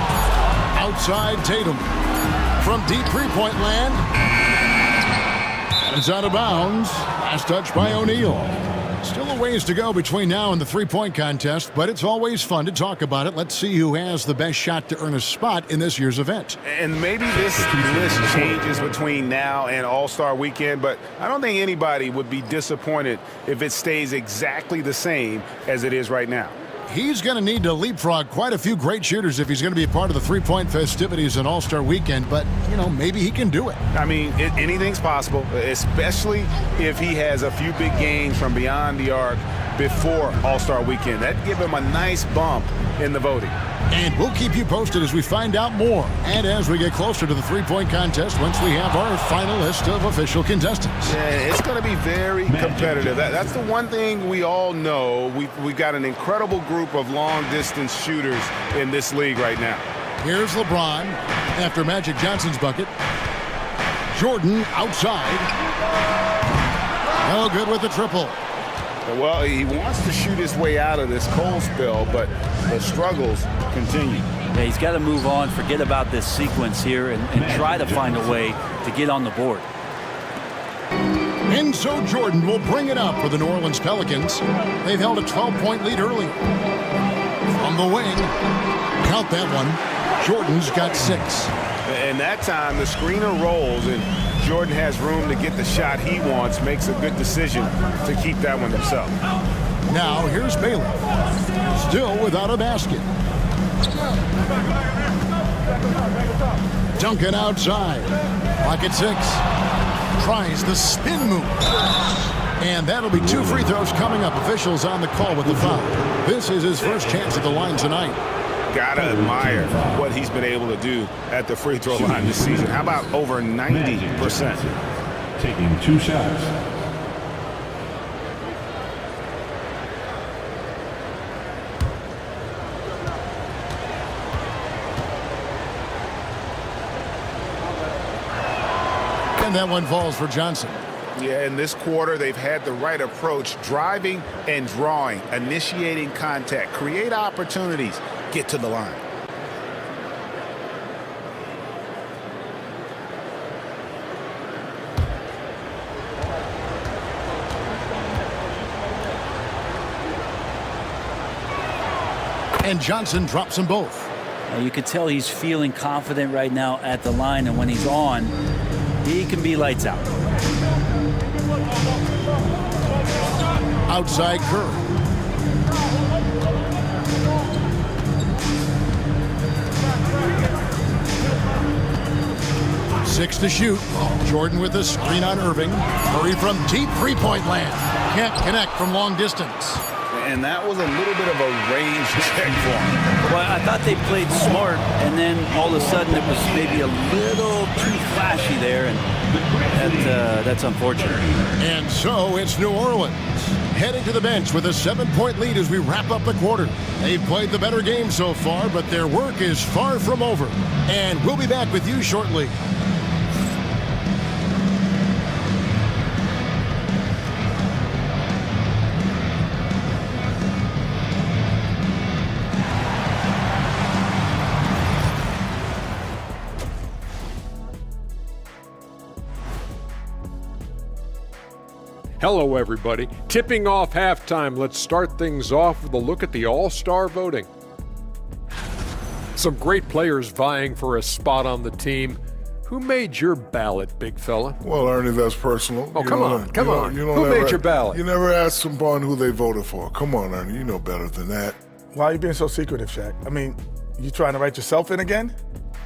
Outside Tatum. From deep three-point land. It's out of bounds. Last touch by O'Neal. Still a ways to go between now and the three-point contest, but it's always fun to talk about it. Let's see who has the best shot to earn a spot in this year's event. And maybe this list changes between now and All-Star Weekend, but I don't think anybody would be disappointed if it stays exactly the same as it is right now. he's going to need to leapfrog quite a few great shooters if he's going to be a part of the three-point festivities in All-Star Weekend, but, maybe he can do it. I mean, anything's possible, especially if he has a few big games from beyond the arc before All-Star Weekend. That'd give him a nice bump in the voting. And we'll keep you posted as we find out more and as we get closer to the three-point contest once we have our final list of official contestants. Yeah, it's going to be very competitive. That's the one thing we all know. We've got an incredible group of long-distance shooters in this league right now. Here's LeBron after Magic Johnson's bucket. Jordan outside. No good with the triple. Well, he wants to shoot his way out of this cold spell, but the struggles continue. Yeah, he's got to move on, forget about this sequence here, and try to find a way to get on the board. And so Jordan will bring it up for the New Orleans Pelicans. They've held a 12-point lead early. From the wing, count that one. Jordan's got 6. And that time, the screener rolls, and Jordan has room to get the shot he wants, makes a good decision to keep that one himself. Now, here's Bailey. Still without a basket. Duncan outside. Clock at 6. Tries the spin move. And that'll be 2 free throws coming up. Officials on the call with the foul. This is his first chance at the line tonight. Gotta admire what he's been able to do at the free throw line this season. How about over 90%? Taking 2 shots. And that one falls for Johnson. Yeah, in this quarter, they've had the right approach, driving and drawing, initiating contact, create opportunities, get to the line. And Johnson drops them both. You could tell he's feeling confident right now at the line, and when he's on, he can be lights out. Outside Curry. Six to shoot. Jordan with a screen on Irving. Curry from deep three-point land. Can't connect from long distance. And that was a little bit of a range check for him. Well, I thought they played smart, and then all of a sudden it was maybe a little too flashy there, and that's unfortunate. And so it's New Orleans heading to the bench with a 7-point lead as we wrap up the quarter. They've played the better game so far, but their work is far from over. And we'll be back with you shortly. Hello, everybody. Tipping off halftime, let's start things off with a look at the All-Star voting. Some great players vying for a spot on the team. Who made your ballot, big fella? Well, Ernie, that's personal. Oh, come on. Who made your ballot? You never asked someone who they voted for. Come on, Ernie, you know better than that. Why are you being so secretive, Shaq? I mean, you trying to write yourself in again?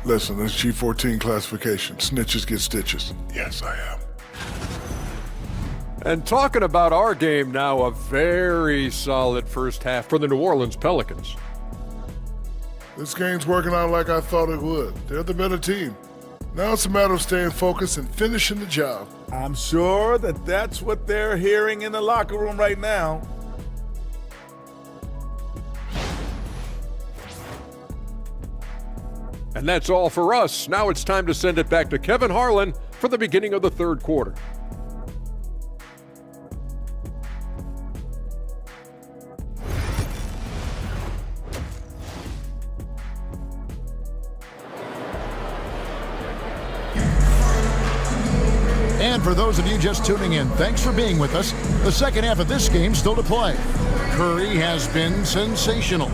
Listen, it's G14 classification. Snitches get stitches. Yes, I am. And talking about our game now, a very solid first half for the New Orleans Pelicans. This game's working out like I thought it would. They're the better team. Now it's a matter of staying focused and finishing the job. I'm sure that's what they're hearing in the locker room right now. And that's all for us. Now it's time to send it back to Kevin Harlan for the beginning of the third quarter. And for those of you just tuning in, thanks for being with us. The second half of this game still to play. Curry has been sensational.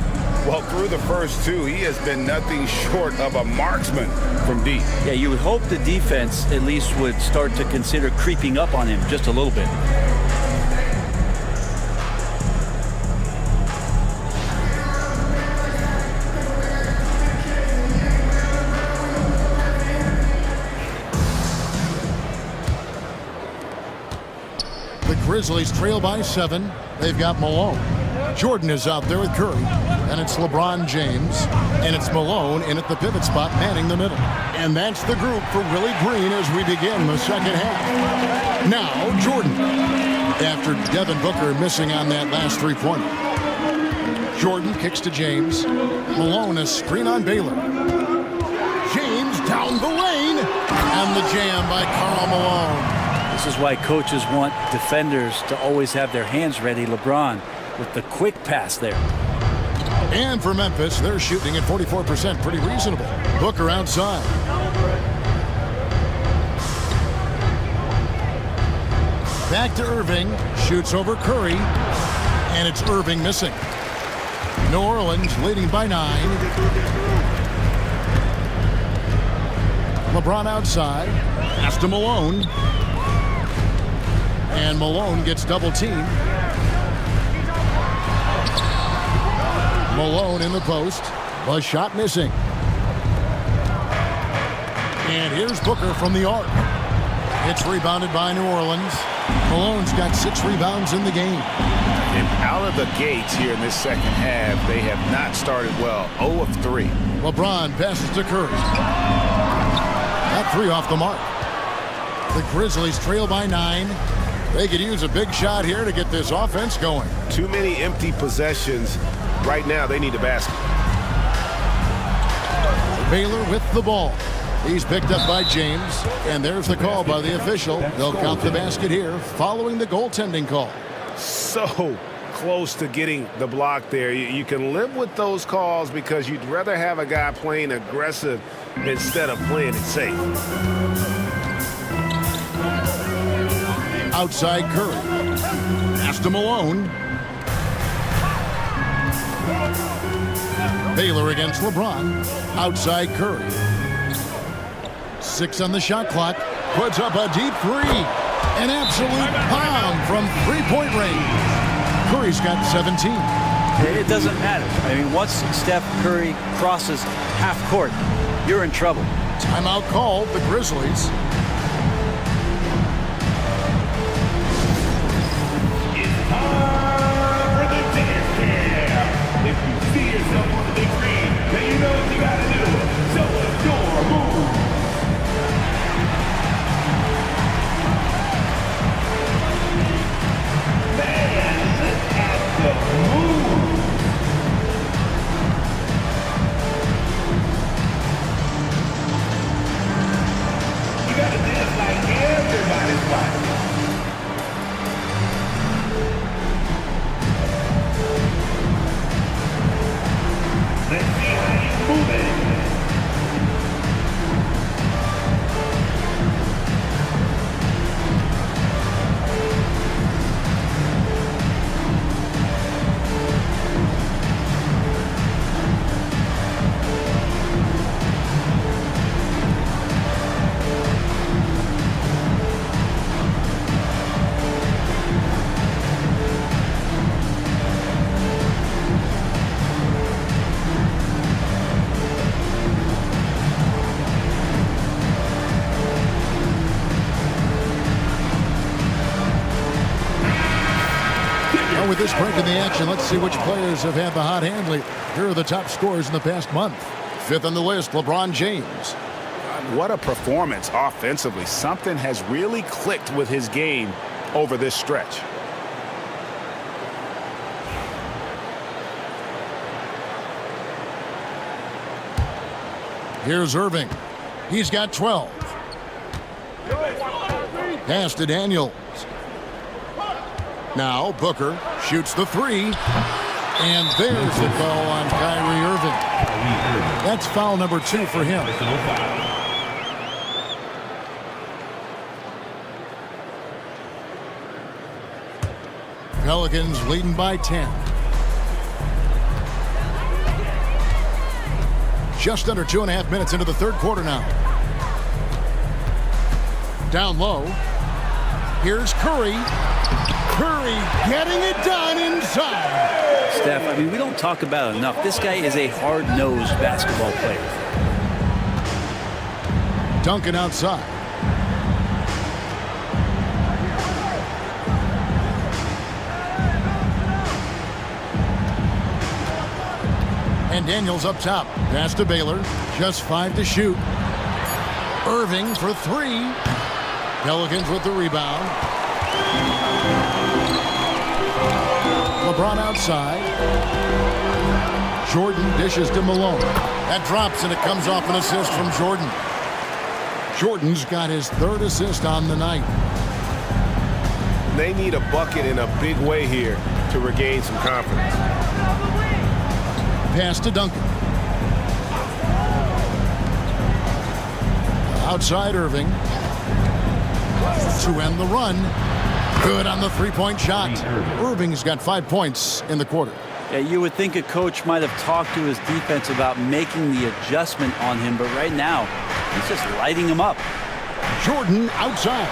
Well, through the first 2, he has been nothing short of a marksman from deep. Yeah, you would hope the defense at least would start to consider creeping up on him just a little bit. Grizzlies trail by 7. They've got Malone. Jordan is out there with Curry. And it's LeBron James. And it's Malone in at the pivot spot, manning the middle. And that's the group for Willie Green as we begin the second half. Now, Jordan. After Devin Booker missing on that last three-pointer. Jordan kicks to James. Malone a screen on Baylor. James down the lane. And the jam by Karl Malone. This is why coaches want defenders to always have their hands ready. LeBron with the quick pass there. And for Memphis, they're shooting at 44%. Pretty reasonable. Booker outside. Back to Irving. Shoots over Curry. And it's Irving missing. New Orleans leading by 9. LeBron outside. Pass to Malone. And Malone gets double teamed. Malone in the post. The shot missing. And here's Booker from the arc. It's rebounded by New Orleans. Malone's got 6 rebounds in the game. And out of the gates here in this second half, they have not started well. 0 of 3. LeBron passes to Curry. That 3 off the mark. The Grizzlies trail by 9. They could use a big shot here to get this offense going. Too many empty possessions. Right now, they need a basket. Baylor with the ball. He's picked up by James. And there's the call by the official. They'll count the basket here following the goaltending call. So close to getting the block there. You can live with those calls because you'd rather have a guy playing aggressive instead of playing it safe. Outside Curry. Pass to Malone. Baylor against LeBron. Outside Curry. 6 on the shot clock. Puts up a deep 3. An absolute bomb from three-point range. Curry's got 17. It doesn't matter. I mean, once Steph Curry crosses half court, you're in trouble. Timeout called, the Grizzlies. It's time for the dance cam. If you see yourself on the big screen, then you know what you gotta do. So it's your move. You gotta dance like everybody's watching. Let's see how you move it. With this break in the action, let's see which players have had the hot hand lately. Here are the top scorers in the past month. 5th on the list, LeBron James. What a performance offensively. Something has really clicked with his game over this stretch. Here's Irving. He's got 12. Pass to Daniels. Now Booker shoots the 3. And there's the foul on Kyrie Irving. That's foul number 2 for him. Pelicans leading by 10. Just under 2.5 minutes into the third quarter now. Down low. Here's Curry. Curry getting it done inside. Steph, I mean, we don't talk about it enough. This guy is a hard-nosed basketball player. Duncan outside. And Daniels up top. Pass to Baylor. Just 5 to shoot. Irving for 3. Pelicans with the rebound. LeBron outside. Jordan dishes to Malone. That drops and it comes off an assist from Jordan. Jordan's got his 3rd assist on the night. They need a bucket in a big way here to regain some confidence. Pass to Duncan. Outside Irving. To end the run. Good on the three-point shot. Irving's got 5 points in the quarter. Yeah, you would think a coach might have talked to his defense about making the adjustment on him, but right now, he's just lighting him up. Jordan outside.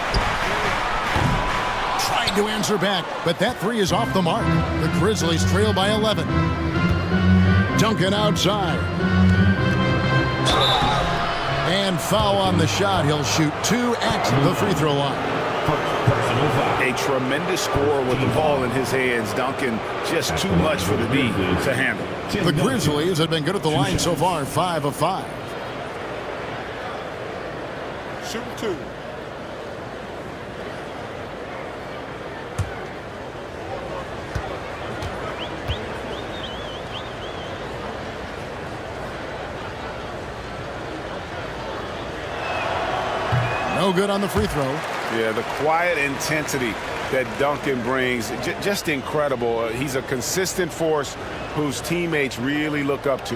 Tried to answer back, but that 3 is off the mark. The Grizzlies trail by 11. Duncan outside. And foul on the shot. He'll shoot 2 at the free throw line. A tremendous score with the ball in his hands. Duncan, just too much for the D to handle. The Grizzlies have been good at the line so far, 5 of 5. Shoot 2. No good on the free throw. Yeah, the quiet intensity that Duncan brings, just incredible. He's a consistent force whose teammates really look up to.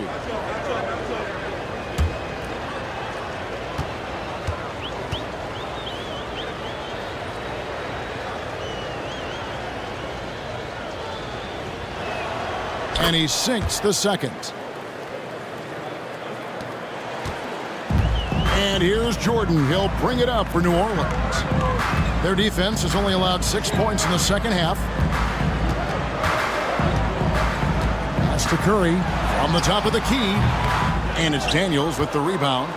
And he sinks the second. And here's Jordan. He'll bring it up for New Orleans. Their defense has only allowed 6 points in the second half. That's to Curry from the top of the key. And it's Daniels with the rebound.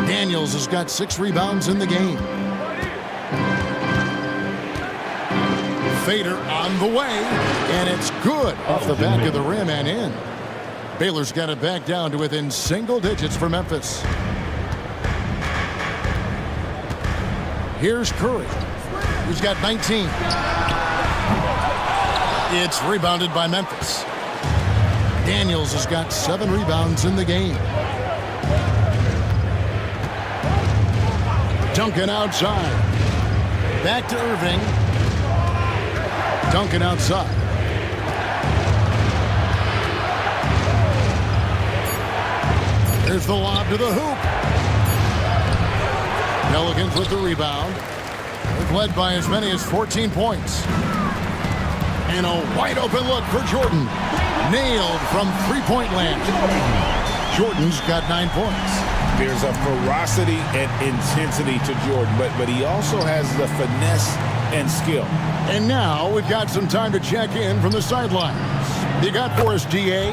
Daniels has got 6 rebounds in the game. Fader on the way. And it's good off the back of the rim and in. Baylor's got it back down to within single digits for Memphis. Here's Curry, who's got 19. It's rebounded by Memphis. Daniels has got 7 rebounds in the game. Duncan outside. Back to Irving. Duncan outside. There's the lob to the hoop. Pelicans with the rebound. They've led by as many as 14 points. And a wide open look for Jordan. Nailed from three-point land. Jordan's got 9 points. There's a ferocity and intensity to Jordan, but he also has the finesse and skill. And now we've got some time to check in from the sidelines. You got for us, DA?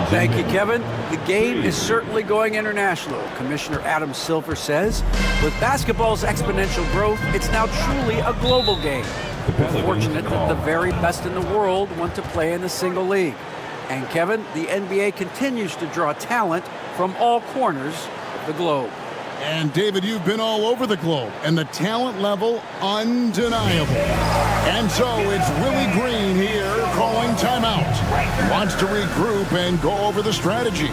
Thank you, Kevin. The game is certainly going international. Commissioner Adam Silver says, with basketball's exponential growth, it's now truly a global game. We're fortunate that the very best in the world want to play in a single league. And Kevin, the NBA continues to draw talent from all corners of the globe. And David, you've been all over the globe, and the talent level undeniable. And so it's Willie Green here calling timeout. Wants to regroup and go over the strategy.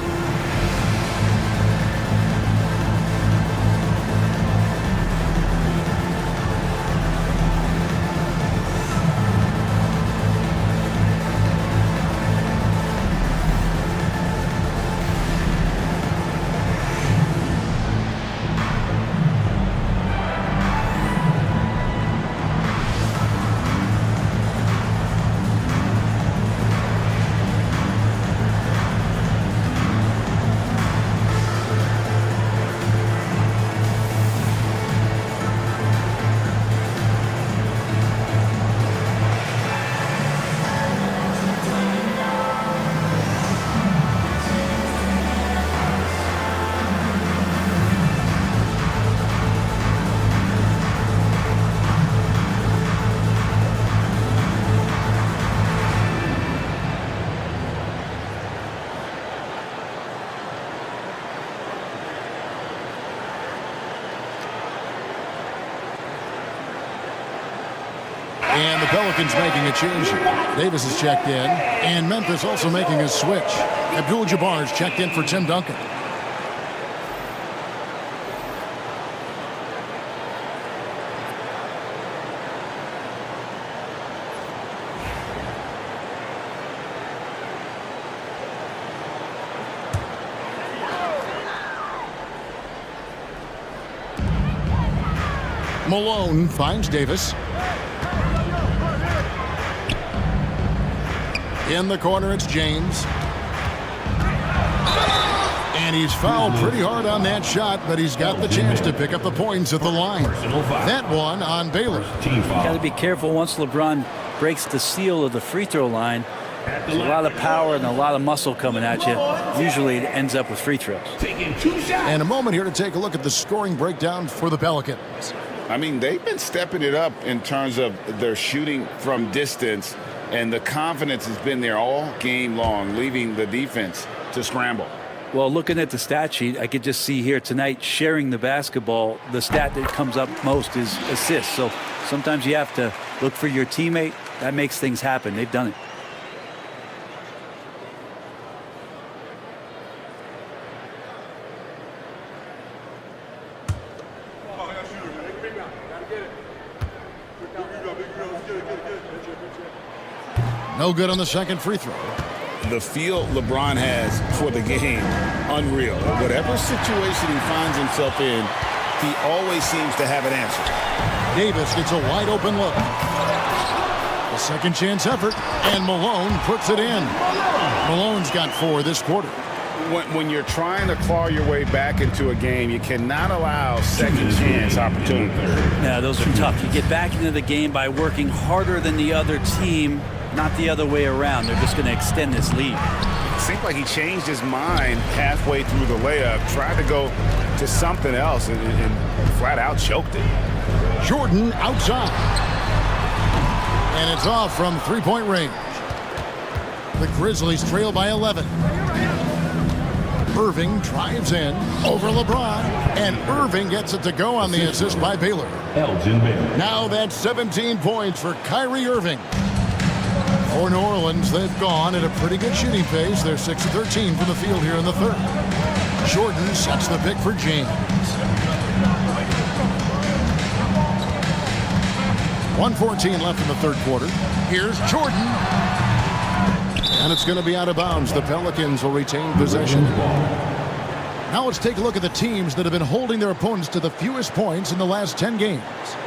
And the Pelicans making a change here. Davis is checked in, and Memphis also making a switch. Abdul-Jabbar's checked in for Tim Duncan. Malone finds Davis. In the corner, it's James. And he's fouled pretty hard on that shot, but he's got the chance to pick up the points at the line. That one on Baylor. Got to be careful once LeBron breaks the seal of the free throw line. There's a lot of power and a lot of muscle coming at you. Usually it ends up with free throws. And a moment here to take a look at the scoring breakdown for the Pelicans. I mean, they've been stepping it up in terms of their shooting from distance, and the confidence has been there all game long, leaving the defense to scramble. Well, looking at the stat sheet, I could just see here tonight sharing the basketball. The stat that comes up most is assists. So sometimes you have to look for your teammate. That makes things happen. They've done it. No good on the second free throw. The feel LeBron has for the game, unreal. Whatever situation he finds himself in, he always seems to have an answer. Davis gets a wide open look. A second chance effort, and Malone puts it in. Malone's got 4 this quarter. When you're trying to claw your way back into a game, you cannot allow second chance opportunities. Yeah, those are tough. You get back into the game by working harder than the other team, not the other way around. They're just going to extend this lead. It seemed like he changed his mind halfway through the layup, tried to go to something else, and flat out choked it. Jordan outside. And it's off from three-point range. The Grizzlies trail by 11. Irving drives in over LeBron, and Irving gets it to go on the assist by Baylor. Now that's 17 points for Kyrie Irving. For New Orleans, they've gone at a pretty good shooting pace. They're 6 of 13 from the field here in the third. Jordan sets the pick for James. 1:14 left in the third quarter. Here's Jordan. And it's going to be out of bounds. The Pelicans will retain possession. Now let's take a look at the teams that have been holding their opponents to the fewest points in the last 10 games.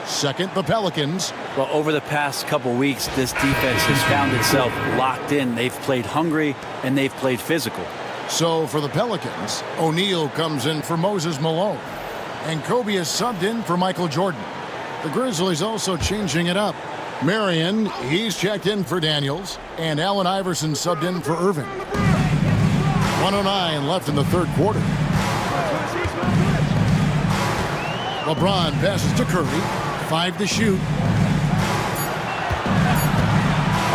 Second, the Pelicans. Well, over the past couple weeks, this defense has found itself locked in. They've played hungry, and they've played physical. So for the Pelicans, O'Neal comes in for Moses Malone. And Kobe is subbed in for Michael Jordan. The Grizzlies also changing it up. Marion, he's checked in for Daniels. And Allen Iverson subbed in for Irving. 1:09 left in the third quarter. LeBron passes to Curry. 5 to shoot.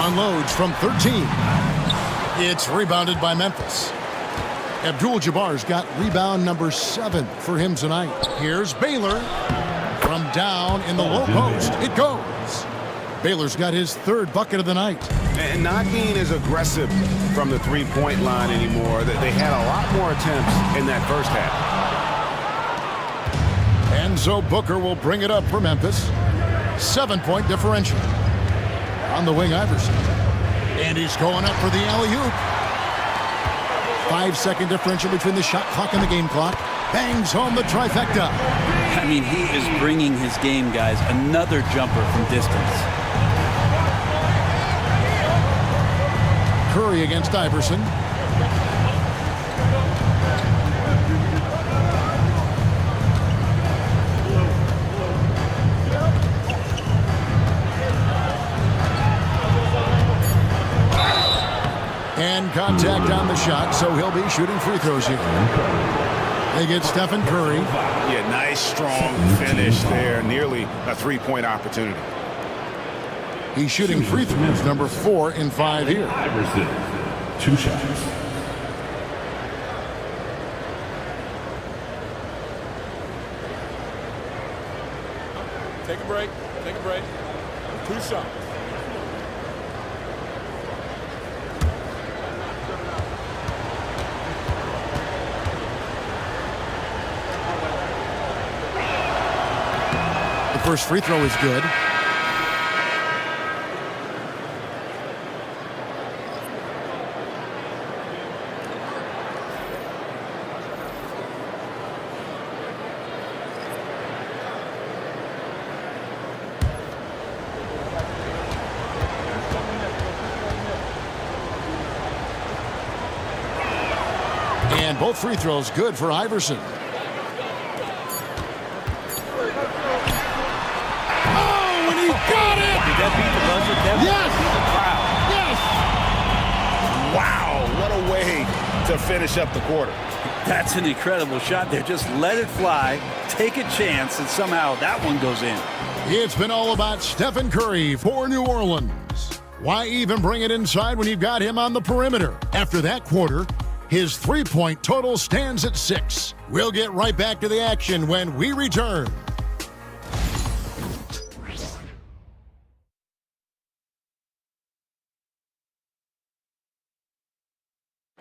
Unloads from 13. It's rebounded by Memphis. Abdul-Jabbar's got rebound number 7 for him tonight. Here's Baylor. From down in the low post, it goes. Baylor's got his 3rd bucket of the night. And not being as aggressive from the three-point line anymore. They had a lot more attempts in that first half. And so Booker will bring it up for Memphis. 7-point differential. On the wing, Iverson. And he's going up for the alley-oop. 5-second differential between the shot clock and the game clock. Bangs home the trifecta. I mean, he is bringing his game, guys. Another jumper from distance. Curry against Iverson. And contact on the shot, so he'll be shooting free throws here. They get Stephen Curry. Yeah, nice, strong finish there. Nearly a three-point opportunity. He's shooting free throws, number 4 in 5 here. Iverson, 2 shots. Take a break. Take a break. 2 shots. The first free throw is good. And both free throws good for Iverson. Oh, and he got it! Did that beat the buzzer? That Yes! Wow. Wow, what a way to finish up the quarter. That's an incredible shot there. Just let it fly, take a chance, and somehow that one goes in. It's been all about Stephen Curry for New Orleans. Why even bring it inside when you've got him on the perimeter? After that quarter, his three-point total stands at 6. We'll get right back to the action when we return.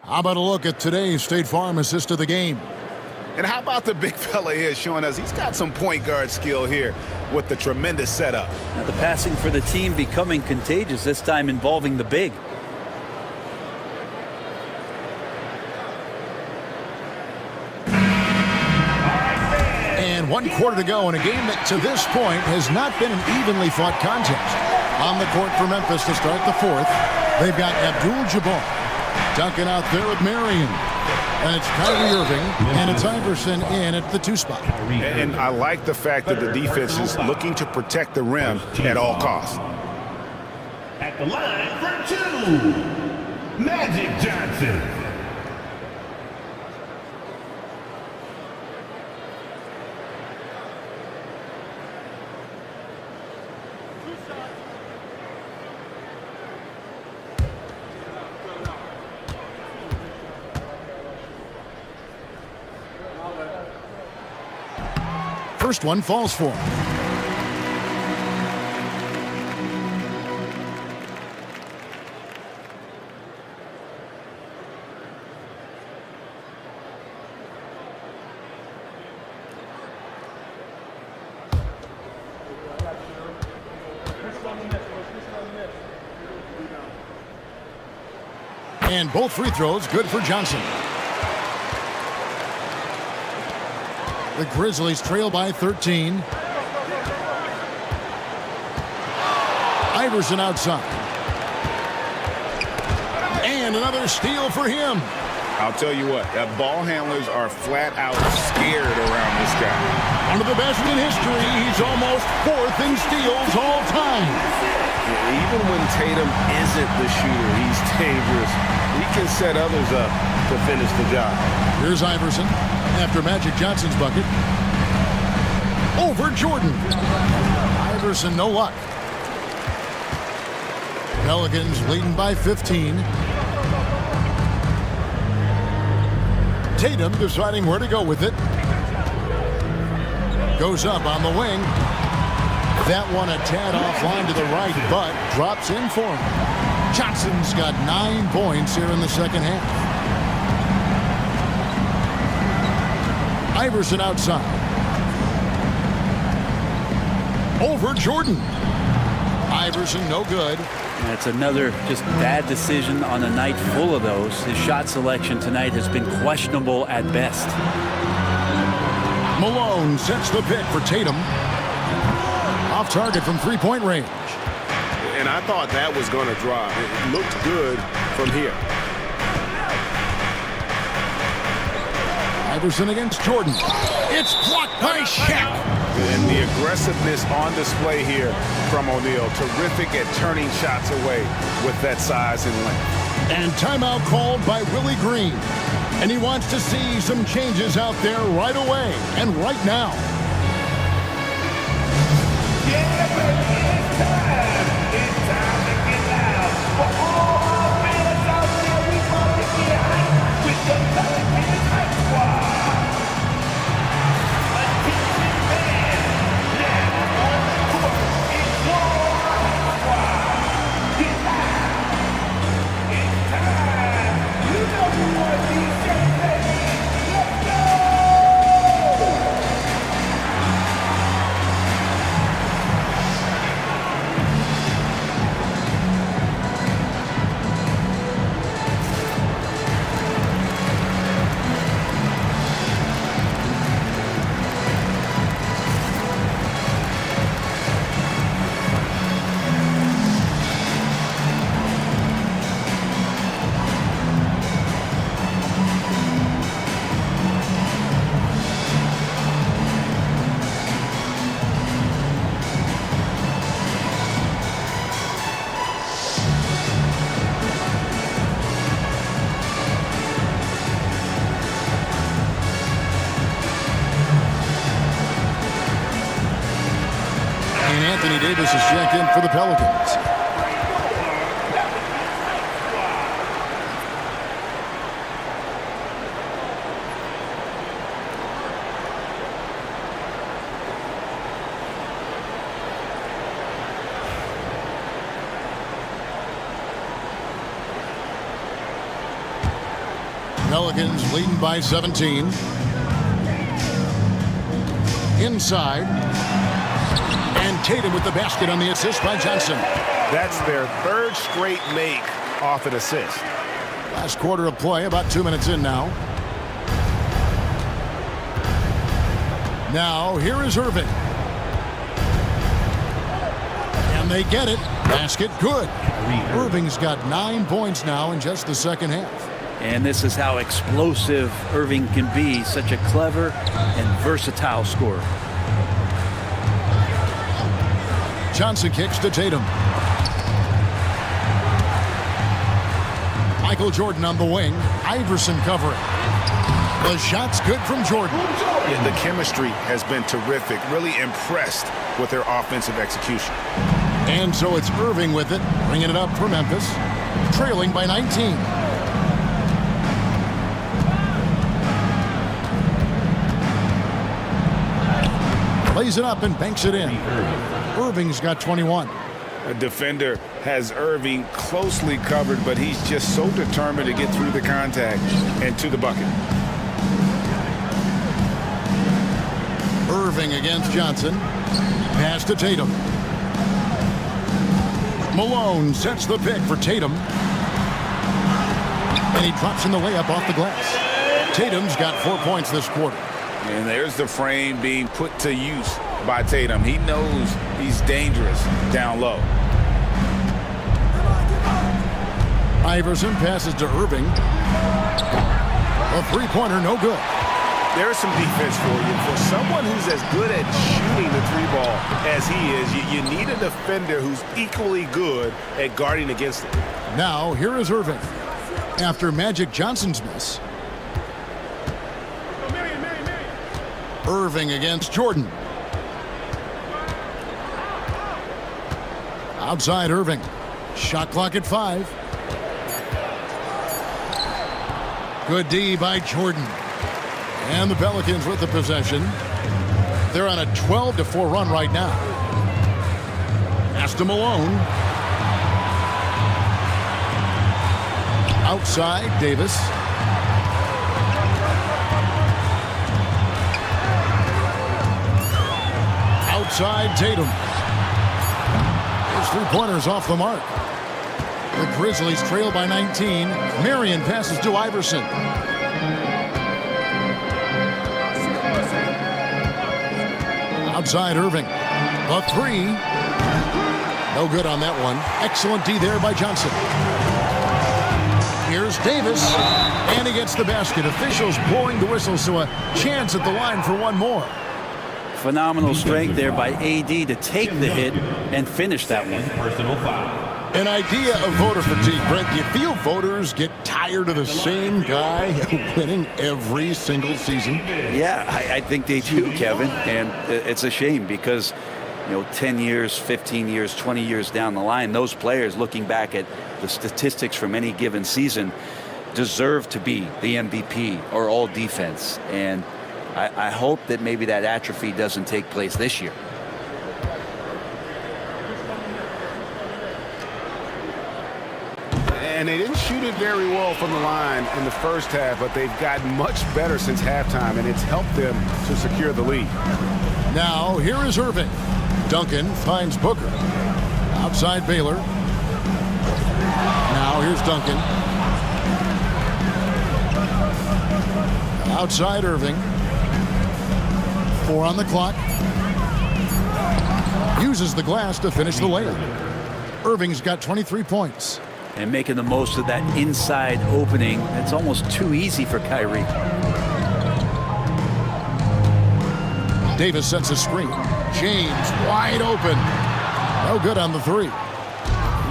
How about a look at today's State Farm assist of the game? And how about the big fella here showing us he's got some point guard skill here with the tremendous setup. Now the passing for the team becoming contagious, this time involving the big. And 1 quarter to go in a game that to this point has not been an evenly fought contest. On the court for Memphis to start the fourth, they've got Abdul-Jabbar. Duncan out there with Marion. And it's Kyrie Irving, and it's Iverson in at the 2 spot. And I like the fact that the defense is looking to protect the rim at all costs. At the line for 2, Magic Johnson. First one falls for him. And both free throws good for Johnson. The Grizzlies trail by 13. Iverson outside. And another steal for him. I'll tell you what, ball handlers are flat out scared around this guy. One of the best in history. He's almost 4th in steals all time. Yeah, even when Tatum isn't the shooter, he's dangerous. He can set others up to finish the job. Here's Iverson after Magic Johnson's bucket. Over Jordan. Iverson, no luck. Pelicans leading by 15. Tatum deciding where to go with it. Goes up on the wing. That one a tad offline to the right, but drops in for him. Johnson's got 9 points here in the second half. Iverson outside. Over Jordan. Iverson no good. That's another just bad decision on a night full of those. His shot selection tonight has been questionable at best. Malone sets the pick for Tatum. Off target from 3-point range. And I thought that was going to drop. It looked good from here. Iverson against Jordan. It's blocked by Shaq. And the aggressiveness on display here from O'Neal. Terrific at turning shots away with that size and length. And timeout called by Willie Green. And he wants to see some changes out there right away and right now. Yeah, baby, it's time. It's time to get loud. For all our fans out there, we want to get hype with the Pelicans Hype Squad. Attention fans, now on the court, it's war. Davis is checked in for the Pelicans. Pelicans leading by 17. Inside. And Tatum with the basket on the assist by Johnson. That's their third straight make off an assist. Last quarter of play, about 2 minutes in now. Now, here is Irving. And they get it. Basket good. Irving's got 9 points now in just the second half. And this is how explosive Irving can be. Such a clever and versatile scorer. Johnson kicks to Tatum. Michael Jordan on the wing. Iverson covering. The shot's good from Jordan. Yeah, the chemistry has been terrific. Really impressed with their offensive execution. And so it's Irving with it, bringing it up for Memphis, trailing by 19. Lays it up and banks it in. Irving's got 21. A defender has Irving closely covered, but he's just so determined to get through the contact and to the bucket. Irving against Johnson. Pass to Tatum. Malone sets the pick for Tatum. And he drops in the layup off the glass. Tatum's got 4 points this quarter. And there's the frame being put to use by Tatum. He knows he's dangerous down low. Iverson passes to Irving. A three-pointer, no good. There's some defense for you. For someone who's as good at shooting the three ball as he is, you need a defender who's equally good at guarding against it. Now, here is Irving. After Magic Johnson's miss. Irving against Jordan. Outside Irving. Shot clock at 5. Good D by Jordan. And the Pelicans with the possession. They're on a 12-4 run right now. Pass to Malone. Outside Davis. Outside Tatum. His three-pointer's off the mark. The Grizzlies trail by 19. Marion passes to Iverson. Outside Irving. A three. No good on that one. Excellent D there by Johnson. Here's Davis. And he gets the basket. Officials blowing the whistle, so a chance at the line for one more. Phenomenal strength there by AD to take the hit and finish that one. Personal foul. An idea of voter fatigue, Brent. Do you feel voters get tired of the same guy winning every single season? Yeah, I think they do, Kevin. And it's a shame because, 10 years, 15 years, 20 years down the line, those players looking back at the statistics from any given season deserve to be the MVP or all defense. And I hope that maybe that atrophy doesn't take place this year. And they didn't shoot it very well from the line in the first half, but they've gotten much better since halftime, and it's helped them to secure the lead. Now, here is Irving. Duncan finds Booker. Outside Baylor. Now, here's Duncan. Outside Irving. 4 on the clock. Uses the glass to finish the layup. Irving's got 23 points. And making the most of that inside opening. It's almost too easy for Kyrie. Davis sets a screen. James wide open. No good on the three.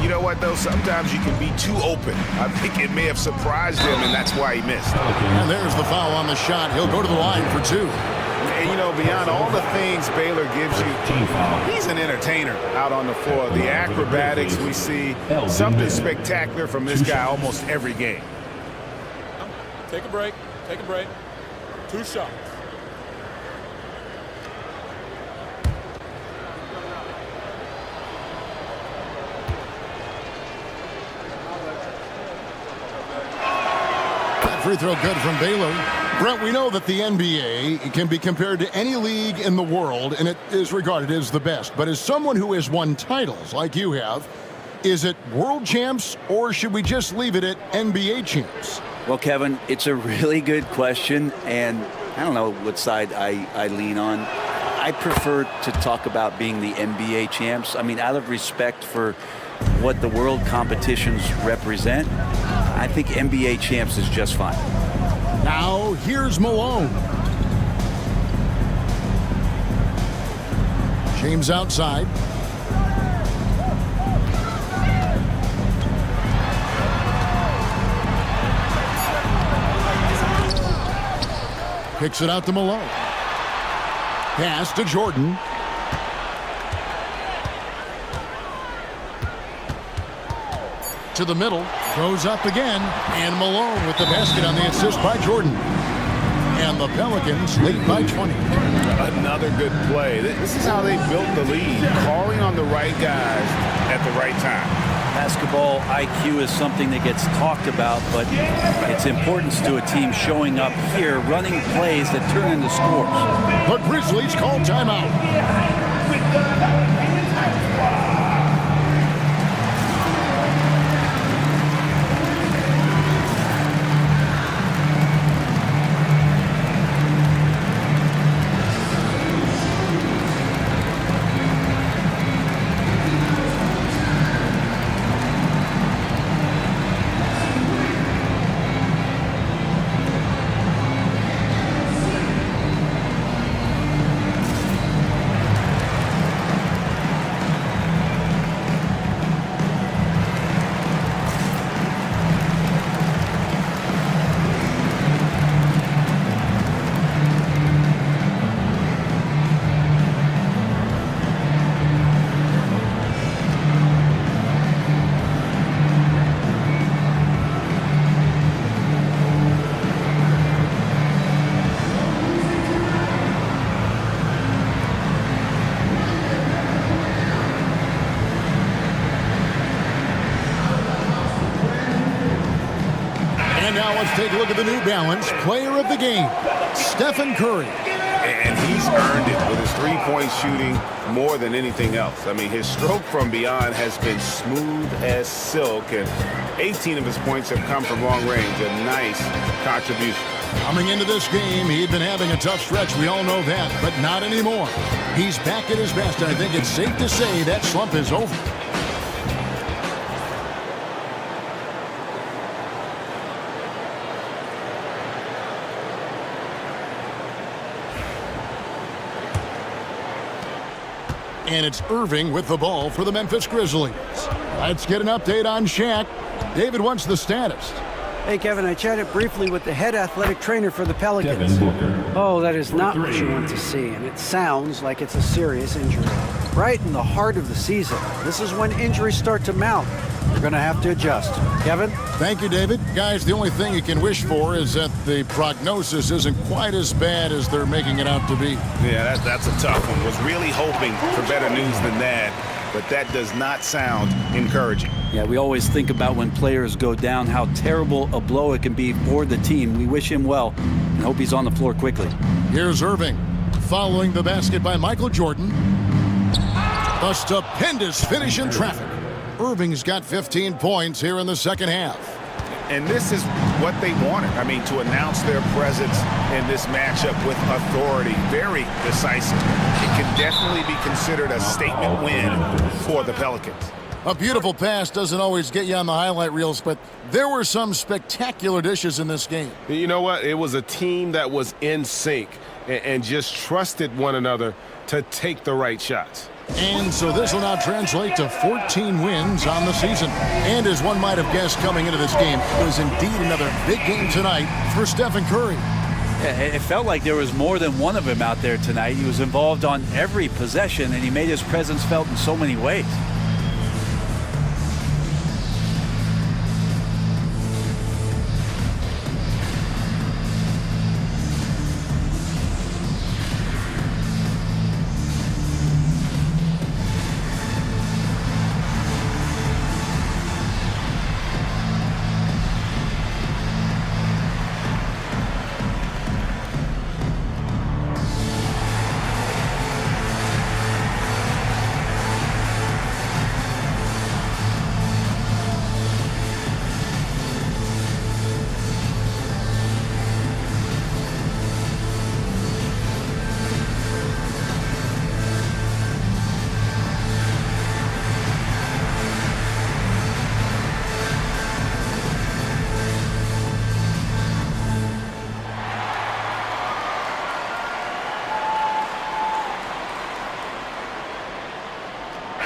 You know what, though? Sometimes you can be too open. I think it may have surprised him, and that's why he missed. And there's the foul on the shot. He'll go to the line for 2. And, you know, beyond all the things Baylor gives you, he's an entertainer out on the floor. The acrobatics we see, something spectacular from this guy almost every game. Take a break. Take a break. 2 shots. That free throw good from Baylor. Brent, we know that the NBA can be compared to any league in the world, and it is regarded as the best. But as someone who has won titles like you have, is it world champs, or should we just leave it at NBA champs? Well, Kevin, it's a really good question, and I don't know what side I lean on. I prefer to talk about being the NBA champs. I mean, out of respect for what the world competitions represent, I think NBA champs is just fine. Now, here's Malone. James outside. Kicks it out to Malone. Pass to Jordan. To the middle. Goes up again. And Malone with the basket on the assist by Jordan. And the Pelicans lead by 20. Another good play. This is how they built the lead. Calling on the right guys at the right time. Basketball IQ is something that gets talked about, but its importance to a team showing up here, running plays that turn into scores. The Grizzlies call timeout. Now let's take a look at the New Balance player of the game, Stephen Curry. And he's earned it with his three-point shooting more than anything else. I mean, his stroke from beyond has been smooth as silk, and 18 of his points have come from long range. A nice contribution. Coming into this game, he'd been having a tough stretch. We all know that, but not anymore. He's back at his best. I think it's safe to say that slump is over. And it's Irving with the ball for the Memphis Grizzlies. Let's get an update on Shaq. David, what's the status? Hey, Kevin, I chatted briefly with the head athletic trainer for the Pelicans. Oh, that is not what you want to see, and it sounds like it's a serious injury. Right in the heart of the season. This is when injuries start to mount. You're going to have to adjust. Kevin? Thank you, David. Guys, the only thing you can wish for is that the prognosis isn't quite as bad as they're making it out to be. Yeah, that's a tough one. Was really hoping for better news than that, but that does not sound encouraging. Yeah, we always think about when players go down, how terrible a blow it can be for the team. We wish him well and hope he's on the floor quickly. Here's Irving, following the basket by Michael Jordan. A stupendous finish in traffic. Irving's got 15 points here in the second half. And this is what they wanted. I mean, to announce their presence in this matchup with authority, very decisive. It can definitely be considered a statement win for the Pelicans. A beautiful pass doesn't always get you on the highlight reels, but there were some spectacular dishes in this game. You know what? It was a team that was in sync and just trusted one another to take the right shots. And so this will now translate to 14 wins on the season. And as one might have guessed coming into this game, it was indeed another big game tonight for Stephen Curry. It felt like there was more than one of him out there tonight. He was involved on every possession, and he made his presence felt in so many ways.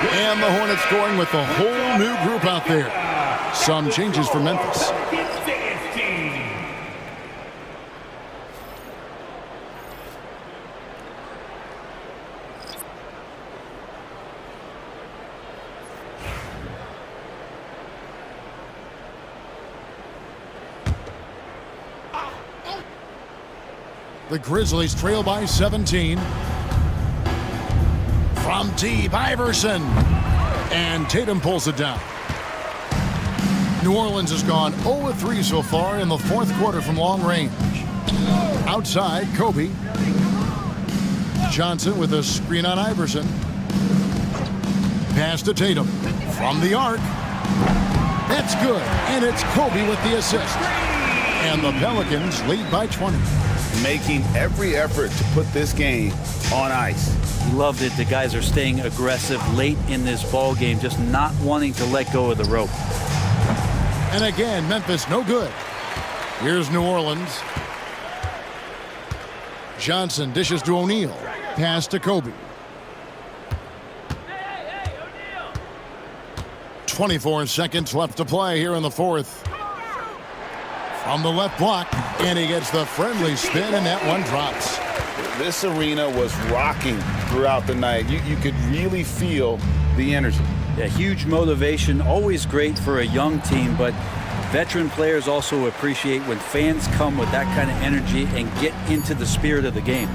And the Hornets going with a whole new group out there. Some changes for Memphis. The Grizzlies trail by 17. From deep, Iverson. And Tatum pulls it down. New Orleans has gone 0-3 so far in the fourth quarter from long range. Outside, Kobe. Johnson with a screen on Iverson. Pass to Tatum. From the arc. That's good. And it's Kobe with the assist. And the Pelicans lead by 20. Making every effort to put this game on ice. Loved it. The guys are staying aggressive late in this ball game, just not wanting to let go of the rope. And again, Memphis no good. Here's New Orleans. Johnson dishes to O'Neal. Pass to Kobe. 24 seconds left to play here in the fourth. From the left block, and he gets the friendly spin, and that one drops. This arena was rocking throughout the night. You could really feel the energy. Yeah, huge motivation, always great for a young team, but veteran players also appreciate when fans come with that kind of energy and get into the spirit of the game.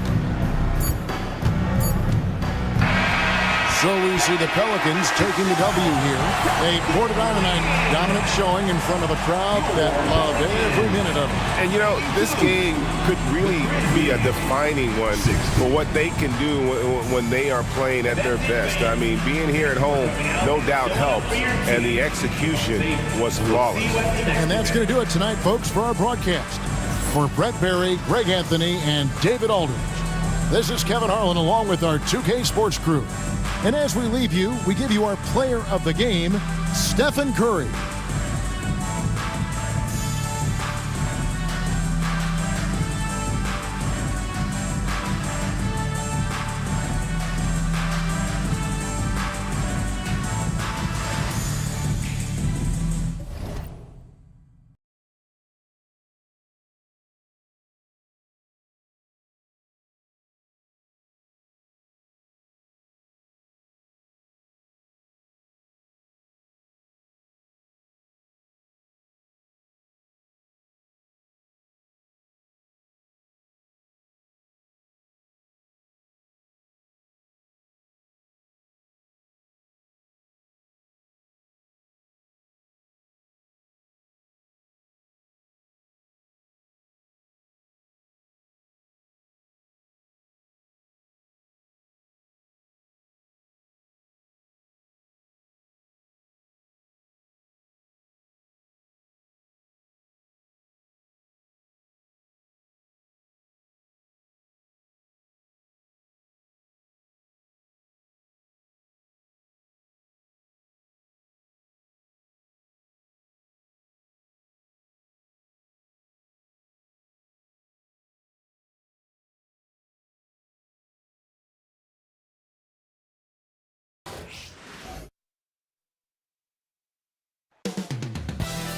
So we see the Pelicans taking the W here. They poured it on tonight. Dominant showing in front of a crowd that loved every minute of it. And, you know, this game could really be a defining one for what they can do when they are playing at their best. I mean, being here at home, no doubt helps, and the execution was flawless. And that's going to do it tonight, folks, for our broadcast. For Brett Berry, Greg Anthony, and David Aldridge, this is Kevin Harlan along with our 2K Sports crew. And as we leave you, we give you our player of the game, Stephen Curry.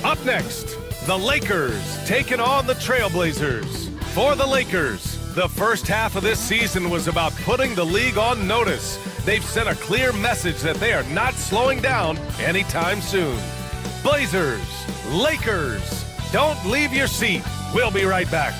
Up next, the Lakers taking on the Trailblazers. For the Lakers, the first half of this season was about putting the league on notice. They've sent a clear message that they are not slowing down anytime soon. Blazers, Lakers, don't leave your seat. We'll be right back.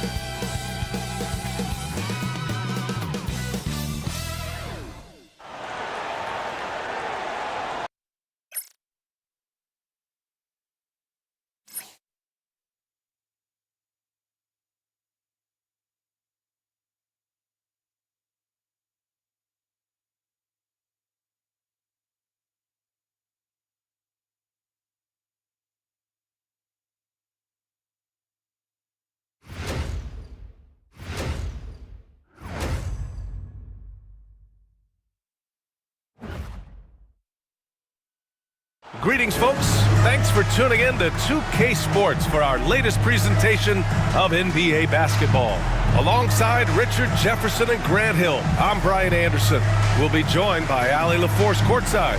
Greetings, folks. Thanks for tuning in to 2K Sports for our latest presentation of NBA basketball. Alongside Richard Jefferson and Grant Hill, I'm Brian Anderson. We'll be joined by Allie LaForce courtside.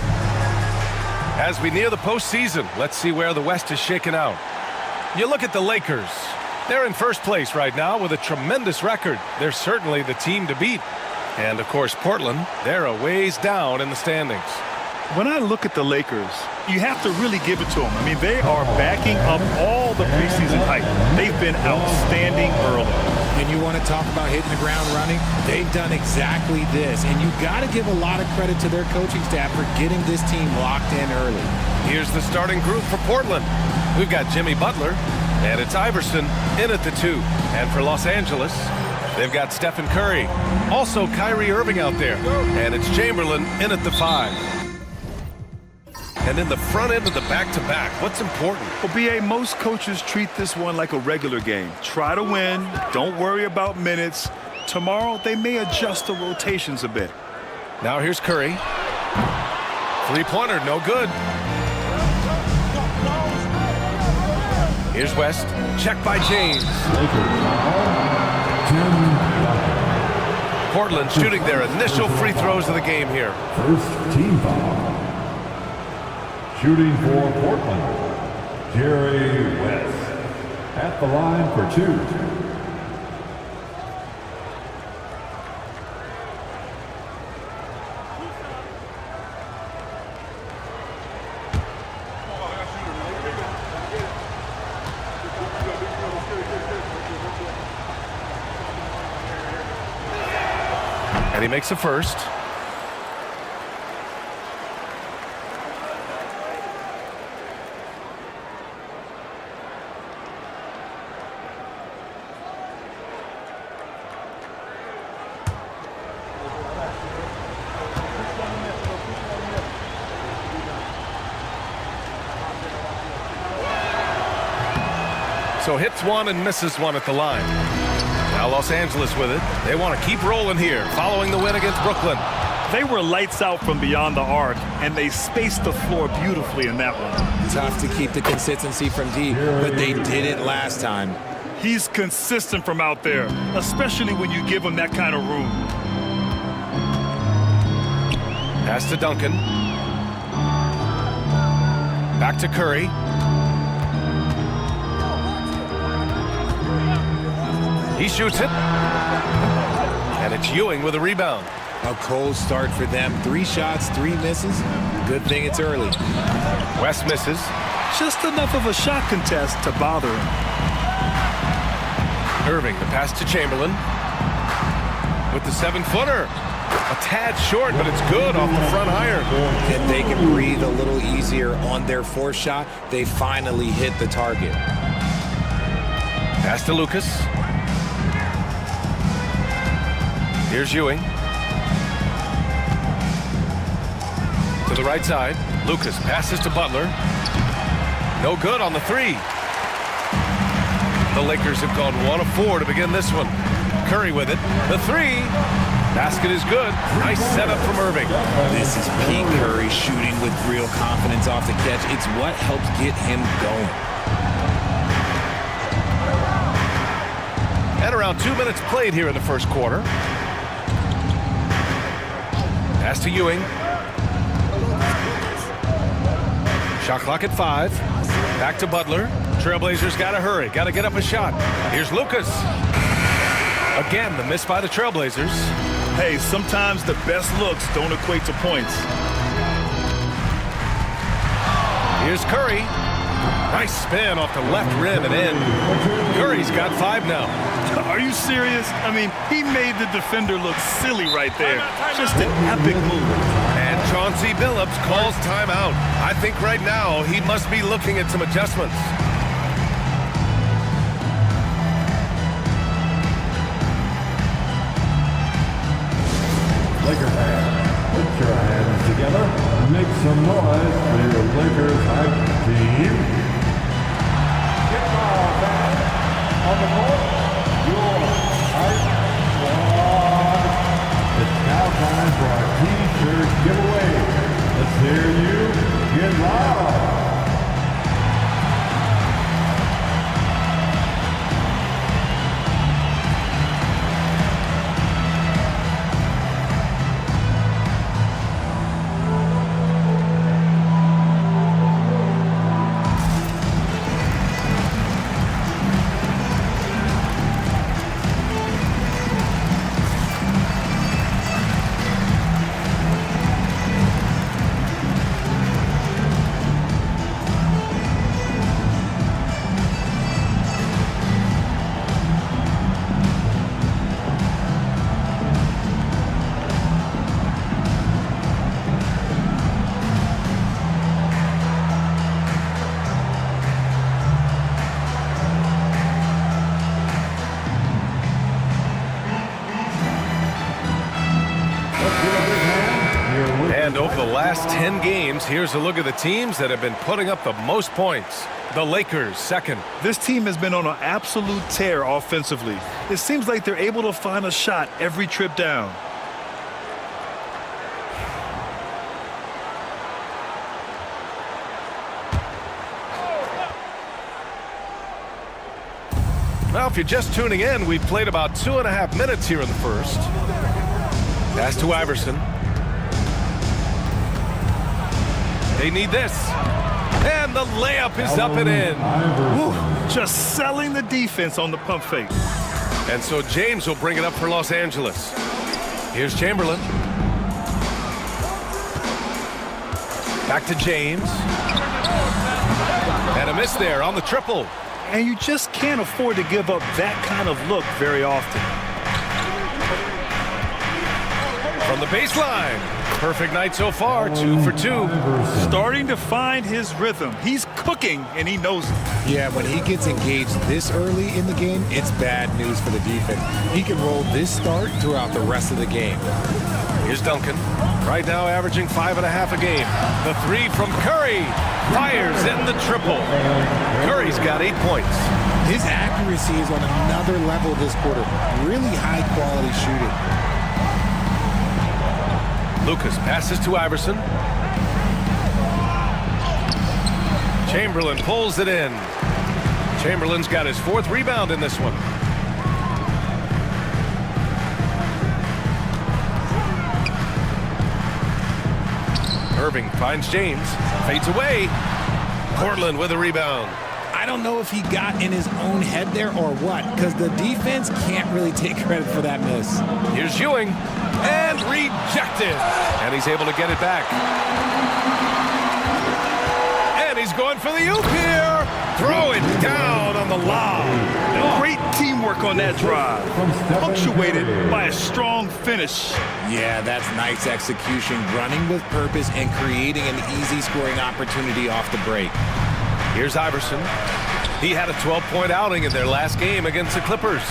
As we near the postseason, let's see where the West is shaken out. You look at the Lakers. They're in first place right now with a tremendous record. They're certainly the team to beat. And, of course, Portland, they're a ways down in the standings. When I look at the Lakers, you have to really give it to them. I mean, they are backing up all the preseason hype. They've been outstanding early. And you want to talk about hitting the ground running? They've done exactly this. And you got to give a lot of credit to their coaching staff for getting this team locked in early. Here's the starting group for Portland. We've got Jimmy Butler, and it's Iverson in at the 2. And for Los Angeles, they've got Stephen Curry. Also Kyrie Irving out there. And it's Chamberlain in at the 5. And in the front end of the back-to-back, what's important? Well, B.A., most coaches treat this one like a regular game. Try to win. Don't worry about minutes. Tomorrow, they may adjust the rotations a bit. Now here's Curry. Three-pointer, no good. Here's West. Check by James. Portland shooting their initial free throws of the game here. First team foul. Shooting for Portland, Jerry West at the line for 2. And he makes a first. So hits one and misses one at the line. Now Los Angeles with it. They want to keep rolling here, following the win against Brooklyn. They were lights out from beyond the arc, and they spaced the floor beautifully in that one. Tough to keep the consistency from deep, but they did it last time. He's consistent from out there, especially when you give him that kind of room. Pass to Duncan. Back to Curry. He shoots it. And it's Ewing with a rebound. A cold start for them. 3 shots, 3 misses. Good thing it's early. West misses. Just enough of a shot contest to bother him. Irving, the pass to Chamberlain. With the 7-footer. A tad short, but it's good off the front iron. If they can breathe a little easier on their 4th shot, they finally hit the target. Pass to Lucas. Here's Ewing. To the right side. Lucas passes to Butler. No good on the 3. The Lakers have gone 1 of 4 to begin this one. Curry with it. The 3. Basket is good. Nice setup from Irving. This is peak Curry shooting with real confidence off the catch. It's what helps get him going. And around 2 minutes played here in the first quarter. Pass to Ewing. Shot clock at 5. Back to Butler. Trailblazers got to hurry. Got to get up a shot. Here's Lucas. Again, the miss by the Trailblazers. Hey, sometimes the best looks don't equate to points. Here's Curry. Nice spin off the left rim and in. Curry's got 5 now. Are you serious? I mean, he made the defender look silly right there. Just an epic move. And Chauncey Billups calls timeout. I think right now he must be looking at some adjustments. Lakers fans, put your hands together. Make some noise for your Lakers hype team. Kickoff back on the court. Your hype squad. It's now time for our T-shirt giveaway. Let's hear you get loud. And over the last 10 games, here's a look at the teams that have been putting up the most points. The Lakers, second. This team has been on an absolute tear offensively. It seems like they're able to find a shot every trip down. Well, if you're just tuning in, we've played about 2.5 minutes here in the first. Pass to Iverson. They need this. And the layup is up and in. Woo, just selling the defense on the pump fake. And so James will bring it up for Los Angeles. Here's Chamberlain. Back to James. And a miss there on the triple. And you just can't afford to give up that kind of look very often. From the baseline. Perfect night so far, 2 for 2. Starting to find his rhythm. He's cooking, and he knows it. Yeah, when he gets engaged this early in the game, it's bad news for the defense. He can roll this start throughout the rest of the game. Here's Duncan. Right now averaging 5.5 a game. The 3 from Curry. Fires in the triple. Curry's got 8 points. His accuracy is on another level this quarter. Really high quality shooting. Lucas passes to Iverson. Chamberlain pulls it in. Chamberlain's got his 4th rebound in this one. Irving finds James. Fades away. Portland with a rebound. I don't know if he got in his own head there or what, because the defense can't really take credit for that miss. Here's Ewing. And rejected. And he's able to get it back. And he's going for the oop here. Throw it down on the lob. Great teamwork on that drive. Punctuated by a strong finish. Yeah, that's nice execution. Running with purpose and creating an easy scoring opportunity off the break. Here's Iverson. He had a 12-point outing in their last game against the Clippers.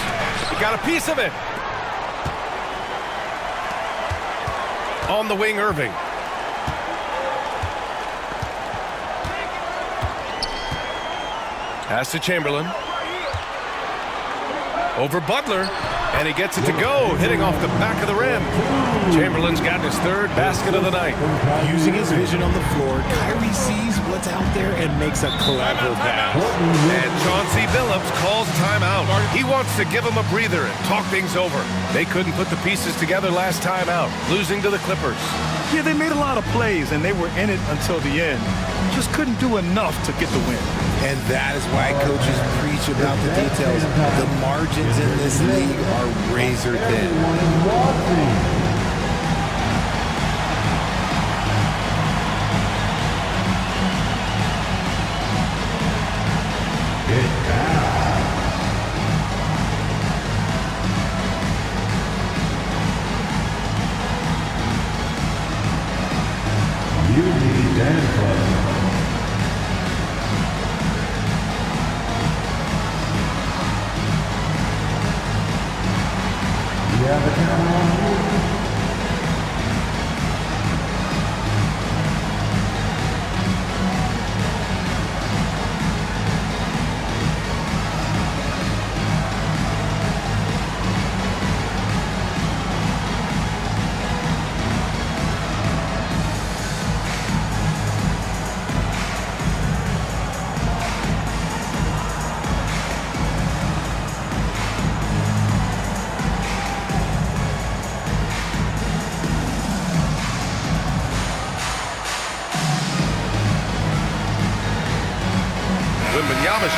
He got a piece of it. On the wing, Irving. Pass to Chamberlain. Over Butler. And he gets it to go, hitting off the back of the rim. Chamberlain's got his 3rd basket of the night. Using his vision on the floor, Kyrie sees what's out there and makes a clever pass. And Chauncey Billups calls timeout. He wants to give him a breather and talk things over. They couldn't put the pieces together last time out, losing to the Clippers. Yeah, they made a lot of plays, and they were in it until the end. just couldn't do enough to get the win. And that is why coaches preach about the details. The margins in this league are razor thin.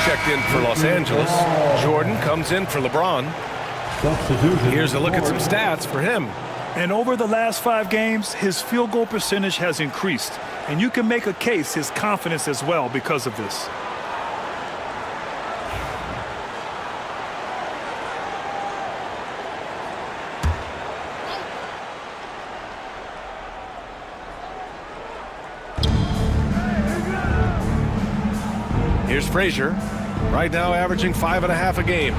Checked in for Los Angeles. Jordan comes in for LeBron. Here's a look at some stats for him. And over the last 5 games, his field goal percentage has increased. And you can make a case his confidence as well because of this. Here's Frazier, right now averaging 5.5 a game.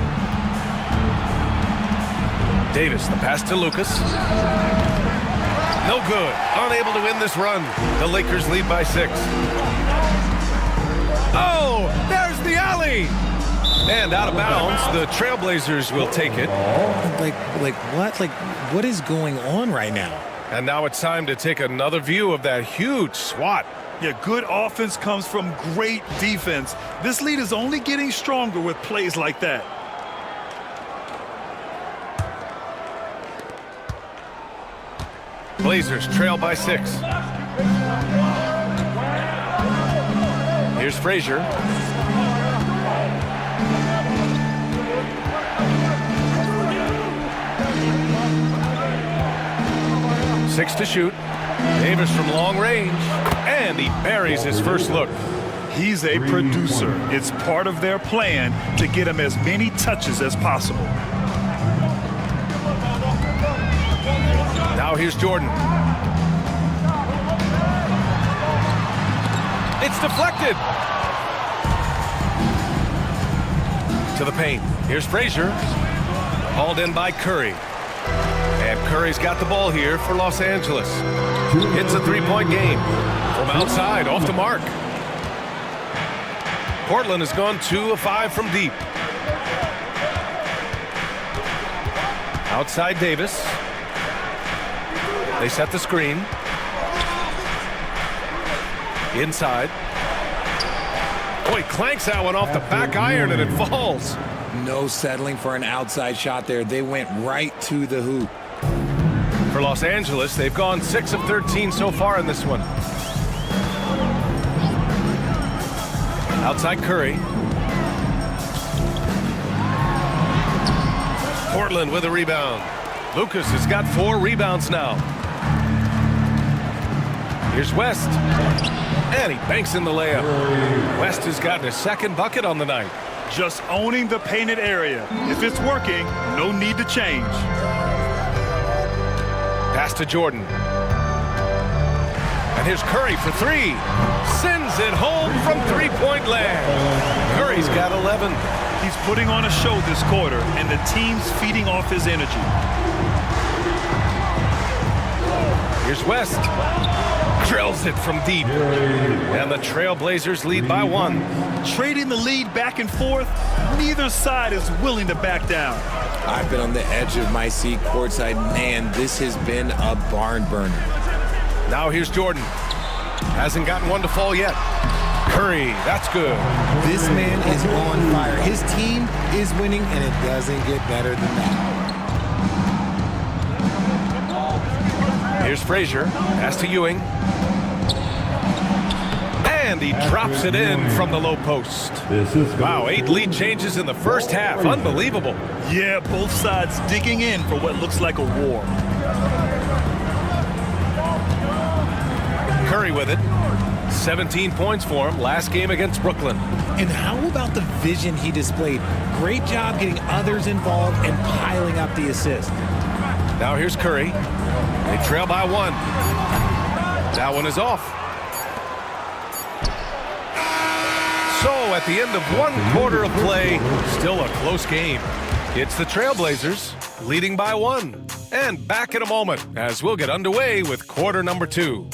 Davis, the pass to Lucas. No good. Unable to win this run. The Lakers lead by 6. Oh, there's the alley. And out of bounds, the Trailblazers will take it. What is going on right now? And now it's time to take another view of that huge swat. Yeah, good offense comes from great defense. This lead is only getting stronger with plays like that. Blazers trail by 6. Here's Frazier. Six to shoot. Davis from long range, and he buries his first look. He's a producer. It's part of their plan to get him as many touches as possible. Now here's Jordan. It's deflected. To the paint. Here's Frazier. Hauled in by Curry. And Curry's got the ball here for Los Angeles. Hits a 3-point game. From outside, off the mark. Portland has gone 2 of 5 from deep. Outside Davis. They set the screen. Inside. Oh, he clanks that one off the back iron and it falls. No settling for an outside shot there. They went right to the hoop. For Los Angeles, they've gone 6 of 13 so far in this one. Outside Curry. Portland with a rebound. Lucas has got 4 rebounds now. Here's West. And he banks in the layup. West has gotten his second bucket on the night. Just owning the painted area. If it's working, no need to change. Pass to Jordan. And here's Curry for 3. Sends it home from 3-point land. Curry's got 11. He's putting on a show this quarter, and the team's feeding off his energy. Here's West. Drills it from deep. And the Trailblazers lead by 1. Trading the lead back and forth, neither side is willing to back down. I've been on the edge of my seat courtside. Man, this has been a barn burner. Now here's Jordan. Hasn't gotten one to fall yet. Curry, that's good. This man is on fire. His team is winning, and it doesn't get better than that. Here's Frazier. Pass to Ewing. And And he drops it in from the low post. Wow, 8 lead changes in the first half. Unbelievable. Yeah, both sides digging in for what looks like a war. Curry with it. 17 points for him last game against Brooklyn. And how about the vision he displayed? Great job getting others involved and piling up the assist. Now here's Curry. They trail by 1. That one is off. So at the end of 1 quarter of play, still a close game. It's the Trailblazers leading by 1. And back in a moment as we'll get underway with quarter number 2.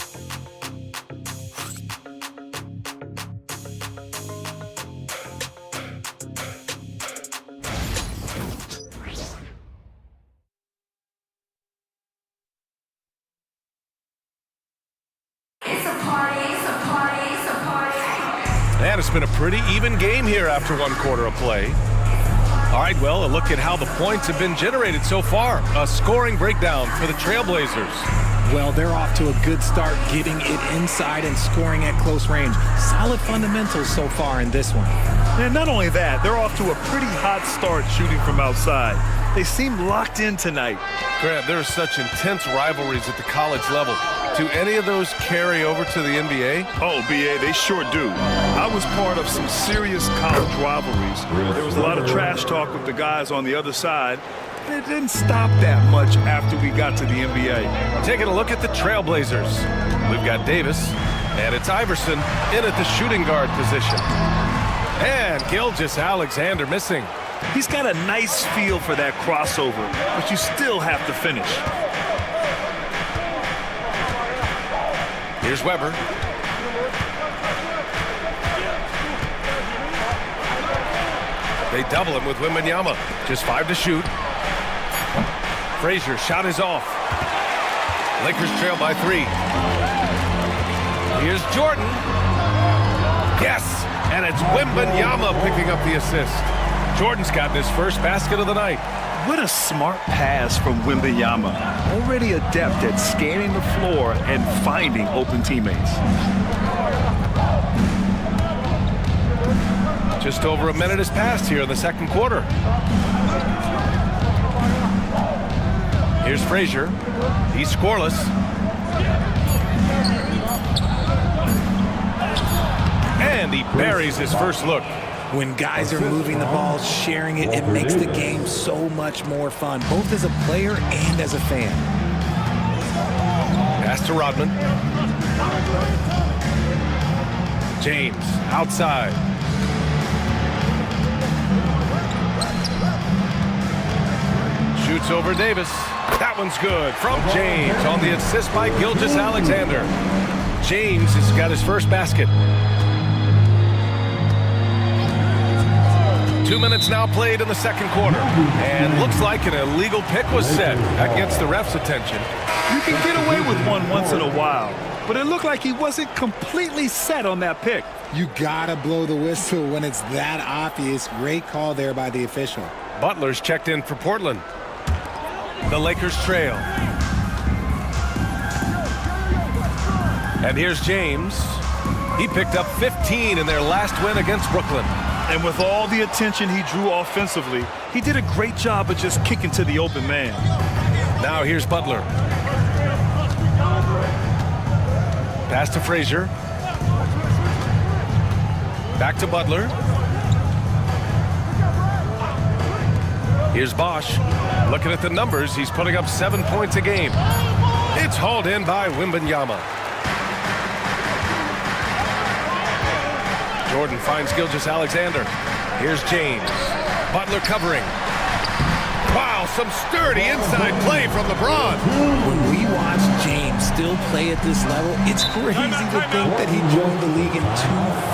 And it's been a pretty even game here after 1 quarter of play. All right, well, a look at how the points have been generated so far. A scoring breakdown for the Trailblazers. Well, they're off to a good start, getting it inside and scoring at close range. Solid fundamentals so far in this one. And not only that, they're off to a pretty hot start shooting from outside. They seem locked in tonight. Grant, there are such intense rivalries at the college level. Do any of those carry over to the NBA? Oh, B.A., they sure do. I was part of some serious college rivalries. There was a lot of trash talk with the guys on the other side. And it didn't stop that much after we got to the NBA. Taking a look at the Trailblazers. We've got Davis, and it's Iverson in at the shooting guard position. And Gilgeous-Alexander missing. He's got a nice feel for that crossover, but you still have to finish. Here's Weber. They double him with Wembanyama. Just 5 to shoot. Frazier, shot is off. Lakers trail by 3. Here's Jordan. Yes, and it's Wembanyama picking up the assist. Jordan's gotten his first basket of the night. What a smart pass from Wembanyama. Already adept at scanning the floor and finding open teammates. Just over a minute has passed here in the second quarter. Here's Frazier. He's scoreless. And he buries his first look. When guys are moving the ball, sharing it, it makes the game so much more fun, both as a player and as a fan. Pass to Rodman. James, outside. Shoots over Davis. That one's good from James on the assist by Gilgeous-Alexander. James has got his first basket. 2 minutes now played in the second quarter. And looks like an illegal pick was set. That gets the ref's attention. You can get away with one once in a while, but it looked like he wasn't completely set on that pick. You gotta blow the whistle when it's that obvious. Great call there by the official. Butler's checked in for Portland. The Lakers trail. And here's James. He picked up 15 in their last win against Brooklyn. And with all the attention he drew offensively, he did a great job of just kicking to the open man. Now here's Butler. Pass to Frazier. Back to Butler. Here's Bosch. Looking at the numbers, he's putting up 7 points a game. It's hauled in by Wembanyama. Jordan finds Gilgeous-Alexander. Here's James. Butler covering. Wow, some sturdy inside play from LeBron. When we watch James still play at this level, it's crazy to think that he joined the league in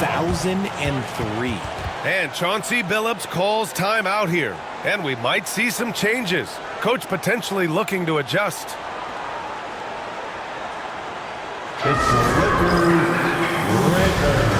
2003. And Chauncey Billups calls time out here. And we might see some changes. Coach potentially looking to adjust. It's the Lakers.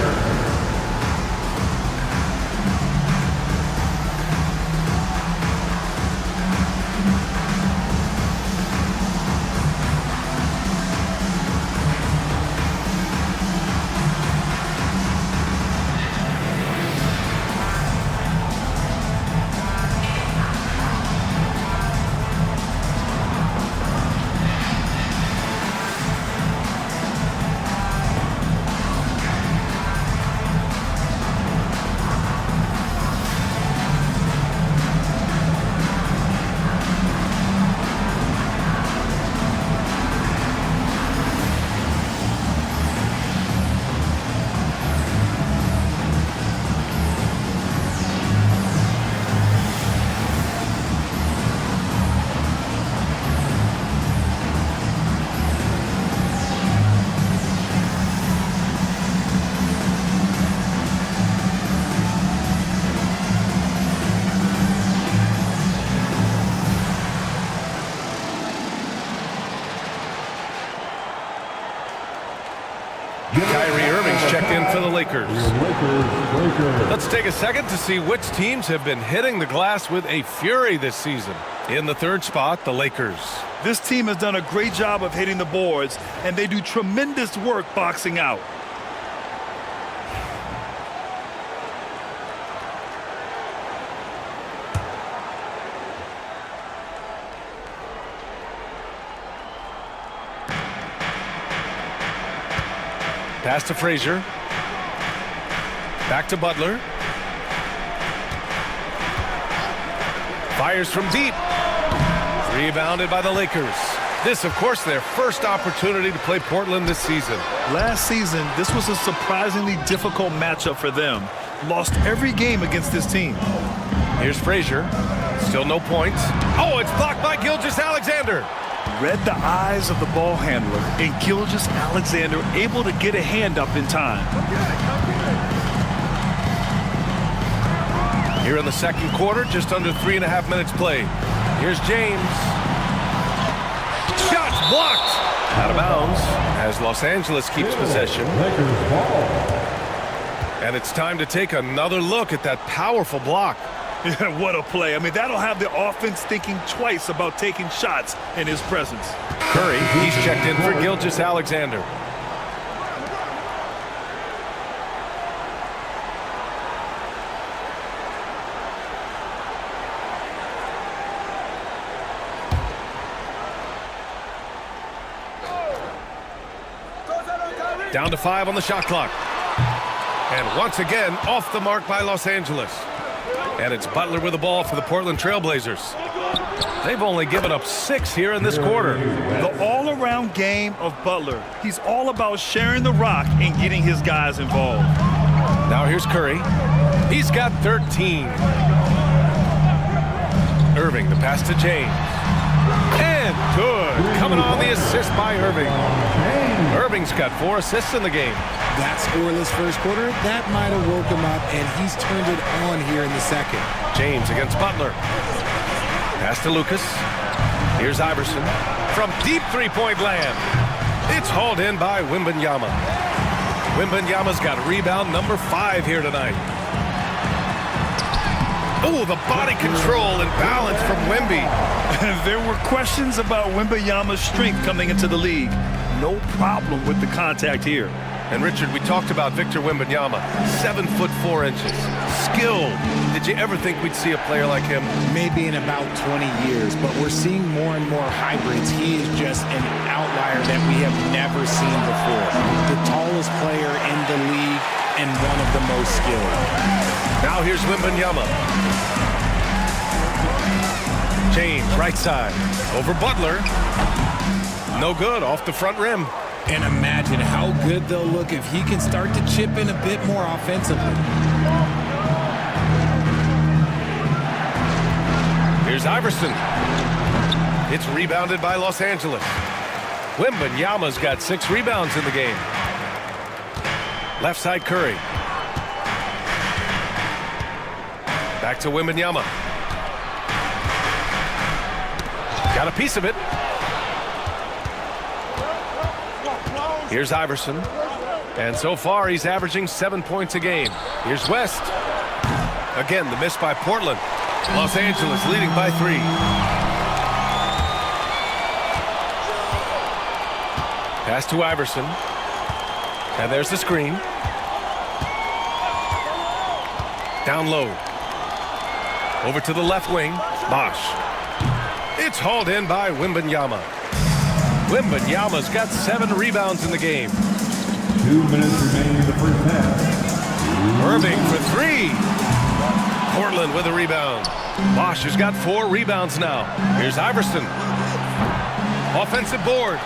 for the Lakers. Let's take a second to see which teams have been hitting the glass with a fury this season. In the third spot, the Lakers. This team has done a great job of hitting the boards, and they do tremendous work boxing out. Pass to Frazier. Back to Butler. Fires from deep. Rebounded by the Lakers. This, of course, their first opportunity to play Portland this season. Last season, this was a surprisingly difficult matchup for them. Lost every game against this team. Here's Frazier. Still no points. Oh, it's blocked by Gilgeous-Alexander. Read the eyes of the ball handler, and Gilgeous-Alexander able to get a hand up in time. Here in the second quarter, just under 3.5 minutes played. Here's James. Shots blocked. Out of bounds as Los Angeles keeps possession. And it's time to take another look at that powerful block. Yeah, what a play. I mean, that'll have the offense thinking twice about taking shots in his presence. Curry, he's checked in for Gilgeous-Alexander. Down to 5 on the shot clock. And once again, off the mark by Los Angeles. And it's Butler with the ball for the Portland Trailblazers. They've only given up 6 here in this quarter. The all-around game of Butler. He's all about sharing the rock and getting his guys involved. Now here's Curry. He's got 13. Irving, the pass to James. And good. Coming on the assist by Irving. Irving's got 4 assists in the game. That scoreless first quarter, that might have woke him up, and he's turned it on here in the second. James against Butler. Pass to Lucas. Here's Iverson from deep three-point land. It's hauled in by Wembanyama. Wembanyama's got rebound number 5 here tonight. Oh, the body control and balance from Wemby. There were questions about Wembanyama's strength coming into the league. No problem with the contact here. And Richard, we talked about Victor Wembanyama, 7'4". Skilled. Did you ever think we'd see a player like him? Maybe in about 20 years, but we're seeing more and more hybrids. He is just an outlier that we have never seen before. The tallest player in the league and one of the most skilled. Now here's Wembanyama. James, right side. Over Butler. No good, off the front rim. And imagine how good they'll look if he can start to chip in a bit more offensively. Here's Iverson. It's rebounded by Los Angeles. Wembanyama's got 6 rebounds in the game. Left side Curry. Back to Wembanyama. Got a piece of it. Here's Iverson. And so far, he's averaging 7 points a game. Here's West. Again, the miss by Portland. Los Angeles leading by 3. Pass to Iverson. And there's the screen. Down low. Over to the left wing. Bosh. It's hauled in by Wembanyama. Wembanyama's got 7 rebounds in the game. 2 minutes remaining in the first half. Irving for 3. Portland with a rebound. Bosh has got 4 rebounds now. Here's Iverson. Offensive board.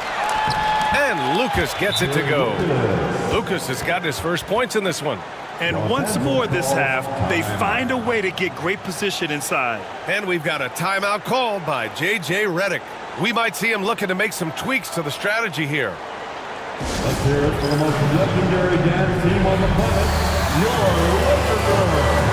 And Lucas gets it to go. Lucas has got his first points in this one. And once more this half, they find a way to get great position inside. And we've got a timeout called by J.J. Redick. We might see him looking to make some tweaks to the strategy here. Let's hear it for the most legendary dance team on the planet, your Lakers.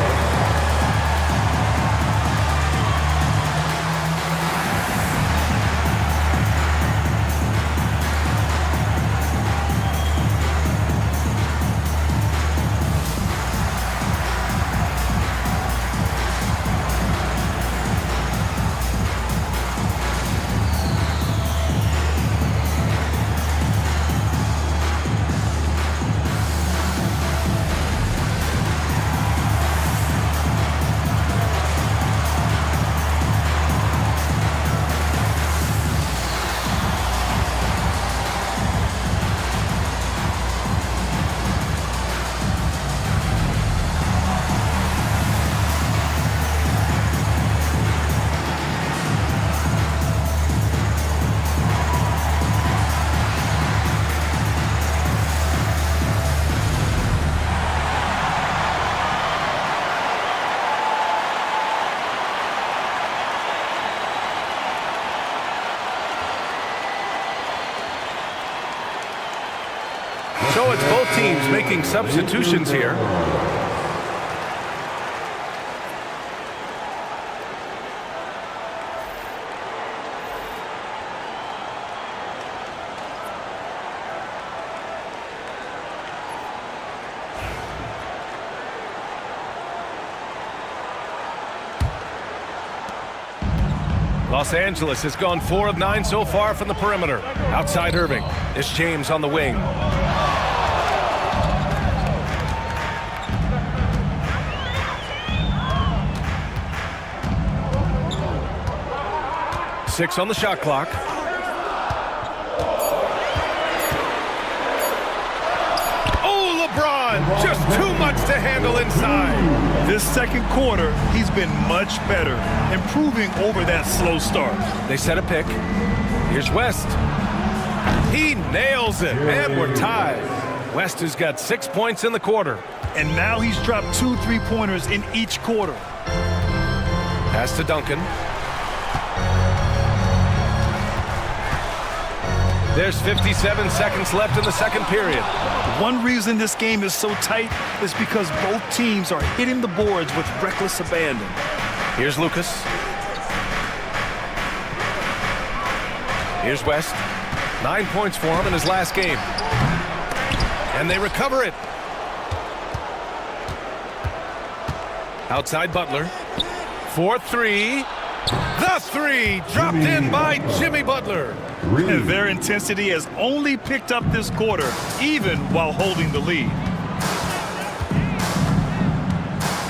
So it's both teams making substitutions here. Los Angeles has gone 4 of 9 so far from the perimeter. Outside Irving. It's James on the wing. Six on the shot clock. Oh, LeBron! Just too much to handle inside. This second quarter, he's been much better, improving over that slow start. They set a pick. Here's West. He nails it, and we're tied. West has got 6 points in the quarter. And now he's dropped 2 3-pointers in each quarter. Pass to Duncan. There's 57 seconds left in the second period. One reason this game is so tight is because both teams are hitting the boards with reckless abandon. Here's Lucas. Here's West. 9 points for him in his last game. And they recover it. Outside Butler. 4-3. The three dropped in by Jimmy Butler. Their intensity has only picked up this quarter, even while holding the lead.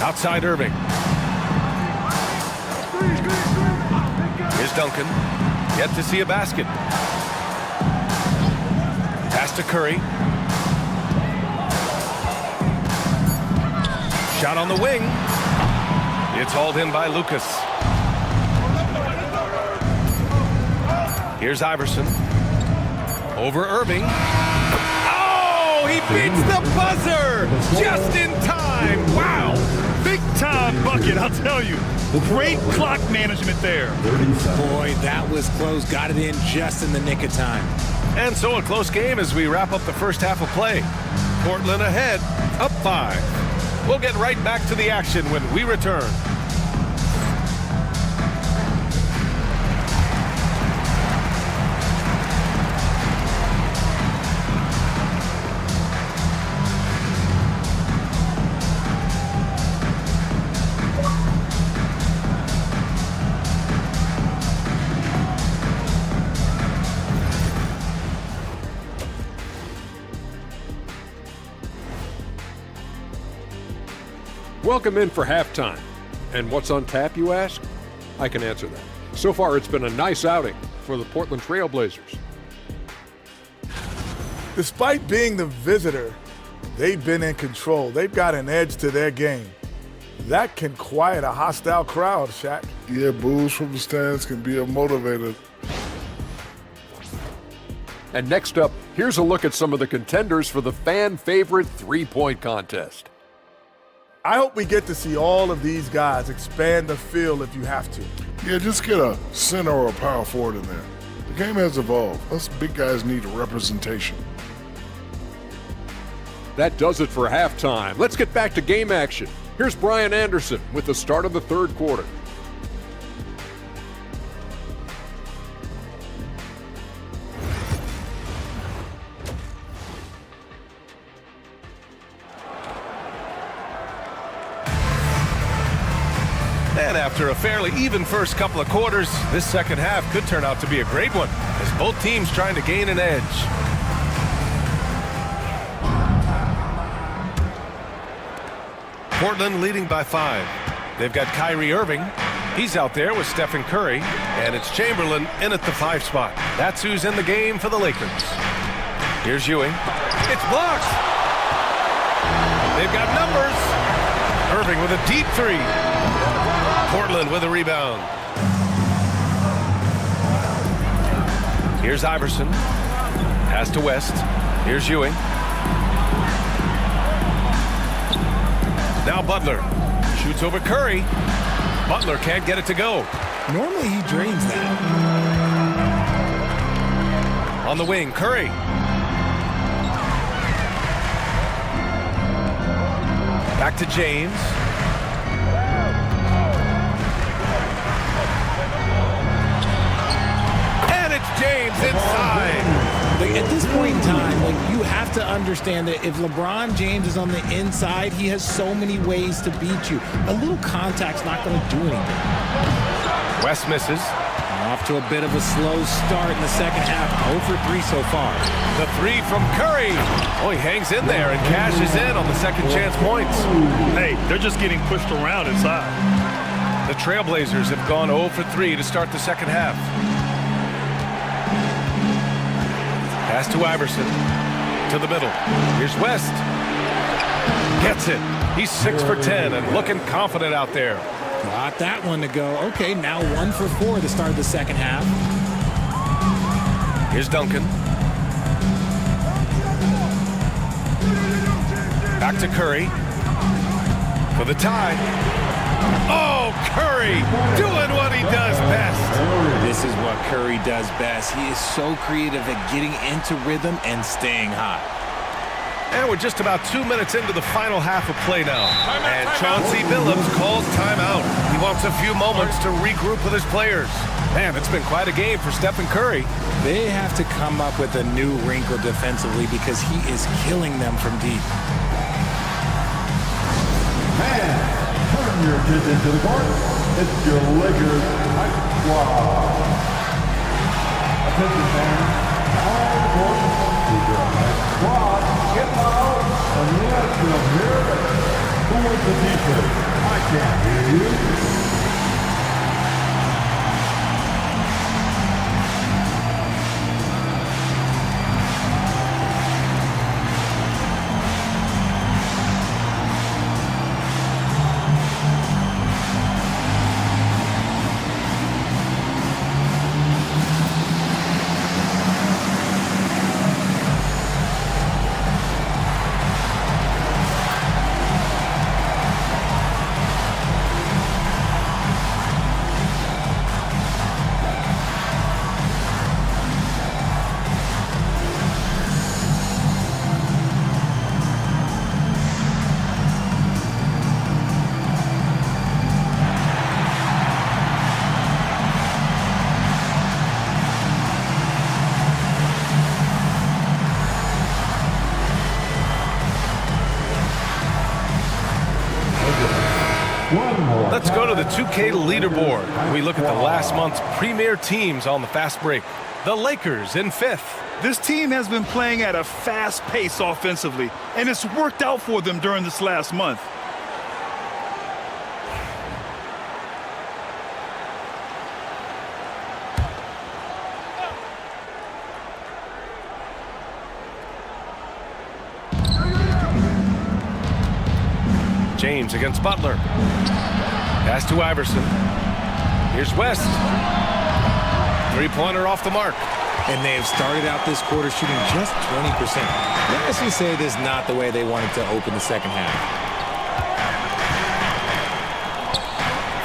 Outside Irving. Here's Duncan. Yet to see a basket. Pass to Curry. Shot on the wing. It's hauled in by Lucas. Here's Iverson. Over Irving. Oh, he beats the buzzer just in time. Wow. Big time bucket, I'll tell you. Great clock management there. Boy, that was close. Got it in just in the nick of time. And so a close game as we wrap up the first half of play. Portland ahead, up 5. We'll get right back to the action when we return. Welcome in for halftime. And what's on tap, you ask? I can answer that. So far, it's been a nice outing for the Portland Trail Blazers. Despite being the visitor, they've been in control. They've got an edge to their game. That can quiet a hostile crowd, Shaq. Yeah, boos from the stands can be a motivator. And next up, here's a look at some of the contenders for the fan-favorite three-point contest. I hope we get to see all of these guys expand the field if you have to. Yeah, just get a center or a power forward in there. The game has evolved. Us big guys need representation. That does it for halftime. Let's get back to game action. Here's Brian Anderson with the start of the third quarter. And after a fairly even first couple of quarters, this second half could turn out to be a great one as both teams trying to gain an edge. Portland leading by 5. They've got Kyrie Irving. He's out there with Stephen Curry, and it's Chamberlain in at the 5 spot. That's who's in the game for the Lakers. Here's Ewing. It's blocked. They've got numbers. Irving with a deep 3. Portland with a rebound. Here's Iverson. Pass to West. Here's Ewing. Now Butler. Shoots over Curry. Butler can't get it to go. Normally he drains that. On the wing, Curry. Back to James. And it's James inside. At this point in time, you have to understand that if LeBron James is on the inside, he has so many ways to beat you. A little contact's not going to do anything. West misses. Off to a bit of a slow start in the second half. 0 for 3 so far. The three from Curry. Oh, he hangs in there and cashes in on the second chance points. Hey, they're just getting pushed around inside. The Trailblazers have gone 0 for 3 to start the second half. Pass to Iverson. To the middle. Here's West. Gets it. He's 6 for 10 and looking confident out there. Got that one to go. Okay, now 1 for 4 to start the second half. Here's Duncan. Back to Curry. For the tie. Oh, Curry doing what he does best. This is what Curry does best. He is so creative at getting into rhythm and staying hot. And we're just about 2 minutes into the final half of play now. And Chauncey Billups calls timeout. He wants a few moments to regroup with his players. Man, it's been quite a game for Stephen Curry. They have to come up with a new wrinkle defensively because he is killing them from deep. Man, turn your attention to the court. It's your Lakers High Squad. Attention fans, all the court. It's your High Squad. Get out and let them hear it. Who wants the t-shirt? I can't hear you. Let's go to the 2K leaderboard. We look at the last month's premier teams on the fast break. The Lakers in 5th. This team has been playing at a fast pace offensively, and it's worked out for them during this last month. James against Butler. Pass to Iverson. Here's West. Three-pointer off the mark. And they have started out this quarter shooting just 20%. Let's just say this is not the way they wanted to open the second half.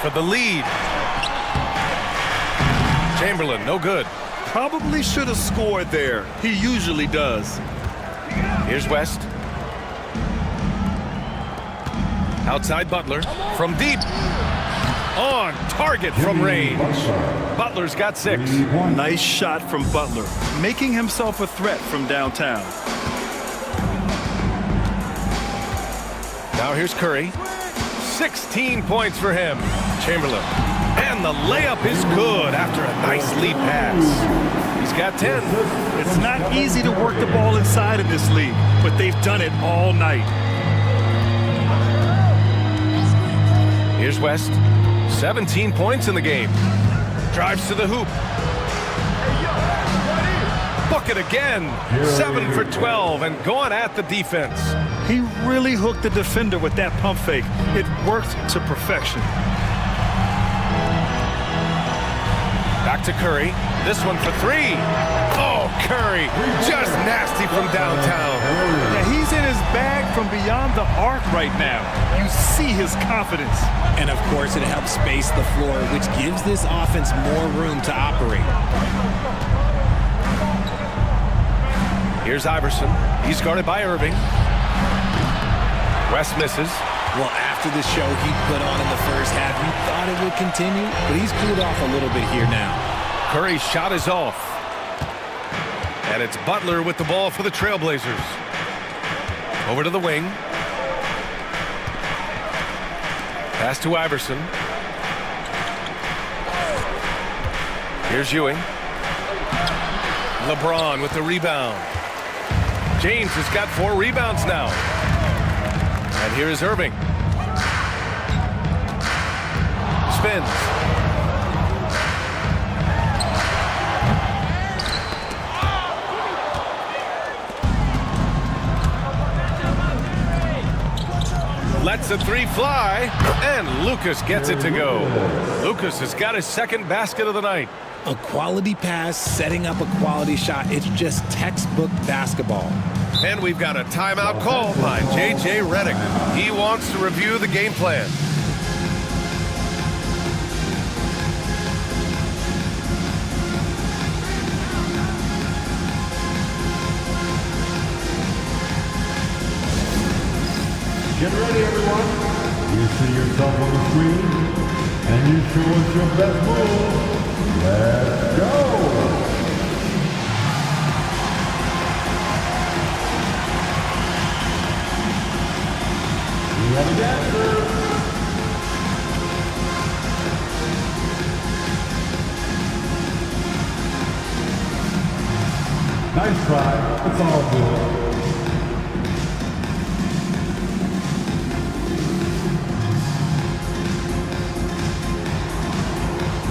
For the lead. Chamberlain, no good. Probably should have scored there. He usually does. Here's West. Outside Butler. From deep. On target from range. Butler's got 6. Nice shot from Butler, making himself a threat from downtown. Now here's Curry. 16 points for him. Chamberlain. And the layup is good after a nice lead pass. He's got 10. It's not easy to work the ball inside in this league, but they've done it all night. Here's West. 17 points in the game. Drives to the hoop. Bucket again. 7 for 12 and going at the defense. He really hooked the defender with that pump fake. It worked to perfection. Back to Curry. This one for 3. Oh, Curry. Just nasty from downtown. Yeah, he's in his bag from beyond the arc right now. You see his confidence. And, of course, it helps space the floor, which gives this offense more room to operate. Here's Iverson. He's guarded by Irving. West misses. Well, after the show he put on in the first half, you thought it would continue, but he's cooled off a little bit here now. Curry's shot is off. And it's Butler with the ball for the Trailblazers. Over to the wing. Pass to Iverson. Here's Ewing. LeBron with the rebound. James has got 4 rebounds now. And here is Irving. Spins. Lets the 3 fly, and Lucas gets it to go. Lucas has got his second basket of the night. A quality pass, setting up a quality shot. It's just textbook basketball. And we've got a timeout called by J.J. Redick. He wants to review the game plan. Get ready, everyone. You see yourself on the screen, and you show us your best move. Let's go. We have a dancer. Nice try. It's all good.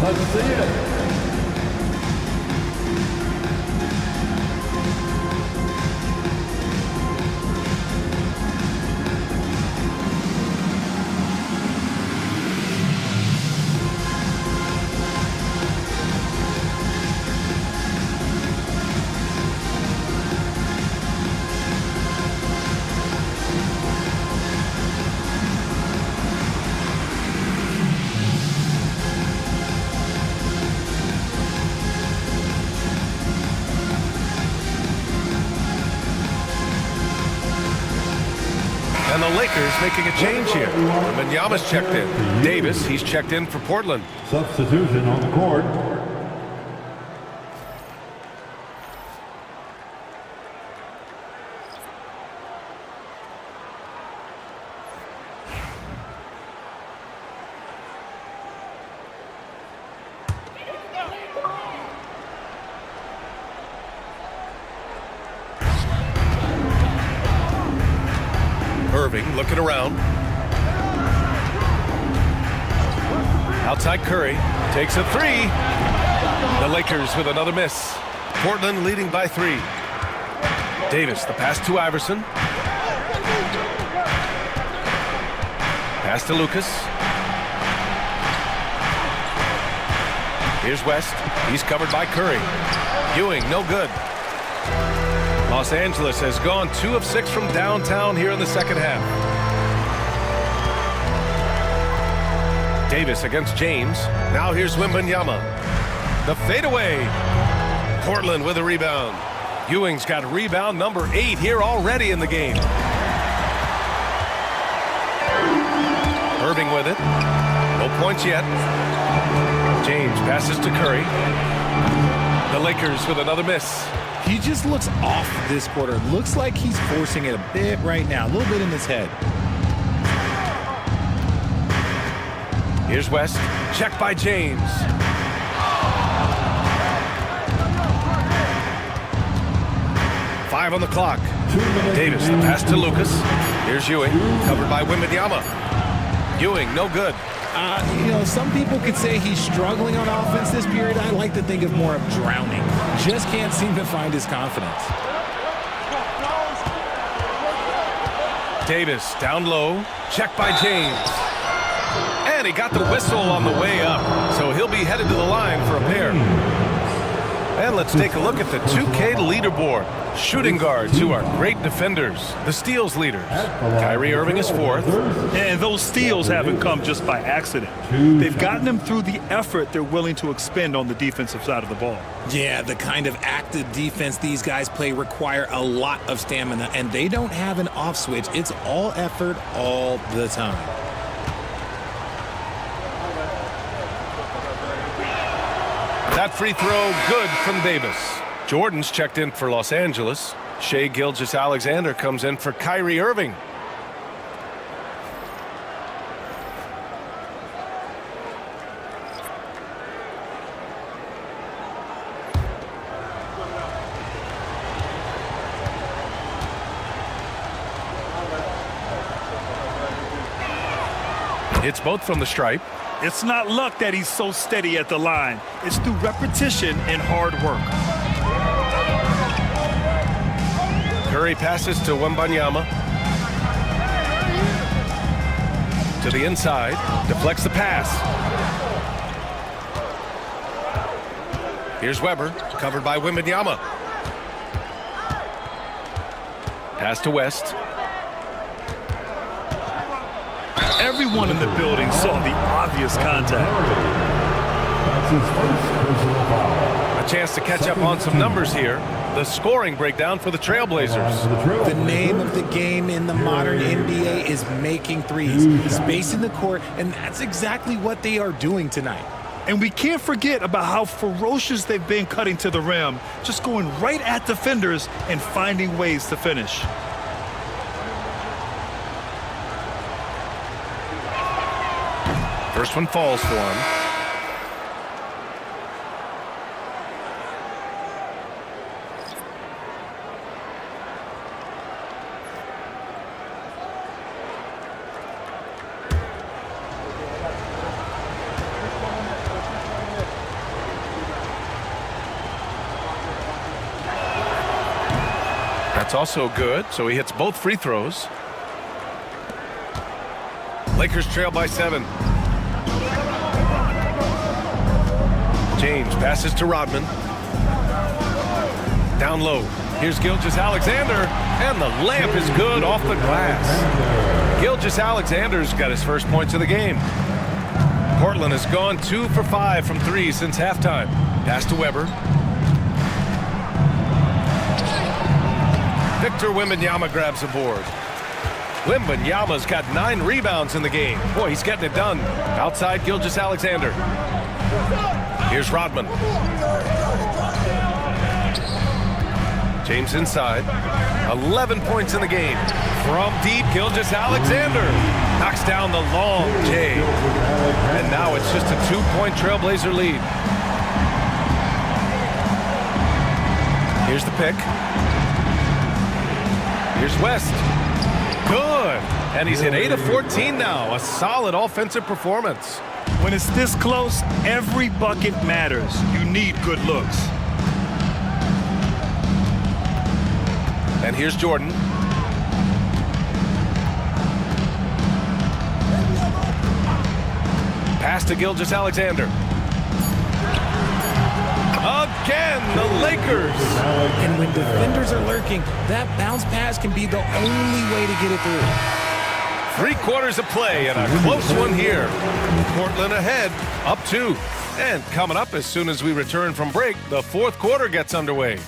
Let's see it. And the Lakers making a change here. Wembanyama's checked in. Davis, he's checked in for Portland. Substitution on the court. Irving looking around. Outside Curry. Takes a 3. The Lakers with another miss. Portland leading by 3. Davis, the pass to Iverson. Pass to Lucas. Here's West. He's covered by Curry. Ewing, no good. Los Angeles has gone 2 of 6 from downtown here in the second half. Davis against James. Now here's Wembanyama. The fadeaway. Portland with a rebound. Ewing's got rebound number 8 here already in the game. Irving with it. No points yet. James passes to Curry. The Lakers with another miss. He just looks off this quarter. Looks like he's forcing it a bit right now. A little bit in his head. Here's West. Check by James. Five on the clock. Davis, the pass to Lucas. Here's Ewing. Covered by Wembanyama. Ewing, no good. You know, some people could say he's struggling on offense this period. I like to think of more of drowning. Just can't seem to find his confidence. Davis down low. Check by James. And he got the whistle on the way up. So he'll be headed to the line for a pair. And let's take a look at the 2K leaderboard. Shooting guards who are great defenders. The steals leaders. Kyrie Irving is 4th. And those steals haven't come just by accident. They've gotten them through the effort they're willing to expend on the defensive side of the ball. Yeah, the kind of active defense these guys play require a lot of stamina, and they don't have an off switch. It's all effort all the time. That free throw good from Davis. Jordan's checked in for Los Angeles. Shai Gilgeous-Alexander comes in for Kyrie Irving. It's both from the stripe. It's not luck that he's so steady at the line. It's through repetition and hard work. Curry passes to Wembanyama. To the inside. Deflects the pass. Here's Weber, covered by Wembanyama. Pass to West. Everyone in the building saw the obvious contact. A chance to catch up on some numbers here. The scoring breakdown for the Trailblazers. The name of the game in the modern NBA is making threes, spacing the court, and that's exactly what they are doing tonight. And we can't forget about how ferocious they've been cutting to the rim, just going right at defenders and finding ways to finish. First one falls for him. That's also good, so he hits both free throws. Lakers trail by 7. James passes to Rodman. Down low. Here's Gilgeous-Alexander, and the layup is good off the glass. Gilgeous-Alexander's got his first points of the game. Portland has gone 2 for 5 from 3 since halftime. Pass to Weber. Victor Wembanyama grabs the board. Wembanyama's got 9 rebounds in the game. Boy, he's getting it done. Outside Gilgeous-Alexander. Here's Rodman. James inside. 11 points in the game. From deep, Gilgeous-Alexander knocks down the long J. And now it's just a 2-point Trailblazer lead. Here's the pick. Here's West. Good. And he's hit 8 of 14 now. A solid offensive performance. When it's this close, every bucket matters. You need good looks. And here's Jordan. Pass to Gilgeous-Alexander. Again, the Lakers. And when defenders are lurking, that bounce pass can be the only way to get it through. 3 quarters of play and a close one here. Portland ahead, up 2. And coming up as soon as we return from break, the 4th quarter gets underway.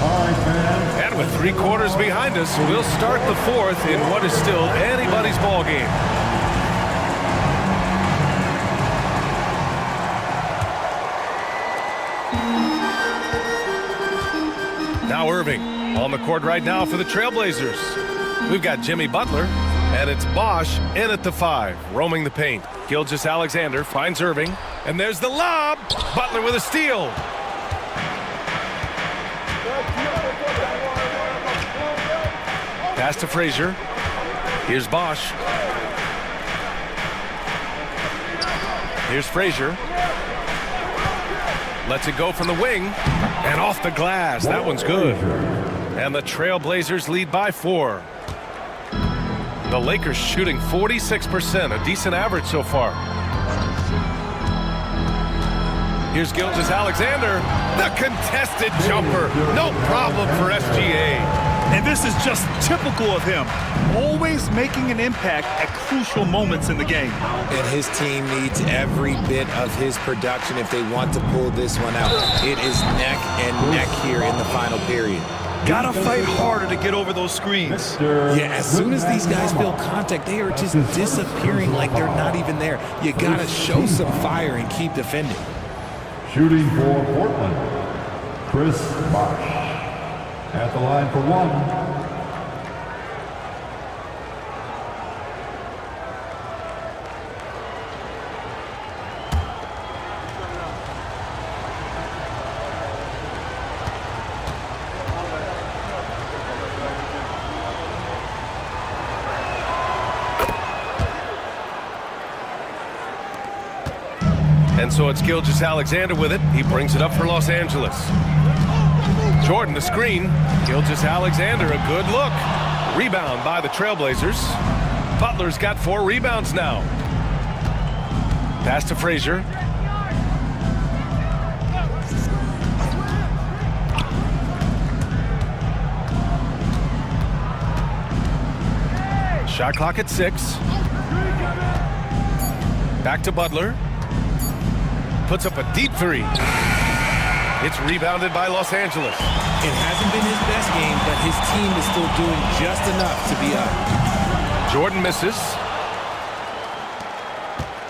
And with 3 quarters behind us, we'll start the 4th in what is still anybody's ball game. Now Irving on the court right now for the Trailblazers. We've got Jimmy Butler, and it's Bosch in at the 5, roaming the paint. Gilgeous-Alexander finds Irving, and there's the lob. Butler with a steal. Pass to Frazier. Here's Bosch. Here's Frazier. Lets it go from the wing. And off the glass. That one's good. And the Trailblazers lead by 4. The Lakers shooting 46%, a decent average so far. Here's Gilgeous-Alexander. The contested jumper. No problem for SGA. And this is just typical of him. Always making an impact at crucial moments in the game. And his team needs every bit of his production if they want to pull this one out. It is neck and neck here in the final period. Gotta fight harder to get over those screens. Yeah, as soon as these guys feel contact, they are just disappearing like they're not even there. You gotta show some fire and keep defending. Shooting for Portland, Chris Bosh. At the line for 1. And so it's Gilgeous-Alexander with it. He brings it up for Los Angeles. Jordan, the screen. Gilgeous-Alexander, a good look. Rebound by the Trailblazers. Butler's got 4 rebounds now. Pass to Frazier. Shot clock at 6. Back to Butler. Puts up a deep 3. It's rebounded by Los Angeles. It hasn't been his best game, but his team is still doing just enough to be up. Jordan misses.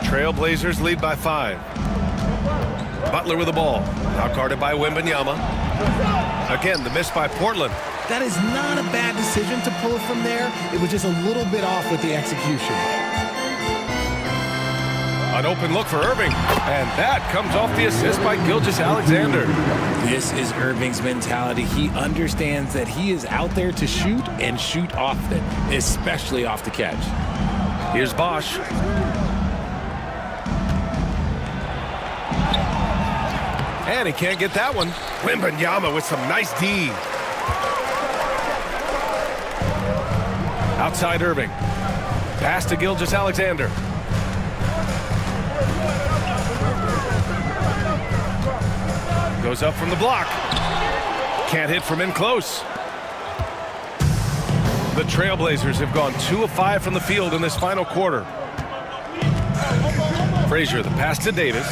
Trailblazers lead by 5. Butler with the ball. Now guarded by Wembanyama. Again, the miss by Portland. That is not a bad decision to pull it from there. It was just a little bit off with the execution. An open look for Irving. And that comes off the assist by Gilgeous-Alexander. This is Irving's mentality. He understands that he is out there to shoot and shoot often, especially off the catch. Here's Bosch. And he can't get that one. Wembanyama with some nice D. Outside Irving. Pass to Gilgeous-Alexander. Goes up from the block. Can't hit from in close. The Trailblazers have gone 2 of 5 from the field in this final quarter. Frazier, the pass to Davis.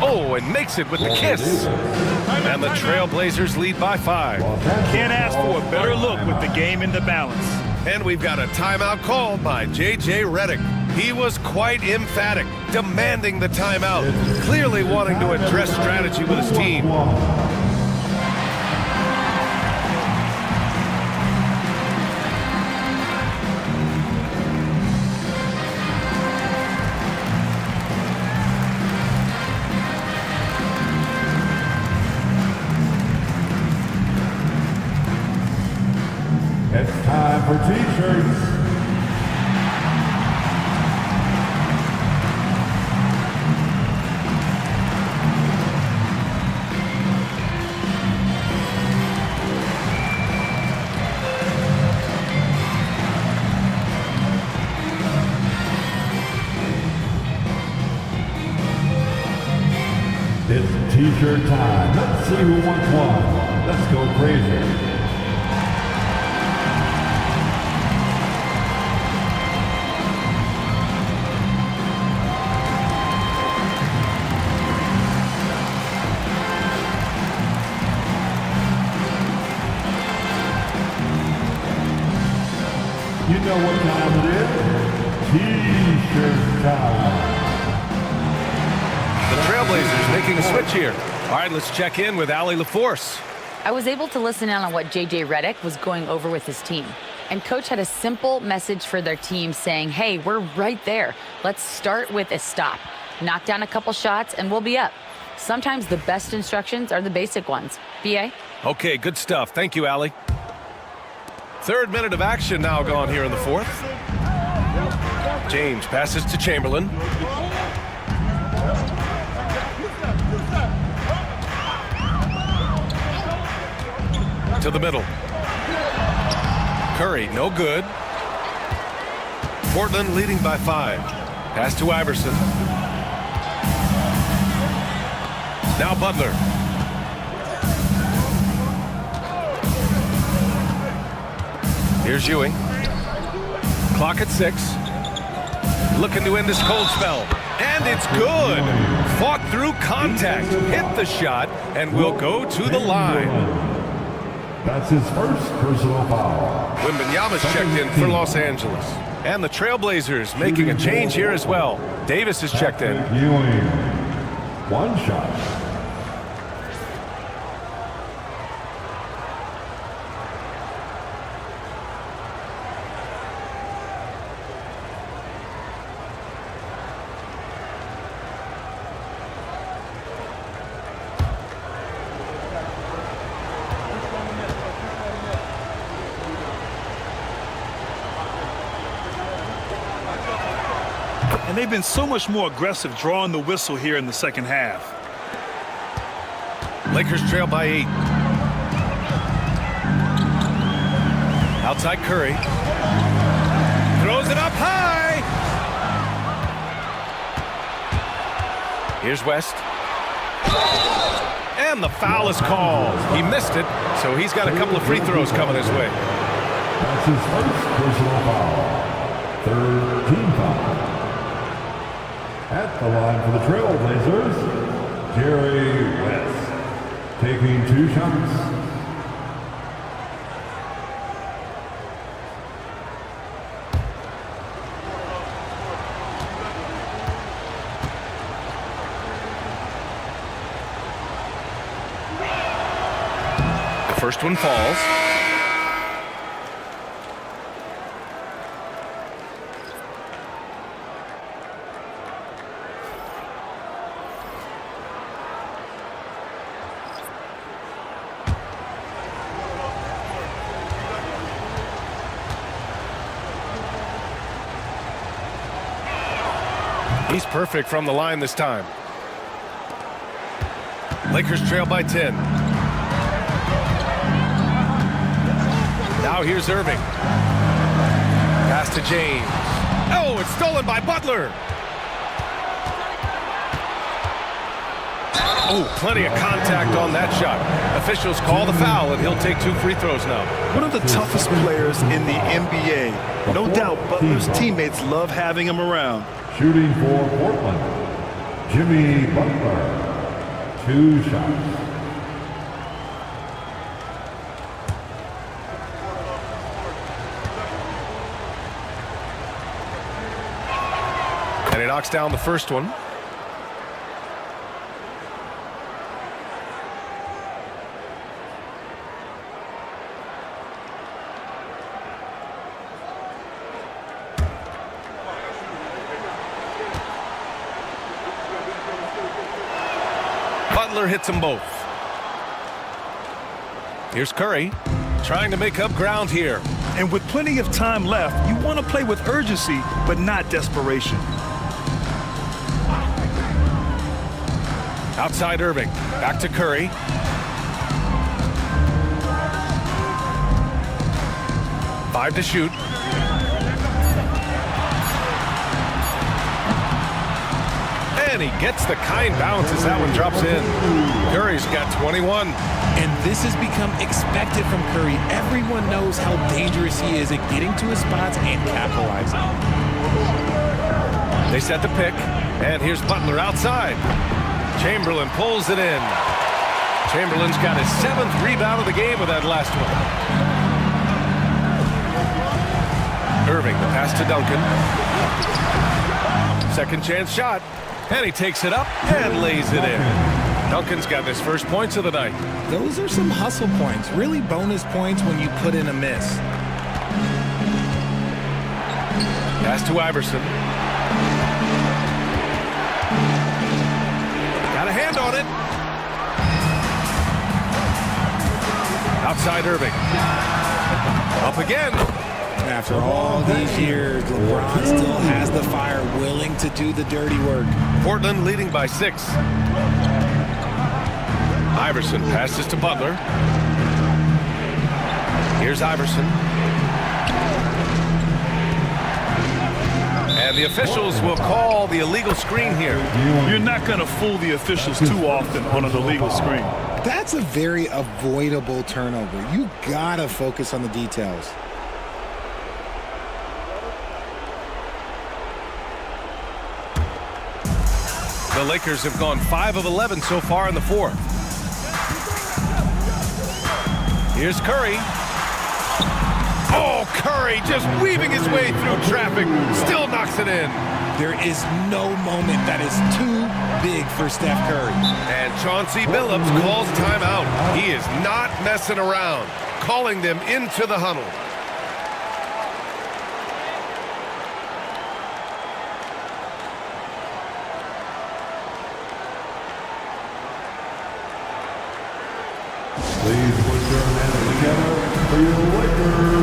Oh, and makes it with the kiss. And the Trailblazers lead by 5. Can't ask for a better look with the game in the balance. And we've got a timeout called by J.J. Redick. He was quite emphatic, demanding the timeout, clearly wanting to address strategy with his team. It's time for T-shirts. It's T-shirt time. Let's see who wants one. Let's go crazy. You know what time it is? T-shirt time. The Trailblazers making a switch here. All right, let's check in with Allie LaForce. I was able to listen in on what J.J. Redick was going over with his team. And Coach had a simple message for their team saying, hey, we're right there. Let's start with a stop. Knock down a couple shots and we'll be up. Sometimes the best instructions are the basic ones. BA? Okay, good stuff. Thank you, Allie. Third minute of action now gone here in the fourth. James passes to Chamberlain. To the middle. Curry, no good. Portland leading by 5. Pass to Iverson. Now Butler. Here's Ewing. Clock at 6. Looking to end this cold spell. And it's good. Fought through contact. Hit the shot and will go to the line. That's his first personal foul. Wembanyama's checked in for Los Angeles. And the Trailblazers making a change here as well. Davis is checked in. Ewing. One shot. And they've been so much more aggressive drawing the whistle here in the second half. Lakers trail by 8. Outside Curry. Throws it up high. Here's West. And the foul is called. He missed it, so he's got a couple of free throws coming his way. That's his first personal foul. Third team foul. At the line for the Trailblazers, Jerry West, taking 2 shots. The first one falls. He's perfect from the line this time. Lakers trail by 10. Now here's Irving. Pass to James. Oh, it's stolen by Butler. Oh, plenty of contact on that shot. Officials call the foul, and he'll take 2 free throws now. One of the toughest players in the NBA. No doubt Butler's teammates love having him around. Shooting for Portland, Jimmy Butler, 2 shots. And he knocks down the first one. Butler hits them both. Here's Curry trying to make up ground here. And with plenty of time left, you want to play with urgency, but not desperation. Outside Irving. Back to Curry. Five to shoot. And he gets the kind bounce as that one drops in. Curry's got 21. And this has become expected from Curry. Everyone knows how dangerous he is at getting to his spots and capitalizing. They set the pick, and here's Butler outside. Chamberlain pulls it in. Chamberlain's got his 7th rebound of the game with that last one. Irving, the pass to Duncan. Second chance shot. And he takes it up and lays it in. Duncan's got his first points of the night. Those are some hustle points, really bonus points when you put in a miss. Pass to Iverson. Got a handoff. on it. Outside Irving. Up again. After all these years, LeBron still has the fire, willing to do the dirty work. Portland leading by 6. Iverson passes to Butler. Here's Iverson. And the officials will call the illegal screen here. You're not going to fool the officials too often on an illegal screen. That's a very avoidable turnover. You gotta focus on the details. The Lakers have gone 5 of 11 so far in the fourth. Here's Curry. Oh, Curry just weaving his way through traffic. Still knocks it in. There is no moment that is too big for Steph Curry. And Chauncey Billups calls timeout. He is not messing around, calling them into the huddle. Please put your hands together for your Lakers.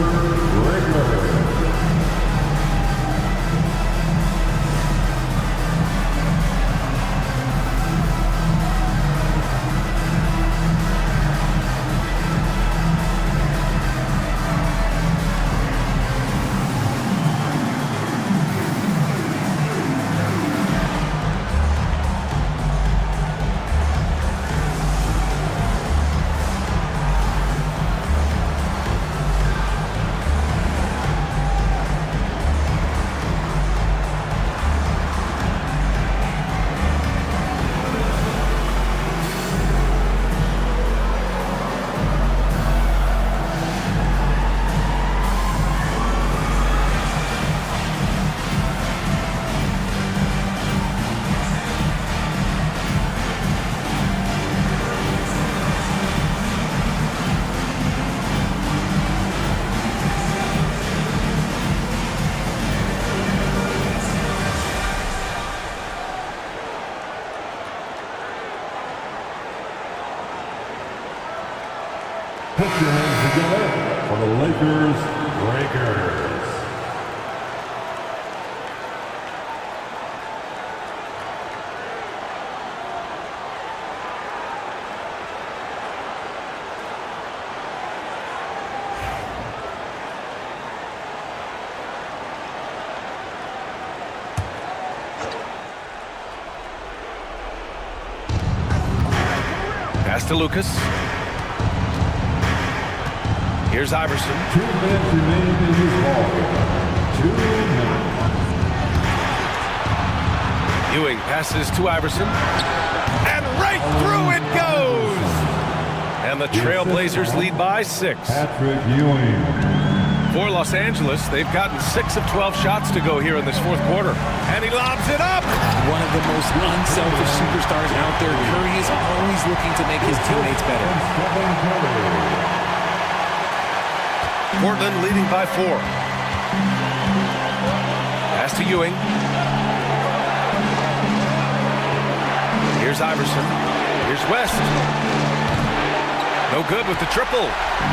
Put your hands together for the Lakers Breakers. Pass to Lucas. Here's Iverson. 2 minutes remaining in this ball. 2 minutes. Ewing passes to Iverson. And right through it goes! And the Trailblazers lead by 6. Patrick Ewing. For Los Angeles, they've gotten 6 of 12 shots to go here in this fourth quarter. And he lobs it up! One of the most unselfish superstars out there. Curry is always looking to make his teammates better. Portland leading by 4. Pass to Ewing. Here's Iverson. Here's West. No good with the triple.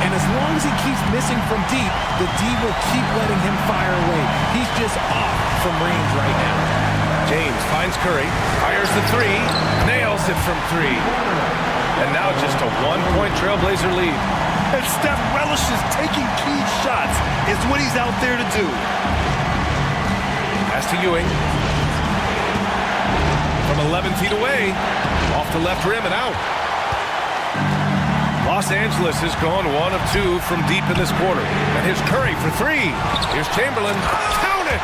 And as long as he keeps missing from deep, the D will keep letting him fire away. He's just off from range right now. James finds Curry. Fires the 3. Nails it from 3. And now just a 1-point Trailblazer lead. And Steph relishes taking key shots. It's what he's out there to do. Pass to Ewing. From 11 feet away. Off the left rim and out. Los Angeles has gone 1 of 2 from deep in this quarter. And here's Curry for 3. Here's Chamberlain. Count it!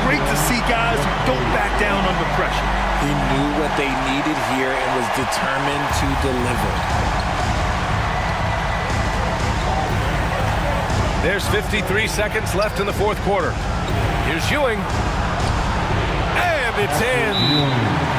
Great to see guys who don't back down under pressure. He knew what they needed here and was determined to deliver. There's 53 seconds left in the fourth quarter. Here's Ewing. And it's in.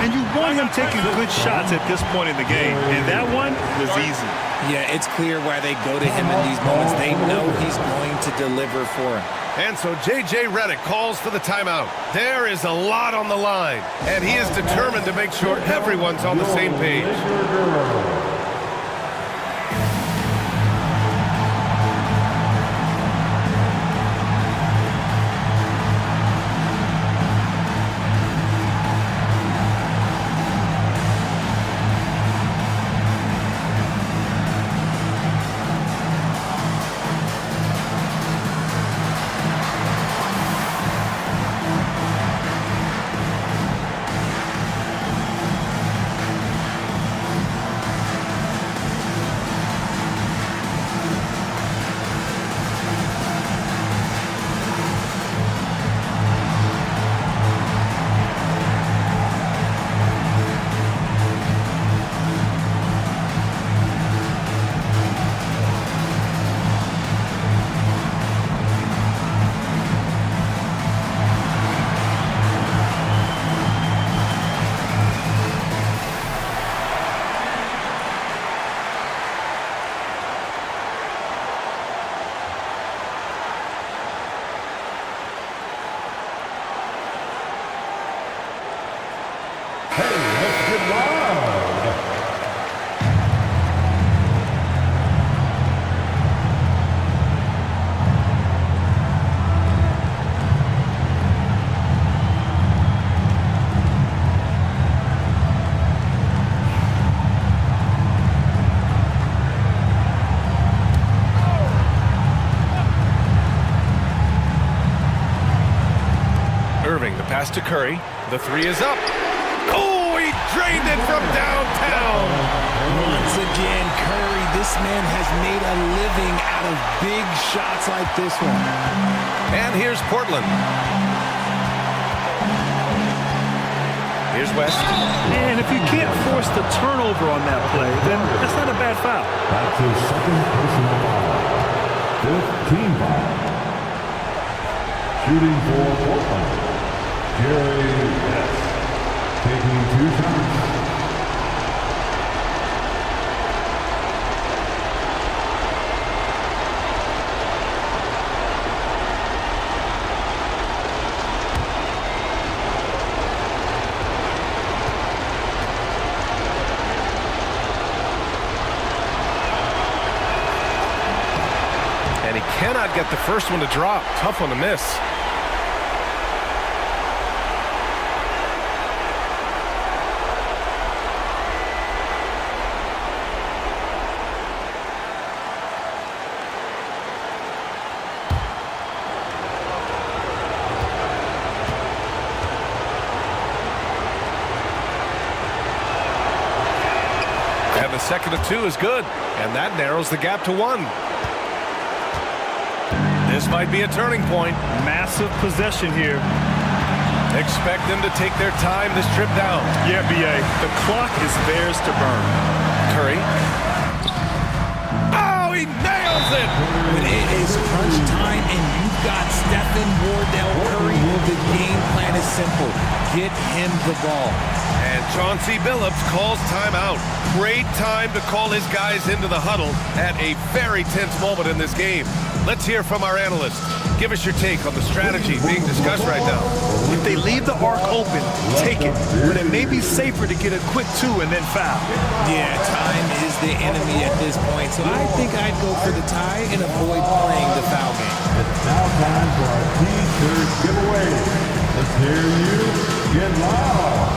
And you want him taking good shots at this point in the game. And that one was easy. Yeah, it's clear why they go to him in these moments. They know he's going to deliver for him. And so J.J. Redick calls for the timeout. There is a lot on the line, and he is determined to make sure everyone's on the same page. Pass to Curry. The three is up. Oh, he drained it from downtown. Once again, Curry, this man has made a living out of big shots like this one. And here's Portland. Here's West. And if you can't force the turnover on that play, then that's not a bad foul. That's his second personal foul. 15 foul. Shooting for Portland. Jerry West, taking 2 shots. And he cannot get the first one to drop. Tough one to miss. And the second of 2 is good, and that narrows the gap to 1. This might be a turning point. Massive possession here. Expect them to take their time this trip down. Yeah, B.A. The clock is theirs to burn. Curry. Oh, he nails it! When it is crunch time and you've got Stephen Wardell Curry, the game plan is simple. Get him the ball. And Chauncey Billups calls timeout. Great time to call his guys into the huddle at a very tense moment in this game. Let's hear from our analyst. Give us your take on the strategy being discussed right now. If they leave the arc open, take it. But it may be safer to get a quick 2 and then foul. Yeah, time is the enemy at this point, so I think I'd go for the tie and avoid playing the foul game. It's now time for our T-shirt giveaway. Let's hear you get loud.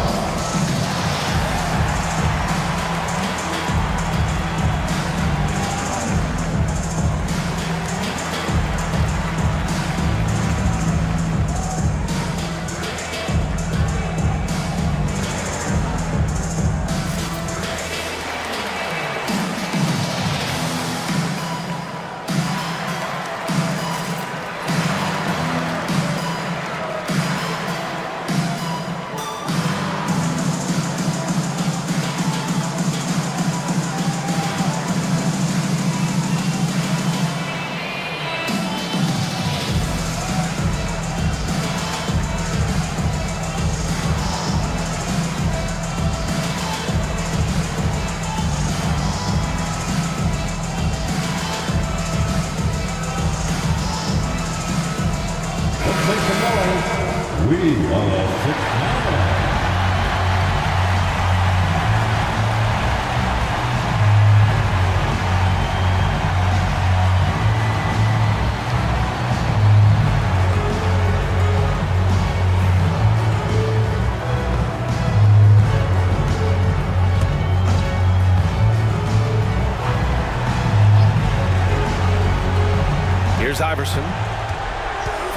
Here's Iverson.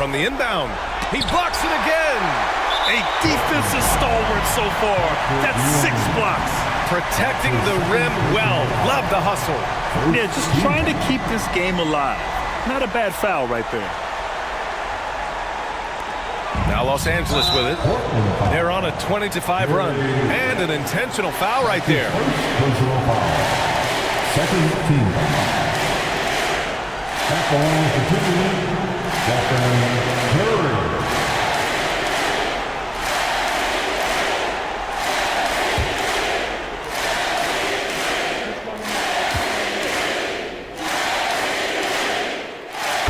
From the inbound, he blocks it again. A defensive stalwart so far. That's 6 blocks. Protecting the rim well. Love the hustle. Yeah, just trying to keep this game alive. Not a bad foul right there. Now Los Angeles with it. They're on a 20-5 run. And an intentional foul right there. Personal foul. Second team. At the line continuing. Stephen Curry.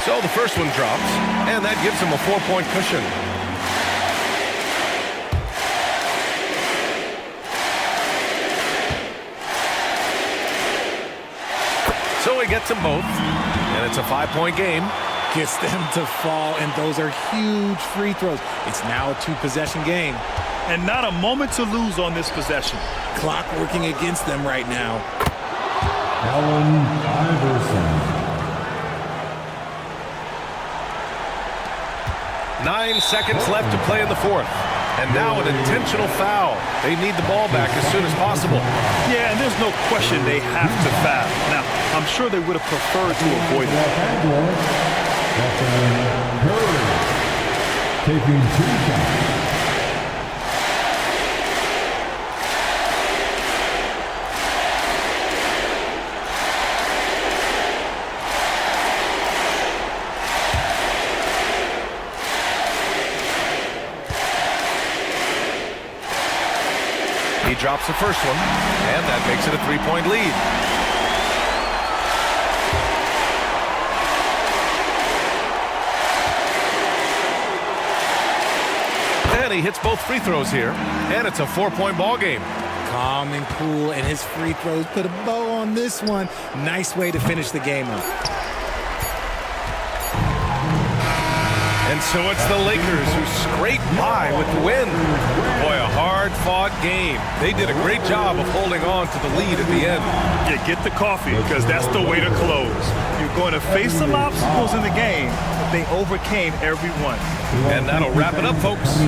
So the first one drops, and that gives him a 4-point cushion. So he gets them both, and it's a 5-point game. Gets them to fall, and those are huge free throws. It's now a 2-possession game. And not a moment to lose on this possession. Clock working against them right now. Allen Iverson. 9 seconds left to play in the fourth. And now an intentional foul. They need the ball back as soon as possible. Yeah, and there's no question they have to foul. Now, I'm sure they would have preferred to avoid it. Curry taking 2 shots. He drops the first one, and that makes it a 3-point lead. And he hits both free throws here, and it's a 4-point ball game. Calm and cool, and his free throws put a bow on this one. Nice way to finish the game up. And so it's the Lakers who scrape by with the win. Boy, a hard-fought game. They did a great job of holding on to the lead at the end. Yeah, get the coffee, because that's the way to close. You're going to face some obstacles in the game, but they overcame every one. And that'll wrap it up, folks.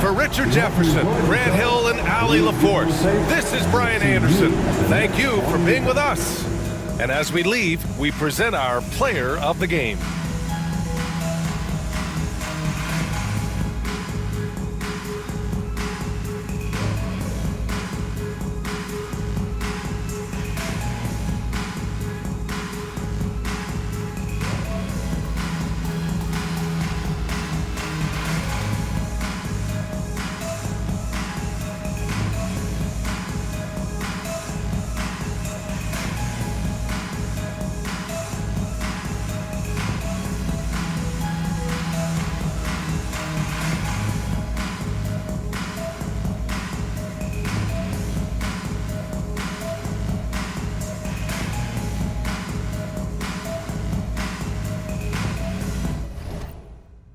For Richard Jefferson, Grant Hill, and Allie LaForce, this is Brian Anderson. Thank you for being with us. And as we leave, we present our player of the game.